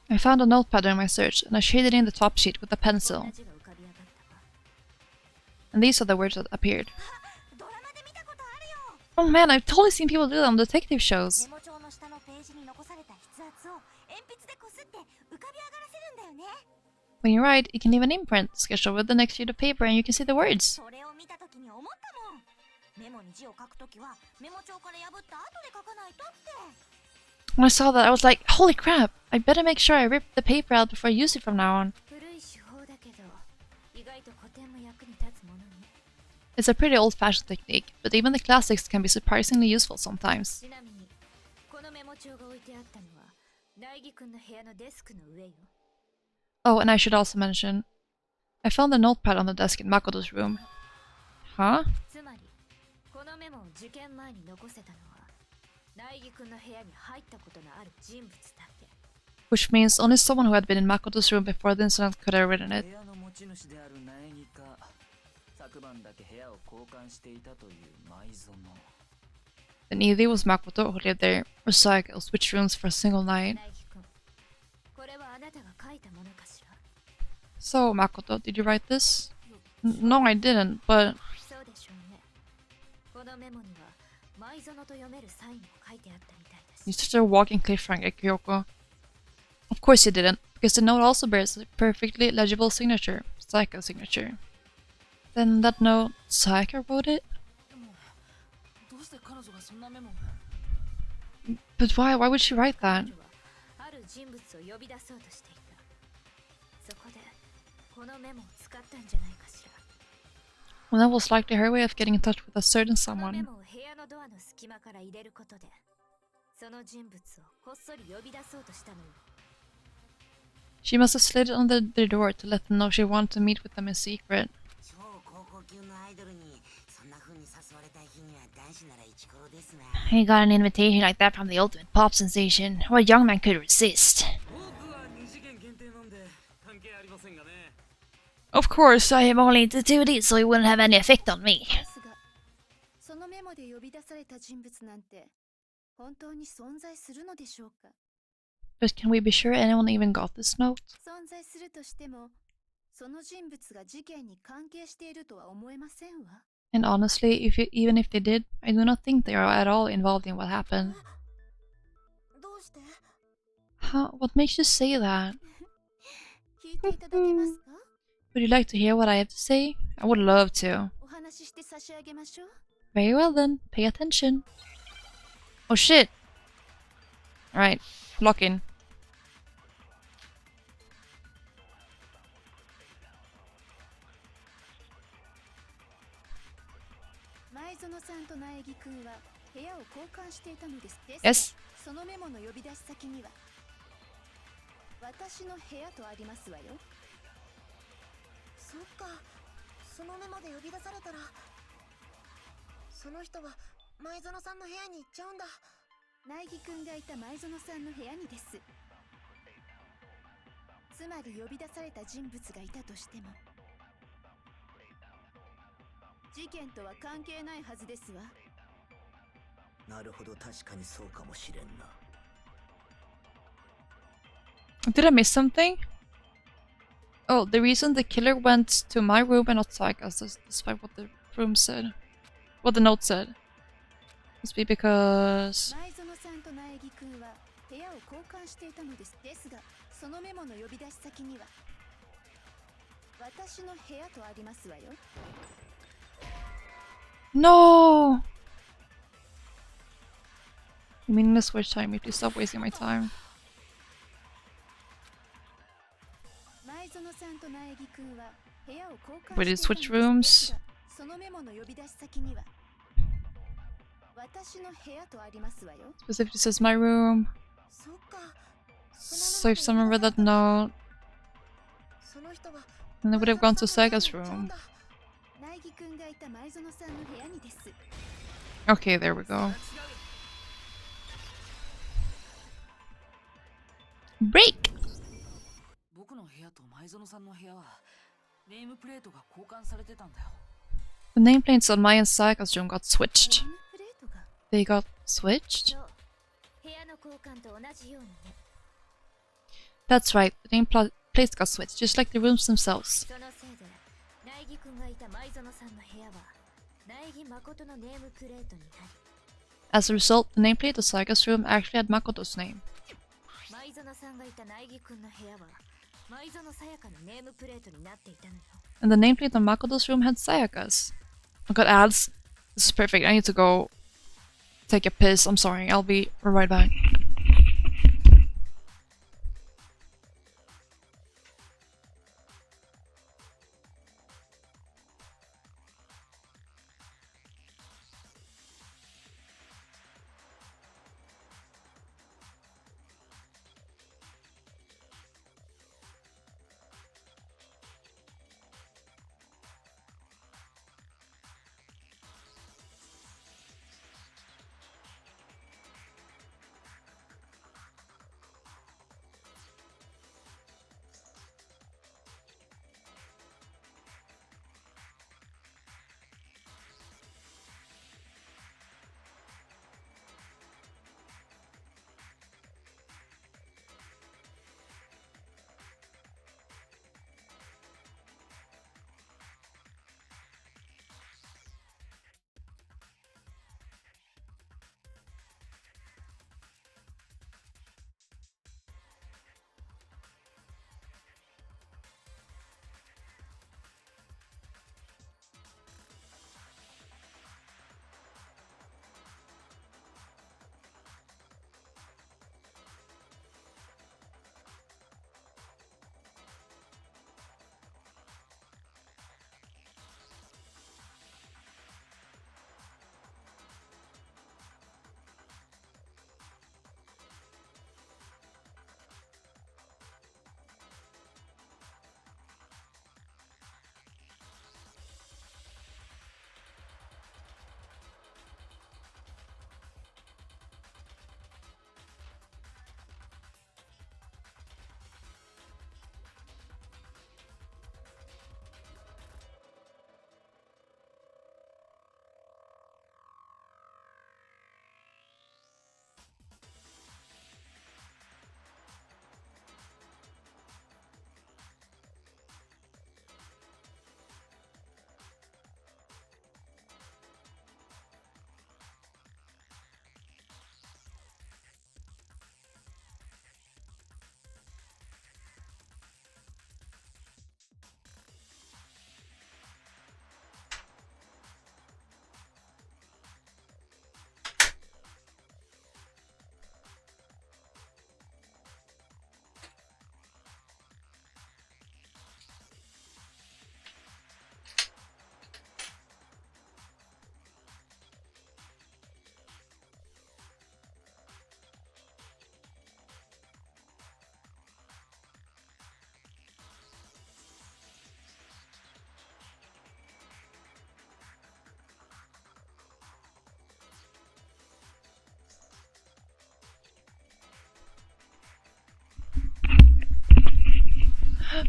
I found a notepad during my search, and I shaded in the top sheet with a こん pencil. な字が浮かび上がったわ And these are the words that appeared. ドラマで見たことあるよ Oh man, I've totally seen people do that on detective shows. メモ帳の下のページに残された筆圧を鉛筆でこすって浮かび上がらせるんだよね When you write, you can leave an imprint, sketch over the next sheet of paper, and you can see the words. それを見た時に思ったもんメモに字を書くときはメモ帳から破った後で書かないとって When I saw that, I was like, holy crap, I better make sure I rip the paper out before I use it from now on. 古い手法だけど意外と古典も役に立つものね It's a pretty old-fashioned technique, but even the classics can be surprisingly useful sometimes. ちなみにこのメモ帳が置いてあったのは苗木くんの部屋のデスクの上よ Oh, and I should also mention, I found the notepad on the desk in Makoto's room. Huh? つまりこのメモを事件前に残せたのは苗木くんの部屋に入ったことのある人物だけ Which means only someone who had been in Makoto's room before the incident could have written it. 部屋の持ち主である苗木か昨晩だけ部屋を交換していたという舞園 Then either it was Makoto who lived there, or Saika who switched rooms for a single night. 苗木くんこれはあなたが書いたものかしら So, Makoto, did you write this? No, I didn't, but... そうでしょうねこのメモには舞園と読めるサインも書いてあったみたいだ You're し such a walking cliffhanger, Kyoko. Of course you didn't, because the note also bears a perfectly legible signature, Saika's signature. Then that note, Saika wrote it? でもどうして彼女がそんなメモを But why? Why would she write that? 彼女はある人物を呼び出そうとしていたそこでこのメモを使ったんじゃないかしら Well, that was likely her way of getting in touch with a certain このメ someone. モを部屋のドアの隙間から入れることでその人物をこっそり呼び出そうとしたのよ She must have slid it under their door to let them know she wanted to meet with them in secret. 超高校級のアイドルにそんな風に誘われた日には男子ならイチコロですな He got an invitation like that from the ultimate pop sensation. What young man could resist? 僕は二次元限定なんで関係ありませんがね Of course, I am only into 2D, so it wouldn't have any effect on me. ですがそのメモで呼び出された人物なんて本当に存在するのでしょうか But can we be sure anyone even got this note? 存在するとしてもその人物が事件に関係しているとは思えませんわ And honestly, even if they did, I do not think they are at all involved in what happened. どうして How? What makes you say that? 聞いていただけますか Would you like to hear what I have to say? I would love to. お話しして差し上げましょう Very well then, pay attention. Oh shit! Alright, lock in. 前園さんと苗木くんは部屋を交換していたのです。Yes. そのメモの呼び出し先には私の部屋とありますわよ。そっかそのメモで呼び出されたらその人は前園さんの部屋に行っちゃうんだ苗木くんがいた前園さんの部屋にです。つまり呼び出された人物がいたとしても事件とは関係ないはずですわ。なるほど、確かにそうかもしれんな。 Did I miss something? Oh, the reason the killer went to my room and not Saika's, despite what the room said. What the note said. Must be because... 前園さんと苗木くんは部屋を交換していたのです。ですが、そのメモの呼び出し先には私の部屋とありますわよ。 No! You mean to switch time? You have to stop wasting my time. 前園さんと苗木くんは部屋を交換 Wait, did して it い switch たのです rooms? が、そのメモの呼び出し先には私の部屋とありますわよ。 Specifically says my room. そっか So if someone read that note, その人は then they would have gone to 前園 Saika's さんの部屋に行っちゃうん room. だ苗木くんがいた前園さんの部屋にです。 Okay, there we go. Break! 僕のの部屋と前園さんの部屋はネームプレートが交換されてたんだよ。 The nameplates on Mai and Sayaka's room got switched. ネームプレートが They got switched? そう部屋の交換と同じようにね。 That's right, the nameplates got switched, just like the rooms themselves. そのせいで苗木くんがいた前園さんの部屋は苗木誠のネームプレートになり、 As a result, the nameplate of Sayaka's room actually had Makoto's name. 前園さんがいた苗木くんの部屋は前園さやかのネームプレートになっていたのよ。 And the nameplate on Makoto's room had Sayaka's. I got ads. This is perfect. I need to go take a piss. I'm sorry. I'll be right back.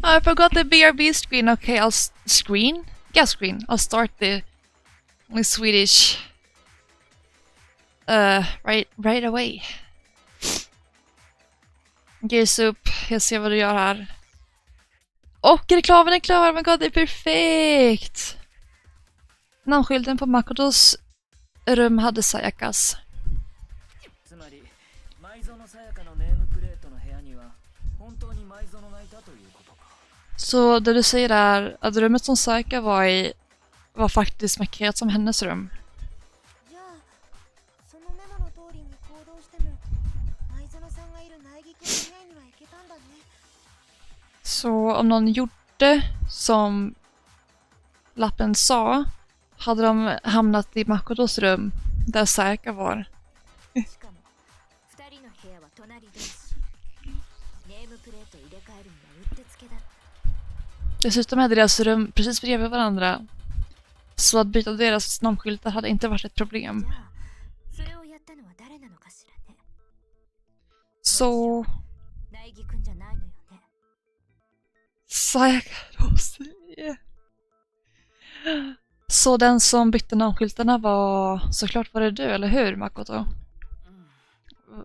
I forgot the BRB screen. Okay, I'll screen? Yeah, screen. I'll start the Swedish right away. Gears upp. Jag ser vad du gör här. Och reklamen är klar. Oh my god, det är perfekt. Namnskylten på Makotos rum hade Sayakas. Så det du säger är att rummet som Sayaka var i var faktiskt markerat som hennes rum. Så om någon gjorde som lappen sa hade de hamnat i Makotos rum där Sayaka var. Dessutom hade deras rum precis bredvid varandra. Så att byta deras namnskyltar hade inte varit ett problem. Så Sayaka då säger. Så den som bytte namnskyltarna såklart var det du, eller hur, Makoto?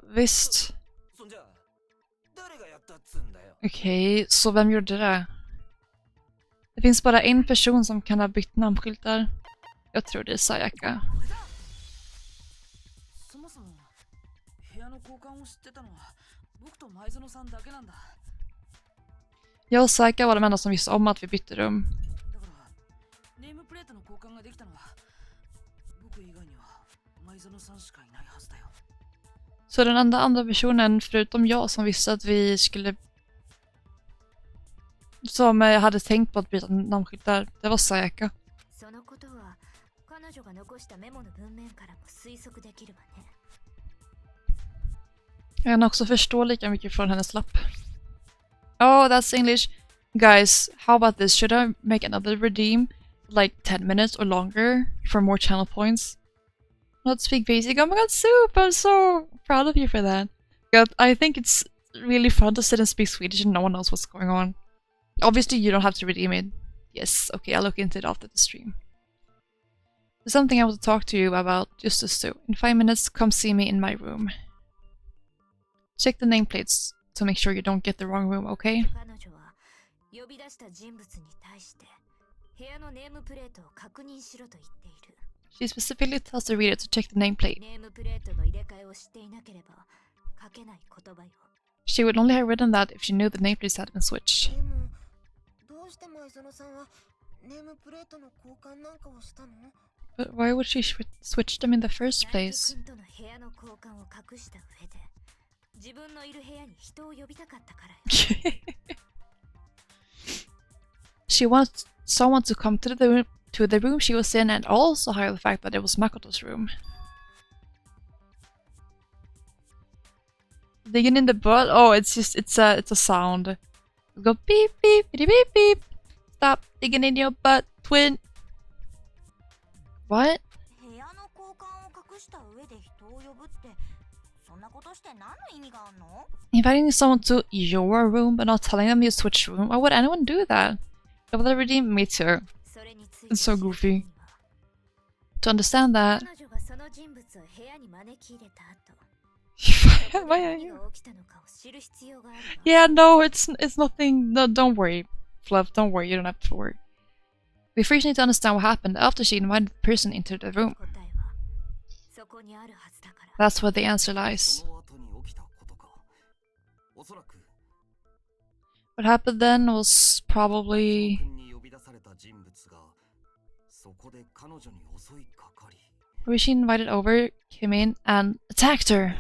Visst. Okej, så vem gjorde det? Det finns bara en person som kan ha bytt namnskyltar. Jag tror det är Sayaka. Jag och Sayaka var de enda som visste om att vi bytte rum. Så den andra personen förutom jag som visste att vi skulle... Som jag hade tänkt på att byta namnskyltar, det var Sayaka. Jag kan också förstå lika mycket från hennes lapp. Oh, that's English. Guys, how about this? Should I make another redeem? Like 10 minutes or longer for more channel points? Not speak basic. Oh my god, Soup! I'm so proud of you for that. God, I think it's really fun to sit and speak Swedish and no one knows what's going on. Obviously, you don't have to redeem it. Yes, okay, I'll look into it after the stream. There's something I want to talk to you about, just as so. In 5 minutes, come see me in my room. Check the nameplates to make sure you don't get the wrong room, okay? She specifically tells the reader to check the nameplate. She would only have written that if she knew the nameplates had been switched. But why would she switch them in the first place? She wants someone to come to the room she was in and also hide the fact that it was Makoto's room. Digging in the butt? Oh, it's a sound. It'll go beep beep beep beep beep. Stop digging in your butt, twin. What? Inviting someone to your room but not telling them you switched room? Why would anyone do that? It would have redeemed me too. It's so goofy. To understand that... Why are you? Yeah, no, it's nothing. No, don't worry. Fluff, don't worry, you don't have to worry. We first need to understand what happened after she invited the person into the room. That's where the answer lies. What happened then was probably... Where she invited over, came in, and attacked her.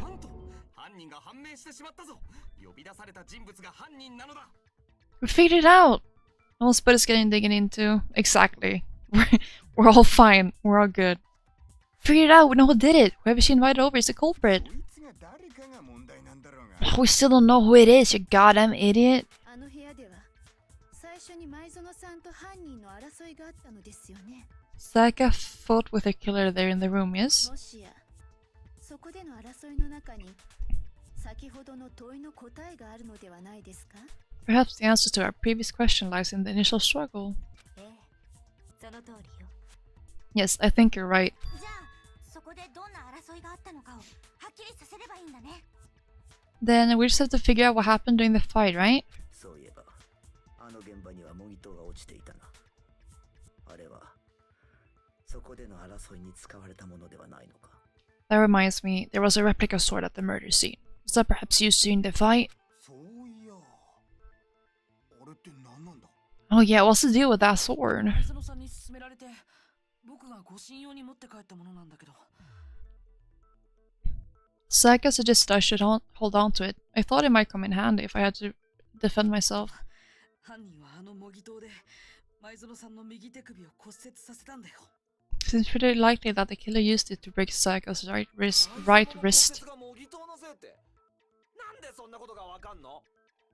We figured it out! No one's but getting digging into. Exactly. We're all fine. We're all good. Figured it out! We know who did it! Whoever she invited over is the culprit. We still don't know who it is, you goddamn idiot. Sayaka fought with her killer there in the room, yes? Perhaps the answer to our previous question lies in the initial struggle. Yes, I think you're right. Then we just have to figure out what happened during the fight, right? That reminds me, there was a replica sword at the murder scene. Was that perhaps used during the fight? Oh yeah, what's the deal with that sword? Sayaka suggested I should hold on to it. I thought it might come in handy if I had to defend myself. Seems pretty likely that the killer used it to break Sayaka's right wrist.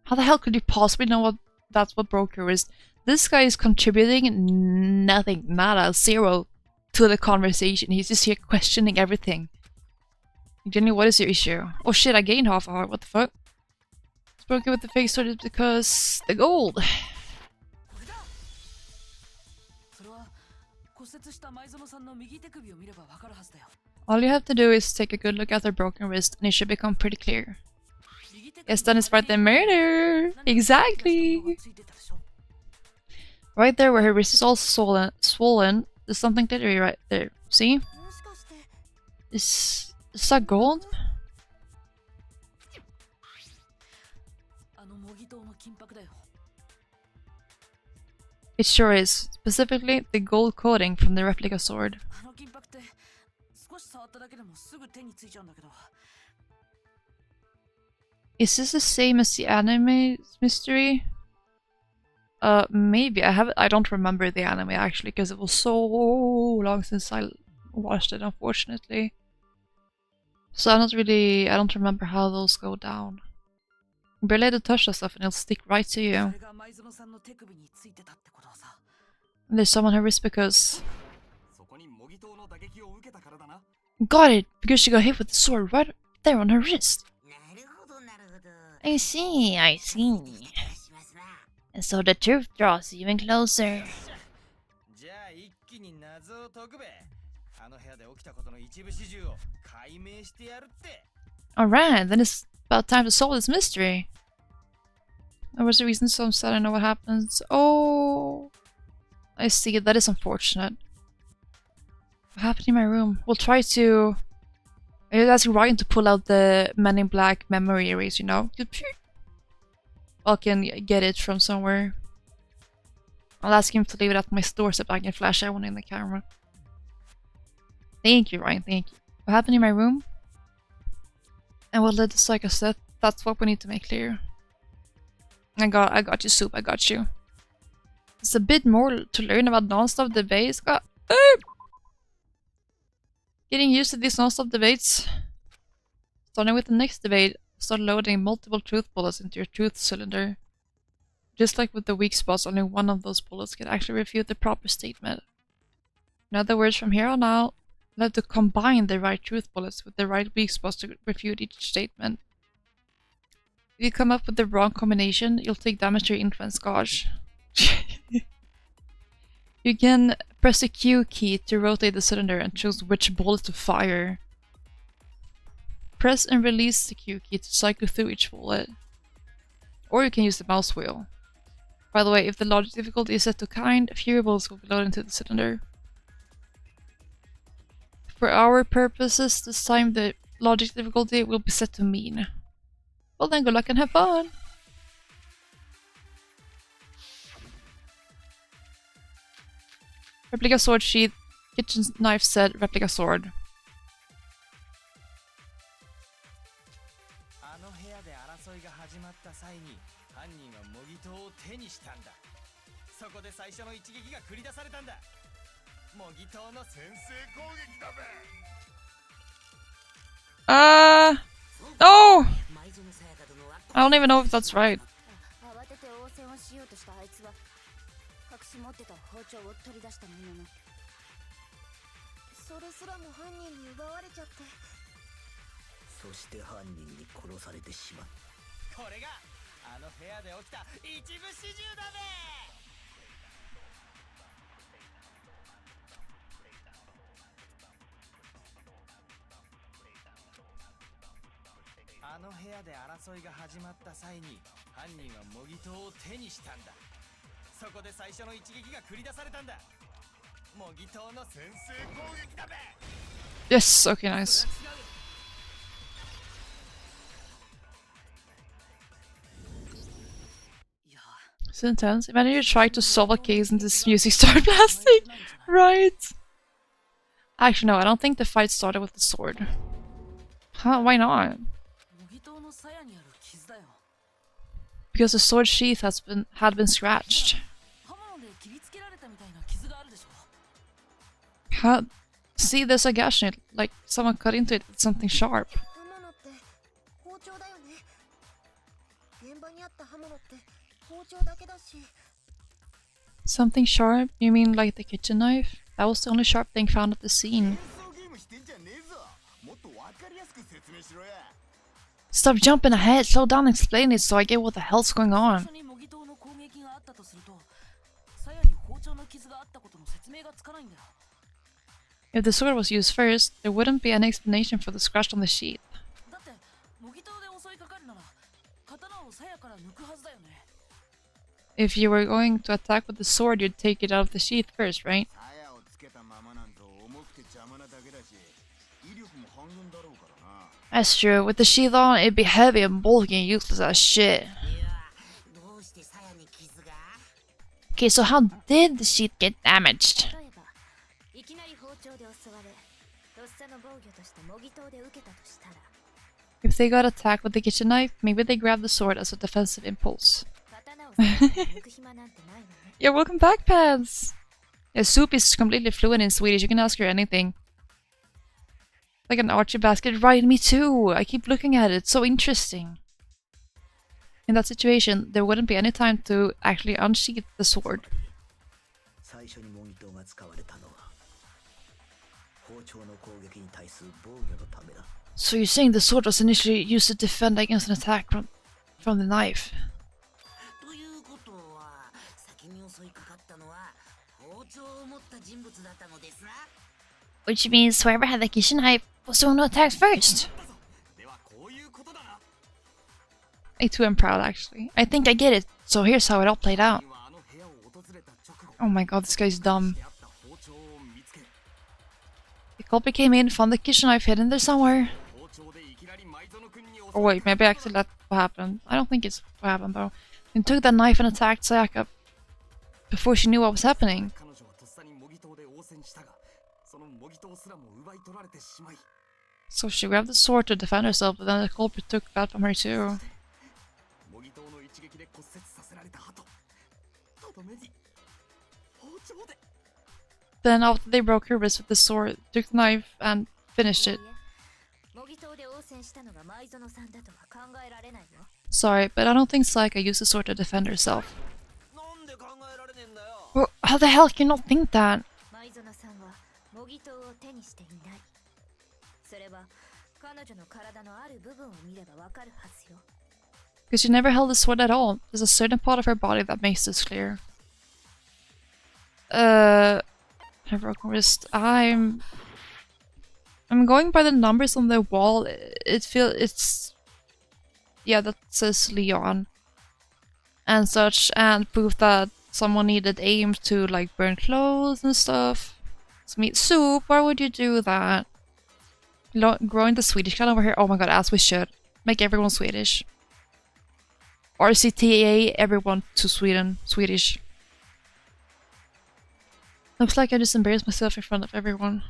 How the hell could you possibly know that's what broke her wrist? This guy is contributing nothing, nada, zero to the conversation. He's just here questioning everything. Jenny, what is your issue? Oh shit, I gained half a heart, what the fuck? It's broken with the fake sword because the gold. 骨折した前園さんの右手首を見ればわかるはずだよ。 All you have to do is take a good look at their broken wrist and it should become pretty clear. Yes, then it's part the murder! Exactly! Right there where her wrist is all swollen, there's something glittery right there. See? もしかして Is that gold? あの模擬刀の金箔だよ。 It sure is. Specifically, the gold coating from the replica sword. あの金箔って少し触っただけでもすぐ手についちゃうんだけど。 Is this the same as the anime mystery? Maybe. I don't remember the anime actually, because it was so long since I watched it, unfortunately. So I don't remember how those go down. You barely had to touch that stuff and it'll stick right to you. それが前園さんの手首についてたってことはさ。 And there's some on her wrist because... そこに模擬刀の打撃を受けたからだな。 Got it! Because she got hit with the sword right there on her wrist. なるほどなるほど I see, I see. しますな And so the truth draws you even closer. じゃあ一気に謎を解くべ。あの部屋で起きたことの一部始終を解明してやるって。 Alright, then it's about time to solve this mystery. There was a reason some said I know what happens. Oh, I see. That is unfortunate. What happened in my room? We'll try to... I was asking Ryan to pull out the Men in Black memory erase, you know? I can get it from somewhere. I'll ask him to leave it at my store so I can flash everyone in the camera. Thank you, Ryan. Thank you. What happened in my room? And what led to Psycho set? That's what we need to make clear. I got you, Soup. I got you. There's a bit more to learn about non-stop debates. Getting used to these non-stop debates. Starting with the next debate, start loading multiple truth bullets into your truth cylinder. Just like with the weak spots, only one of those bullets can actually refute the proper statement. In other words, from here on out, you'll have to combine the right truth bullets with the right weak spots to refute each statement. If you come up with the wrong combination, you'll take damage to your influence gauge. You can press the Q key to rotate the cylinder and choose which bullet to fire. Press and release the Q key to cycle through each bullet. Or you can use the mouse wheel. By the way, if the logic difficulty is set to kind, fewer bullets will be loaded into the cylinder. For our purposes, this time the logic difficulty will be set to mean. Well then, good luck and have fun! Replica sword sheath, kitchen knife set, replica sword. あの部屋で争いが始まった際に犯人は模擬刀を手にしたんだ。そこで最初の一撃が繰り出されたんだ。模擬刀の先制攻撃だべ。Oh! 前園さやか殿は I don't even know if that's right. 慌てて応戦をしようとしたあいつは隠し持ってた包丁を取り出したもののそれすらも犯人に奪われちゃって。そして犯人に殺されてしまった。これがあの部屋で起きた一部始終だべ。あの部屋で争いが始まった際に犯人は模擬刀を手にしたんだ。そこで最初の一撃が繰り出されたんだ。模擬刀の先制攻撃だべ。 Yes, okay, nice. It's intense. Imagine you try to solve a case and this music started blasting. Right. Actually, no, I don't think the fight started with the sword. Huh? Why not? 模擬刀の鞘にある傷だよ。 Because the sword sheath had been scratched. 刃物で切りつけられたみたいな傷があるでしょ。 How? See, there's a gash in it, like someone cut into it with something sharp. 刃物って包丁だよね。現場にあった刃物って包丁だけだし。 Something sharp? You mean like the kitchen knife? That was the only sharp thing found at the scene. ゲームしてんじゃねえぞ。もっとわかりやすく説明しろや。 Stop jumping ahead, slow down and explain it so I get what the hell's going 最 on. 初に模擬刀の攻撃があったとすると、鞘に包丁の傷があったことの説明がつかないんだよ。 If the sword was used first, there wouldn't be any explanation for the scratch on the sheath. だって模擬刀で襲いかかるなら刀を鞘から抜くはずだよね。 If you were going to attack with the sword, you'd take it out of the sheath first, right? 鞘をつけたままなんぞ重くて邪魔なだけだし、威力も半減だろうからな。 That's true. With the sheath on, it'd be heavy and bulky and useless as shit. ではどうして鞘に傷が？ Okay, so how did the sheath get damaged? 例えばいきなり包丁で襲われとっさの防御として模擬刀で受けたとしたら If they got attacked with the kitchen knife, maybe they grabbed the sword as a defensive impulse. 刀を鞘から抜く暇なんてないわね。 Yeah, welcome back, Pants! Yeah, Soup is completely fluent in Swedish. You can ask her anything. Like an Archie basket. Right, me too! I keep looking at it. It's so interesting. In that situation, there wouldn't be any time to actually unsheath the sword. 最初に模擬刀が使われたのは包丁の攻撃に対する防御のためだ。 So you're saying the sword was initially used to defend against an attack from the knife? ということは先に襲いかかったのは包丁を持った人物だったのですな。 Which means whoever had the kitchen knife was the one who attacked first. ではこういうことだな。 I too am proud, actually. I think I get it. So here's how it all played out. あの部屋を訪れた直後、 Oh my god, this guy's dumb. 出会った包丁を見つけ、 The culprit came in, found the kitchen knife hidden there somewhere. 包丁でいきなり前園君に襲 Oh われ wait, maybe actually that's what happened. I don't think it's what happened though. And took that knife and attacked Sayaka before she knew what was happening. 彼女はとっさに模擬刀で応戦したが、その模擬刀すらも奪い取られてしまい、 So she grabbed the sword to defend herself, but then the culprit took that from her too. 模擬刀の一撃で骨折させられた後、とどめに包丁で。 Then after they broke her wrist with the sword, took the knife and finished it. 模擬刀で応戦したのが舞園さんだとは考えられないよ。 Sorry, but I don't think Sayaka used the sword to defend herself. なんで考えられねえんだよ。 Well, how the hell can you not think that? 舞園さんは模擬刀を手にしていない。それは彼女の体のある部分を見ればわかるはずよ。 Because she never held the sword at all. There's a certain part of her body that makes this clear. Her broken wrist. I'm going by the numbers on the wall. It's yeah, that says Leon and such, and proof that someone needed aim to like burn clothes and stuff. It's me, Soup. Why would you do that? Growing the Swedish cat over here. Oh my god, as we should make everyone Swedish. RCTA everyone to Swedish. Looks like I just embarrassed myself in front of everyone.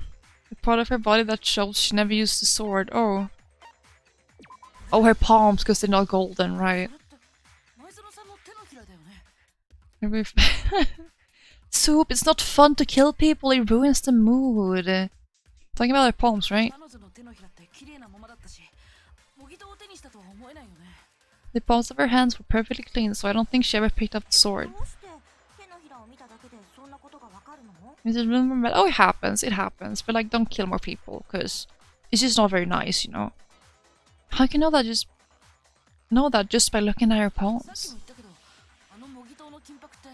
The part of her body that shows she never used the sword. Oh. Oh, her palms, because they're not golden, right? 舞園さんの手のひらだよね。 Maybe Soup, it's not fun to kill people, it ruins the mood. Talking about her palms, right? 彼女の手のひらって綺麗なままだったし、模擬刀を手にしたとは思えないよね。 The palms of her hands were perfectly clean, so I don't think she ever picked up the sword. どうして手のひらを見ただけでそんなことがわかるの？ Is it remember? Oh, it happens. But like, don't kill more people, because it's just not very nice, you know. How can you know that just by looking at her さっきも palms? 言ったけど、あの模擬刀の金箔って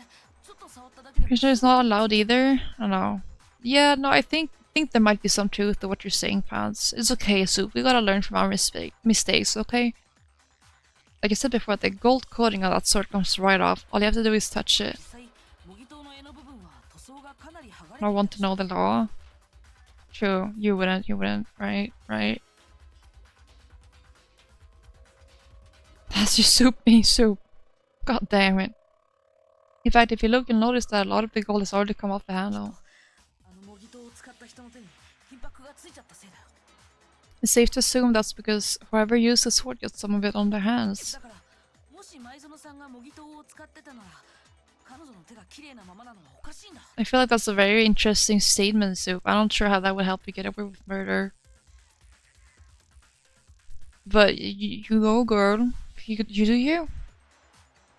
ちょっと触っただけでも Pretty sure it's not allowed either. I don't know. Yeah, no, I think there might be some truth to what you're saying, Pants. It's okay, Soup. We gotta learn from our mistakes, okay? Like I said before, the gold coating on that sword comes right off. All you have to do is touch it. 実際模擬刀の柄の部分は塗装がかなり剥がれて I い want た to know the law. True, you wouldn't, right? That's just Soup being Soup. God damn it. In fact, if you look, you'll notice that a lot of the gold has already come off the handle. あの模擬刀を使った人の手に金箔がついちゃったせいだよ。 It's safe to assume that's because whoever used the sword got some of it on their hands. だからもし舞園さんが模擬刀を使ってたなら彼女の手が綺麗なままなのはおかしいんだ。 I feel like that's a very interesting statement, Soup. I'm not sure how that would help you get away with murder. But you go, girl. You do you.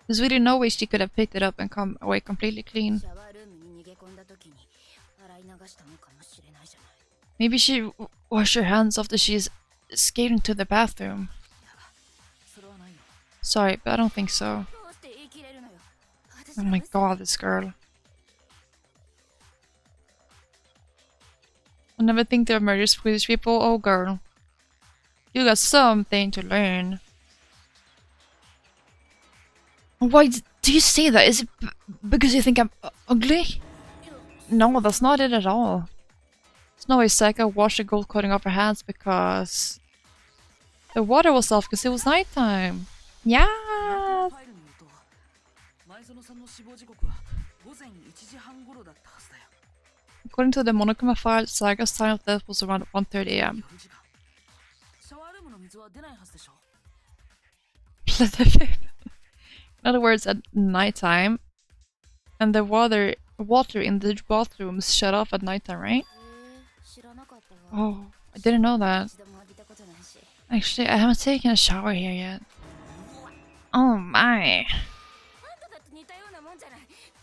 There's really no way she could have picked it up and come away completely clean. シャワールームに逃げ込んだ時に洗い流したのかもしれないじゃない。 Maybe she washed her hands after she's escaped into the bathroom. それはないよ。 Sorry, but I don't think so. どうして言い切れるのよ。私 Oh が my 嘘 god, this girl. I never think they're murder Swedish people. Oh, girl. You got something to learn. Why do you say that? Is it because you think I'm ugly? No, that's not it at all. It's no way Sayaka washed the gold coating off her hands because the water was off because it was nighttime. Yeah. ファイルによると前園さんの死亡時刻は午前1時半頃だったはずだよ。 According to the Monokuma file, Sayaka's time of death was around 1:30 a.m. 夜時間シャワールームの水は出ないはずでしょ。 In other words, at nighttime, and the water in the bathrooms shut off at nighttime, right? 知らなかったわ。 Oh, I didn't know that. 一度も浴びたことないし。 Actually, I haven't taken a shower here yet. Oh my. あんただって似たようなもんじゃない。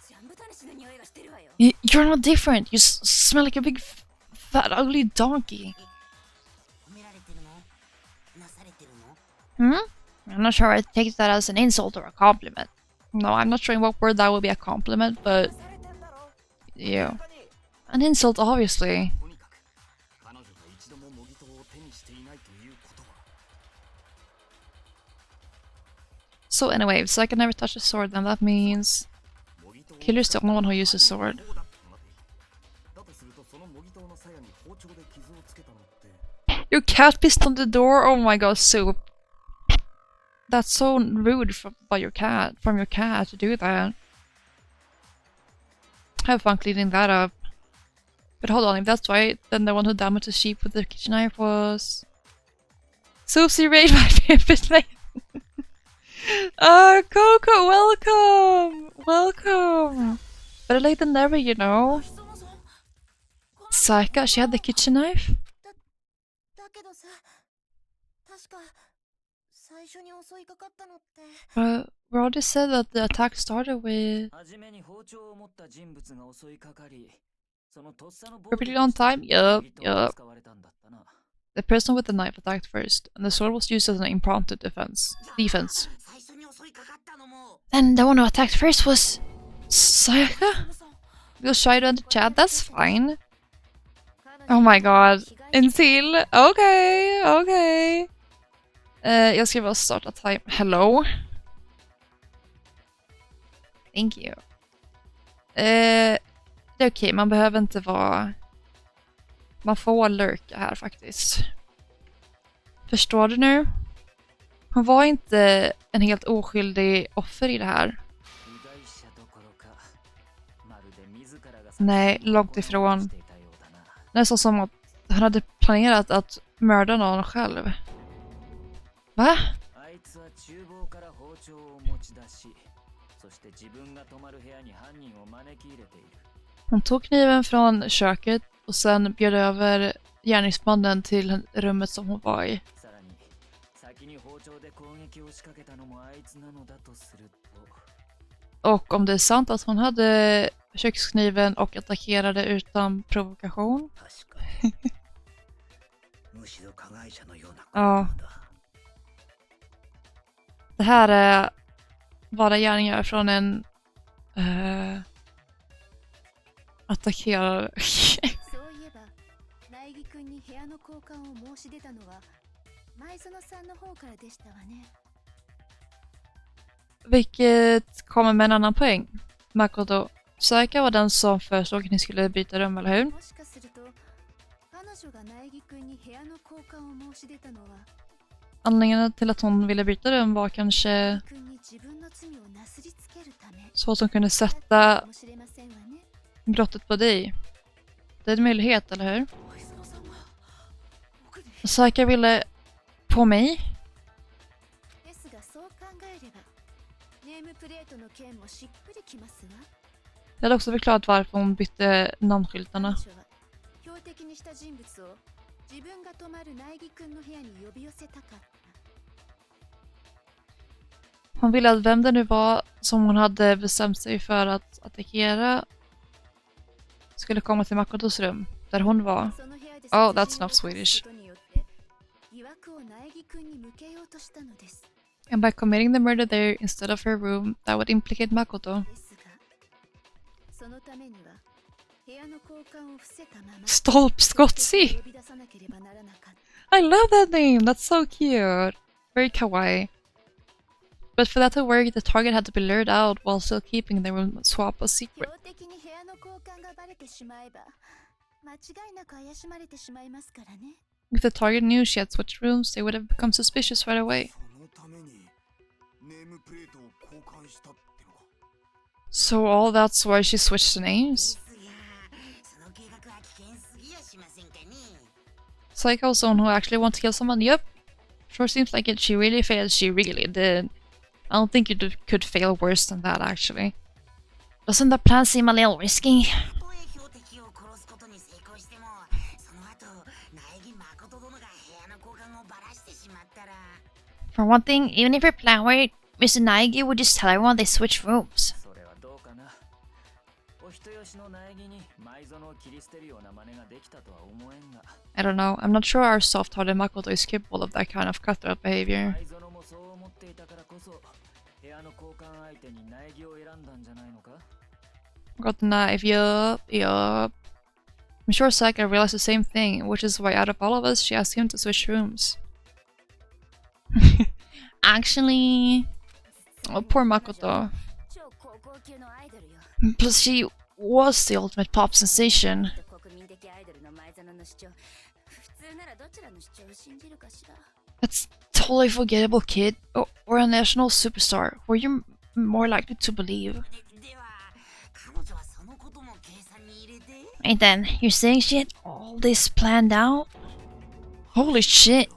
ジャンブタネシの匂いがしてるわよ。 You're not different. You smell like a big, fat, ugly donkey. 褒められてるの？なされてるの？ Hmm? I'm not sure I take that as an insult or a compliment. No, I'm not sure in what word that would be a compliment, but... Yeah. An insult, obviously. とにかく彼女が一度も模擬刀を手にしていないということは So anyway, if Sayaka never touched a sword, then that means... 模擬刀を Killer's the only one who uses sword. だとするとその模擬刀の鞘に包丁で傷をつけたのって Your cat pissed on the door? Oh my god, Soup. That's so rude from your cat to do that. Have fun cleaning that up. But hold on, if that's right, then the one who damaged the sheep with the kitchen knife was... Soupsy Raid my favorite name. Coco, welcome! Welcome! Better late than never, you know. Sayaka, she had the kitchen knife? だけどさ、確か最初に襲いかかったのって。Roddy said that the attack started with... 初めに包丁を持った人物が襲いかかり、そのとっさの暴 Repeatedly on time? 模 Yup, 擬刀が yup. 使われたんだったな。 The person with the knife attacked first, and the sword was used as an impromptu defense. 最初に襲いかかったのも。 Then the one who attacked first was... Sayaka? We'll try to end the chat, that's fine. Oh my god. Until... Okay, okay. Jag ska bara starta time. Hello? Thank you. Det är okej, man behöver inte vara... Man får lurka här faktiskt. Förstår du nu? Hon var inte en helt oskyldig offer i det här. Nej, långt ifrån. Nästan som att han hade planerat att mörda någon själv. Va? Hon tog kniven från köket och sen bjöd över gärningsmannen till rummet som hon var i. Och om det är sant att hon hade kökskniven och attackerade utan provokation. Ja. Det här är bara gärningar från en attackerare. Vilket kommer med en annan poäng. Makoto, Sayaka var den som föreslog att ni skulle byta rum, eller hur? Anledningen till att hon ville byta rum var kanske så att hon kunde sätta brottet på dig. Det är en möjlighet, eller hur? Sayaka ville på mig? Jag hade också förklarat varför hon bytte namnskyltarna. Hon ville att vem det nu var som hon hade bestämt sig för att attackera skulle komma till Makotos rum, där hon var. Oh, that's not Swedish. And by committing the murder there instead of her room, that would implicate Makoto. Stolpskotsi! I love that name! That's so cute! Very kawaii. But for that to work, the target had to be lured out while still keeping the room swap a secret. If the target knew she had switched rooms, they would have become suspicious right away. So all that's why she switched the names? Psycho's the one who actually wants to kill someone? Yep. Sure seems like it. She really failed. She really did. I don't think you could fail worse than that, actually. Doesn't the plan seem a little risky? For one thing, even if your plan worked, Mr. Naegi would just tell everyone they switched rooms. I don't know. I'm not sure our soft-hearted Makoto is capable of that kind of cutthroat behavior. Got the knife, yup. I'm sure Saika realized the same thing, which is why out of all of us, she asked him to switch rooms. Actually... Oh, poor Makoto. Plus she was the ultimate pop sensation. That's totally forgettable, kid. Or a national superstar, who you're more likely to believe. Wait then, you're saying she had all this planned out? Holy shit!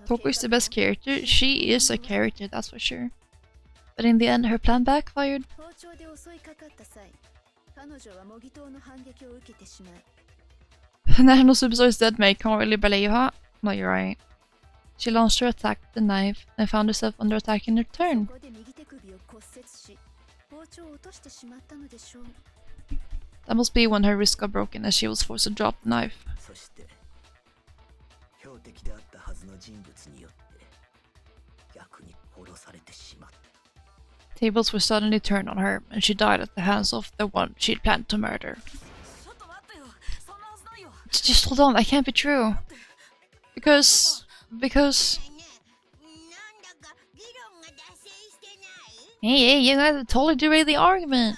Toko is the best character. She is a character, that's for sure. But in the end, her plan backfired. National Superstar is dead, mate. Can't really believe her. No, you're right. She launched her attack with the knife, then found herself under attack in return. That must be when her wrist got broken as she was forced to drop the knife. Tables were suddenly turned on her, and she died at the hands of the one she'd planned to murder. Just hold on, that can't be true. Because... Hey, you guys totally derailed the argument.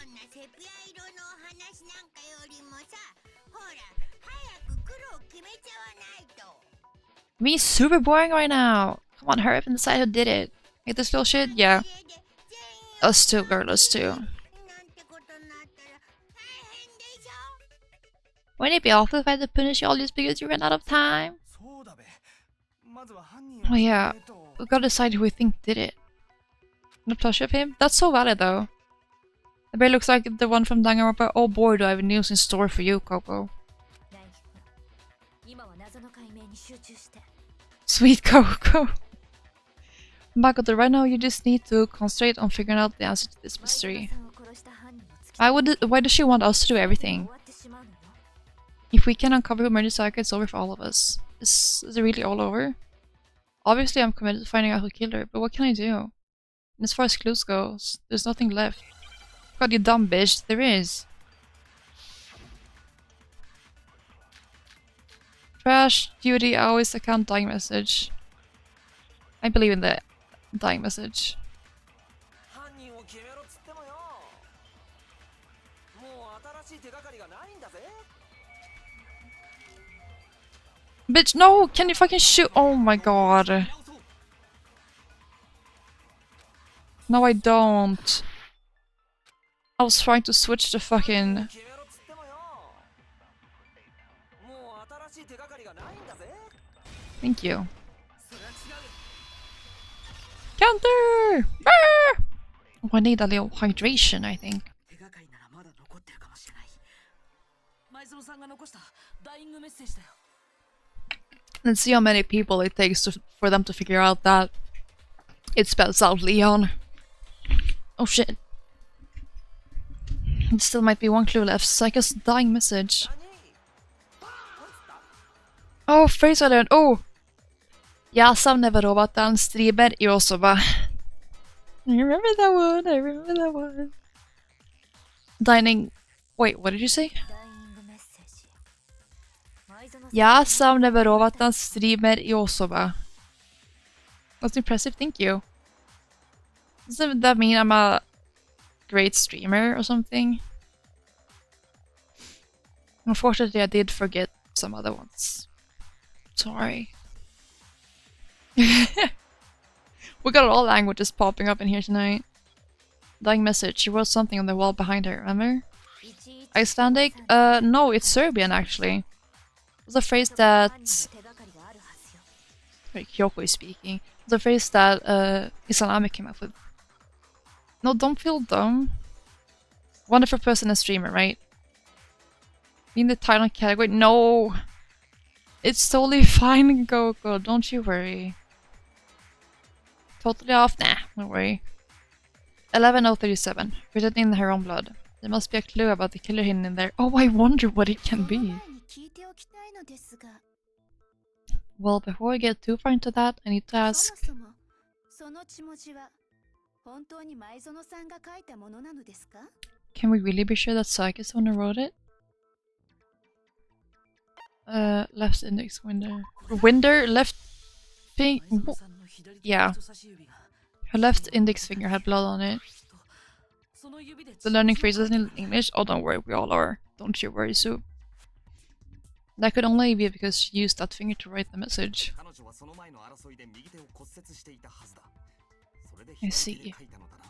Me super boring right now. Come on, hurry up and decide who did it. Get this little shit? Yeah. Us too, girl, us too. Wouldn't it be awful if I had to punish you all just because you ran out of time? Oh yeah, we gotta decide who we think did it. The plushie of him? That's so valid though. The bear looks like the one from Danganronpa. Oh boy, do I have news in store for you, Coco. Sweet Coco. Makoto, right now you just need to concentrate on figuring out the answer to this mystery. Why does she want us to do everything? If we can uncover who murdered Saika, it's over for all of us. Is it really all over? Obviously I'm committed to finding out who killed her, but what can I do? And as far as clues goes, there's nothing left. God, you dumb bitch, there is. Trash, duty, always account dying message. I believe in the dying message. Bitch, no! Can you fucking shoot? Oh my god. No, I don't. I was trying to switch the fucking... Thank you. Counter! Ah! Oh, I need a little hydration, I think. Let's see how many people it takes for them to figure out that it spells out Leon. Oh shit. There still might be one clue left. Saika's dying message. Oh, phrase I learned. Oh! Jag samlade roboten striber i osoba. I remember that one, I remember that one. Wait, what did you say? ダイイングメッセージ。前園さん Ja sam leverował ten streamer i osoba. That's impressive, thank you. Doesn't that mean I'm a great streamer or something? Unfortunately, I did forget some other ones. Sorry. We got all languages popping up in here tonight. Dying message. She wrote something on the wall behind her, remember? Icelandic? No, it's Serbian actually. It was a phrase that... 犯人の手がかりがあるはずよ。 Sorry, Kyoko is speaking. It was a phrase that Islamic came up with. No, don't feel dumb. Wonderful person and streamer, right? In the title category? No! It's totally fine, Coco. Don't you worry. Totally off? Nah, don't worry. 11037. Written in her own blood. There must be a clue about the killer hidden in there. Oh, I wonder what it can その be. 前に聞いておきたいのですが、 Well, before I get too far into that, I need to そも ask... そもその血文字は本当に前園さんが書いたものなのですか？ Can we really be sure that Saik is the one who wrote it? Left index winder. Winder? Left thing? 前園さんの左手 Yeah. の人差し指が Her left index finger had blood on it. その指で The learning phrases in English? Oh, don't worry, we all are. Don't you worry, Sue. That could only be because she used that finger to write the message. 彼女はその前の争いで右手を骨折していたはずだ。それで I 左手 see. で書いたのだな。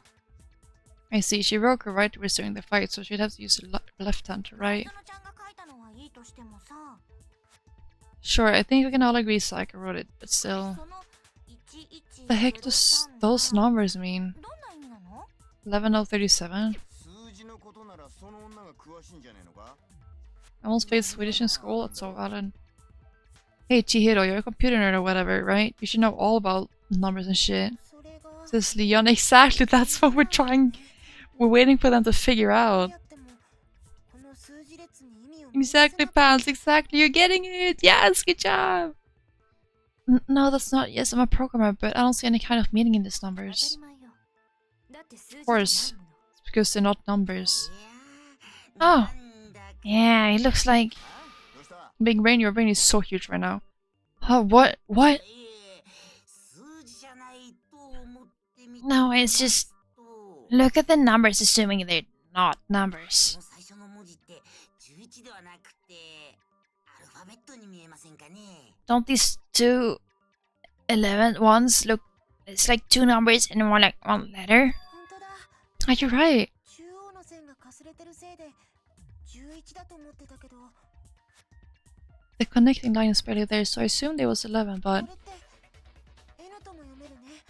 I see, she broke her right wrist during the fight, so she'd have to use her left hand to write. 前園ちゃんが書いたのはいいとしてもさ、 Sure, I think we can all agree Saika wrote it, but still. その1103 The heck does those numbers mean? どんな意味なの？ 11037? 数字のことならその女が詳しいんじゃねえのか？ I almost played Swedish in school, that's so valid. Hey Chihiro, you're a computer nerd or whatever, right? You should know all about numbers and shit. それが Says Leon, exactly, that's what we're trying. We're waiting for them to figure out. やってもこの数字列に意味を Exactly, Pants, exactly, you're getting it! Yes, good job! No, that's not, yes, I'm a programmer, but I don't see any kind of meaning in these 当た numbers. り前よ。だって数字じゃない Of course. もの。 It's because they're not numbers. いやー Oh. なんだか Yeah, it looks like... どうした？ Big brain, your brain is so huge right now. Huh, what? What? いえ数字じゃないと思ってみた No, it's just... と Look at the numbers, assuming they're not こ numbers. の最初の文字って11ではなくてアルファベットに見えませんかね？ Don't these two 11 ones look... It's like two numbers and one like one letter? 本当だ。 Oh, you're right. 中央の線がかすれてるせいで11だと思ってたけど、 The connecting line is barely there, so I assumed it was 11, こ but れって N とも読めるね。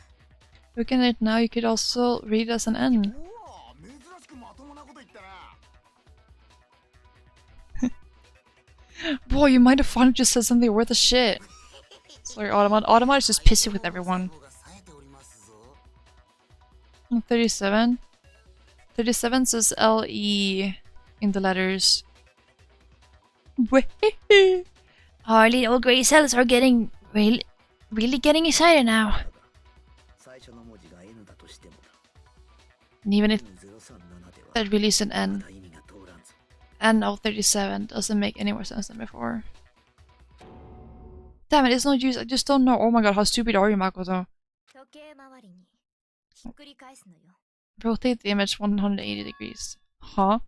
looking at it now, you could also read it as an N. おお、珍しくまともなこと言ったな。 Boy, you might have finally just said something worth a shit. Sorry, Automod. Automod is just pissy with everyone. 細胞が冴えておりますぞ。 37. 37 says LE in the letters. Our little gray cells are getting... really getting excited now. だが最初の文字が N だとしてもだ。 And even if 037では that really is an ま N, だ意味が通らんぞ。 N of 37 doesn't make any more sense than before. Damn it, it's no use. I just don't know. Oh my god, how stupid are you, Makoto? 時計回りにひっくり返すのよ。 Rotate the image 180 degrees. Huh?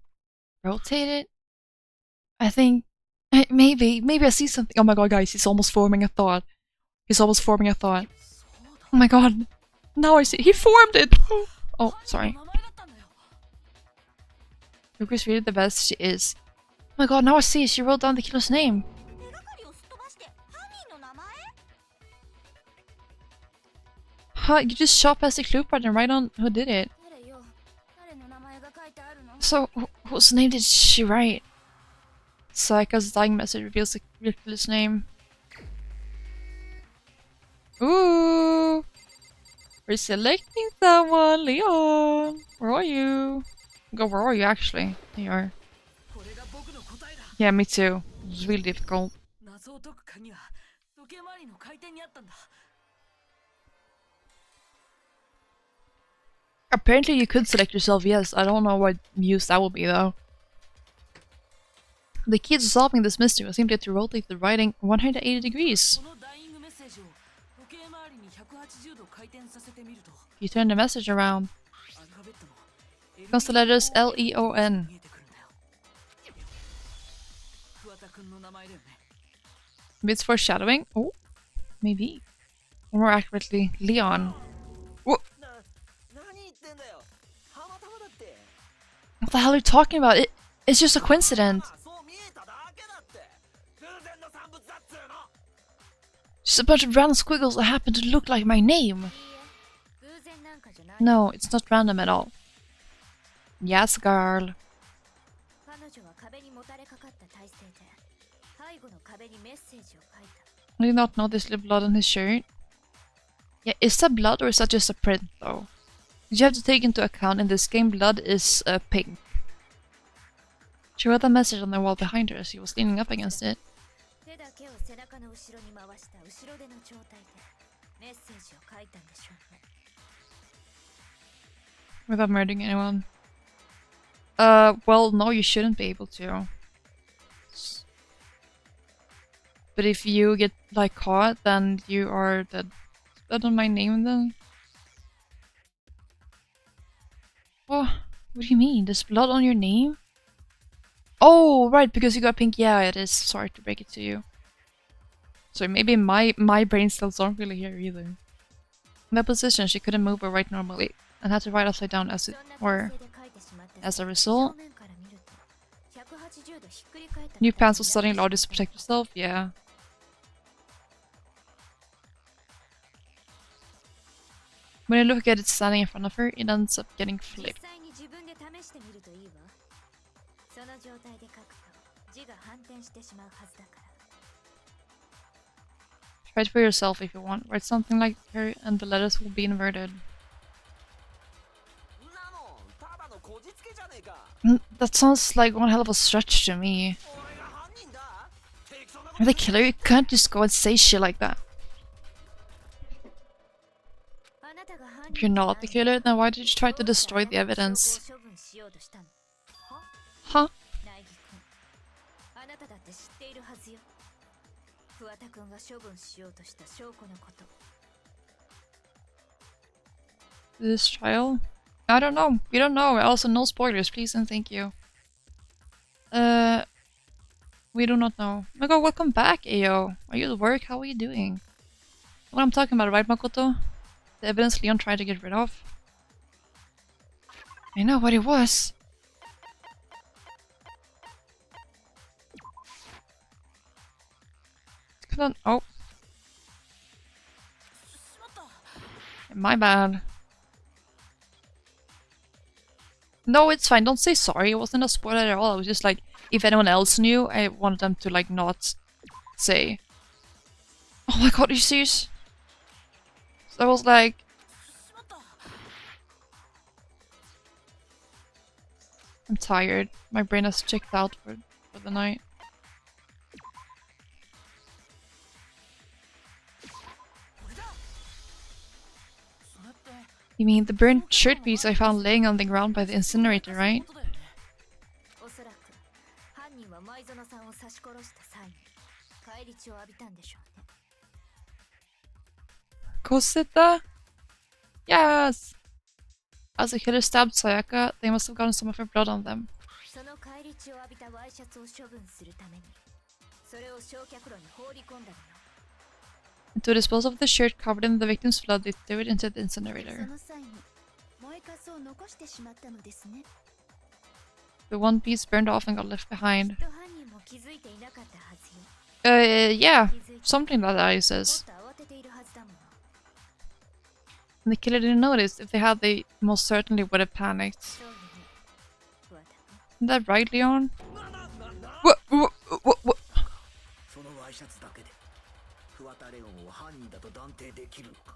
Rotate it? I think... Maybe I see something. Oh my god, guys, he's almost forming a thought. He's almost forming a thought. Oh my god. Now I see. He formed it! Oh, sorry. 名前だったんだよ。 Yuki's really the best she is. Oh my god, now I see. She wrote down the killer's name. 手がかりをすっ飛ばして犯人の名前？ Huh, you just shot past the clue part and right on who did it. 誰よ？誰の名前が書いてあるの？ So, whose name did she write? Saika's dying message reveals the real killer's name. Ooh! We're selecting someone! Leon! Where are you? Go, where are you actually? There you are. これが僕の答えだ。 Yeah, me too. It was really difficult. 謎を解く鍵は時計回りの回転にあったんだ。 Apparently you could select yourself, yes. I don't know what use that will be though. The key to solving this mystery was simply to rotate the writing 180 degrees. このダイイングメッセージを時計回りに180度回転させてみると You turn the message around. アルファベットの Comes the letters L-E-O-N. 見えてくるんだよ。桑田くんの名前だよね。 Maybe it's foreshadowing? Oh, maybe. Or more accurately, Leon. Whoa. 何言ってんだよ。たまたまだって。 What the hell are you talking about? It's just a coincidence. そう見えただけだって。偶然の産物だっつうの。 Just a bunch of random squiggles that happen to look like my name. 偶然なんかじゃない。 No, it's not random at all. Yes, girl. 彼女は壁にもたれかかった体勢で背後の壁にメッセージを書いた。 I did not notice the blood on his shirt. Yeah, is that blood or is that just a print though? You have to take into account in this game blood is pink. She wrote a message on the wall behind her as she was leaning up against it. 手だけを背中の後ろに回した後ろ手の状態でメッセージを書いたんでしょうね。 Without murdering anyone. Well, no, you shouldn't be able to. But if you get, like, caught, then you are dead. Is that on my name, then? Oh, what do you mean? There's blood on your name? Oh, right, because you got pink. Yeah, it is. Sorry to break it to you. Sorry, maybe my brain cells aren't really here either. In that position, she couldn't move or write normally, and had to write upside down as a result. New pants was suddenly allowed to protect herself. Yeah. When you look at it standing in front of her, it ends up getting flipped. 実際に自分で試してみるといいわ。その状態で書くと字が反転してしまうはずだから。 Try it for yourself if you want. Write something like her and the letters will be inverted. んなもんただのこじつけじゃねえか。 That sounds like one hell of a stretch to me. 俺が犯人だ。適当なこ You're the killer, you can't just go and say shit like that. あなたが犯 If 人 you're な not the killer, then why did you try to destroy the evidence? 証拠を処分しようとしたの。 Huh? 苗木君、あなただって知っているはずよ。桑田君が処分しようとした証拠のこと。 This trial? I don't know. We don't know. Also, no spoilers, please and thank you. We do not know. Oh my god, welcome back, Ayo. Are you at work? How are you doing? What I'm talking about, right, Makoto? The evidence Leon tried to get rid of? I know what it was. Come on. Oh. My bad. No, it's fine. Don't say sorry. It wasn't a spoiler at all. I was just like, if anyone else knew, I wanted them to like not say. Oh my god, are you serious? So I was like... I'm tired. My brain has checked out for the night. You mean the burnt shirt piece I found laying on the ground by the incinerator, right? おそらく犯人は舞園さんを刺し殺した際に返り血を浴びたんでしょうね。 Koseta? Yes! As the killer stabbed Sayaka, they must have gotten some of her blood on them. その返り血を浴びたワイシャツを処分するためにそれを焼却炉に放り込んだのよ。 And to dispose of the shirt covered in the victim's blood, they threw it into the そ incinerator. の際に燃えかすを残してしまったのですね。 The one piece burned off and got left behind. きっと犯人も気づいていなかったはずよ。 Yeah, 気づいて something like that, he もっ says. と慌てているはずだもの。 And the killer didn't notice. If they had, they most certainly would have panicked. そうよね。桑田君。 Isn't that right, Leon? What? そのワイシャツだけで桑田レオンを犯人だと断定できるのか。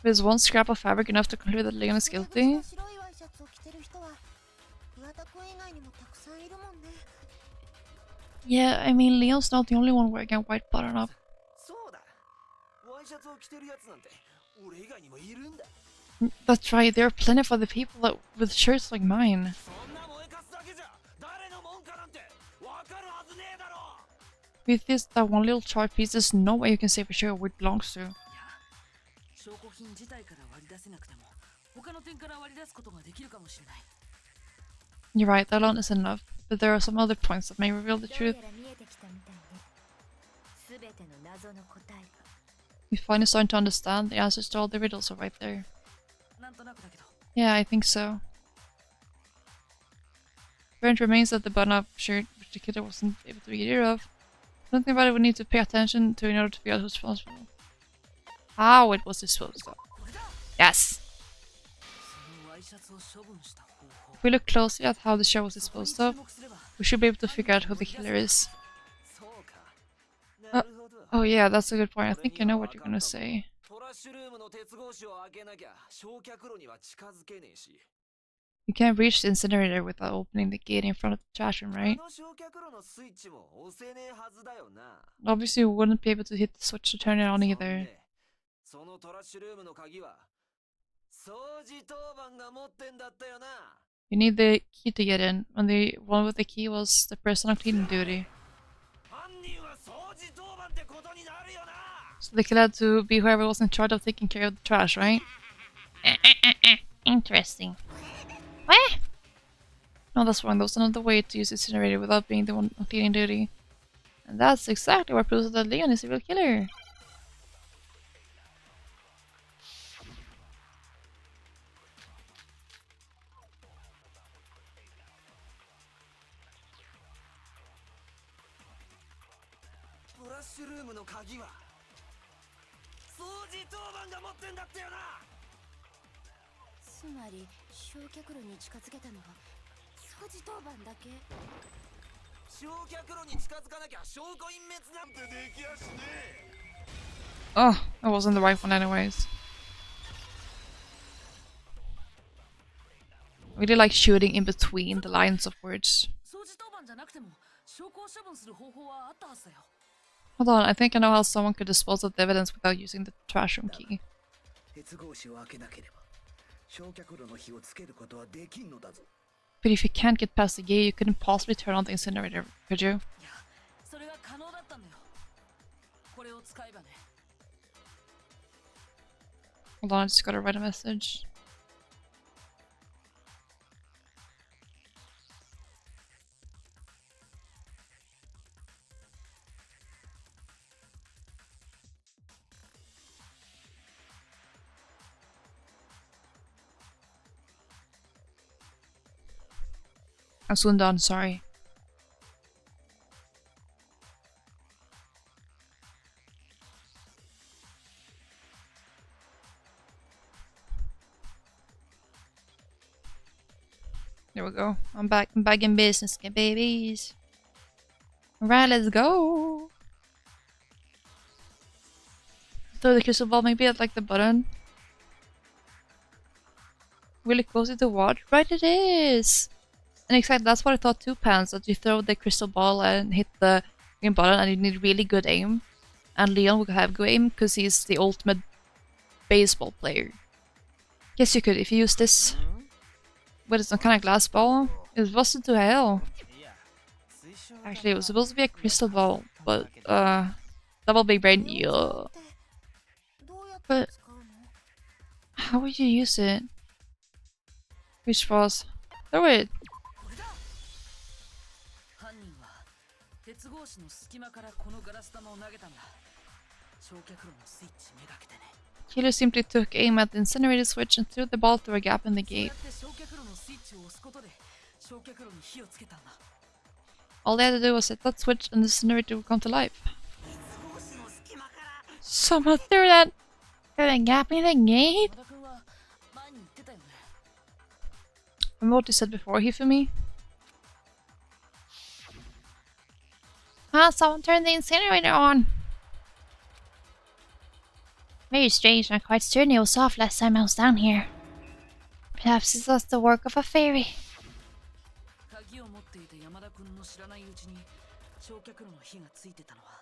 Is one scrap of fabric enough to conclude that Leon is guilty? 白いワイシャツを着てる人は岩田君以外にもたくさんいるもんね。 Yeah, I mean, Leon's not the only one wearing a white button-up. そうだ。ワイシャツを着てるやつなんて俺以外にもいるんだ。 That's right, there are plenty of other people with shirts like mine. そんな燃えかすだけじゃ誰のもんかなんてわかるはずねえ With this, that one little chart piece, there's no way you can say for sure where it belongs to. 証拠品自体から割り出せなくても他の点から割り出すことができるかもしれない。 You're right, that alone isn't enough, but there are some other points that may reveal the どうや truth. ら見えてきたみたいね。すべての謎の答えが。 You're finally starting to understand the answers to all the riddles are right there. なんとなくだけど。 Yeah, I think so. Current remains that the button-up shirt, which the killer wasn't able to get rid of. Something about it we need to pay attention to in order to figure out who's responsible. How it was disposed of. Yes! そのワイシャツを処分した方法。 If we look closely at how the shirt was disposed of, we should be able to figure out who the killer is. そうか。なるほど。 Oh yeah, that's a good point. I think I know what you're gonna say. トラッシュルームの鉄格子を開けなきゃ焼却炉には近づけねえし。 You can't reach the incinerator without opening the gate in front of the trash room, あ right? の焼却炉のスイッチも押せねえはずだよな。 Obviously, we wouldn't be able to hit the switch to turn it on そん either. でそのトラッシュルームの鍵は掃除当番が持ってんだったよな。 You need the key to get in, and the one with the key was the person on cleaning duty. 犯人は掃除当番ってことになるよな。 So the killer had to be whoever was in charge of taking care of the trash, right? Interesting. What? No, that's wrong. There was another way to use the incinerator without being the one on cleaning duty. And that's exactly what proves that Leon is a real killer.トラッシュルームの鍵は掃除当番が持ってんだったよな。つまり焼却炉に近づけたのは掃除当番だけ。焼却炉に近づかなきゃ証拠隠滅なんてできやしねえ。 Oh, I wasn't the right one anyways. I really like shooting in between the lines of words. 掃除当番じゃなくても証拠を処分する方法はあったはずだよ。 Hold on, I think I know how someone could dispose of the evidence without using the trash room key. 鉄格子を開けなければ焼却炉の火をつけることはできんのだぞ。 But if you can't get past the gate, you couldn't possibly turn on the incinerator, could you? いや、それが可能だったんだよ。これを使えばね。 Hold on, I just gotta write a message. I'm soon done, sorry. There we go. I'm back in business, okay, babies. Alright, let's go. Throw the crystal ball maybe at like the button. Really close to what? Right, it is! And exactly, that's what I thought too, Pants, that you throw the crystal ball and hit the green button and you need really good aim. And Leon would have good aim because he's the ultimate baseball player. Yes, you could, if you use this with some kind of glass ball, it busted to hell. Actually, it was supposed to be a crystal ball, but, double big brain, yeah. どうやって But 使うの？ how would you use it? Which was? Throw it! 犯人は鉄格子の隙間からこのガラス玉を投げたんだ。焼却炉のスイッチめがけてね。 Killer simply took aim at the incinerator switch and threw the ball through a gap in the そうや gate. って焼却炉のスイッチを押すことで焼却炉に火をつけたんだ。 All they had to do was hit that switch and the incinerator would come to life. 鉄格子の隙間から Someone threw that! Through the gap in the gate? 野田君は前に言ってたよね。 Remember what you said before, Hifumi? Ah, someone turned the incinerator on. Very strange, I'm quite certain it was off last time I was down here. Perhaps this was the work of a fairy. 鍵を持っていた山田君の知らないうちに焼却炉の火がついてたのは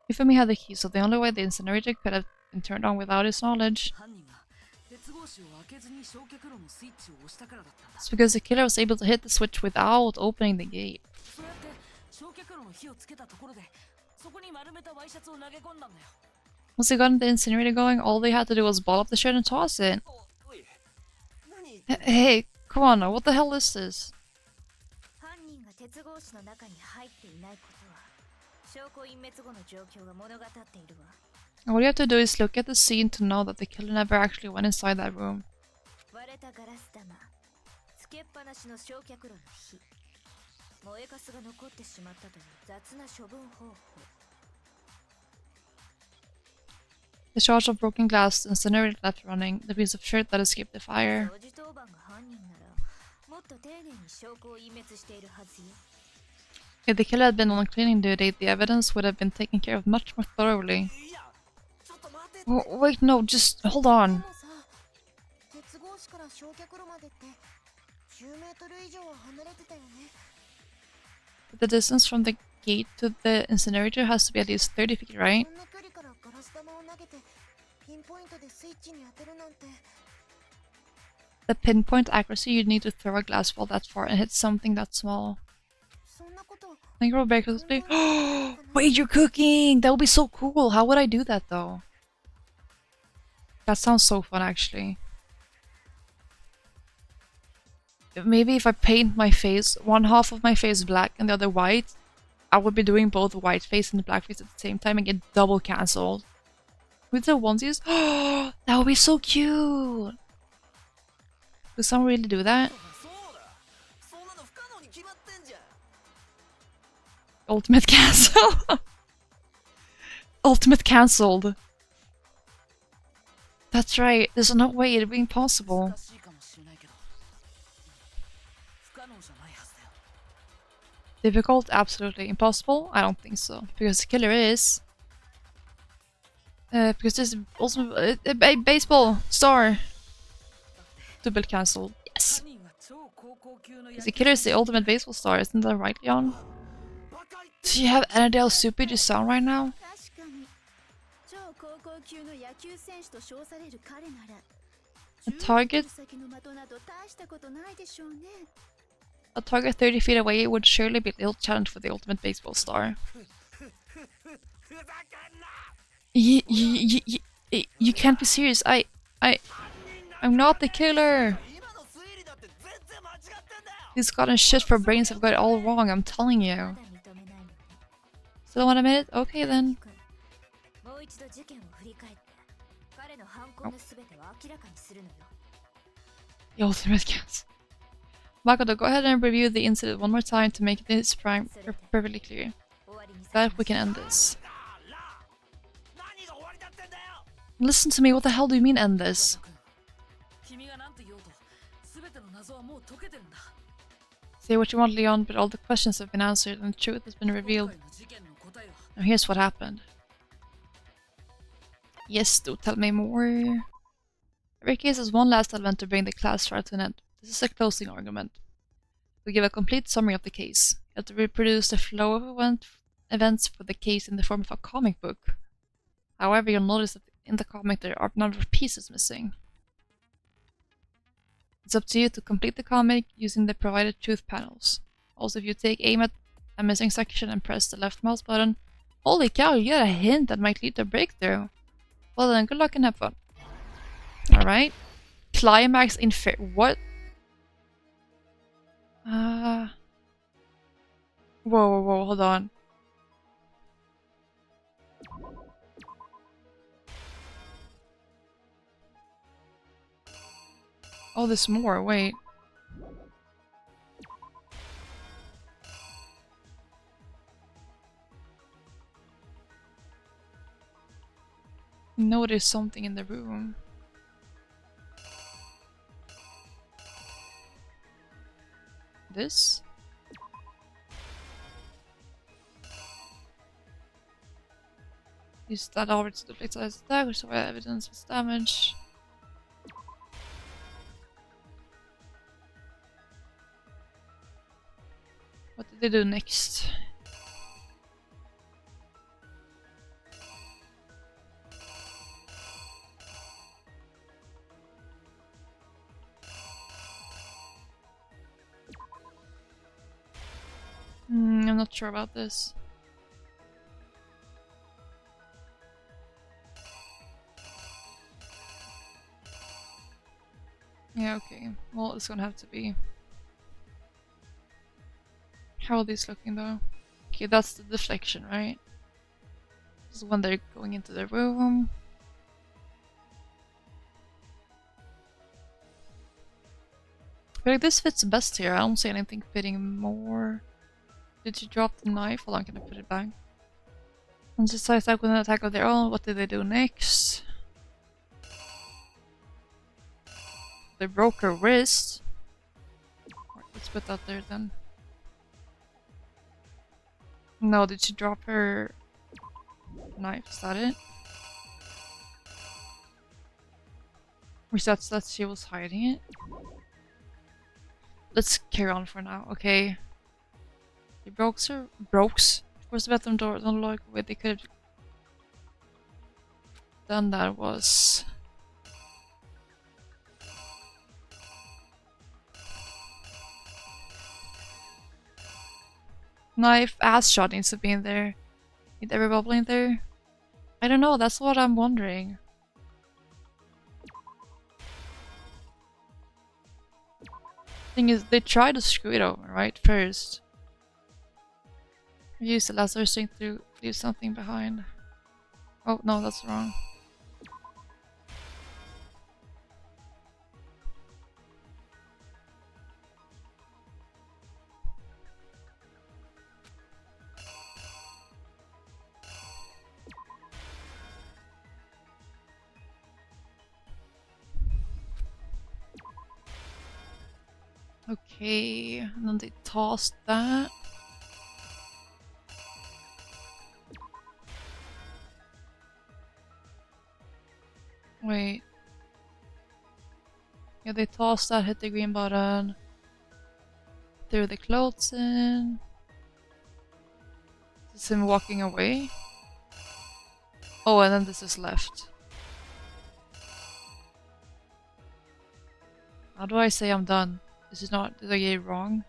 Hifumi had the key, so the only way the incinerator could have been turned on without his knowledge. 犯人が鉄格子を開けずに焼却炉のスイッチを押したからだったんだ。 It's because the killer was able to hit the switch without opening the gate. そうやって焼却炉の火をつけたところでそこに丸めたワイシャツを投げ込んだんだよ。 Once they got the incinerator going, all they had to do was ball up the shirt and toss it. おい何 Hey, come on now, what the hell is this? 犯人が鉄格子の中に入っていないことは証拠隠滅後の状況が物語っているわ。 All you have to do is look at the scene to know that the killer never actually went inside that room. 割れたガラス玉、つけっぱなしの焼却炉の火、燃えかすが残ってしまったという雑な処分方法。 The charge of broken glass, the incinerator left running, the piece of shirt that escaped the fire. 掃除当番が犯人ならもっと丁寧に証拠を隠滅しているはずよ。 If the killer had been on cleaning duty, the evidence would have been taken care of much more thoroughly. いやちょっと待てって Oh, wait, no, just hold on. でもさ、鉄格子から焼却炉までって10メートル以上は離れてたよね。 The distance from the gate to the incinerator has to be at least 30 feet, right? こんな距離からガラス玉を投げてピンポイントでスイッチに当てるなんて。 The pinpoint accuracy, you'd need to throw a glass ball that far and hit something that small. そんなこと Micro breakfast plate. Wait, you're cooking! That would be so cool! How would I do that though? That sounds so fun actually. Maybe if I paint my face, one half of my face black and the other white, I would be doing both the white face and the black face at the same time and get double cancelled. With the onesies? That would be so cute! Does someone really do that? そうだそんなの不可能に決まってんじゃん Ultimate cancel. Ultimate cancelled. That's right. There's no way it'd be impossible. 難しいかもしれないけど不可能じゃないはずだよ。 Difficult? Absolutely. Impossible? I don't think so. Because the killer is. Because this also a baseball star. Double cancelled. Yes. 犯人は超高校級の Because the killer is the ultimate baseball star, isn't that right, Leon? バカ言って Do you have anything else stupid you sound right now? 確かに超高校級の野球選手と称される彼なら A target 10先の的など大したことないでしょうね。 A target 30 feet away would surely be a little challenge for the ultimate baseball star. ふざけんな You can't be serious. I'm not the killer. 今の推理だって全然間違ってんだよ These gotten shit for brains have got it all wrong, I'm telling ま you. だ認めないのね。 Still want a minute? Okay then. もう一度事件を振り返って彼の犯行のすべてを明らかにするのよ。 The ultimate cancel. Makoto, go ahead and review the incident one more time to make this perfectly clear. 終わりにさせ That ま we しょ can う。 end this. なあ何が終わりだってんだよ Listen to me, what the hell do you mean end this? 君が何て言おうと全ての謎はもう解けてるんだ。 Say what you want, Leon, but all the questions have been answered and the truth has been 今 revealed. 回の事件の答えは Now here's what happened. Yes, do tell me more. Every case has one last element to bring the class trial to an end. This is a closing argument. We give a complete summary of the case. You have to reproduce the flow of events for the case in the form of a comic book. However, you'll notice that in the comic there are a number of pieces missing. It's up to you to complete the comic using the provided truth panels. Also, if you take aim at a missing section and press the left mouse button, holy cow, you get a hint that might lead to a breakthrough. Well then, good luck and have fun. Alright. Climax in what? Whoa, hold on. Oh, there's more, wait. No, there's something in the room. This? Use that over to duplicate size attack, which provide evidence with damage. What did they do next? I'm not sure about this. Yeah, okay. Well, it's gonna have to be. How are these looking though? Okay, that's the deflection, right? This is when they're going into the room. I feel like this fits best here. I don't see anything fitting more. Did you drop the knife? Hold on, can I put it back? And just attack with an attack of their own. What did they do next? They broke her wrist. Right, let's put that there then. No, did she drop her knife? Is that it? Or is that she was hiding it? Let's carry on for now, okay? They broke her. Brokes? Of course, the bathroom door. Don't look what they could have done. That was. Knife, ass shot needs to be in there. Need every bubble in there? I don't know, that's what I'm wondering. Thing is, they tried to screw it over, right? First. Use the laser string to leave something behind. Oh, no, that's wrong. Okay, and then they tossed that. Wait. Yeah, they tossed that, hit the green button. Threw the clothes in. This is him walking away. Oh, and then this is left. How do I say I'm done? This is not. Did I get it wrong?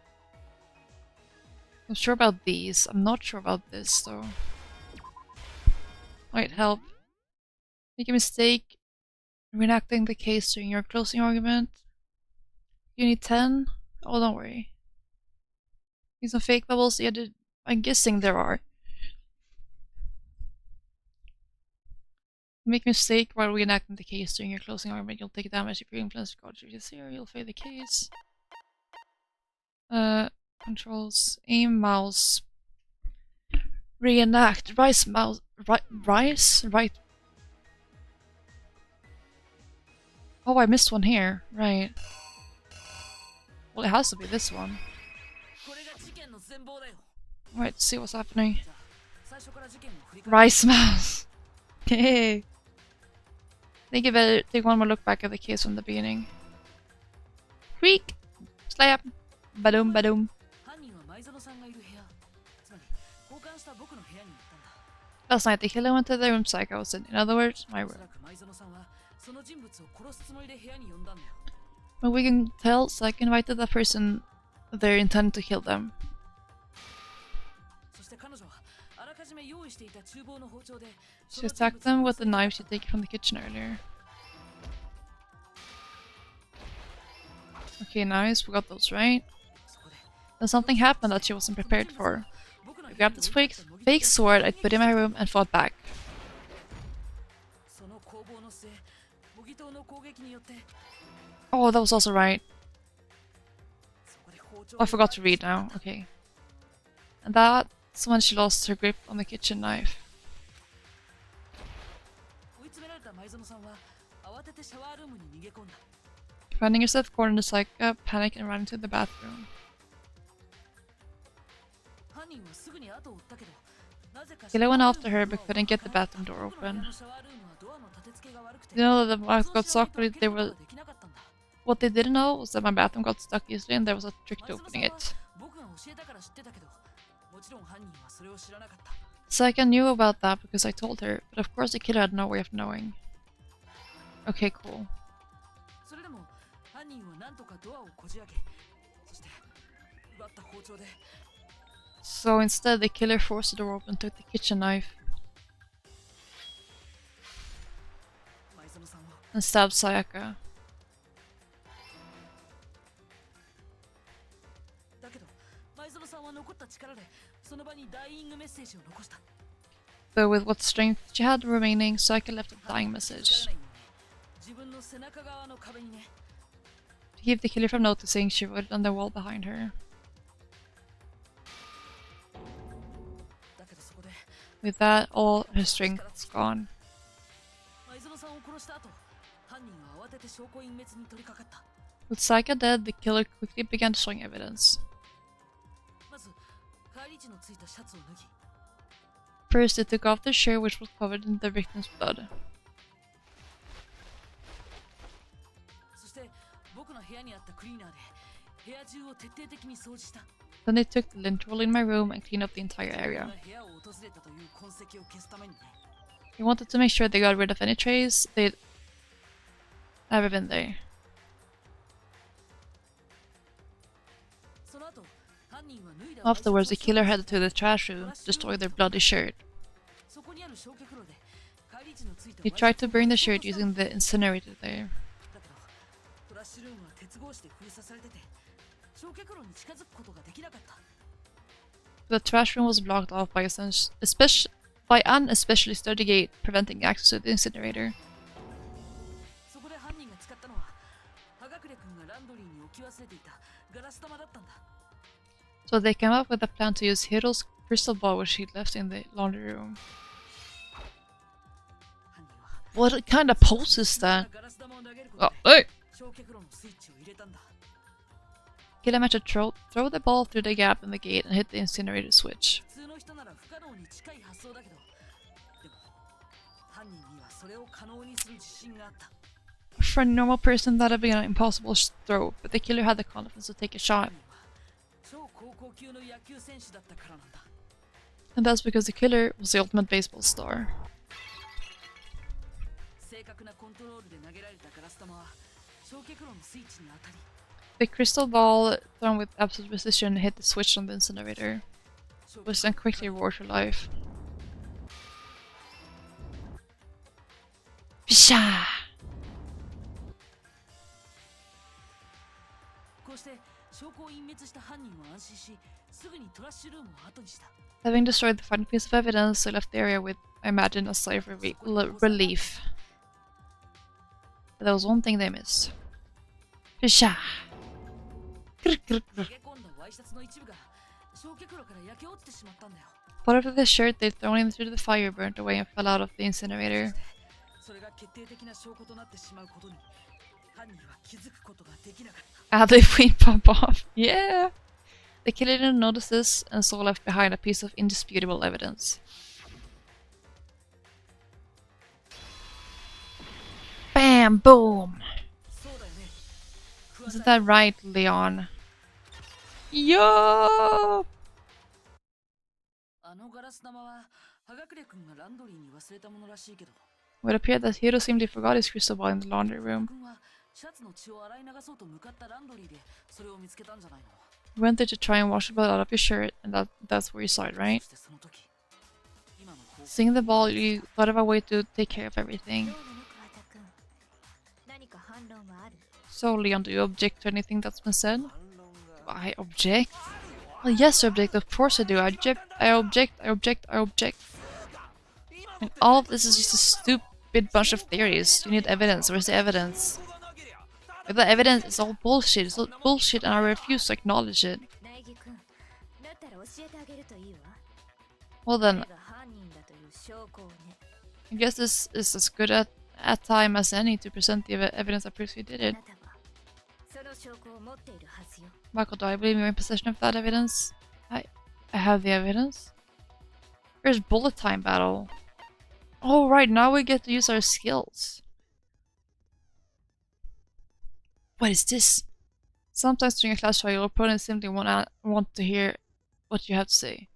I'm sure about these. I'm not sure about this though. Wait, help. Make a mistake. Reenacting the case during your closing argument. You need 10? Oh, don't worry. Need some fake bubbles? Yeah, I'm guessing there are. Make a mistake while reenacting the case during your closing argument. You'll take damage if your influence God is here. You'll fail the case. Controls. Aim mouse. Reenact. Rise mouse. Rise? Right. Oh, I missed one here. Right. Well, it has to be this one. Right, see what's happening. Rice mouse. Hey. Think you better take one more look back at the case from the beginning. Creak! Slap! Badoom badoom. Last night the killer went to the room psycho was in. In other words, my room. But we can tell, so I invited that person there intended to kill them. She attacked them with the knife she'd taken from the kitchen earlier. Okay, nice, we got those right. Then something happened that she wasn't prepared for. I grabbed this fake sword I put in my room and fought back. Oh, that was also right. Oh, I forgot to read now. Okay. And that's when she lost her grip on the kitchen knife. Finding herself cornered in Psycho, panicked and ran into the bathroom. Killer went after her but couldn't get the bathroom door open. You know that the mouth got stuck, but what they didn't know was that my bathroom got stuck easily and there was a trick to opening it. Psycho knew about that because I told her, but of course the killer had no way of knowing. Okay, cool. So instead, the killer forced the door open and took the kitchen knife 前園さんを and stabbed Sayaka. だけど前園さんは残った力でその場にダイイングメッセージを残した。 But with what strength she had remaining, Sayaka left a dying 気づ message かれないように自分の背中側の壁にね。 to keep the killer from noticing. She wrote it on the wall behind her. だけどそこで With that, all her strength was gone. 前園さんを殺した後、犯人は慌てて証拠隠滅に取り掛かった。 With Sayaka dead, the killer quickly began destroying evidence. まず帰り地のついたシャツを脱ぎ、 First, they took off the shirt which was covered in the victim's blood. そして僕の部屋にあったクリーナーで部屋中を徹底的に掃除した。 Then they took the lint roll in my room and cleaned up the entire 部 area. 屋を訪れたという痕跡を消すためにね。 They wanted to make sure they got rid of any trace they'd ever been there. その後、犯人は脱いだ Afterwards, the killer headed to the trash room to destroy their bloody shirt. そこにある焼却炉で帰り地のついた He tried to burn the shirt using the incinerator there. だけどトラッシュルームは鉄格子で封鎖されてて焼却炉に近づくことができなかった。 The trash room was blocked off by an especially sturdy gate, preventing access to the incinerator. そこで犯人が使ったのは葉隠君がランドリーに置き忘れていたガラス玉だったんだ。 So they came up with a plan to use Hiro's crystal ball which he'd left in the laundry room. 犯人は What kind of pose is that? ガラス玉を投げること Oh, で hey! 焼却炉のスイッチを入れたんだ。 Killer managed to throw the ball through the gap in the gate and hit the incinerator switch. 普通の人なら不可能に近い発想だけど、でも犯人にはそれを可能にする自信があった。 For a normal person, that'd be an impossible throw, but the killer had the confidence to take a shot. 犯人は超高校級の野球選手だったからなんだ。 And that's because the killer was the ultimate baseball star. 正確なコントロールで投げられたガラス玉は焼却炉のスイッチに当たり、 The crystal ball, thrown with absolute precision, hit the switch on the incinerator, 焼 which 却 then quickly roared to life. Psha! こうして証拠を隠滅した犯人は安心し、すぐにトラッシュルームを後にした。 Having destroyed the final piece of evidence, they left the area with, I imagine, a sigh of relief. But there was one thing they missed. Psha! 投げ込んだワイシャツの一部が焼却炉から焼け落ちてしまったんだよ。 Part of the shirt they'd thrown into the fire burnt away and fell out of the incinerator. それが決定的な証拠となってしまうことに犯人は気づくことができなかった。 Ah, they went pop off. Yeah! The killer didn't notice this and so left behind a piece of indisputable evidence. Bam! Boom! そうだよね。 Isn't that right, Leon? Yo! あのガラス玉は葉隠君がランドリーに忘れたものらしいけど、 It appeared that Hiro simply forgot his crystal ball in the laundry room. 君はシャツの血を洗い流そうと向かったランドリーでそれを見つけたんじゃないの。 You went there to try and wash the blood out of your shirt, and that's where you saw it, right? そしてその時、今の方法 Seeing the ball, you thought of a way to take care of everything. どうなの桑田君。何か反論はある？ So, Leon, do you object to anything that's been said? Do I object? Well, yes, I object. Of course I do. I object. I object. I object. I object. And all of this is just a stupid bunch of theories. You need evidence. Where's the evidence? If the evidence is all bullshit, it's all bullshit, and I refuse to acknowledge it. 苗木君。だったら教えてあげるといいわ。 Well then, 彼が犯人だという証拠をね。 I guess this is as good a time as any to present the evidence that proves we did あ it. なたはその証拠を持っているはずよ。 Michael, do I believe you're in possession of that evidence? I have the evidence. Where's bullet time battle? Oh right, now we get to use our skills. What is this? Sometimes during a class trial, your opponents simply want to hear what you have to say.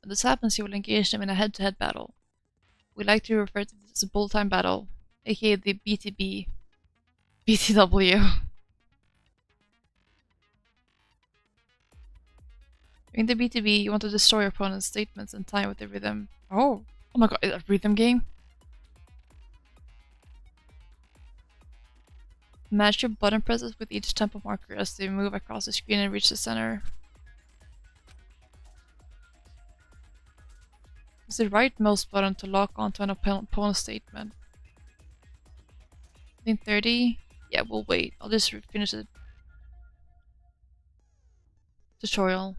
When this happens, you will engage them in a head-to-head battle. We like to refer to this as a bullet time battle, aka the BTB. BTW. In the BTB, you want to destroy your opponent's statements and time with the rhythm. Oh my god, a rhythm game? Match your button presses with each tempo marker as they move across the screen and reach the center. Use the right mouse button to lock onto an opponent's statement. In 30? Yeah, we'll wait. I'll just finish the tutorial.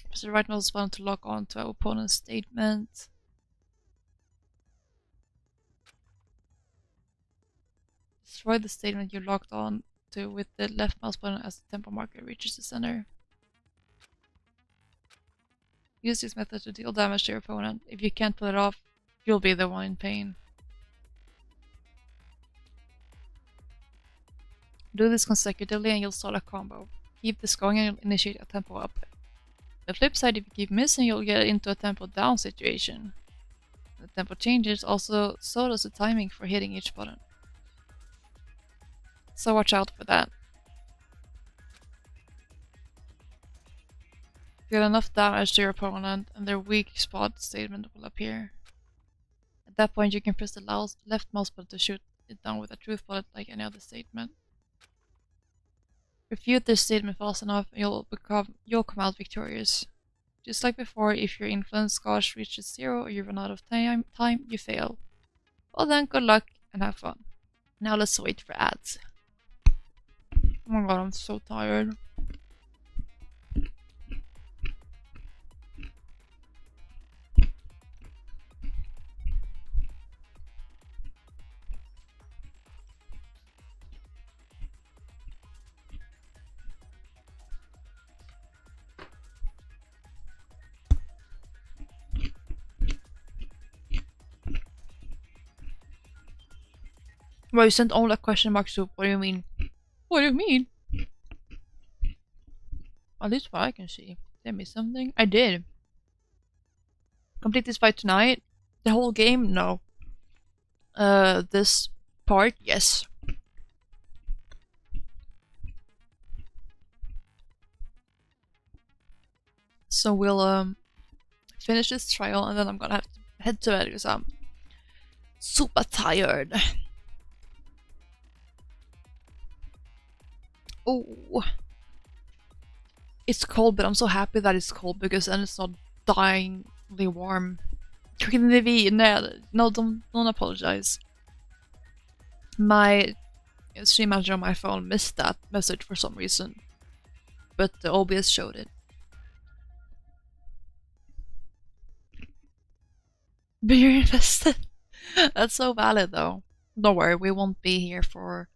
Press the right mouse button to lock onto an opponent's statement. Destroy the statement you locked on to with the left mouse button as the tempo marker reaches the center. Use this method to deal damage to your opponent. If you can't pull it off, you'll be the one in pain. Do this consecutively and you'll start a combo. Keep this going and you'll initiate a tempo up. The flip side, if you keep missing, you'll get into a tempo down situation. The tempo changes, also so does the timing for hitting each button. So watch out for that. Get enough damage to your opponent and their weak spot statement will appear. At that point you can press the left mouse button to shoot it down with a truth bullet like any other statement. Refute this statement fast enough and you'll come out victorious. Just like before, if your influence gauge reaches 0 or you run out of time, you fail. Well then, good luck and have fun. Now let's wait for ads. Oh my god, I'm so tired. Well, you sent all that question mark soup. What do you mean? What do you mean? At least what I can see. Did I miss something? I did. Complete this fight tonight? The whole game? No. This part? Yes. So we'll finish this trial and then I'm gonna have to head to bed because I'm super tired. Oh, it's cold, but I'm so happy that it's cold because then it's not dyingly warm. No, don't apologize. My stream manager on my phone missed that message for some reason, but the OBS showed it. Beer invested. That's so valid though. Don't worry, we won't be here for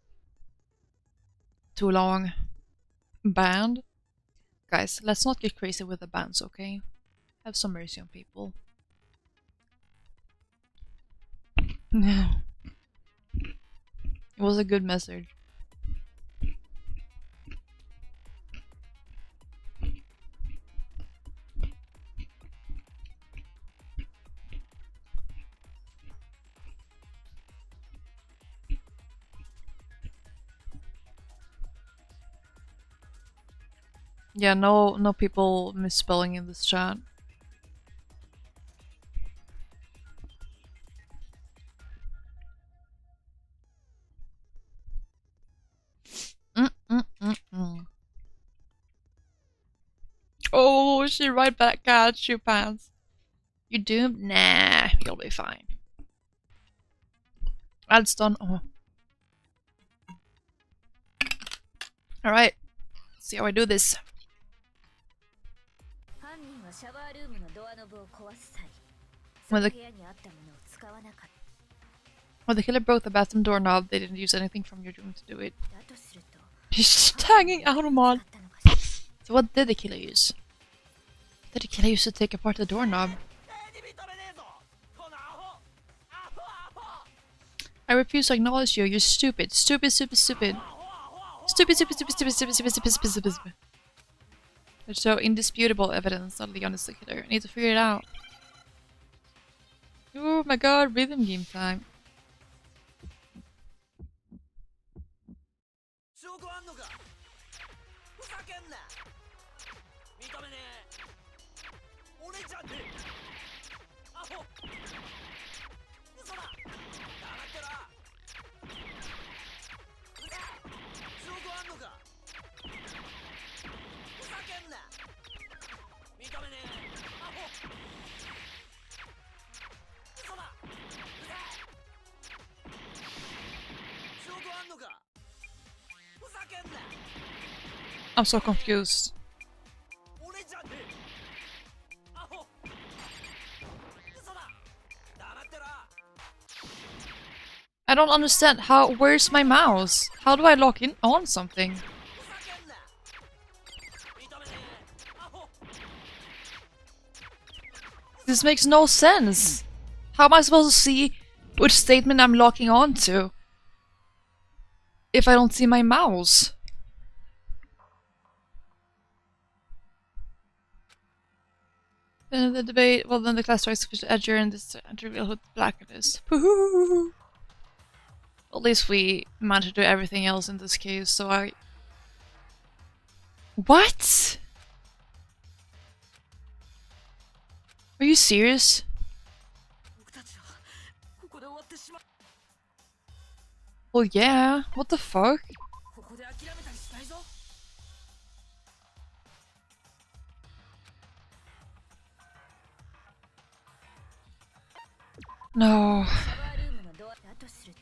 too long. Band? Guys, let's not get crazy with the bans, okay? Have some mercy on people. No. It was a good message. Yeah, no people misspelling in this chat. Oh, she right back at you, pants. You doomed? Nah, you'll be fine. Ads done. Oh. Alright, see how I do this. When the killer broke the bathroom doorknob, they didn't use anything from your room to do it. He's just hanging out on mod. So what did the killer use? Did the killer use to take apart the doorknob? I refuse to acknowledge you. You're stupid. Stupid, stupid, stupid. Stupid, stupid, stupid, stupid, stupid, stupid, stupid, stupid, stupid, stupid. There's so indisputable evidence that Leon is the killer. I need to figure it out. Oh my god, rhythm game time. 認めねえ。俺じゃねえ。アホ。嘘だ。黙ってろ。うぜえ。証拠あんのか。ふざけんな。認めねえ。アホ。嘘だ。うぜえ。証拠あんのか。ふざけんな。 I'm so confused. 俺じゃねえ。アホ。嘘だ。黙ってろ。 I don't understand how. Where's my mouse? How do I lock in on something? ふざけんな。認めねえ。アホ。 This makes no sense. How am I supposed to see which statement I'm locking onto if I don't see my mouse? Then the debate. Well, then the class tries to adjourn this to reveal who the blacker is. Woohoo! At least we managed to do everything else in this case, so I... What? Are you serious? 僕たちはここで終わってしまう。 Well, yeah. What the fuck? ここで諦めたりしないぞ。 No. シャワールームのドアだとすると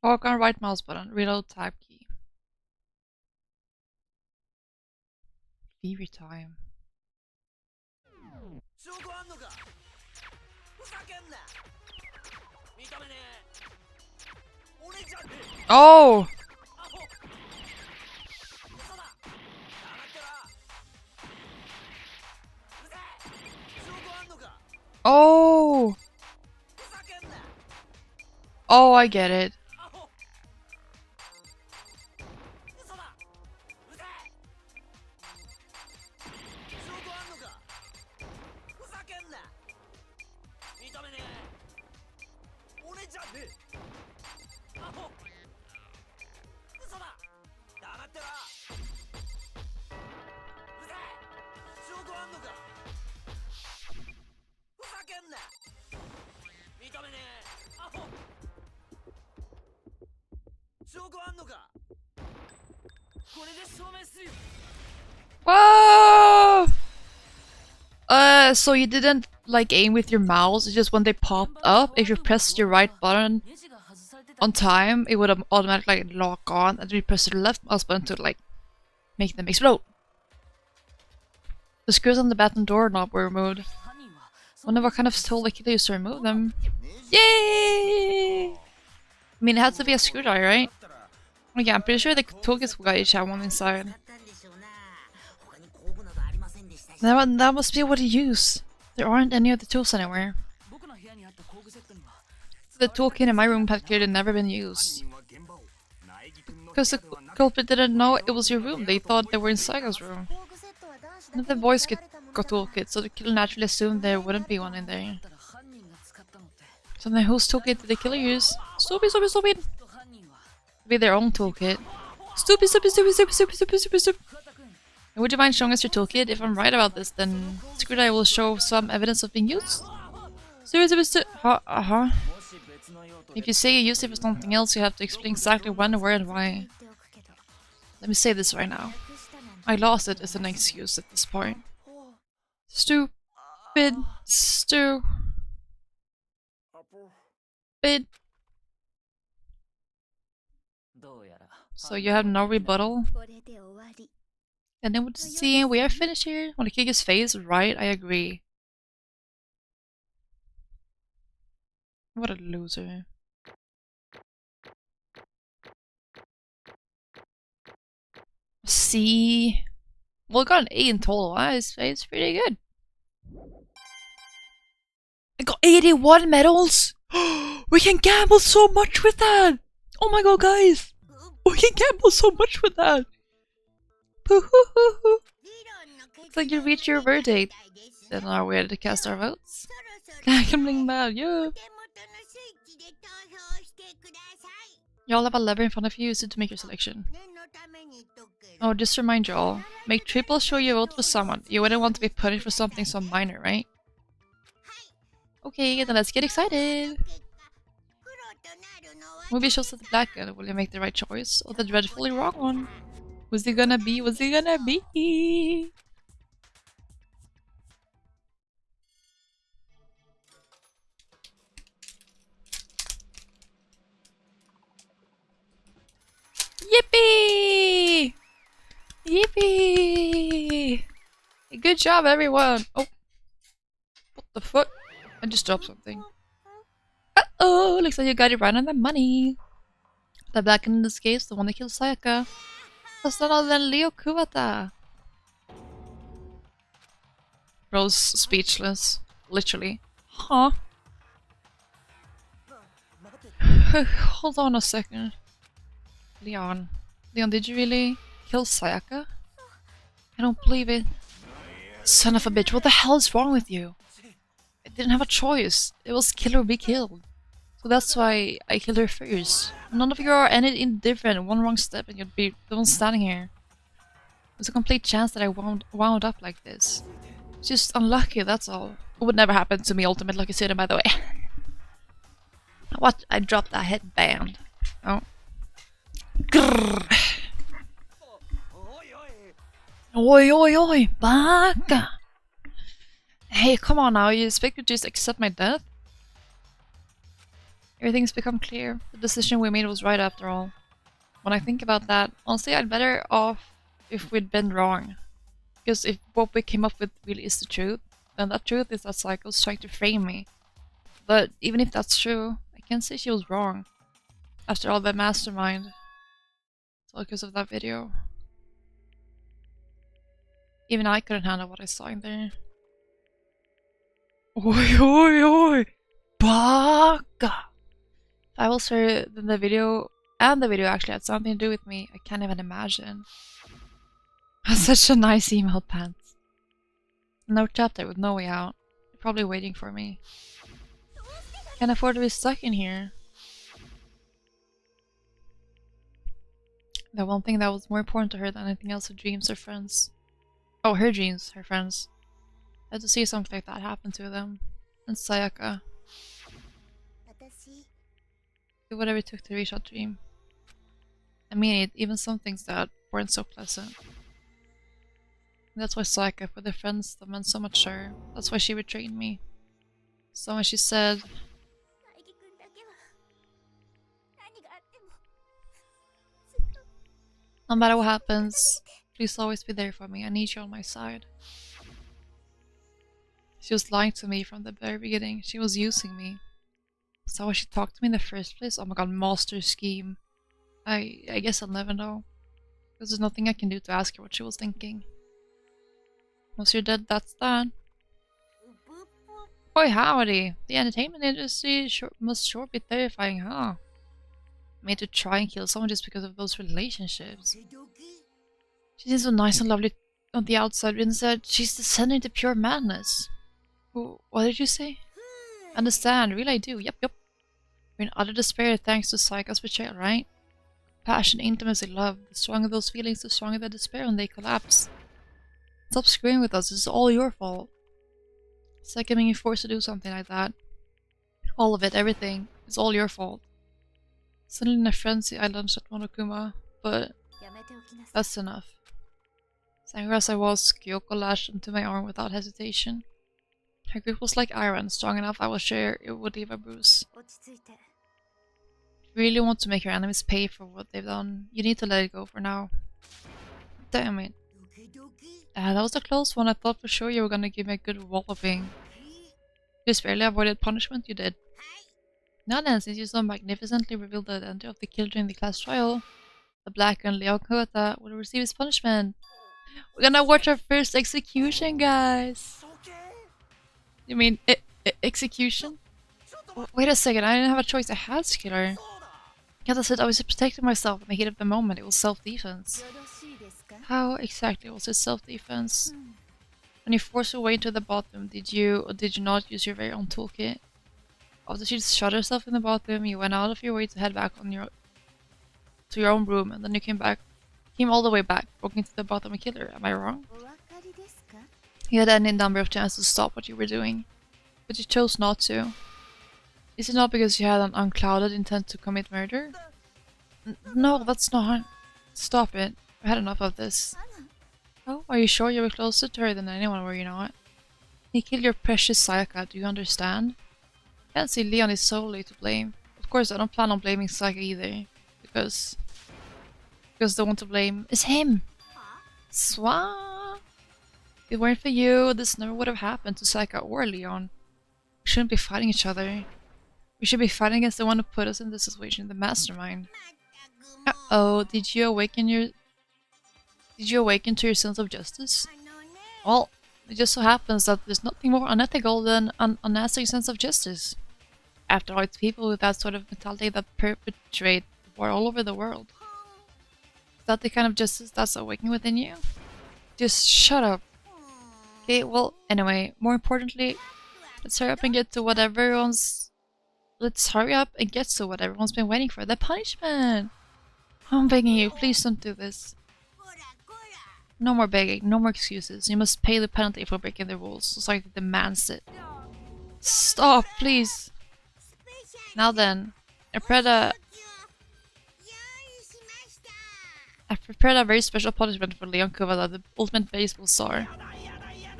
Walk on right mouse button. Reload tab key. Fever time. 証拠あんのか。ふざけんな。認めねえ。俺じゃねえ。 Oh! アホ。嘘だ。黙ってろ。うぜえ。証拠あんのか。 Oh! ふざけんな。 Oh, I get it. アホ。嘘だ。うぜえ。証拠あんのか。ふざけんな。認めねえ。俺じゃねえ。アホ。嘘だ。黙ってろ。うぜえ。証拠あんのか。ふざけんな。認めねえ。アホ。証拠あんのか。これで証明するよ。 Whoa! So you didn't like aim with your mouse, it's just when they popped up, if you pressed your right button ネジが外されてた。 on time, it would automatically like lock on, and then you press the left mouse button to like make them explode. The screws on the bathroom doorknob were removed. 犯人はそ Wonder what kind of tool the killer used to remove them. Yay! I mean, it had to be a screwdriver, right? Okay, I'm pretty sure the toolkits got each have one inside. 使ったんでしょうな。他に工具などありませんでしたし。 That must be what he used. There aren't any of the tools anywhere. 僕の部屋にあった工具セットには The toolkit in my room had clearly never been used. Because the culprit didn't know it was your room, they thought they were in Saiga's room. 工具セットは男子だ And け the に boys 限られたもの got だから toolkits, so the killer naturally assumed there wouldn't be one in there. だったら犯人が使ったのって So then whose toolkit did the killer use? Stupid, stupid, stupid! きっと犯人は Be their own toolkit. Stupid, stupid, stupid, stupid, stupid, stupid, stupid, stupid. 桑田君 And would you mind showing us your toolkit? If I'm right about this, then screwdriver will show some evidence of being used. Stupid, stupid, stupid. Uh-huh. もし別の用途で If you say you used it for something else, you have to explain exactly when, where, and why. 言っておくけど Let me say this right now. なくしたなんて I lost it as an excuse at this point. Stupid. Stupid. どうやら So you have no rebuttal? これで終わり And then we'll see, we are finished here. Want to kick his face? Right, I agree. What a loser. C. Well, I got an A in total. It's pretty good. I got 81 medals! We can gamble so much with that! Oh my god, guys! We can gamble so much with that! 理論の結 Looks like you reached your verdict. Then are we ready to cast our votes? Gambling mad, yeah. You all have a lever in front of you, use it to make your selection. Oh, just to remind you all, make triple sure you vote for someone. You wouldn't want to be punished for something so minor, right? Okay, then let's get excited! Movie shows that the black gun. Will you make the right choice or the dreadfully wrong one? Who's it gonna be? What's it gonna be? Yippee! Yippee! Good job, everyone! Oh. What the fuck? I just dropped something. Uh-oh! Looks like you got it right on the money. The black in this case, the one that killed Sayaka. That's none other than Leo Kuwata. Rose speechless. Literally. Huh? Hold on a second. Leon, did you really kill Sayaka? I don't believe it. Son of a bitch, what the hell is wrong with you? I didn't have a choice. It was kill or be killed. So that's why I killed her first. None of you are any indifferent. One wrong step and you'd be the one standing here. There's a complete chance that I wound up like this. It's just unlucky, that's all. It would never happen to me, Ultimate Lucky City, by the way. What? I dropped that headband. Oh. Grrr. Oi, oi, oi, baka! Hey, come on now, you expect to just accept my death? Everything's become clear. The decision we made was right after all. When I think about that, honestly, I'd better off if we'd been wrong. Because if what we came up with really is the truth, then that truth is that Psycho's trying to frame me. But even if that's true, I can't say she was wrong. After all, the mastermind. It's all because of that video. Even I couldn't handle what I saw in there. Oi, oi, oi! Baka! If I was her, then the video and the video actually had something to do with me. I can't even imagine. Such a nice email, Pants. No chapter with no way out. You're probably waiting for me. Can't afford to be stuck in here. The one thing that was more important to her than anything else, her dreams, her friends. Oh, her dreams, her friends. I had to see something like that happen to them. And Sayaka. Do whatever it took to reach that dream. I mean it, even some things that weren't so pleasant. And that's why Sayaka, for the friends that meant so much to her, that's why she betrayed me. So when she said, no matter what happens, please always be there for me, I need you on my side. She was lying to me from the very beginning, she was using me. So why she talked to me in the first place? Oh my god, master scheme. I guess I'll never know. Because there's nothing I can do to ask her what she was thinking. Once you're dead, that's that. Boy howdy, the entertainment industry must sure be terrifying, huh? Made to try and kill someone just because of those relationships. She seems so nice and lovely on the outside, but inside she's descending into pure madness. What did you say? Understand, really I do, yep. We're in utter despair thanks to Psycho's betrayal, right? Passion, intimacy, love. The stronger those feelings, the stronger the despair when they collapse. Stop screwing with us, this is all your fault. It's like being forced to do something like that. All of it, everything. It's all your fault. Suddenly in a frenzy, I lunged at Monokuma, but that's enough. Angry as I was, Kyoko lashed into my arm without hesitation. Her grip was like iron, strong enough I was sure it would leave a bruise. If you really want to make your enemies pay for what they've done, you need to let it go for now. Damn it. That was a close one. I thought for sure you were gonna give me a good walloping. You barely avoided punishment, you did. Now then, since you so magnificently revealed the identity of the killer during the class trial, the black and Leo Kota will receive his punishment. We're gonna watch our first execution, guys! You mean execution? Wait a second, I didn't have a choice, I had to kill her. As I said, I was protecting myself in the heat of the moment, it was self-defense. How exactly was it self-defense? When you forced your way into the bathroom, did you or did you not use your very own toolkit? After she shot herself in the bathroom, you went out of your way to head back to your own room, and then you came all the way back, broke into the bathroom and killed her. Am I wrong? お分かりですか？ You had any number of chances to stop what you were doing, but you chose not to. Is it not because you had an unclouded intent to commit murder? No, that's not. Stop it. I had enough of this. Oh, are you sure you were closer to her than anyone, were you not? He killed your precious Sayaka, do you understand? I can't see Leon is solely to blame. Of course, I don't plan on blaming Sayaka either. Because the one to blame is him. Swah! If it weren't for you, this never would have happened to Sayaka or Leon. We shouldn't be fighting each other. We should be fighting against the one who put us in this situation, the mastermind. Uh-oh, did you awaken to your sense of justice? Well, it just so happens that there's nothing more unethical than an unnecessary sense of justice. After all, it's people with that sort of mentality that perpetrate war all over the world. Is that the kind of justice that's awakening within you? Just shut up. Okay, well, anyway, more importantly, let's hurry up and get to what everyone's been waiting for, the punishment! I'm begging you, please don't do this. No more begging, no more excuses. You must pay the penalty for breaking the rules. Society demands it. Stop, please! Now then, I've prepared a very special punishment for Leon Kovala, the ultimate baseball star.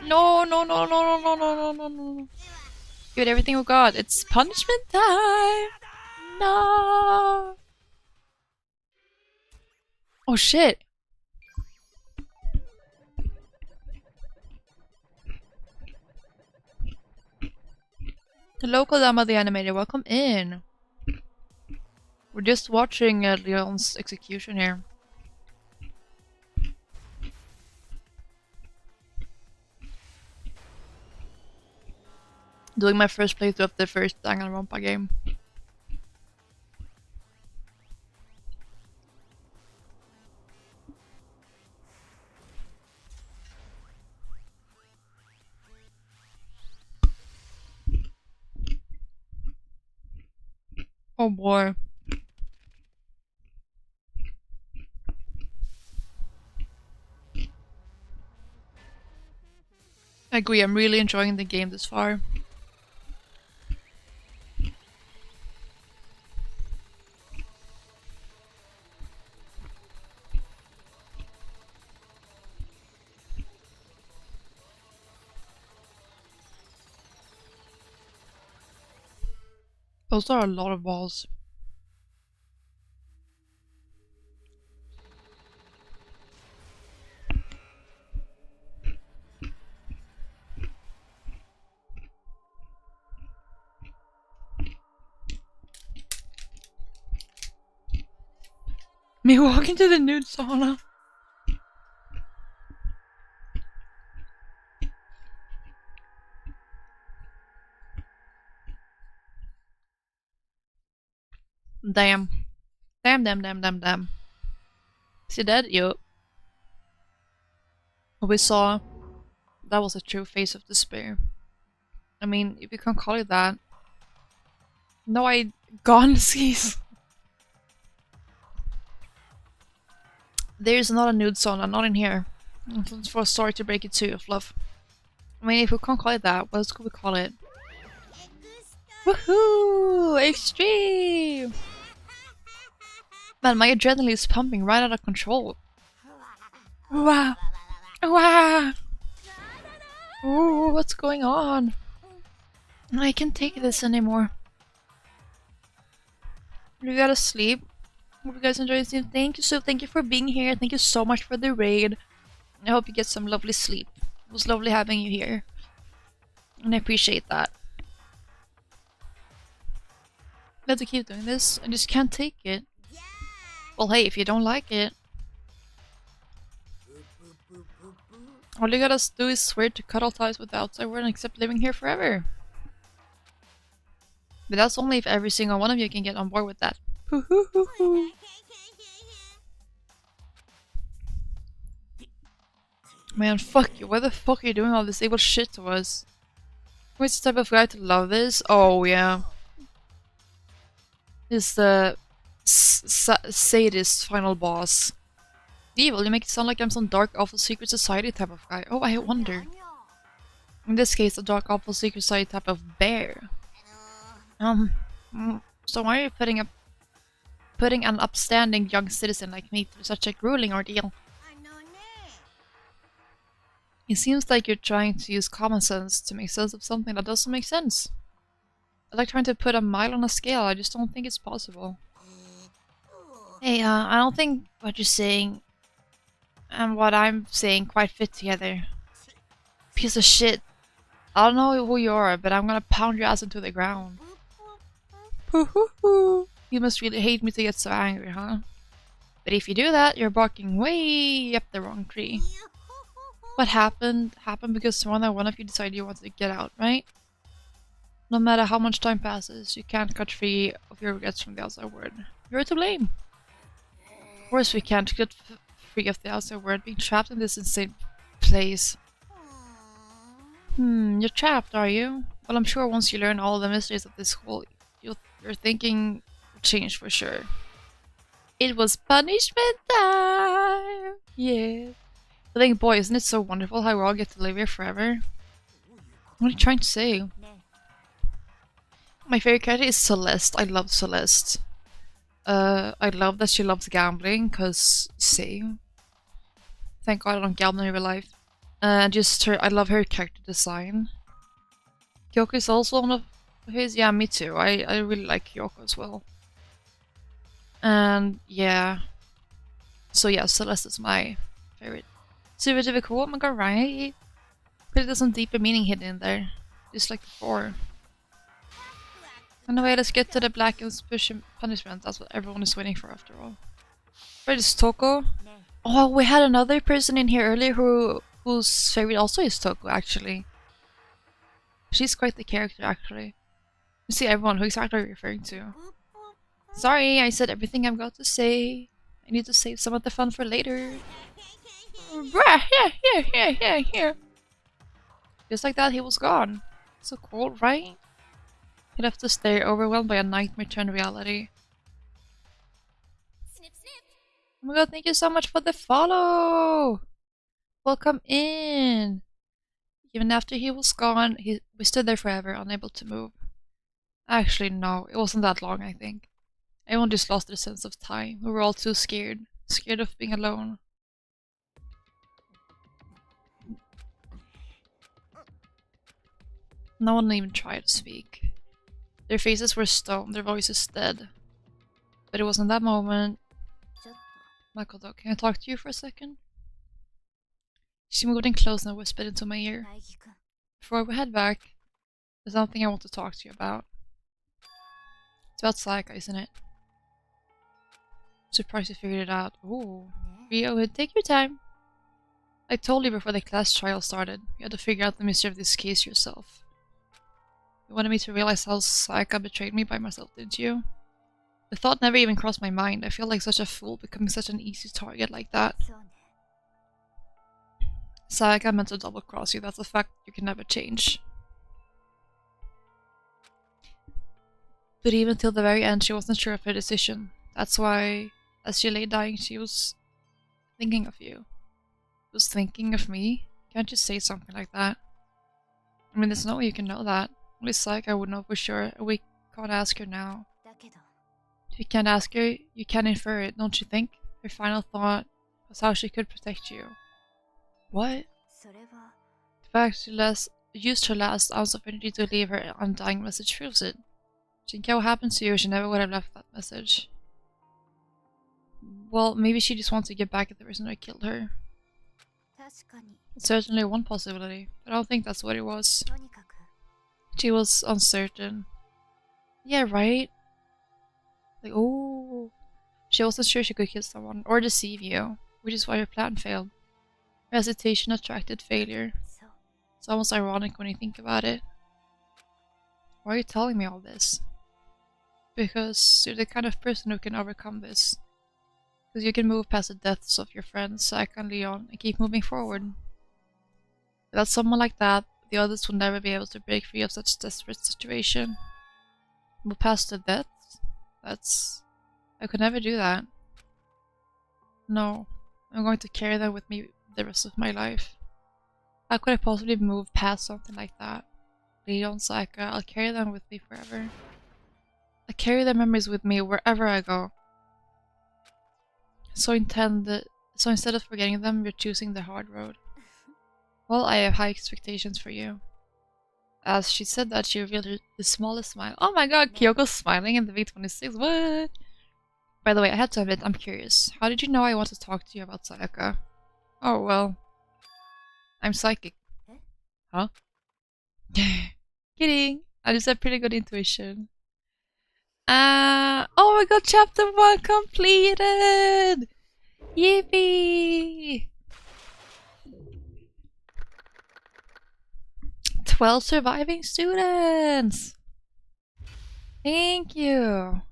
No, no, no, no, no, no, no, no, no, no. Give it everything we got. It's punishment time! No! Oh shit! The local Dama the Animator, welcome in! We're just watching Leon's execution here. Doing my first playthrough of the first Danganronpa game. Oh boy. I agree, I'm really enjoying the game this far. Those are a lot of balls. Me walking to the nude sauna. Damn. Damn. Is he dead? Yup. We saw that was a true face of despair. I mean, if you can call it that. No, I gone skis. There's not a nude sauna, not in here. Sorry to break it to you, Fluff. I mean, if we can't call it that, what else could we call it? Woohoo! Extreme! Man, my adrenaline is pumping right out of control. Wow! Wow! Ooh, what's going on? I can't take this anymore. We gotta sleep. Hope you guys enjoyed this video. Thank you for being here. Thank you so much for the raid. I hope you get some lovely sleep. It was lovely having you here. And I appreciate that. We have to keep doing this. I just can't take it. Well, hey, if you don't like it, all you gotta do is swear to cut all ties with the outside world and accept living here forever. But that's only if every single one of you can get on board with that. Man, fuck you. Why the fuck are you doing all this evil shit to us? Who's the type of guy to love this? Oh, yeah. He's the sadist final boss. Evil, you make it sound like I'm some dark, awful secret society type of guy. Oh, I wonder. In this case, a dark, awful secret society type of bear. So why are you putting an upstanding young citizen like me through such a grueling ordeal? It seems like you're trying to use common sense to make sense of something that doesn't make sense. It's like trying to put a mile on a scale. I just don't think it's possible. Hey, I don't think what you're saying and what I'm saying quite fit together. Piece of shit. I don't know who you are, but I'm gonna pound your ass into the ground. You must really hate me to get so angry, huh? But if you do that, you're barking way up the wrong tree. What happened because one of you decided you wanted to get out, right? No matter how much time passes, you can't cut free of your regrets from the outside world. You're to blame. Of course we can't get free of the outside world, being trapped in this insane place. You're trapped, are you? Well, I'm sure once you learn all the mysteries of this school, your thinking will change for sure. It was punishment time! Yeah. I think, boy, isn't it so wonderful how we all get to live here forever? What are you trying to say? My favorite character is Celeste. I love Celeste. I love that she loves gambling, cause same. Thank God I don't gamble in real life. Just her, I love her character design. Kyoko is also one of his. Yeah, me too. I really like Kyoko as well. And yeah. So yeah, Celeste is my favorite. Super cool, oh my god, right? But there's some deeper meaning hidden in there. Just like before. Anyway, let's get to the black and punishment. That's what everyone is waiting for after all. Where is Toko? Oh, we had another person in here earlier whose favorite also is Toko, actually. She's quite the character, actually. You see everyone, who exactly are you referring to? Sorry, I said everything I've got to say. I need to save some of the fun for later. Here. Just like that, he was gone. So cool, right? He left us there, overwhelmed by a nightmare turned reality. Oh my god, thank you so much for the follow! Welcome in! Even after he was gone, we stood there forever, unable to move. Actually, no, it wasn't that long, I think. Everyone just lost their sense of time. We were all too scared. Scared of being alone. No one even tried to speak. Their faces were stone, their voices dead. But it was in that moment... Makoto, can I talk to you for a second? She moved in close and whispered into my ear. Before we head back, there's something I want to talk to you about. It's about Sayaka, isn't it? Surprised you figured it out. Ooh. Rio, take your time. I told you before the class trial started. You had to figure out the mystery of this case yourself. You wanted me to realize how Sayaka betrayed me by myself, didn't you? The thought never even crossed my mind. I feel like such a fool becoming such an easy target like that. Sayaka meant to double-cross you. That's a fact you can never change. But even till the very end, she wasn't sure of her decision. That's why, as she lay dying, she was thinking of you. She was thinking of me? Can't you say something like that? I mean, there's no way you can know that. Only Sayaka would know for sure, and we can't ask her now. If you can't ask her, you can infer it, don't you think? Her final thought was how she could protect you. What? The fact she used her last ounce of energy to leave her undying message proves it. Think what happened to you, she never would have left that message. Well, maybe she just wants to get back at the person who killed her. It's certainly one possibility, but I don't think that's what it was. She was uncertain. Yeah, right? Like, oh. She wasn't sure she could kill someone, or deceive you, which is why her plan failed. Her hesitation attracted failure. It's almost ironic when you think about it. Why are you telling me all this? Because you're the kind of person who can overcome this. Because you can move past the deaths of your friends, Sayaka and Leon, and keep moving forward. Without someone like that, the others will never be able to break free of such desperate situation. Move past the death? I could never do that. No. I'm going to carry them with me the rest of my life. How could I possibly move past something like that? Leon, Saika, I'll carry them with me forever. I carry their memories with me wherever I go. So instead of forgetting them, you're choosing the hard road. Well, I have high expectations for you. As she said that, she revealed the smallest smile. Oh my god, Kyoko's smiling in the V26, what? By the way, I had to admit, I'm curious. How did you know I want to talk to you about Sayaka? Oh, well. I'm psychic. Huh? Kidding! I just have pretty good intuition. Oh my god, chapter 1 completed! Yippee! 12 surviving students! Thank you!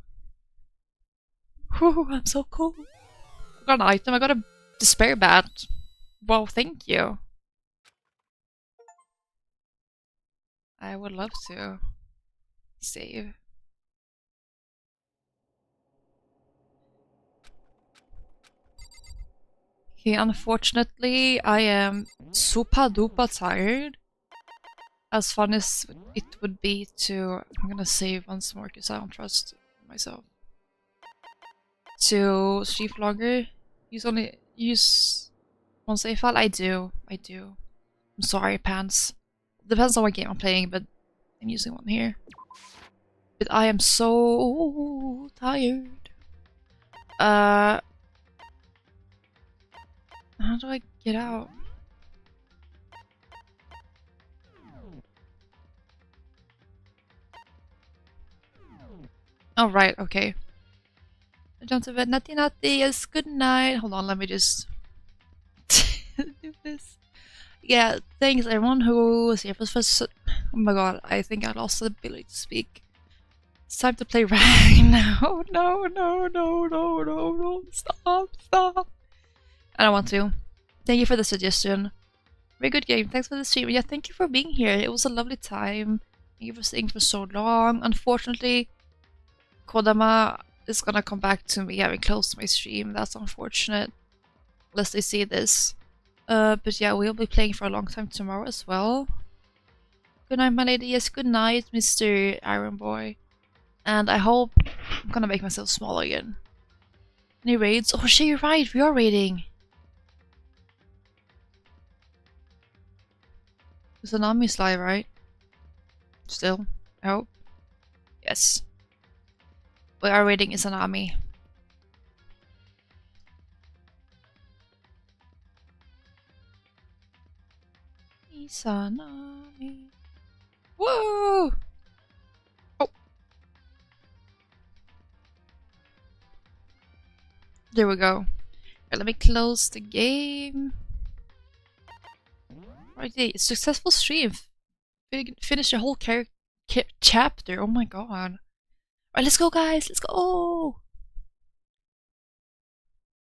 Whew, I'm so cool. I got an item, I got a despair bat. Wow, thank you. I would love to save. Okay, unfortunately, I am super duper tired. As fun as it would be to... I'm gonna save once more because I don't trust myself. To stream longer, use one save file? I do. I'm sorry, pants. Depends on what game I'm playing, but I'm using one here. But I am so tired. How do I get out? Oh, right, okay. I jumped to bed. Natty natty, yes, good night. Hold on, let me just do this. Yeah, thanks everyone who was here for oh my god, I think I lost the ability to speak. It's time to play rank now. No. Stop. I don't want to. Thank you for the suggestion. Very good game. Thanks for the stream. Yeah, thank you for being here. It was a lovely time. Thank you for staying for so long. Unfortunately, Kodama is gonna come back to me having closed my stream. That's unfortunate. Unless they see this. But yeah, we'll be playing for a long time tomorrow as well. Good night, my lady. Yes, good night, Mr. Iron Boy. And I hope I'm gonna make myself small again. Any raids? Oh shit, you're right. We are raiding. Izanami's live, right? Still, I hope. Yes. We are raiding Izanami. Izanami. Whoa! Oh. There we go. Right, let me close the game. Right, successful stream. Finish the whole chapter. Oh my god. Alright, let's go, guys. Let's go.